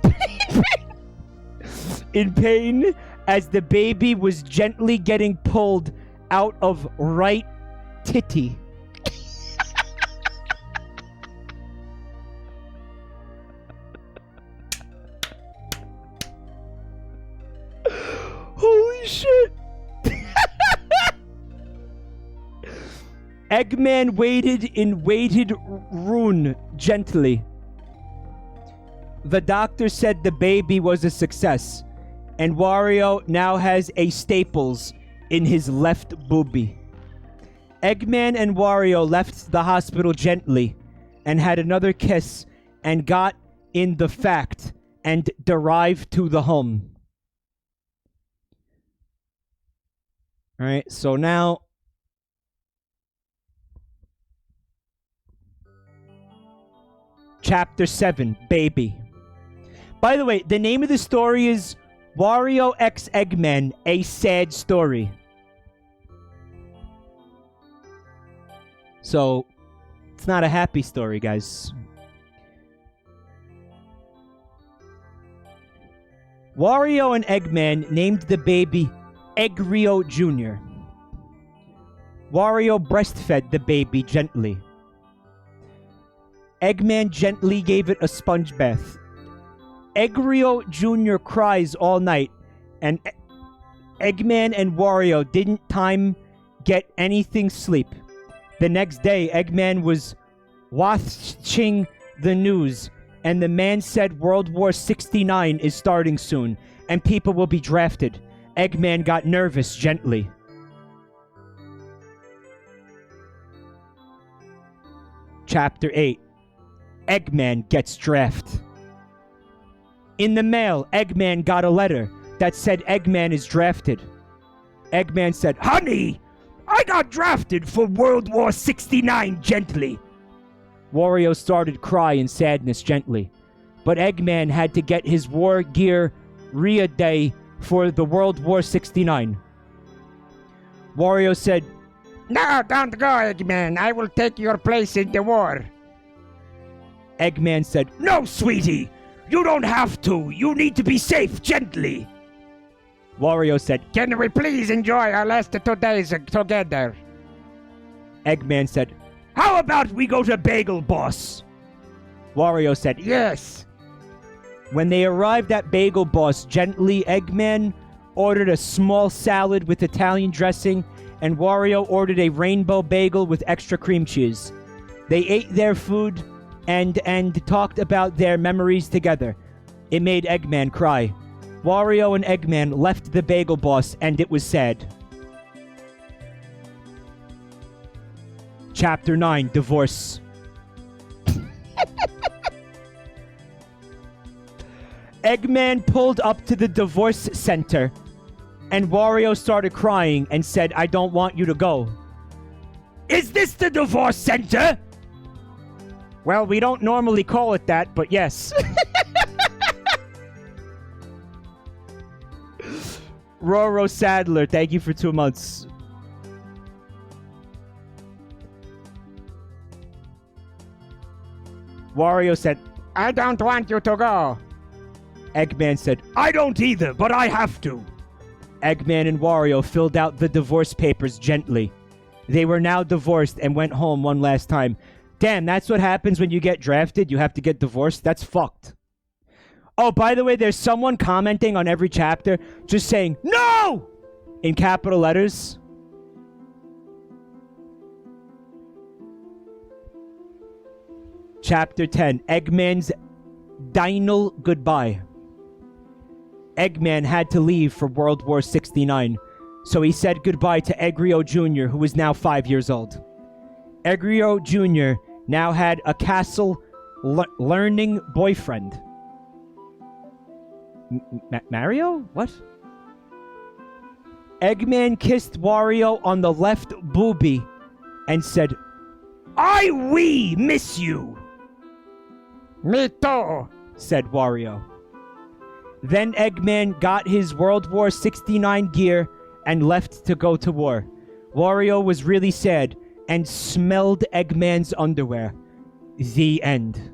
pain as the baby was gently getting pulled out of right titty. Holy shit. Eggman waited in waited room gently. The doctor said the baby was a success, and Wario now has a staples in his left boobie. Eggman and Wario left the hospital gently and had another kiss and got in the fact and derived to the home. Alright, so now Chapter 7, Baby. By the way, the name of the story is Wario x Eggman, A Sad Story. So, it's not a happy story, guys. Wario and Eggman named the baby Eggrio Jr. Wario breastfed the baby gently. Eggman gently gave it a sponge bath. Eggrio Jr. cries all night, and Eggman and Wario didn't get anything sleep. The next day, Eggman was watching the news, and the man said World War 69 is starting soon, and people will be drafted. Eggman got nervous gently. Chapter 8. Eggman gets drafted. In the mail, Eggman got a letter that said Eggman is drafted. Eggman said,
Honey, I got drafted for World War 69 gently.
Wario started cry in sadness gently, but Eggman had to get his war gear ready for the World War 69. Wario said,
No, don't go, Eggman. I will take your place in the war.
Eggman said,
No, sweetie. You don't have to. You need to be safe gently.
Wario said,
Can we please enjoy our last 2 days together?
Eggman said,
How about we go to Bagel Boss?
Wario said,
Yes.
When they arrived at Bagel Boss, gently, Eggman ordered a small salad with Italian dressing, and Wario ordered a rainbow bagel with extra cream cheese. They ate their food and talked about their memories together. It made Eggman cry. Wario and Eggman left the Bagel Boss, and it was sad. Chapter 9, Divorce. Eggman pulled up to the divorce center, and Wario started crying and said, I don't want you to go.
Is this the divorce center?
Well, we don't normally call it that, but yes. Roro Sadler, thank you for 2 months. Wario said,
I don't want you to go.
Eggman said,
I don't either, but I have to.
Eggman and Wario filled out the divorce papers gently. They were now divorced and went home one last time. Damn, that's what happens when you get drafted. You have to get divorced. That's fucked. Oh, by the way, there's someone commenting on every chapter just saying, no! In capital letters. Chapter 10, Eggman's Dinal Goodbye. Eggman had to leave for World War 69, so he said goodbye to Eggrio Jr., who is now 5 years old. Eggrio Jr. now had a castle learning boyfriend. Mario? What? Eggman kissed Wario on the left boobie and said,
We miss you.
Me too,
said Wario. Then Eggman got his World War 69 gear and left to go to war. Wario was really sad and smelled Eggman's underwear. The end.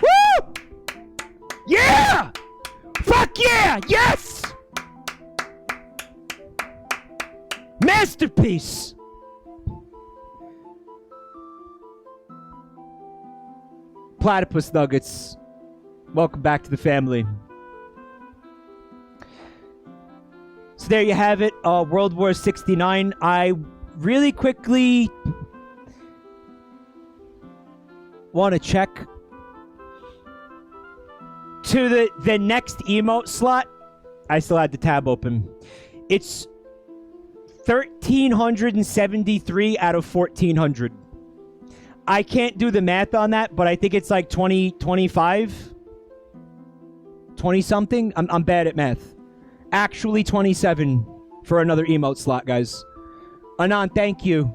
Woo! Yeah! Fuck yeah! Yes! Masterpiece!
Platypus Nuggets, welcome back to the family. So there you have it, World War 69. I really quickly want to check to the next emote slot. I still had the tab open. It's 1,373 out of 1,400. I can't do the math on that, but I think it's like 20, 25? 20-something? I'm bad at math. Actually 27 for another emote slot, guys. Anon, thank you.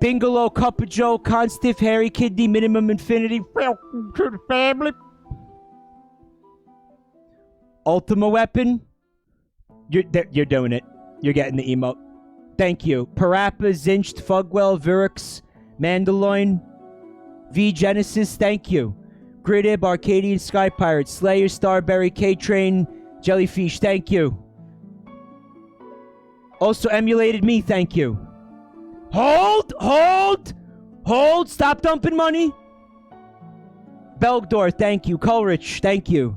Bingalow, Cup of Joe, Constiff, Harry, Kidney, Minimum Infinity.
welcome to the family.
Ultima Weapon. You're doing it. You're getting the emote. Thank you. Parappa, Zinched, Fugwell, Virux, Mandaloin, V Genesis, thank you. Gridib, Arcadian Sky Pirate, Slayer, Starberry, K-Train, Jellyfish, thank you. Also emulated me, thank you. Hold! Stop dumping money! Belgdor, thank you. Coleridge, thank you.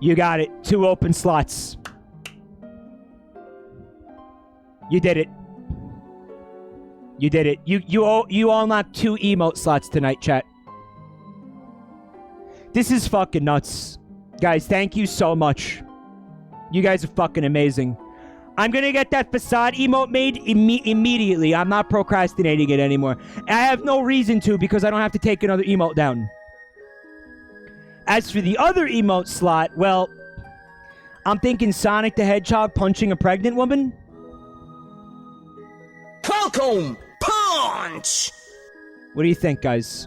You got it. 2 open slots. You did it. You did it. You all knocked 2 emote slots tonight, chat. This is fucking nuts. Guys, thank you so much. You guys are fucking amazing. I'm gonna get that facade emote made immediately. I'm not procrastinating it anymore. I have no reason to because I don't have to take another emote down. As for the other emote slot, well, I'm thinking Sonic the Hedgehog punching a pregnant woman.
Welcome, punch!
What do you think, guys?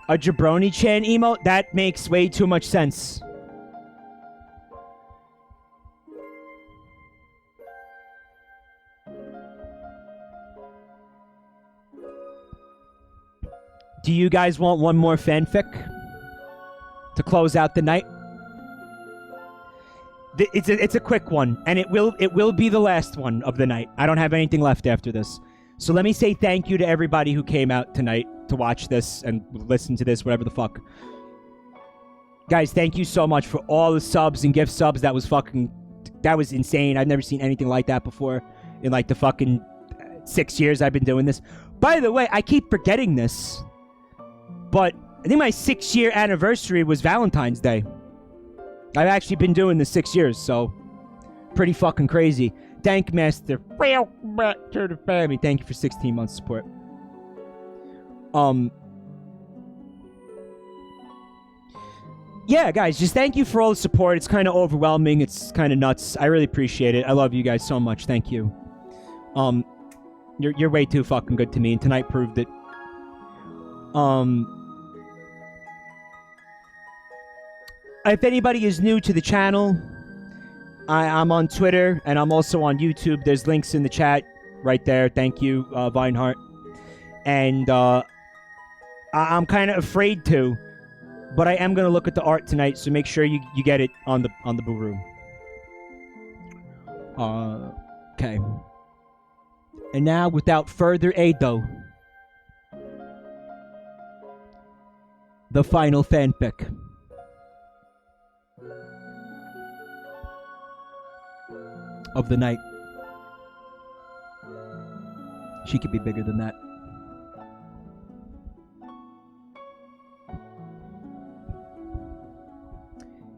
A Jabroni-chan emote? That makes way too much sense. Do you guys want one more fanfic to close out the night? It's a quick one, and it will be the last one of the night. I don't have anything left after this. So let me say thank you to everybody who came out tonight to watch this and listen to this, whatever the fuck. Guys, thank you so much for all the subs and gift subs. That was insane. I've never seen anything like that before in like the fucking 6 years I've been doing this. By the way, I keep forgetting this, but I think my 6-year anniversary was Valentine's Day. I've actually been doing this 6 years, so pretty fucking crazy. Thank Master. Welcome back to the family. Thank you for 16 months support. Yeah, guys, just thank you for all the support. It's kind of overwhelming. It's kind of nuts. I really appreciate it. I love you guys so much. Thank you. You're way too fucking good to me, and tonight proved it. If anybody is new to the channel, I'm on Twitter, and I'm also on YouTube. There's links in the chat right there. Thank you, Vineheart. And I'm kind of afraid to, but I am going to look at the art tonight, so make sure you get it on the Boo Room. Okay. And now, without further ado, the final fanfic. Of the night. She could be bigger than that.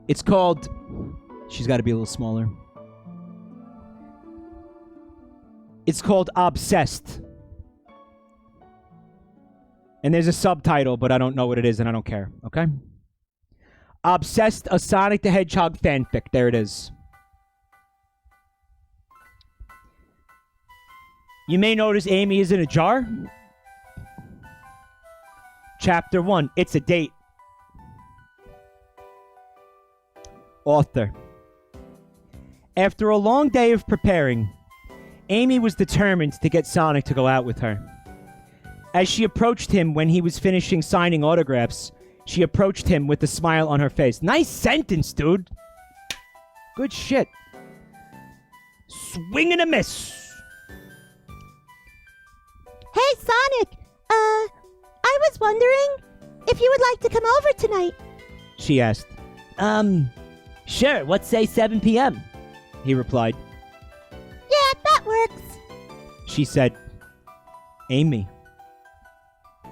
It's called... She's got to be a little smaller. It's called Obsessed. And there's a subtitle, but I don't know what it is, and I don't care, okay? Obsessed, a Sonic the Hedgehog fanfic. There it is. You may notice Amy is in a jar. Chapter 1. It's a date. Author. After a long day of preparing, Amy was determined to get Sonic to go out with her. As she approached him when he was finishing signing autographs, she approached him with a smile on her face. Nice sentence, dude. Good shit. Swing and a miss.
Hey, Sonic! I was wondering if you would like to come over tonight.
She asked.
Sure, let's say 7 p.m.
He replied.
Yeah, that works.
She said. Amy.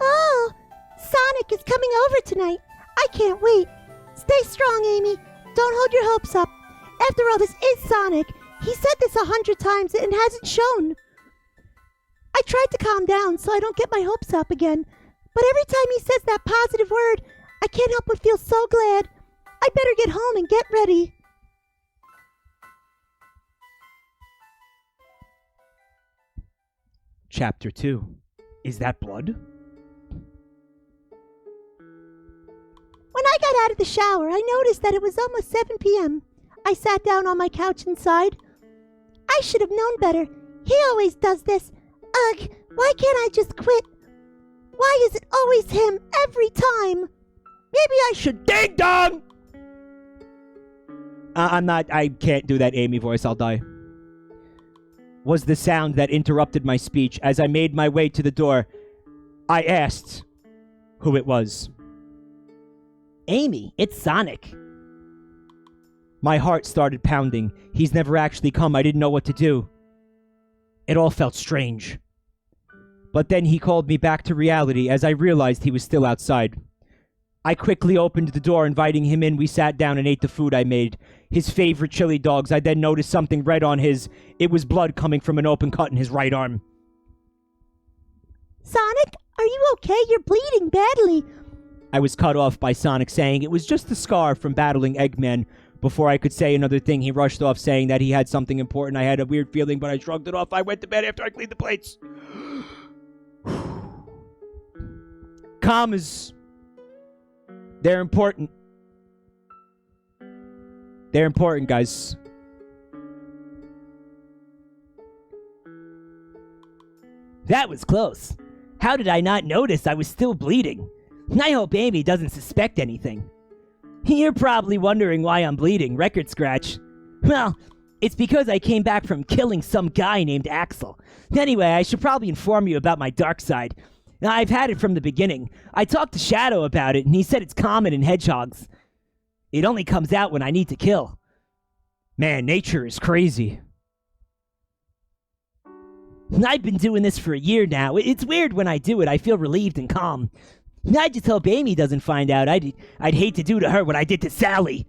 Oh, Sonic is coming over tonight. I can't wait. Stay strong, Amy. Don't hold your hopes up. After all, this is Sonic. He said this 100 times and hasn't shown. I tried to calm down so I don't get my hopes up again, but every time he says that positive word, I can't help but feel so glad. I better get home and get ready.
Chapter 2. Is that blood?
When I got out of the shower, I noticed that it was almost 7 p.m. I sat down on my couch and sighed. I should have known better. He always does this. Ugh, why can't I just quit? Why is it always him every time? Maybe I should...
Ding dong! I can't do that Amy voice, I'll die. Was the sound that interrupted my speech. As I made my way to the door, I asked who it was.
Amy, it's Sonic.
My heart started pounding. He's never actually come. I didn't know what to do. It all felt strange. But then he called me back to reality as I realized he was still outside. I quickly opened the door, inviting him in. We sat down and ate the food I made. His favorite chili dogs. I then noticed something red on his. It was blood coming from an open cut in his right arm.
Sonic, are you okay? You're bleeding badly.
I was cut off by Sonic saying it was just a scar from battling Eggman. Before I could say another thing, he rushed off saying that he had something important. I had a weird feeling, but I shrugged it off. I went to bed after I cleaned the plates. Commas. They're important. They're important, guys.
That was close. How did I not notice I was still bleeding? I hope Amy doesn't suspect anything. You're probably wondering why I'm bleeding, record scratch. Well, it's because I came back from killing some guy named Axel. Anyway, I should probably inform you about my dark side. I've had it from the beginning. I talked to Shadow about it, and he said it's common in hedgehogs. It only comes out when I need to kill.
Man, nature is crazy.
I've been doing this for a year now. It's weird when I do it. I feel relieved and calm. I just hope Amy doesn't find out. I'd hate to do to her what I did to Sally.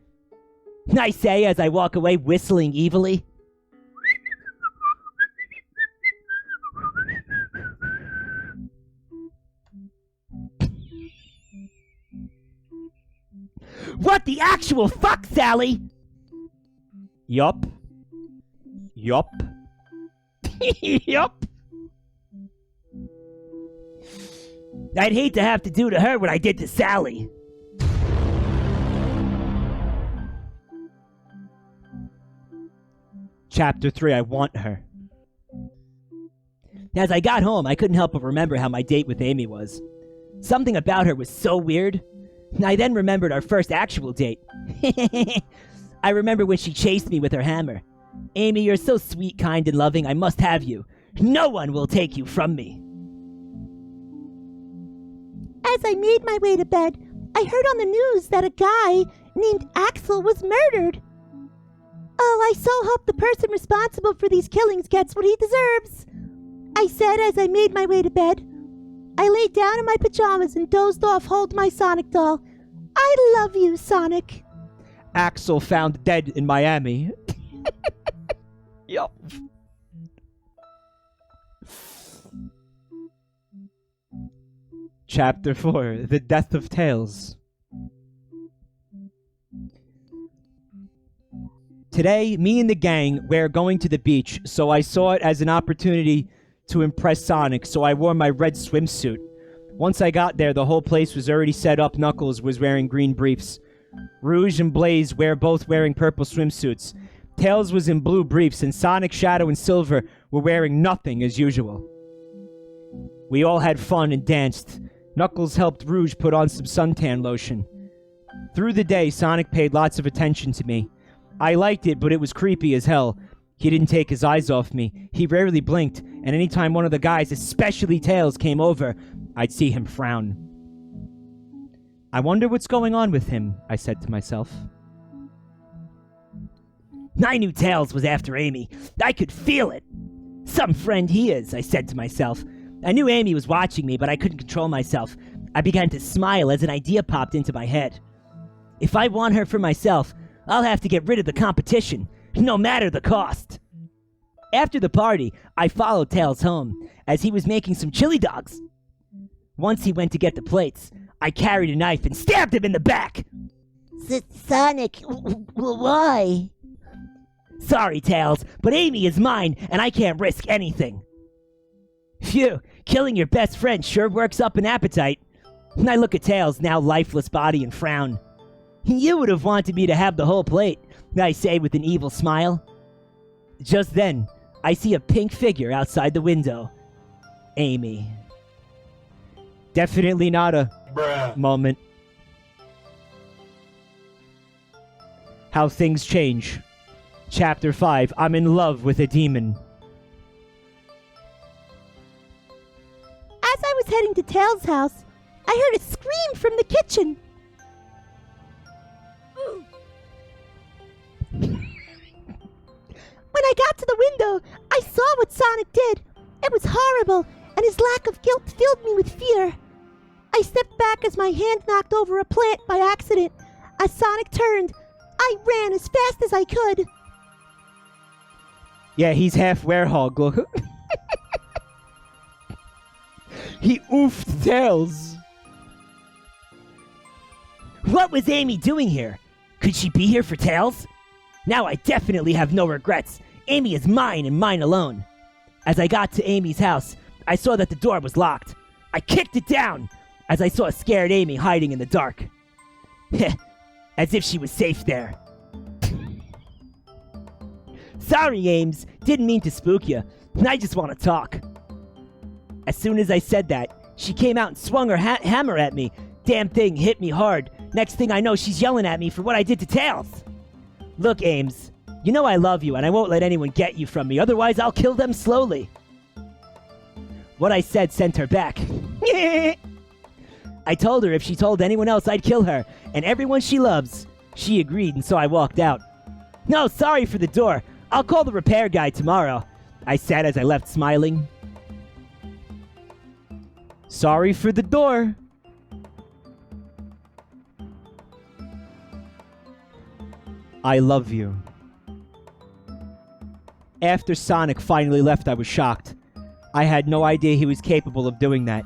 I say as I walk away whistling evilly. What the actual fuck, Sally?
Yup. Yup.
Yup. I'd hate to have to do to her what I did to Sally.
Chapter 3, I want her.
As I got home, I couldn't help but remember how my date with Amy was. Something about her was so weird. I then remembered our first actual date. I remember when she chased me with her hammer. Amy, you're so sweet, kind, and loving. I must have you. No one will take you from me.
As I made my way to bed, I heard on the news that a guy named Axel was murdered. Oh, I so hope the person responsible for these killings gets what he deserves. I said as I made my way to bed. I laid down in my pajamas and dozed off holding my Sonic doll. I love you, Sonic.
Axel found dead in Miami. Yup. Chapter 4, The Death of Tails. Today, me and the gang were going to the beach, so I saw it as an opportunity to impress Sonic, so I wore my red swimsuit. Once I got there, the whole place was already set up. Knuckles was wearing green briefs. Rouge and Blaze were both wearing purple swimsuits. Tails was in blue briefs, and Sonic, Shadow, and Silver were wearing nothing as usual. We all had fun and danced. Knuckles helped Rouge put on some suntan lotion. Through the day, Sonic paid lots of attention to me. I liked it, but it was creepy as hell. He didn't take his eyes off me. He rarely blinked, and anytime one of the guys, especially Tails, came over, I'd see him frown. I wonder what's going on with him, I said to myself.
I knew Tails was after Amy. I could feel it. Some friend he is, I said to myself. I knew Amy was watching me, but I couldn't control myself. I began to smile as an idea popped into my head. If I want her for myself, I'll have to get rid of the competition, no matter the cost. After the party, I followed Tails home, as he was making some chili dogs. Once he went to get the plates, I carried a knife and stabbed him in the back.
Sonic, why?
Sorry, Tails, but Amy is mine, and I can't risk anything. Phew, killing your best friend sure works up an appetite. I look at Tails' now lifeless body and frown. You would have wanted me to have the whole plate, I say with an evil smile. Just then, I see a pink figure outside the window. Amy.
Definitely not a moment. How things change. Chapter 5, I'm in love with a demon.
As I was heading to Tails' house, I heard a scream from the kitchen. When I got to the window, I saw what Sonic did. It was horrible, and his lack of guilt filled me with fear. I stepped back as my hand knocked over a plant by accident. As Sonic turned, I ran as fast as I could.
Yeah, he's half werehog, look. He oofed Tails.
What was Amy doing here? Could she be here for Tails? Now I definitely have no regrets. Amy is mine and mine alone. As I got to Amy's house, I saw that the door was locked. I kicked it down as I saw a scared Amy hiding in the dark. As if she was safe there. Sorry, Ames. Didn't mean to spook you. I just want to talk. As soon as I said that, she came out and swung her hammer at me. Damn thing hit me hard. Next thing I know, she's yelling at me for what I did to Tails. Look, Ames, you know I love you and I won't let anyone get you from me, otherwise I'll kill them slowly. What I said sent her back. I told her if she told anyone else I'd kill her, and everyone she loves. She agreed, and so I walked out. No, sorry for the door. I'll call the repair guy tomorrow, I said as I left smiling.
Sorry for the door. I love you. After Sonic finally left, I was shocked. I had no idea he was capable of doing that.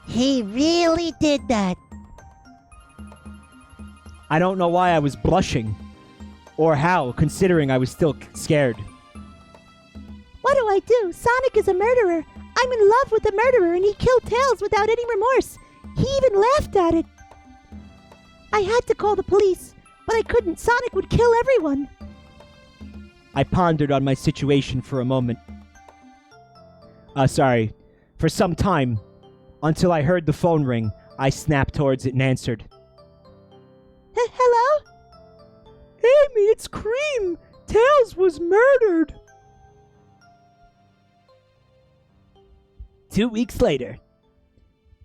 He really did that.
I don't know why I was blushing. Or how, considering I was still scared.
What do I do? Sonic is a murderer. I'm in love with a murderer and he killed Tails without any remorse. He even laughed at it. I had to call the police, but I couldn't. Sonic would kill everyone.
I pondered on my situation for a moment. For some time. Until I heard the phone ring, I snapped towards it and answered.
Hello?
Amy, it's Cream! Tails was murdered!
2 weeks later.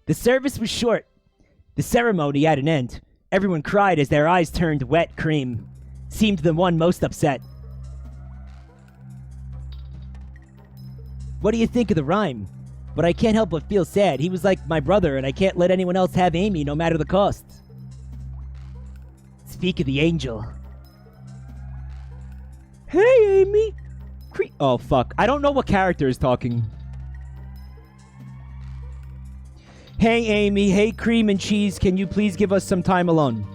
The service was short. The ceremony had an end. Everyone cried as their eyes turned wet. Cream seemed the one most upset. What do you think of the rhyme? But I can't help but feel sad. He was like my brother, and I can't let anyone else have Amy, no matter the cost. Speak of the angel.
Hey, Amy!
Oh, fuck. I don't know what character is talking. Hey, Amy. Hey, Cream and Cheese. Can you please give us some time alone?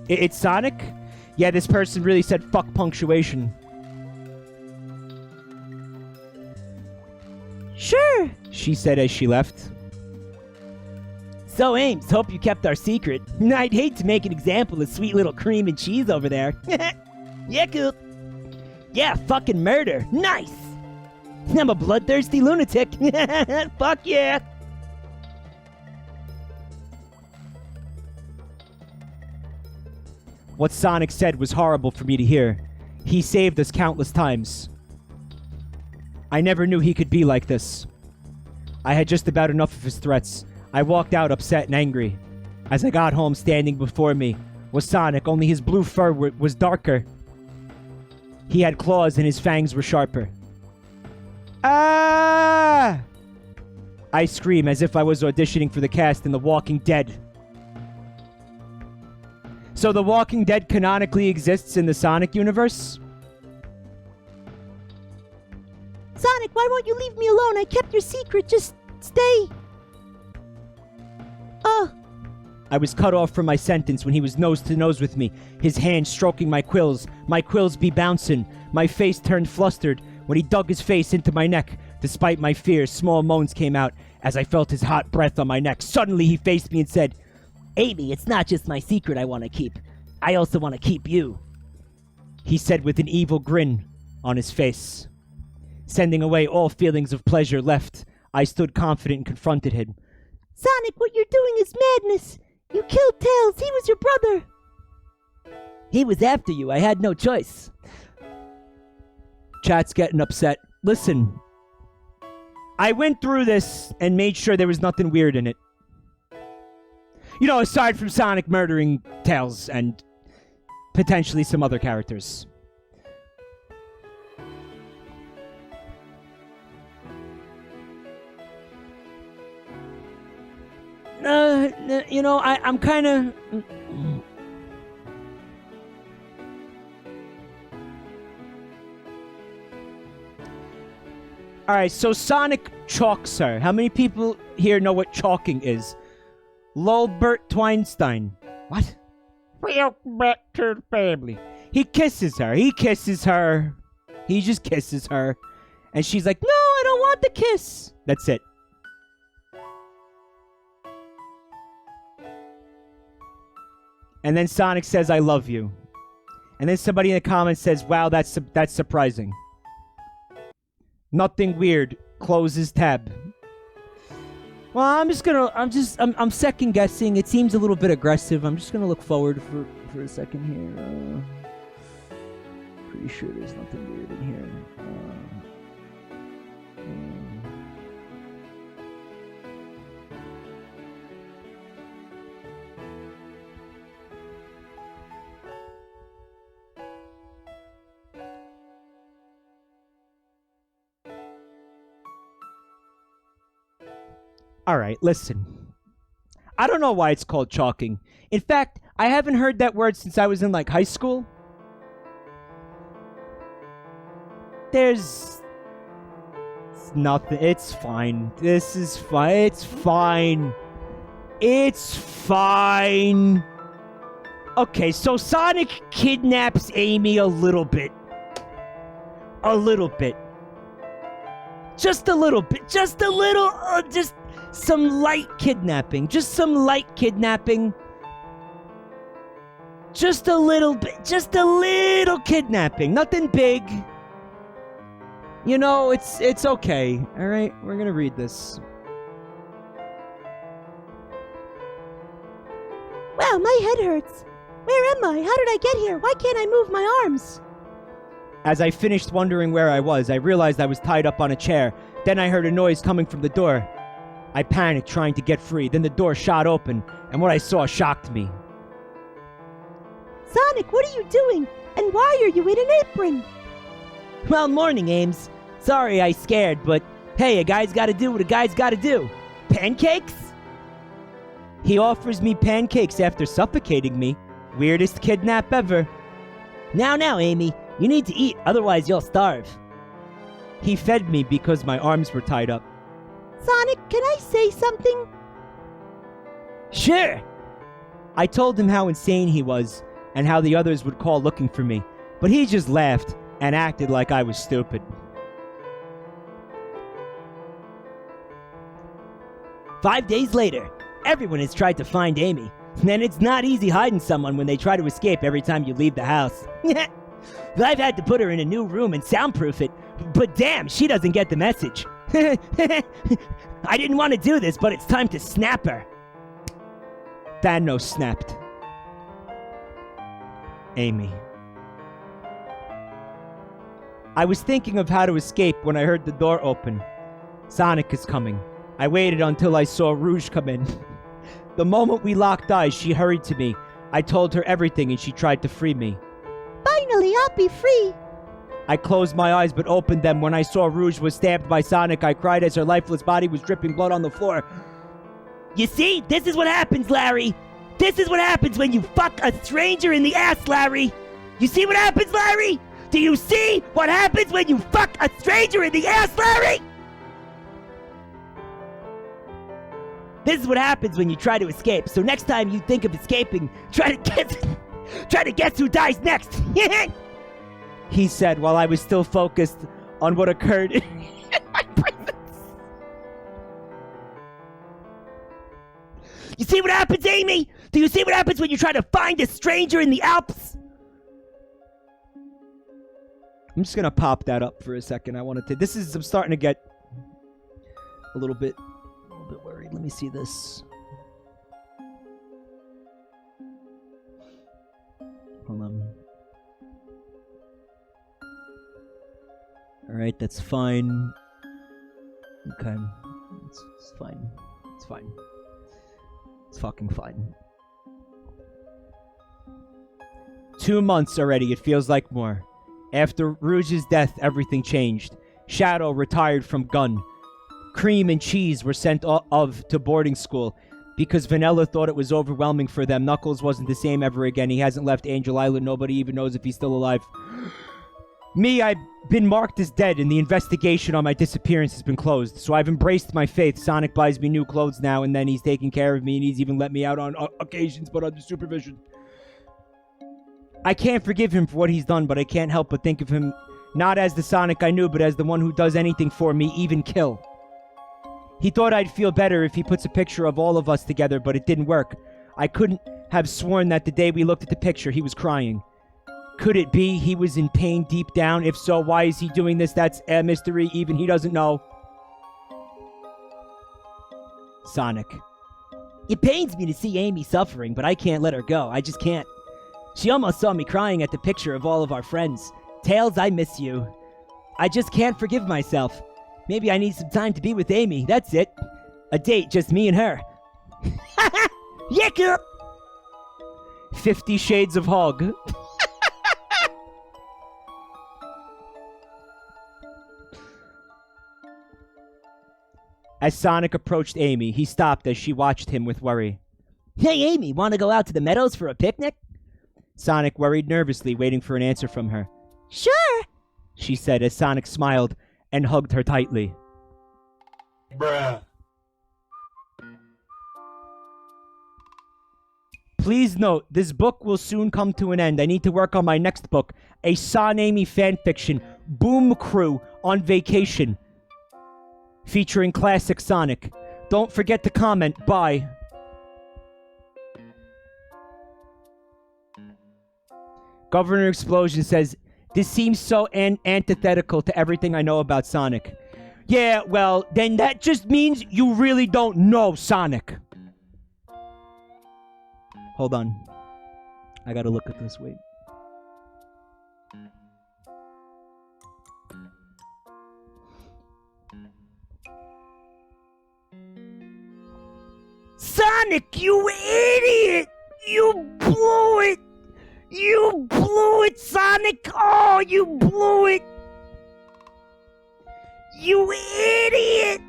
It's Sonic? Yeah, this person really said fuck punctuation.
Sure,
she said as she left.
So, Ames, hope you kept our secret. I'd hate to make an example of sweet little Cream and Cheese over there. Yeah, cool. Yeah, fucking murder. Nice! I'm a bloodthirsty lunatic. Fuck yeah!
What Sonic said was horrible for me to hear. He saved us countless times. I never knew he could be like this. I had just about enough of his threats. I walked out upset and angry. As I got home, standing before me was Sonic, only his blue fur was darker. He had claws and his fangs were sharper. Ah! I scream as if I was auditioning for the cast in The Walking Dead. So The Walking Dead canonically exists in the Sonic universe?
Sonic, why won't you leave me alone? I kept your secret. Just stay.
I was cut off from my sentence when he was nose to nose with me, his hand stroking my quills be bouncing, my face turned flustered when he dug his face into my neck. Despite my fears, small moans came out as I felt his hot breath on my neck. Suddenly he faced me and said,
Amy, it's not just my secret I want to keep. I also want to keep you.
He said with an evil grin on his face. Sending away all feelings of pleasure left, I stood confident and confronted him.
Sonic, what you're doing is madness. You killed Tails. He was your brother.
He was after you. I had no choice.
Chat's getting upset. Listen. I went through this and made sure there was nothing weird in it. You know, aside from Sonic murdering Tails and potentially some other characters. You know, I'm kind of... Alright, so Sonic chalks her. How many people here know what chalking is? Lolbert Twinstein. What?
Welcome back to the family.
He kisses her. He just kisses her. And she's like, no, I don't want the kiss. That's it. And then Sonic says, I love you. And then somebody in the comments says, wow, that's surprising. Nothing weird. Closes tab. Well, I'm second guessing. It seems a little bit aggressive. I'm just gonna look forward for a second here. Pretty sure there's nothing weird in here. All right, listen. I don't know why it's called chalking. In fact, I haven't heard that word since I was in, like, high school. There's nothing. It's fine. This is fine. It's fine. It's fine. Okay, so Sonic kidnaps Amy a little bit. A little bit. Just a little bit. Just a little. Just some light kidnapping. Just some light kidnapping. Just a little bit. Just a little kidnapping. Nothing big. You know, it's okay. All right, we're gonna read this.
Wow, my head hurts. Where am I? How did I get here? Why can't I move my arms?
As I finished wondering where I was, I realized I was tied up on a chair. Then I heard a noise coming from the door. I panicked, trying to get free. Then the door shot open, and what I saw shocked me.
Sonic, what are you doing? And why are you in an apron?
Well, morning, Ames. Sorry I scared, but hey, a guy's gotta do what a guy's gotta do. Pancakes?
He offers me pancakes after suffocating me. Weirdest kidnap ever.
Now, Amy. You need to eat, otherwise you'll starve.
He fed me because my arms were tied up.
Sonic, can I say something?
Sure.
I told him how insane he was and how the others would call looking for me, but he just laughed and acted like I was stupid.
5 days later, everyone has tried to find Amy, and it's not easy hiding someone when they try to escape every time you leave the house. I've had to put her in a new room and soundproof it, but damn, she doesn't get the message. I didn't want to do this, but it's time to snap her.
Thanos snapped. Amy. I was thinking of how to escape when I heard the door open. Sonic is coming. I waited until I saw Rouge come in. The moment we locked eyes, she hurried to me. I told her everything and she tried to free me.
Finally, I'll be free.
I closed my eyes but opened them. When I saw Rouge was stabbed by Sonic, I cried as her lifeless body was dripping blood on the floor.
You see? This is what happens, Larry. This is what happens when you fuck a stranger in the ass, Larry. You see what happens, Larry? Do you see what happens when you fuck a stranger in the ass, Larry? This is what happens when you try to escape. So next time you think of escaping, try to guess who dies next.
He said while I was still focused on what occurred in my presence.
You see what happens, Amy? Do you see what happens when you try to find a stranger in the Alps?
I'm just gonna pop that up for a second. I'm starting to get a little bit worried. Let me see this. Hold on. Alright, that's fine. Okay. It's fine. It's fine. It's fucking fine. 2 months already. It feels like more. After Rouge's death, everything changed. Shadow retired from Gun. Cream and Cheese were sent to boarding school. Because Vanilla thought it was overwhelming for them, Knuckles wasn't the same ever again. He hasn't left Angel Island. Nobody even knows if he's still alive. Me, I've been marked as dead, and the investigation on my disappearance has been closed. So I've embraced my faith. Sonic buys me new clothes now, and then he's taking care of me, and he's even let me out on occasions, but under supervision. I can't forgive him for what he's done, but I can't help but think of him not as the Sonic I knew, but as the one who does anything for me, even kill. He thought I'd feel better if he puts a picture of all of us together, but it didn't work. I couldn't have sworn that the day we looked at the picture, he was crying. Could it be he was in pain deep down? If so, why is he doing this? That's a mystery. Even he doesn't know. Sonic.
It pains me to see Amy suffering, but I can't let her go. I just can't. She almost saw me crying at the picture of all of our friends. Tails, I miss you. I just can't forgive myself. Maybe I need some time to be with Amy. That's it. A date, just me and her. Yeah, girl.
50 Shades of Hog. As Sonic approached Amy, he stopped as she watched him with worry.
Hey, Amy, want to go out to the meadows for a picnic?
Sonic worried nervously, waiting for an answer from her.
Sure.
She said as Sonic smiled and hugged her tightly.
Bruh.
Please note, this book will soon come to an end. I need to work on my next book, a Son Amy fanfiction, Boom Crew on Vacation, featuring classic Sonic. Don't forget to comment. Bye. Governor Explosion says, this seems so antithetical to everything I know about Sonic. Yeah, well, then that just means you really don't know Sonic. Hold on. I gotta look at this. Wait.
Sonic, you idiot! You blew it! You blew it, Sonic! Oh, you blew it! You idiot!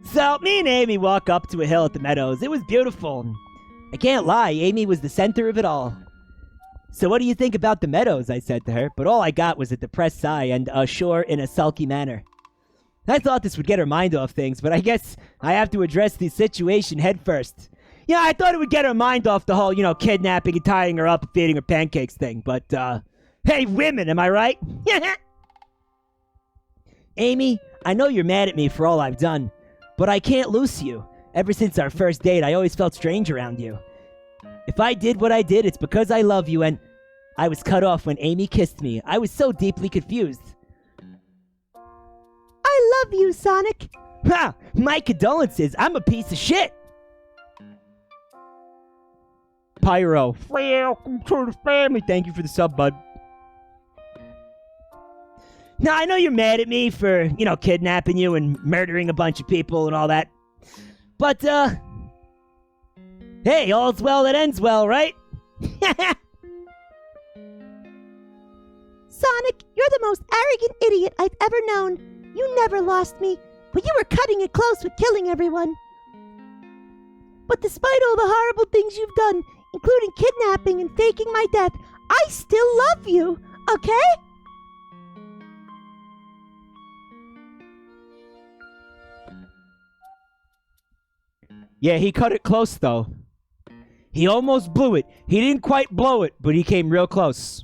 So, me and Amy walk up to a hill at the meadows. It was beautiful. I can't lie, Amy was the center of it all. So what do you think about the meadows, I said to her, but all I got was a depressed sigh and a shore in a sulky manner. I thought this would get her mind off things, but I guess I have to address the situation head first. Yeah, I thought it would get her mind off the whole, kidnapping and tying her up and feeding her pancakes thing, but, hey, women, am I right? Amy, I know you're mad at me for all I've done, but I can't lose you. Ever since our first date, I always felt strange around you. If I did what I did, it's because I love you, and I was cut off when Amy kissed me. I was so deeply confused.
I love you, Sonic.
Ha! My condolences. I'm a piece of shit.
Pyro, welcome to the family. Thank you for the sub, bud.
Now, I know you're mad at me for, kidnapping you and murdering a bunch of people and all that. But, hey, all's well that ends well, right?
Sonic, you're the most arrogant idiot I've ever known. You never lost me, but you were cutting it close with killing everyone. But despite all the horrible things you've done, including kidnapping and faking my death, I still love you, okay?
Yeah, he cut it close, though. He almost blew it. He didn't quite blow it, but he came real close.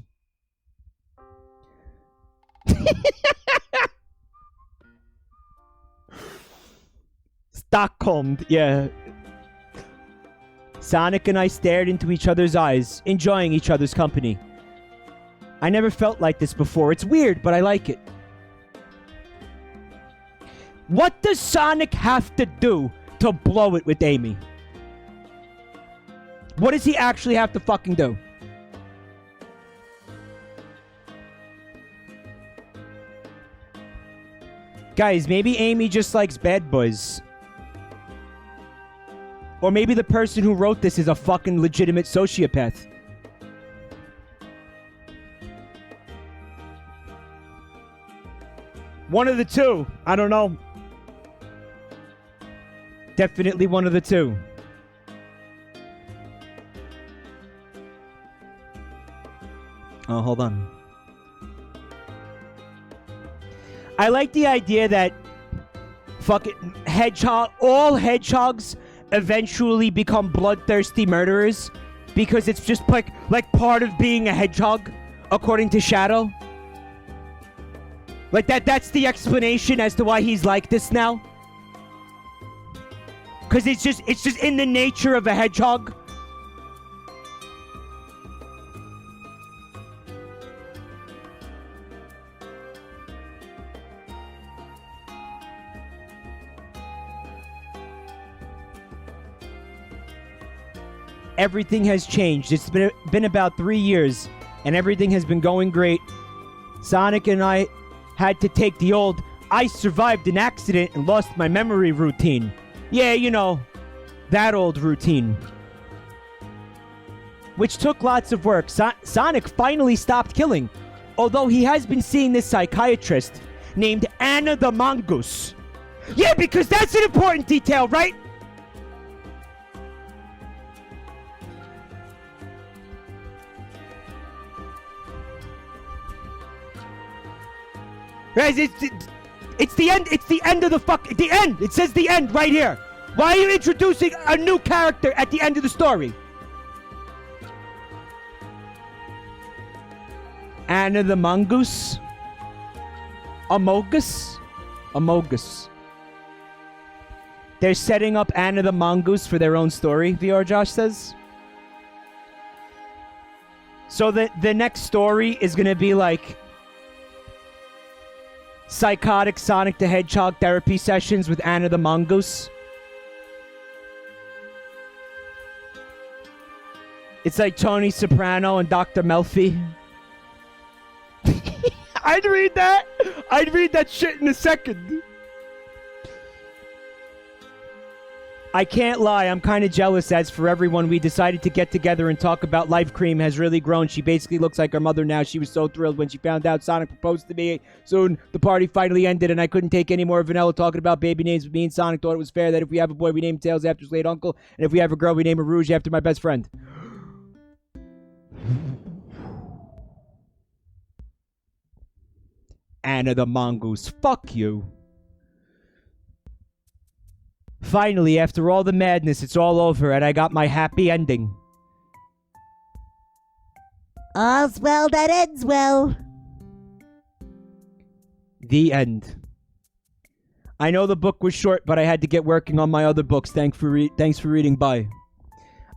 Stockholm, yeah. Sonic and I stared into each other's eyes, enjoying each other's company. I never felt like this before. It's weird, but I like it. What does Sonic have to do to blow it with Amy? What does he actually have to fucking do? Guys, maybe Amy just likes bad boys. Or maybe the person who wrote this is a fucking legitimate sociopath. One of the two. I don't know. Definitely one of the two. Oh, hold on. I like the idea that fucking all hedgehogs eventually become bloodthirsty murderers because it's just like part of being a hedgehog, according to Shadow. Like that's the explanation as to why he's like this now. Cause it's just in the nature of a hedgehog. Everything has changed. It's been about 3 years, and everything has been going great. Sonic and I had to take the old, I survived an accident and lost my memory routine. Yeah, you know, that old routine. Which took lots of work. Sonic finally stopped killing, although he has been seeing this psychiatrist.
named Anna the Mongoose. Yeah, because that's an important detail, right? Guys, it's the end. It's the end of the end. It says the end right here. Why are you introducing a new character at the end of the story? Anna the Mongoose? Amogus? They're setting up Anna the Mongoose for their own story, VR Josh says. So the next story is going to be like psychotic Sonic the Hedgehog therapy sessions with Anna the Mongoose. It's like Tony Soprano and Dr. Melfi. I'd read that. I'd read that shit in a second. I can't lie, I'm kind of jealous. As for everyone, we decided to get together and talk about life. Cream has really grown. She basically looks like her mother now. She was so thrilled when she found out Sonic proposed to me. Soon, the party finally ended, and I couldn't take any more vanilla talking about baby names with me and Sonic. Thought it was fair that if we have a boy, we name Tails after his late uncle, and if we have a girl, we name her Rouge after my best friend. Anna the Mongoose, fuck you. Finally, after all the madness, it's all over, and I got my happy ending.
All's well that ends well.
The end. I know the book was short, but I had to get working on my other books. Thanks for reading. Bye.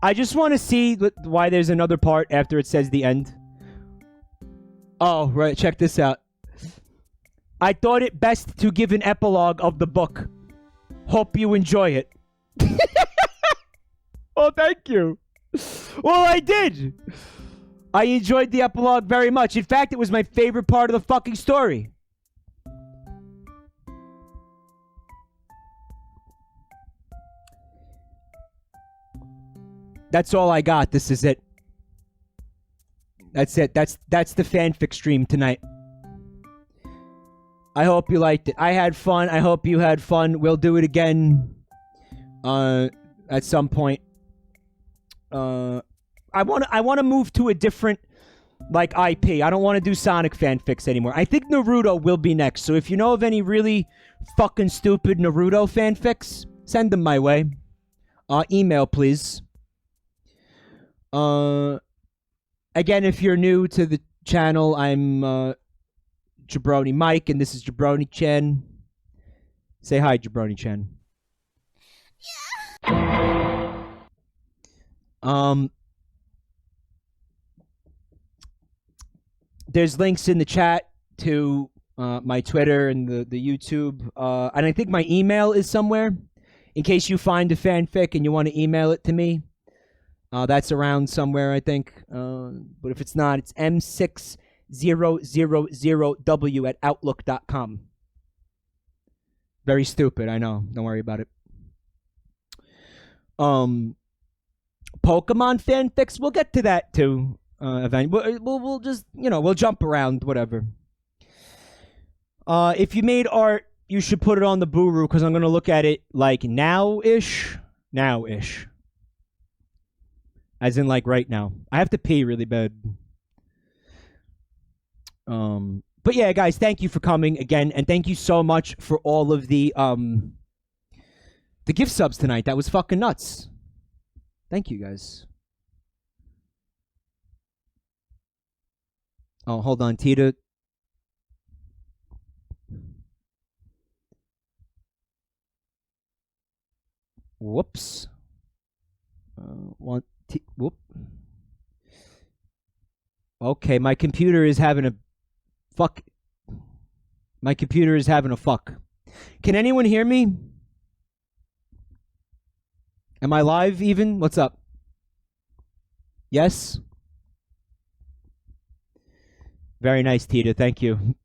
I just want to see why there's another part after it says the end. Oh, right. Check this out. I thought it best to give an epilogue of the book. Hope you enjoy it. Oh, thank you. Well, I did. I enjoyed the epilogue very much. In fact, it was my favorite part of the fucking story. That's all I got. This is it. That's it. That's the fanfic stream tonight. I hope you liked it. I had fun. I hope you had fun. We'll do it again at some point. I want to move to a different like IP. I don't want to do Sonic fanfics anymore. I think Naruto will be next. So if you know of any really fucking stupid Naruto fanfics, send them my way. Email, please. Again, if you're new to the channel, I'm Jabroni Mike, and this is Jabroni Chen. Say hi, Jabroni Chen. Yeah. There's links in the chat to my Twitter and the YouTube, and I think my email is somewhere. In case you find a fanfic and you want to email it to me, that's around somewhere, I think. But if it's not, it's m6000w@outlook.com. Very stupid, I know. Don't worry about it. Pokemon fanfics, we'll get to that too. We'll just, we'll jump around, whatever. If you made art, you should put it on the Buru, because I'm going to look at it like now-ish. Now-ish. As in like right now. I have to pee really bad. But yeah, guys, thank you for coming again, and thank you so much for all of the gift subs tonight. That was fucking nuts. Thank you, guys. Oh, hold on, Tita. Whoops. Whoop. Okay, my computer is having a fuck. My computer is having a fuck. Can anyone hear me? Am I live even? What's up? Yes? Very nice, Tita. Thank you.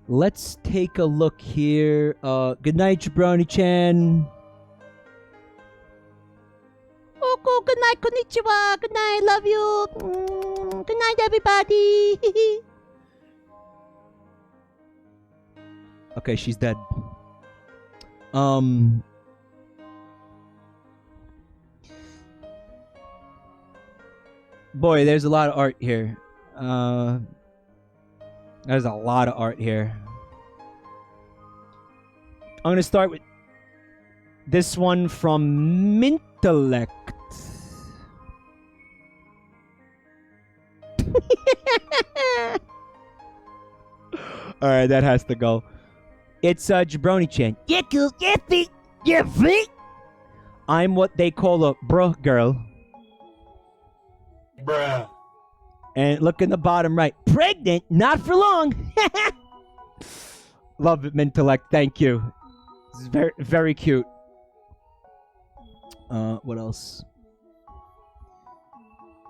Let's take a look here. Good night, Jabroni-chan.
Oh, good night, konnichiwa. Konnichiwa. Good night. Love you. Good night, everybody.
Okay, she's dead. Boy, there's a lot of art here. There's a lot of art here. I'm gonna start with this one from Mintellect. Alright, that has to go. It's Jabroni-chan.
Yeah, cool. Yeah, feet. Yeah, feet.
I'm what they call a bruh girl.
Bruh.
And look in the bottom right.
Pregnant? Not for long.
Love it, Mintellect. Thank you. This is very, very cute. What else?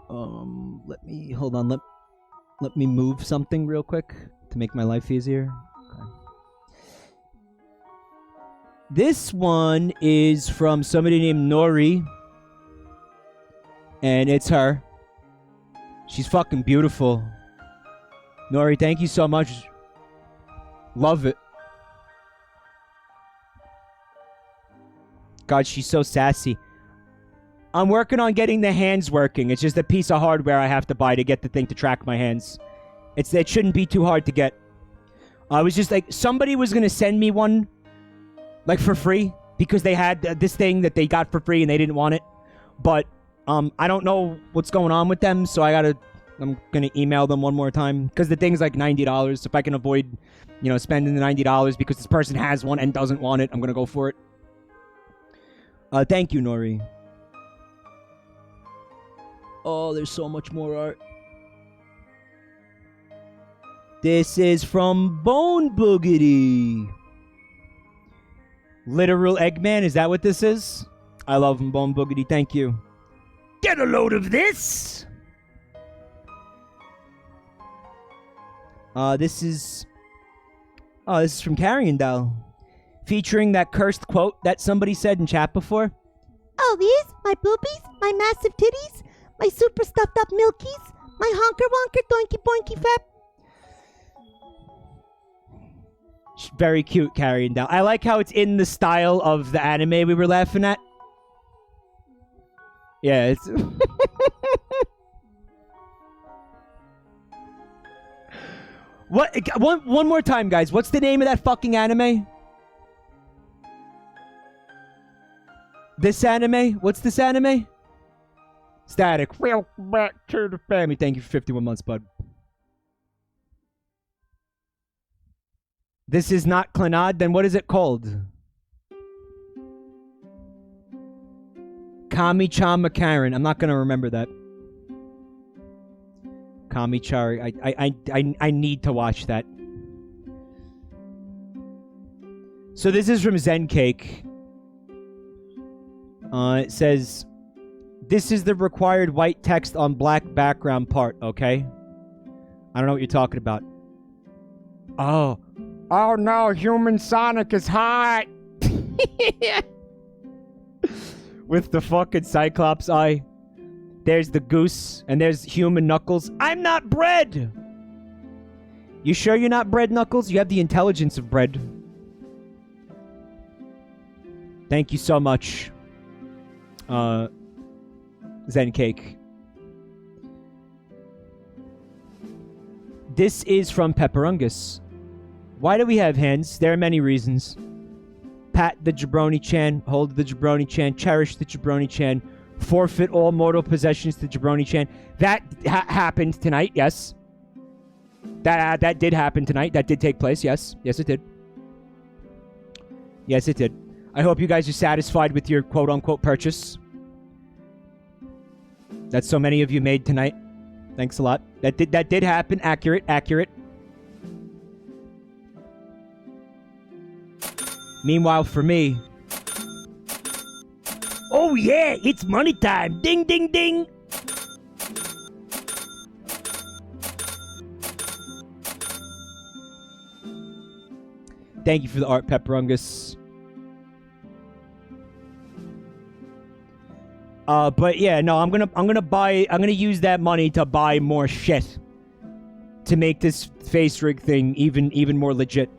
Let me hold on. Let me move something real quick to make my life easier. Okay. This one is from somebody named Nori, and it's her. She's fucking beautiful. Nori, thank you so much. Love it. God, she's so sassy. I'm working on getting the hands working. It's just a piece of hardware I have to buy to get the thing to track my hands. It shouldn't be too hard to get. I was just like, somebody was going to send me one, like, for free, because they had this thing that they got for free and they didn't want it. But I don't know what's going on with them, so I'm gonna email them one more time, because the thing's like $90. If I can avoid, spending the $90 because this person has one and doesn't want it, I'm gonna go for it. Thank you, Nori. Oh, there's so much more art. This is from Bone Boogity. Literal Eggman, is that what this is? I love him, Bone Boogity, thank you.
Get a load of this.
This is from Carrion Doll, featuring that cursed quote that somebody said in chat before.
Oh, these? My boobies? My massive titties? My super stuffed up milkies? My honker wonker doinky boinky fap?
Very cute, Carrion Doll. I like how it's in the style of the anime we were laughing at. Yeah, it's... What? One more time, guys. What's the name of that fucking anime? This anime? What's this anime? Static. Welcome back to the family. Thank you for 51 months, bud. This is not Clanad, then what is it called? Kami-chan Karen. I'm not gonna remember that. Kami-chari. I need to watch that. So this is from Zen Cake. It says, this is the required white text on black background part, okay? I don't know what you're talking about. Oh. Oh no, Human Sonic is hot! With the fucking Cyclops eye. There's the goose, and there's human Knuckles. I'm not bread! You sure you're not bread, Knuckles? You have the intelligence of bread. Thank you so much, Zen Cake. This is from Pepperungus. Why do we have hands? There are many reasons. Pat the Jabroni-chan, hold the Jabroni-chan, cherish the Jabroni-chan, forfeit all mortal possessions to Jabroni-chan. That happened tonight, yes. That did happen tonight. That did take place, yes. Yes, it did. Yes, it did. I hope you guys are satisfied with your quote-unquote purchase that so many of you made tonight. Thanks a lot. That did happen. Accurate. Meanwhile, for me...
Oh yeah, it's money time. Ding, ding, ding.
Thank you for the art, Pepperungus. But yeah, no, I'm gonna use that money to buy more shit to make this face rig thing even more legit.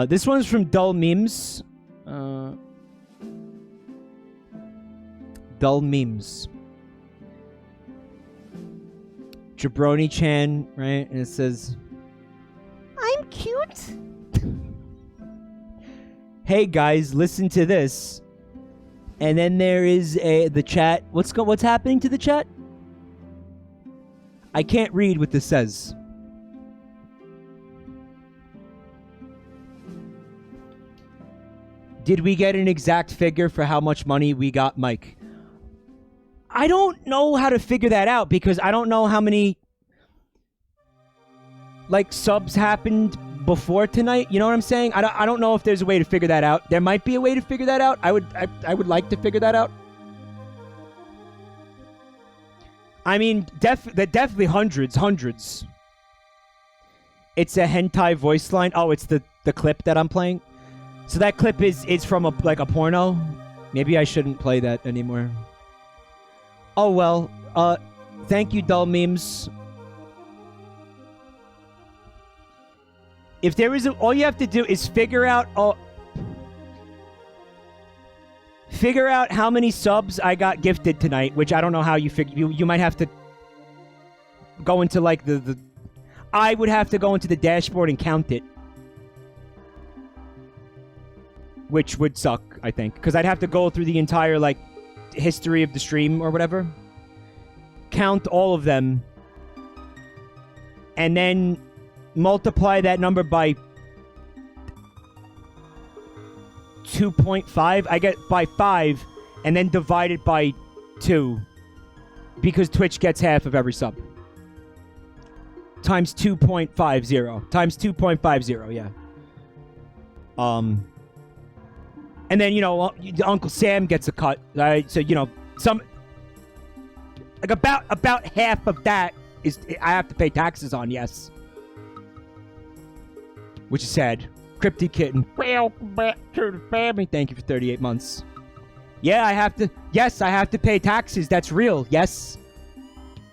This one's from Dull Memes. Dull Memes. Jabroni-chan, right? And it says,
I'm cute.
"Hey guys, listen to this." And then there is the chat. What's happening to the chat? I can't read what this says. Did we get an exact figure for how much money we got, Mike? I don't know how to figure that out because I don't know how many subs happened before tonight. You know what I'm saying? I don't know if there's a way to figure that out. There might be a way to figure that out. I would like to figure that out. I mean, definitely hundreds. It's a hentai voice line. Oh, it's the clip that I'm playing. So that clip is from a porno. Maybe I shouldn't play that anymore. Oh well. Thank you, Dull Memes. If there is all you have to do is figure out how many subs I got gifted tonight, which I don't know how you figure. You might have to go into the I would have to go into the dashboard and count it, which would suck, I think, because I'd have to go through the entire history of the stream or whatever, count all of them, and then multiply that number by 2.5. I get by 5, and then divide it by 2, because Twitch gets half of every sub. Times 2.50. Times 2.50, yeah. And then, Uncle Sam gets a cut. So, about half of that is I have to pay taxes on, yes. Which is sad. Cryptic Kitten. Welcome back to the family. Thank you for 38 months. Yeah, I have to. Yes, I have to pay taxes. That's real. Yes.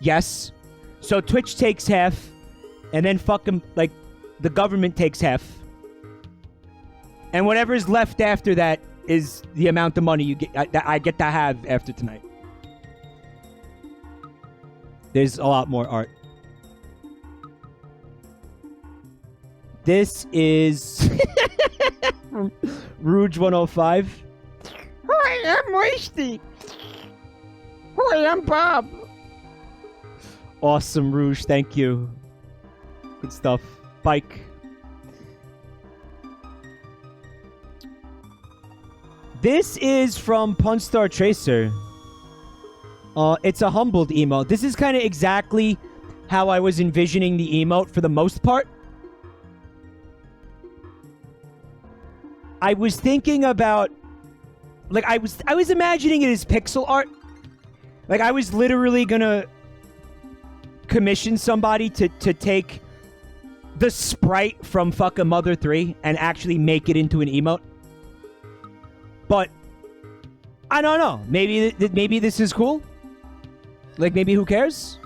Yes. So Twitch takes half, and then fucking, the government takes half. And whatever's left after that is the amount of money you get. I get to have after tonight. There's a lot more art. This is Rouge 105.
Hi, I'm Wasty. Hi, I'm Bob.
Awesome, Rouge. Thank you. Good stuff. Bike. This is from Punstar Tracer. It's a humbled emote. This is kind of exactly how I was envisioning the emote for the most part. I was thinking about, I was imagining it as pixel art. I was literally gonna commission somebody to take the sprite from fucking Mother 3 and actually make it into an emote. But I don't know. Maybe this is cool. Maybe who cares?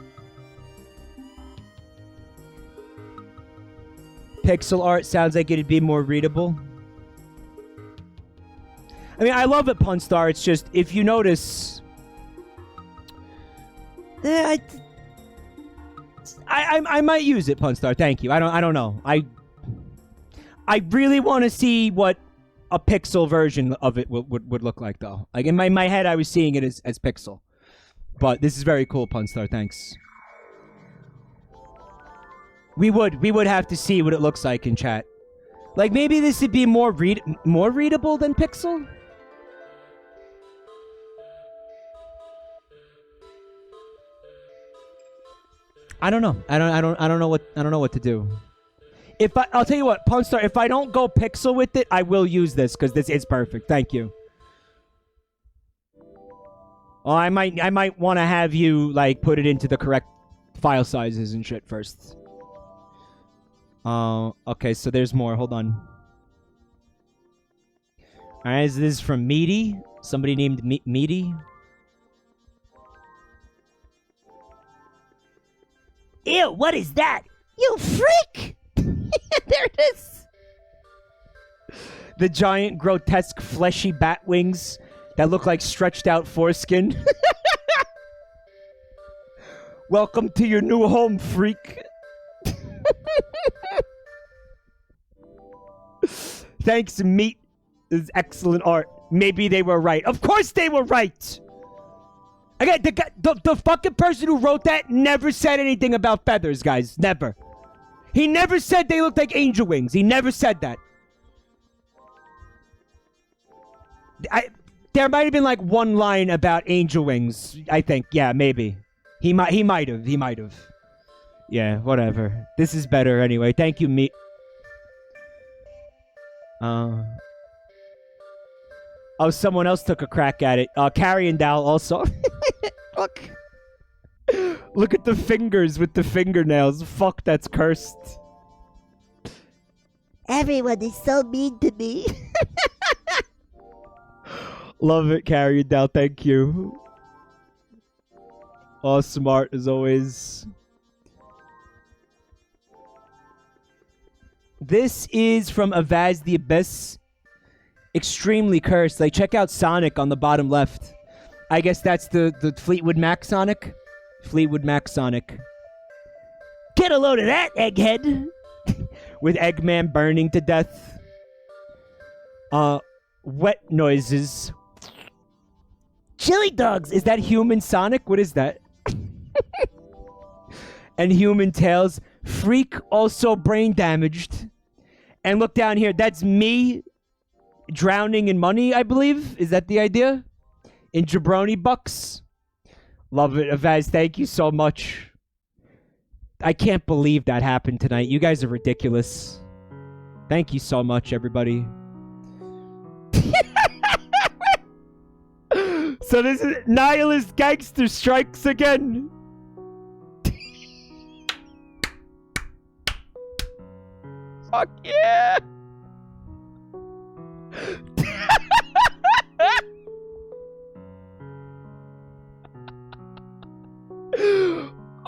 Pixel art sounds like it'd be more readable. I mean, I love it, Punstar. It's just, if you notice, I might use it, Punstar. Thank you. I don't know. I really want to see what a pixel version of it would look like, though. In my head, I was seeing it as pixel. But this is very cool, Punstar. Thanks. We would have to see what it looks like in chat. Maybe this would be more readable than pixel. I don't know. I don't know what to do. I'll tell you what, Punstar, if I don't go pixel with it, I will use this because this is perfect. Thank you. Oh, I might want to have you put it into the correct file sizes and shit first. Okay, so there's more. Hold on. Alright, this is from Meaty. Somebody named Meaty?
Ew, what is that?
You freak! There it is.
The giant, grotesque, fleshy bat wings that look like stretched out foreskin. Welcome to your new home, freak. Thanks, Meat. This is excellent art. Maybe they were right. Of course they were right! Again, the fucking person who wrote that never said anything about feathers, guys. Never. He never said they looked like angel wings. He never said that. There might have been like one line about angel wings, I think. Yeah, maybe. He might have. Yeah, whatever. This is better anyway. Thank you, Meat. Oh, someone else took a crack at it. Carrion Dow also. Look. Look at the fingers with the fingernails. Fuck, that's cursed.
Everyone is so mean to me.
Love it, Carrion Dow. Thank you. Oh, smart as always. This is from Avaz the Abyss. Extremely cursed. Like, check out Sonic on the bottom left. I guess that's the Fleetwood Mac Sonic. Fleetwood Mac Sonic.
Get a load of that, egghead.
With Eggman burning to death. Wet noises.
Chili dogs.
Is that human Sonic? What is that? And human tails. Freak, also brain damaged. And look down here. That's me drowning in money, I believe. Is that the idea? In jabroni bucks. Love it, Avaz. Thank you so much. I can't believe that happened tonight. You guys are ridiculous. Thank you so much, everybody. So this is Nihilist Gangster Strikes again. Fuck yeah!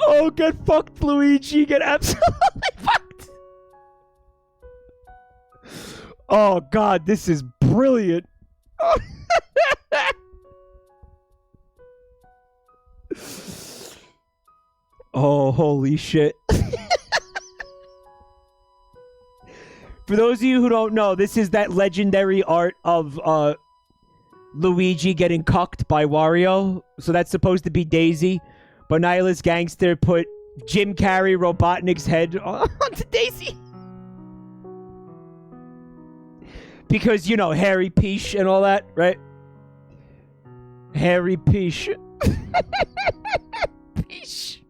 Oh, get fucked, Luigi. Get absolutely fucked. Oh, God, this is brilliant. Oh, holy shit. For those of you who don't know, this is that legendary art of Luigi getting cucked by Wario. So that's supposed to be Daisy. But Nihilist Gangster put Jim Carrey Robotnik's head onto Daisy. Because, you know, Harry Peach and all that, right? Harry Peach. Peach.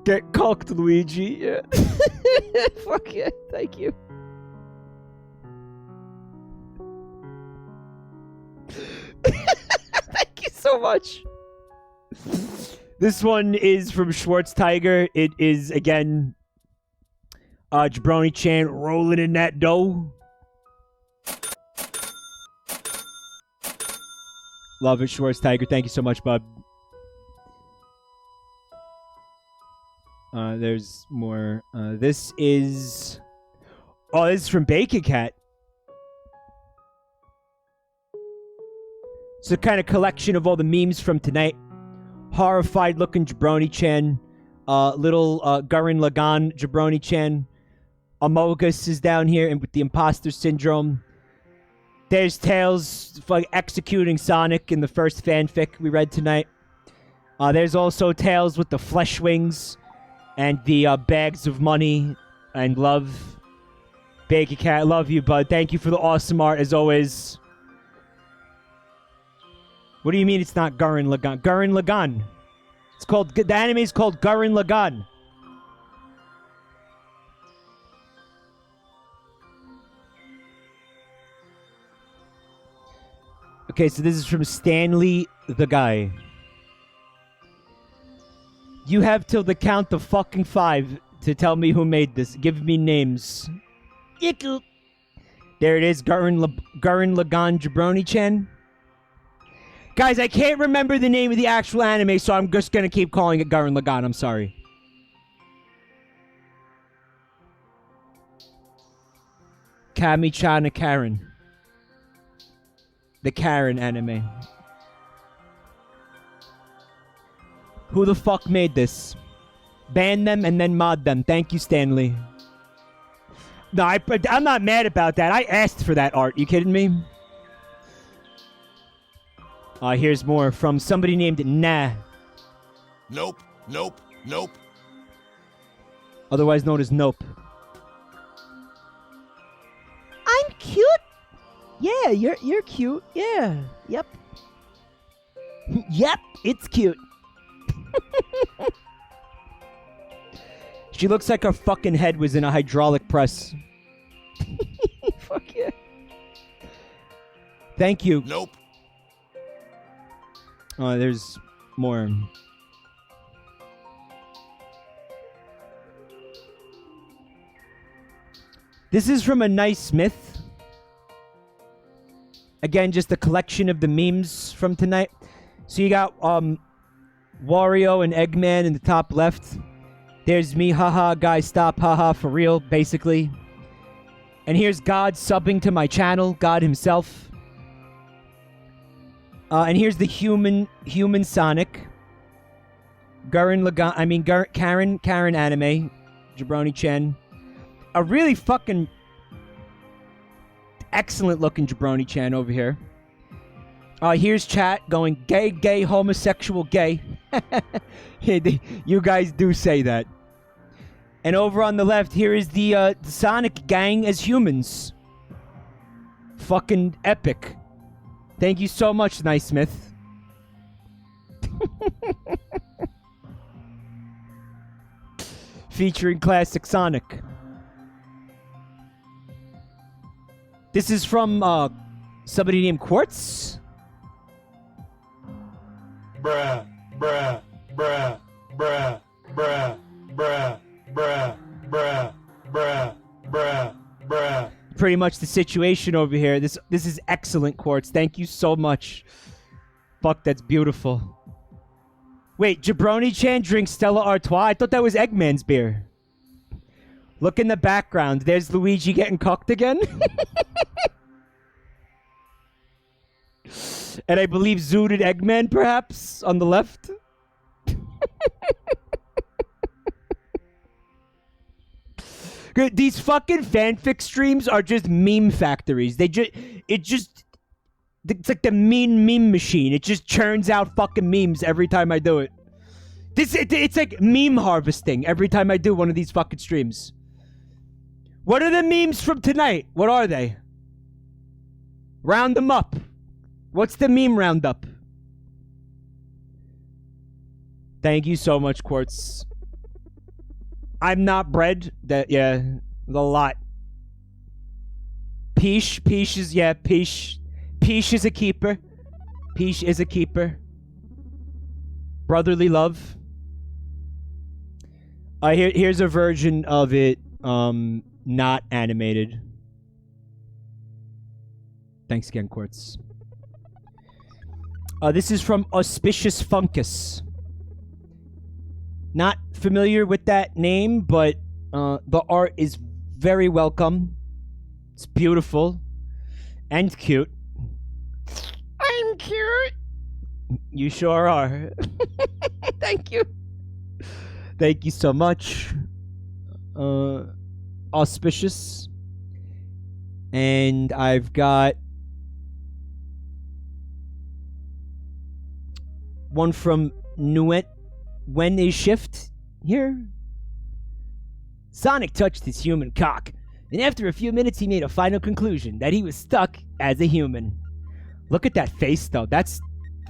Get cocked, Luigi. Yeah. Fuck yeah. Thank you. Thank you so much. This one is from Schwartz Tiger. It is, again, Jabroni-chan rolling in that dough. Love it, Schwartz Tiger. Thank you so much, bud. There's more. This is... Oh, this is from Bacon Cat. It's a kind of collection of all the memes from tonight. Horrified looking Jabroni-chan. Little Gurren Lagann Jabroni-chan. Amogus is down here and with the imposter syndrome. There's Tails executing Sonic in the first fanfic we read tonight. There's also Tails with the flesh wings and the bags of money and love. Bacon Cat, I love you, bud. Thank you for the awesome art as always. What do you mean it's not Gurren Lagann? Gurren Lagann. It's called, the anime is called Gurren Lagann. Okay, so this is from Stanley the Guy. You have till the count of fucking 5 to tell me who made this. Give me names.
Yiku.
There it is, Gurren Lagann Jabroni-chan. Guys, I can't remember the name of the actual anime, so I'm just gonna keep calling it Gurren Lagann. I'm sorry. Kami-chan Karen. The Karen anime. Who the fuck made this? Ban them and then mod them. Thank you, Stanley. No, I'm not mad about that. I asked for that art. You kidding me? Here's more from somebody named Nah.
Nope, nope, nope.
Otherwise known as Nope.
I'm cute.
Yeah, you're cute. Yeah. Yep. Yep, it's cute.
She looks like her fucking head was in a hydraulic press.
Fuck yeah.
Thank you.
Nope.
There's more. This is from a nice Smith. Again, just a collection of the memes from tonight. So you got Wario and Eggman in the top left. There's me, haha, guys, stop, haha, for real, basically. And here's God subbing to my channel, God himself. And here's the human Sonic. Karen anime. Jabroni-chan. A really fucking excellent looking Jabroni-chan over here. Here's chat going gay, gay, homosexual, gay. You guys do say that. And over on the left, here is the Sonic gang as humans. Fucking epic. Thank you so much, Nice Smith. Featuring classic Sonic. This is from somebody named Quartz.
Bruh, bruh, bruh, bruh, bruh, bruh, bruh, bruh, bruh, bruh, bruh.
Pretty much the situation over here. This is excellent, Quartz. Thank you so much. Fuck, that's beautiful. Wait, Jabroni-chan drinks Stella Artois? I thought that was Eggman's beer. Look in the background. There's Luigi getting cocked again. And I believe Zooted Eggman, perhaps, on the left. These fucking fanfic streams are just meme factories. It's like the mean meme machine. It just churns out fucking memes every time I do it. It's like meme harvesting every time I do one of these fucking streams. What are the memes from tonight? What are they? Round them up. What's the meme roundup? Thank you so much, Quartz. I'm not bread. Yeah, the lot. Peach is, yeah, Peach is a keeper. Peach is a keeper. Brotherly love. Here's a version of it, not animated. Thanks again, Quartz. This is from Auspicious Funkus. Not familiar with that name, but the art is very welcome. It's beautiful and cute.
I'm cute.
You sure are. Thank you. Thank you so much. Auspicious. And I've got one from Nuet. When is shift here? Sonic touched his human cock, and after a few minutes he made a final conclusion that he was stuck as a human. Look at that face though, that's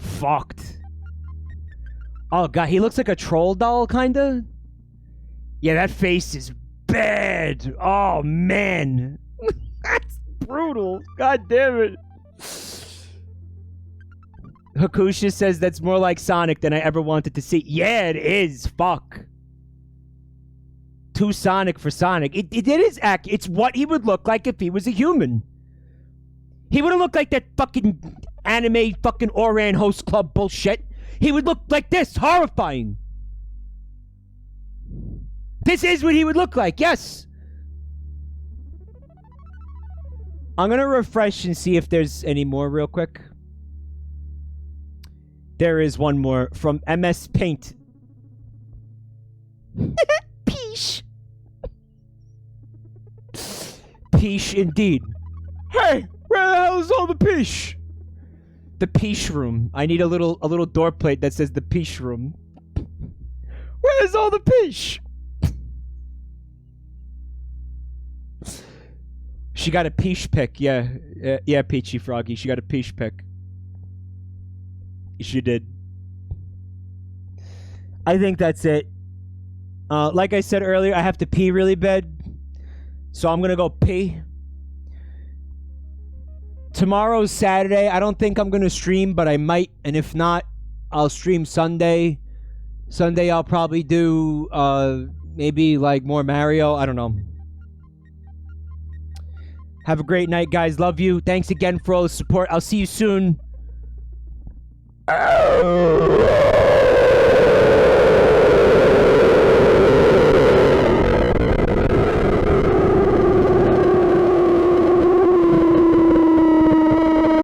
fucked. Oh god, he looks like a troll doll kinda? Yeah, that face is bad. Oh man. That's brutal. God damn it. Hakusha says that's more like Sonic than I ever wanted to see. Yeah, it is. Fuck. Too Sonic for Sonic. It is it's what he would look like if he was a human. He wouldn't look like that fucking anime fucking Oran host club bullshit. He would look like this, horrifying. This is what he would look like, yes. I'm gonna refresh and see if there's any more real quick. There is one more from MS Paint.
Peesh.
Peesh indeed. Hey, where the hell is all the peesh? The peesh room. I need a little door plate that says the peesh room. Where's all the peesh? She got a peesh pick, yeah, Peachy Froggy. She got a peesh pick. She did. I think that's it. Like I said earlier, I have to pee really bad, so I'm gonna go pee. Tomorrow's Saturday. I don't think I'm gonna stream, but I might, and if not, I'll stream Sunday. Sunday I'll probably do maybe like more Mario. I don't know. Have a great night, guys. Love you. Thanks again for all the support. I'll see you soon.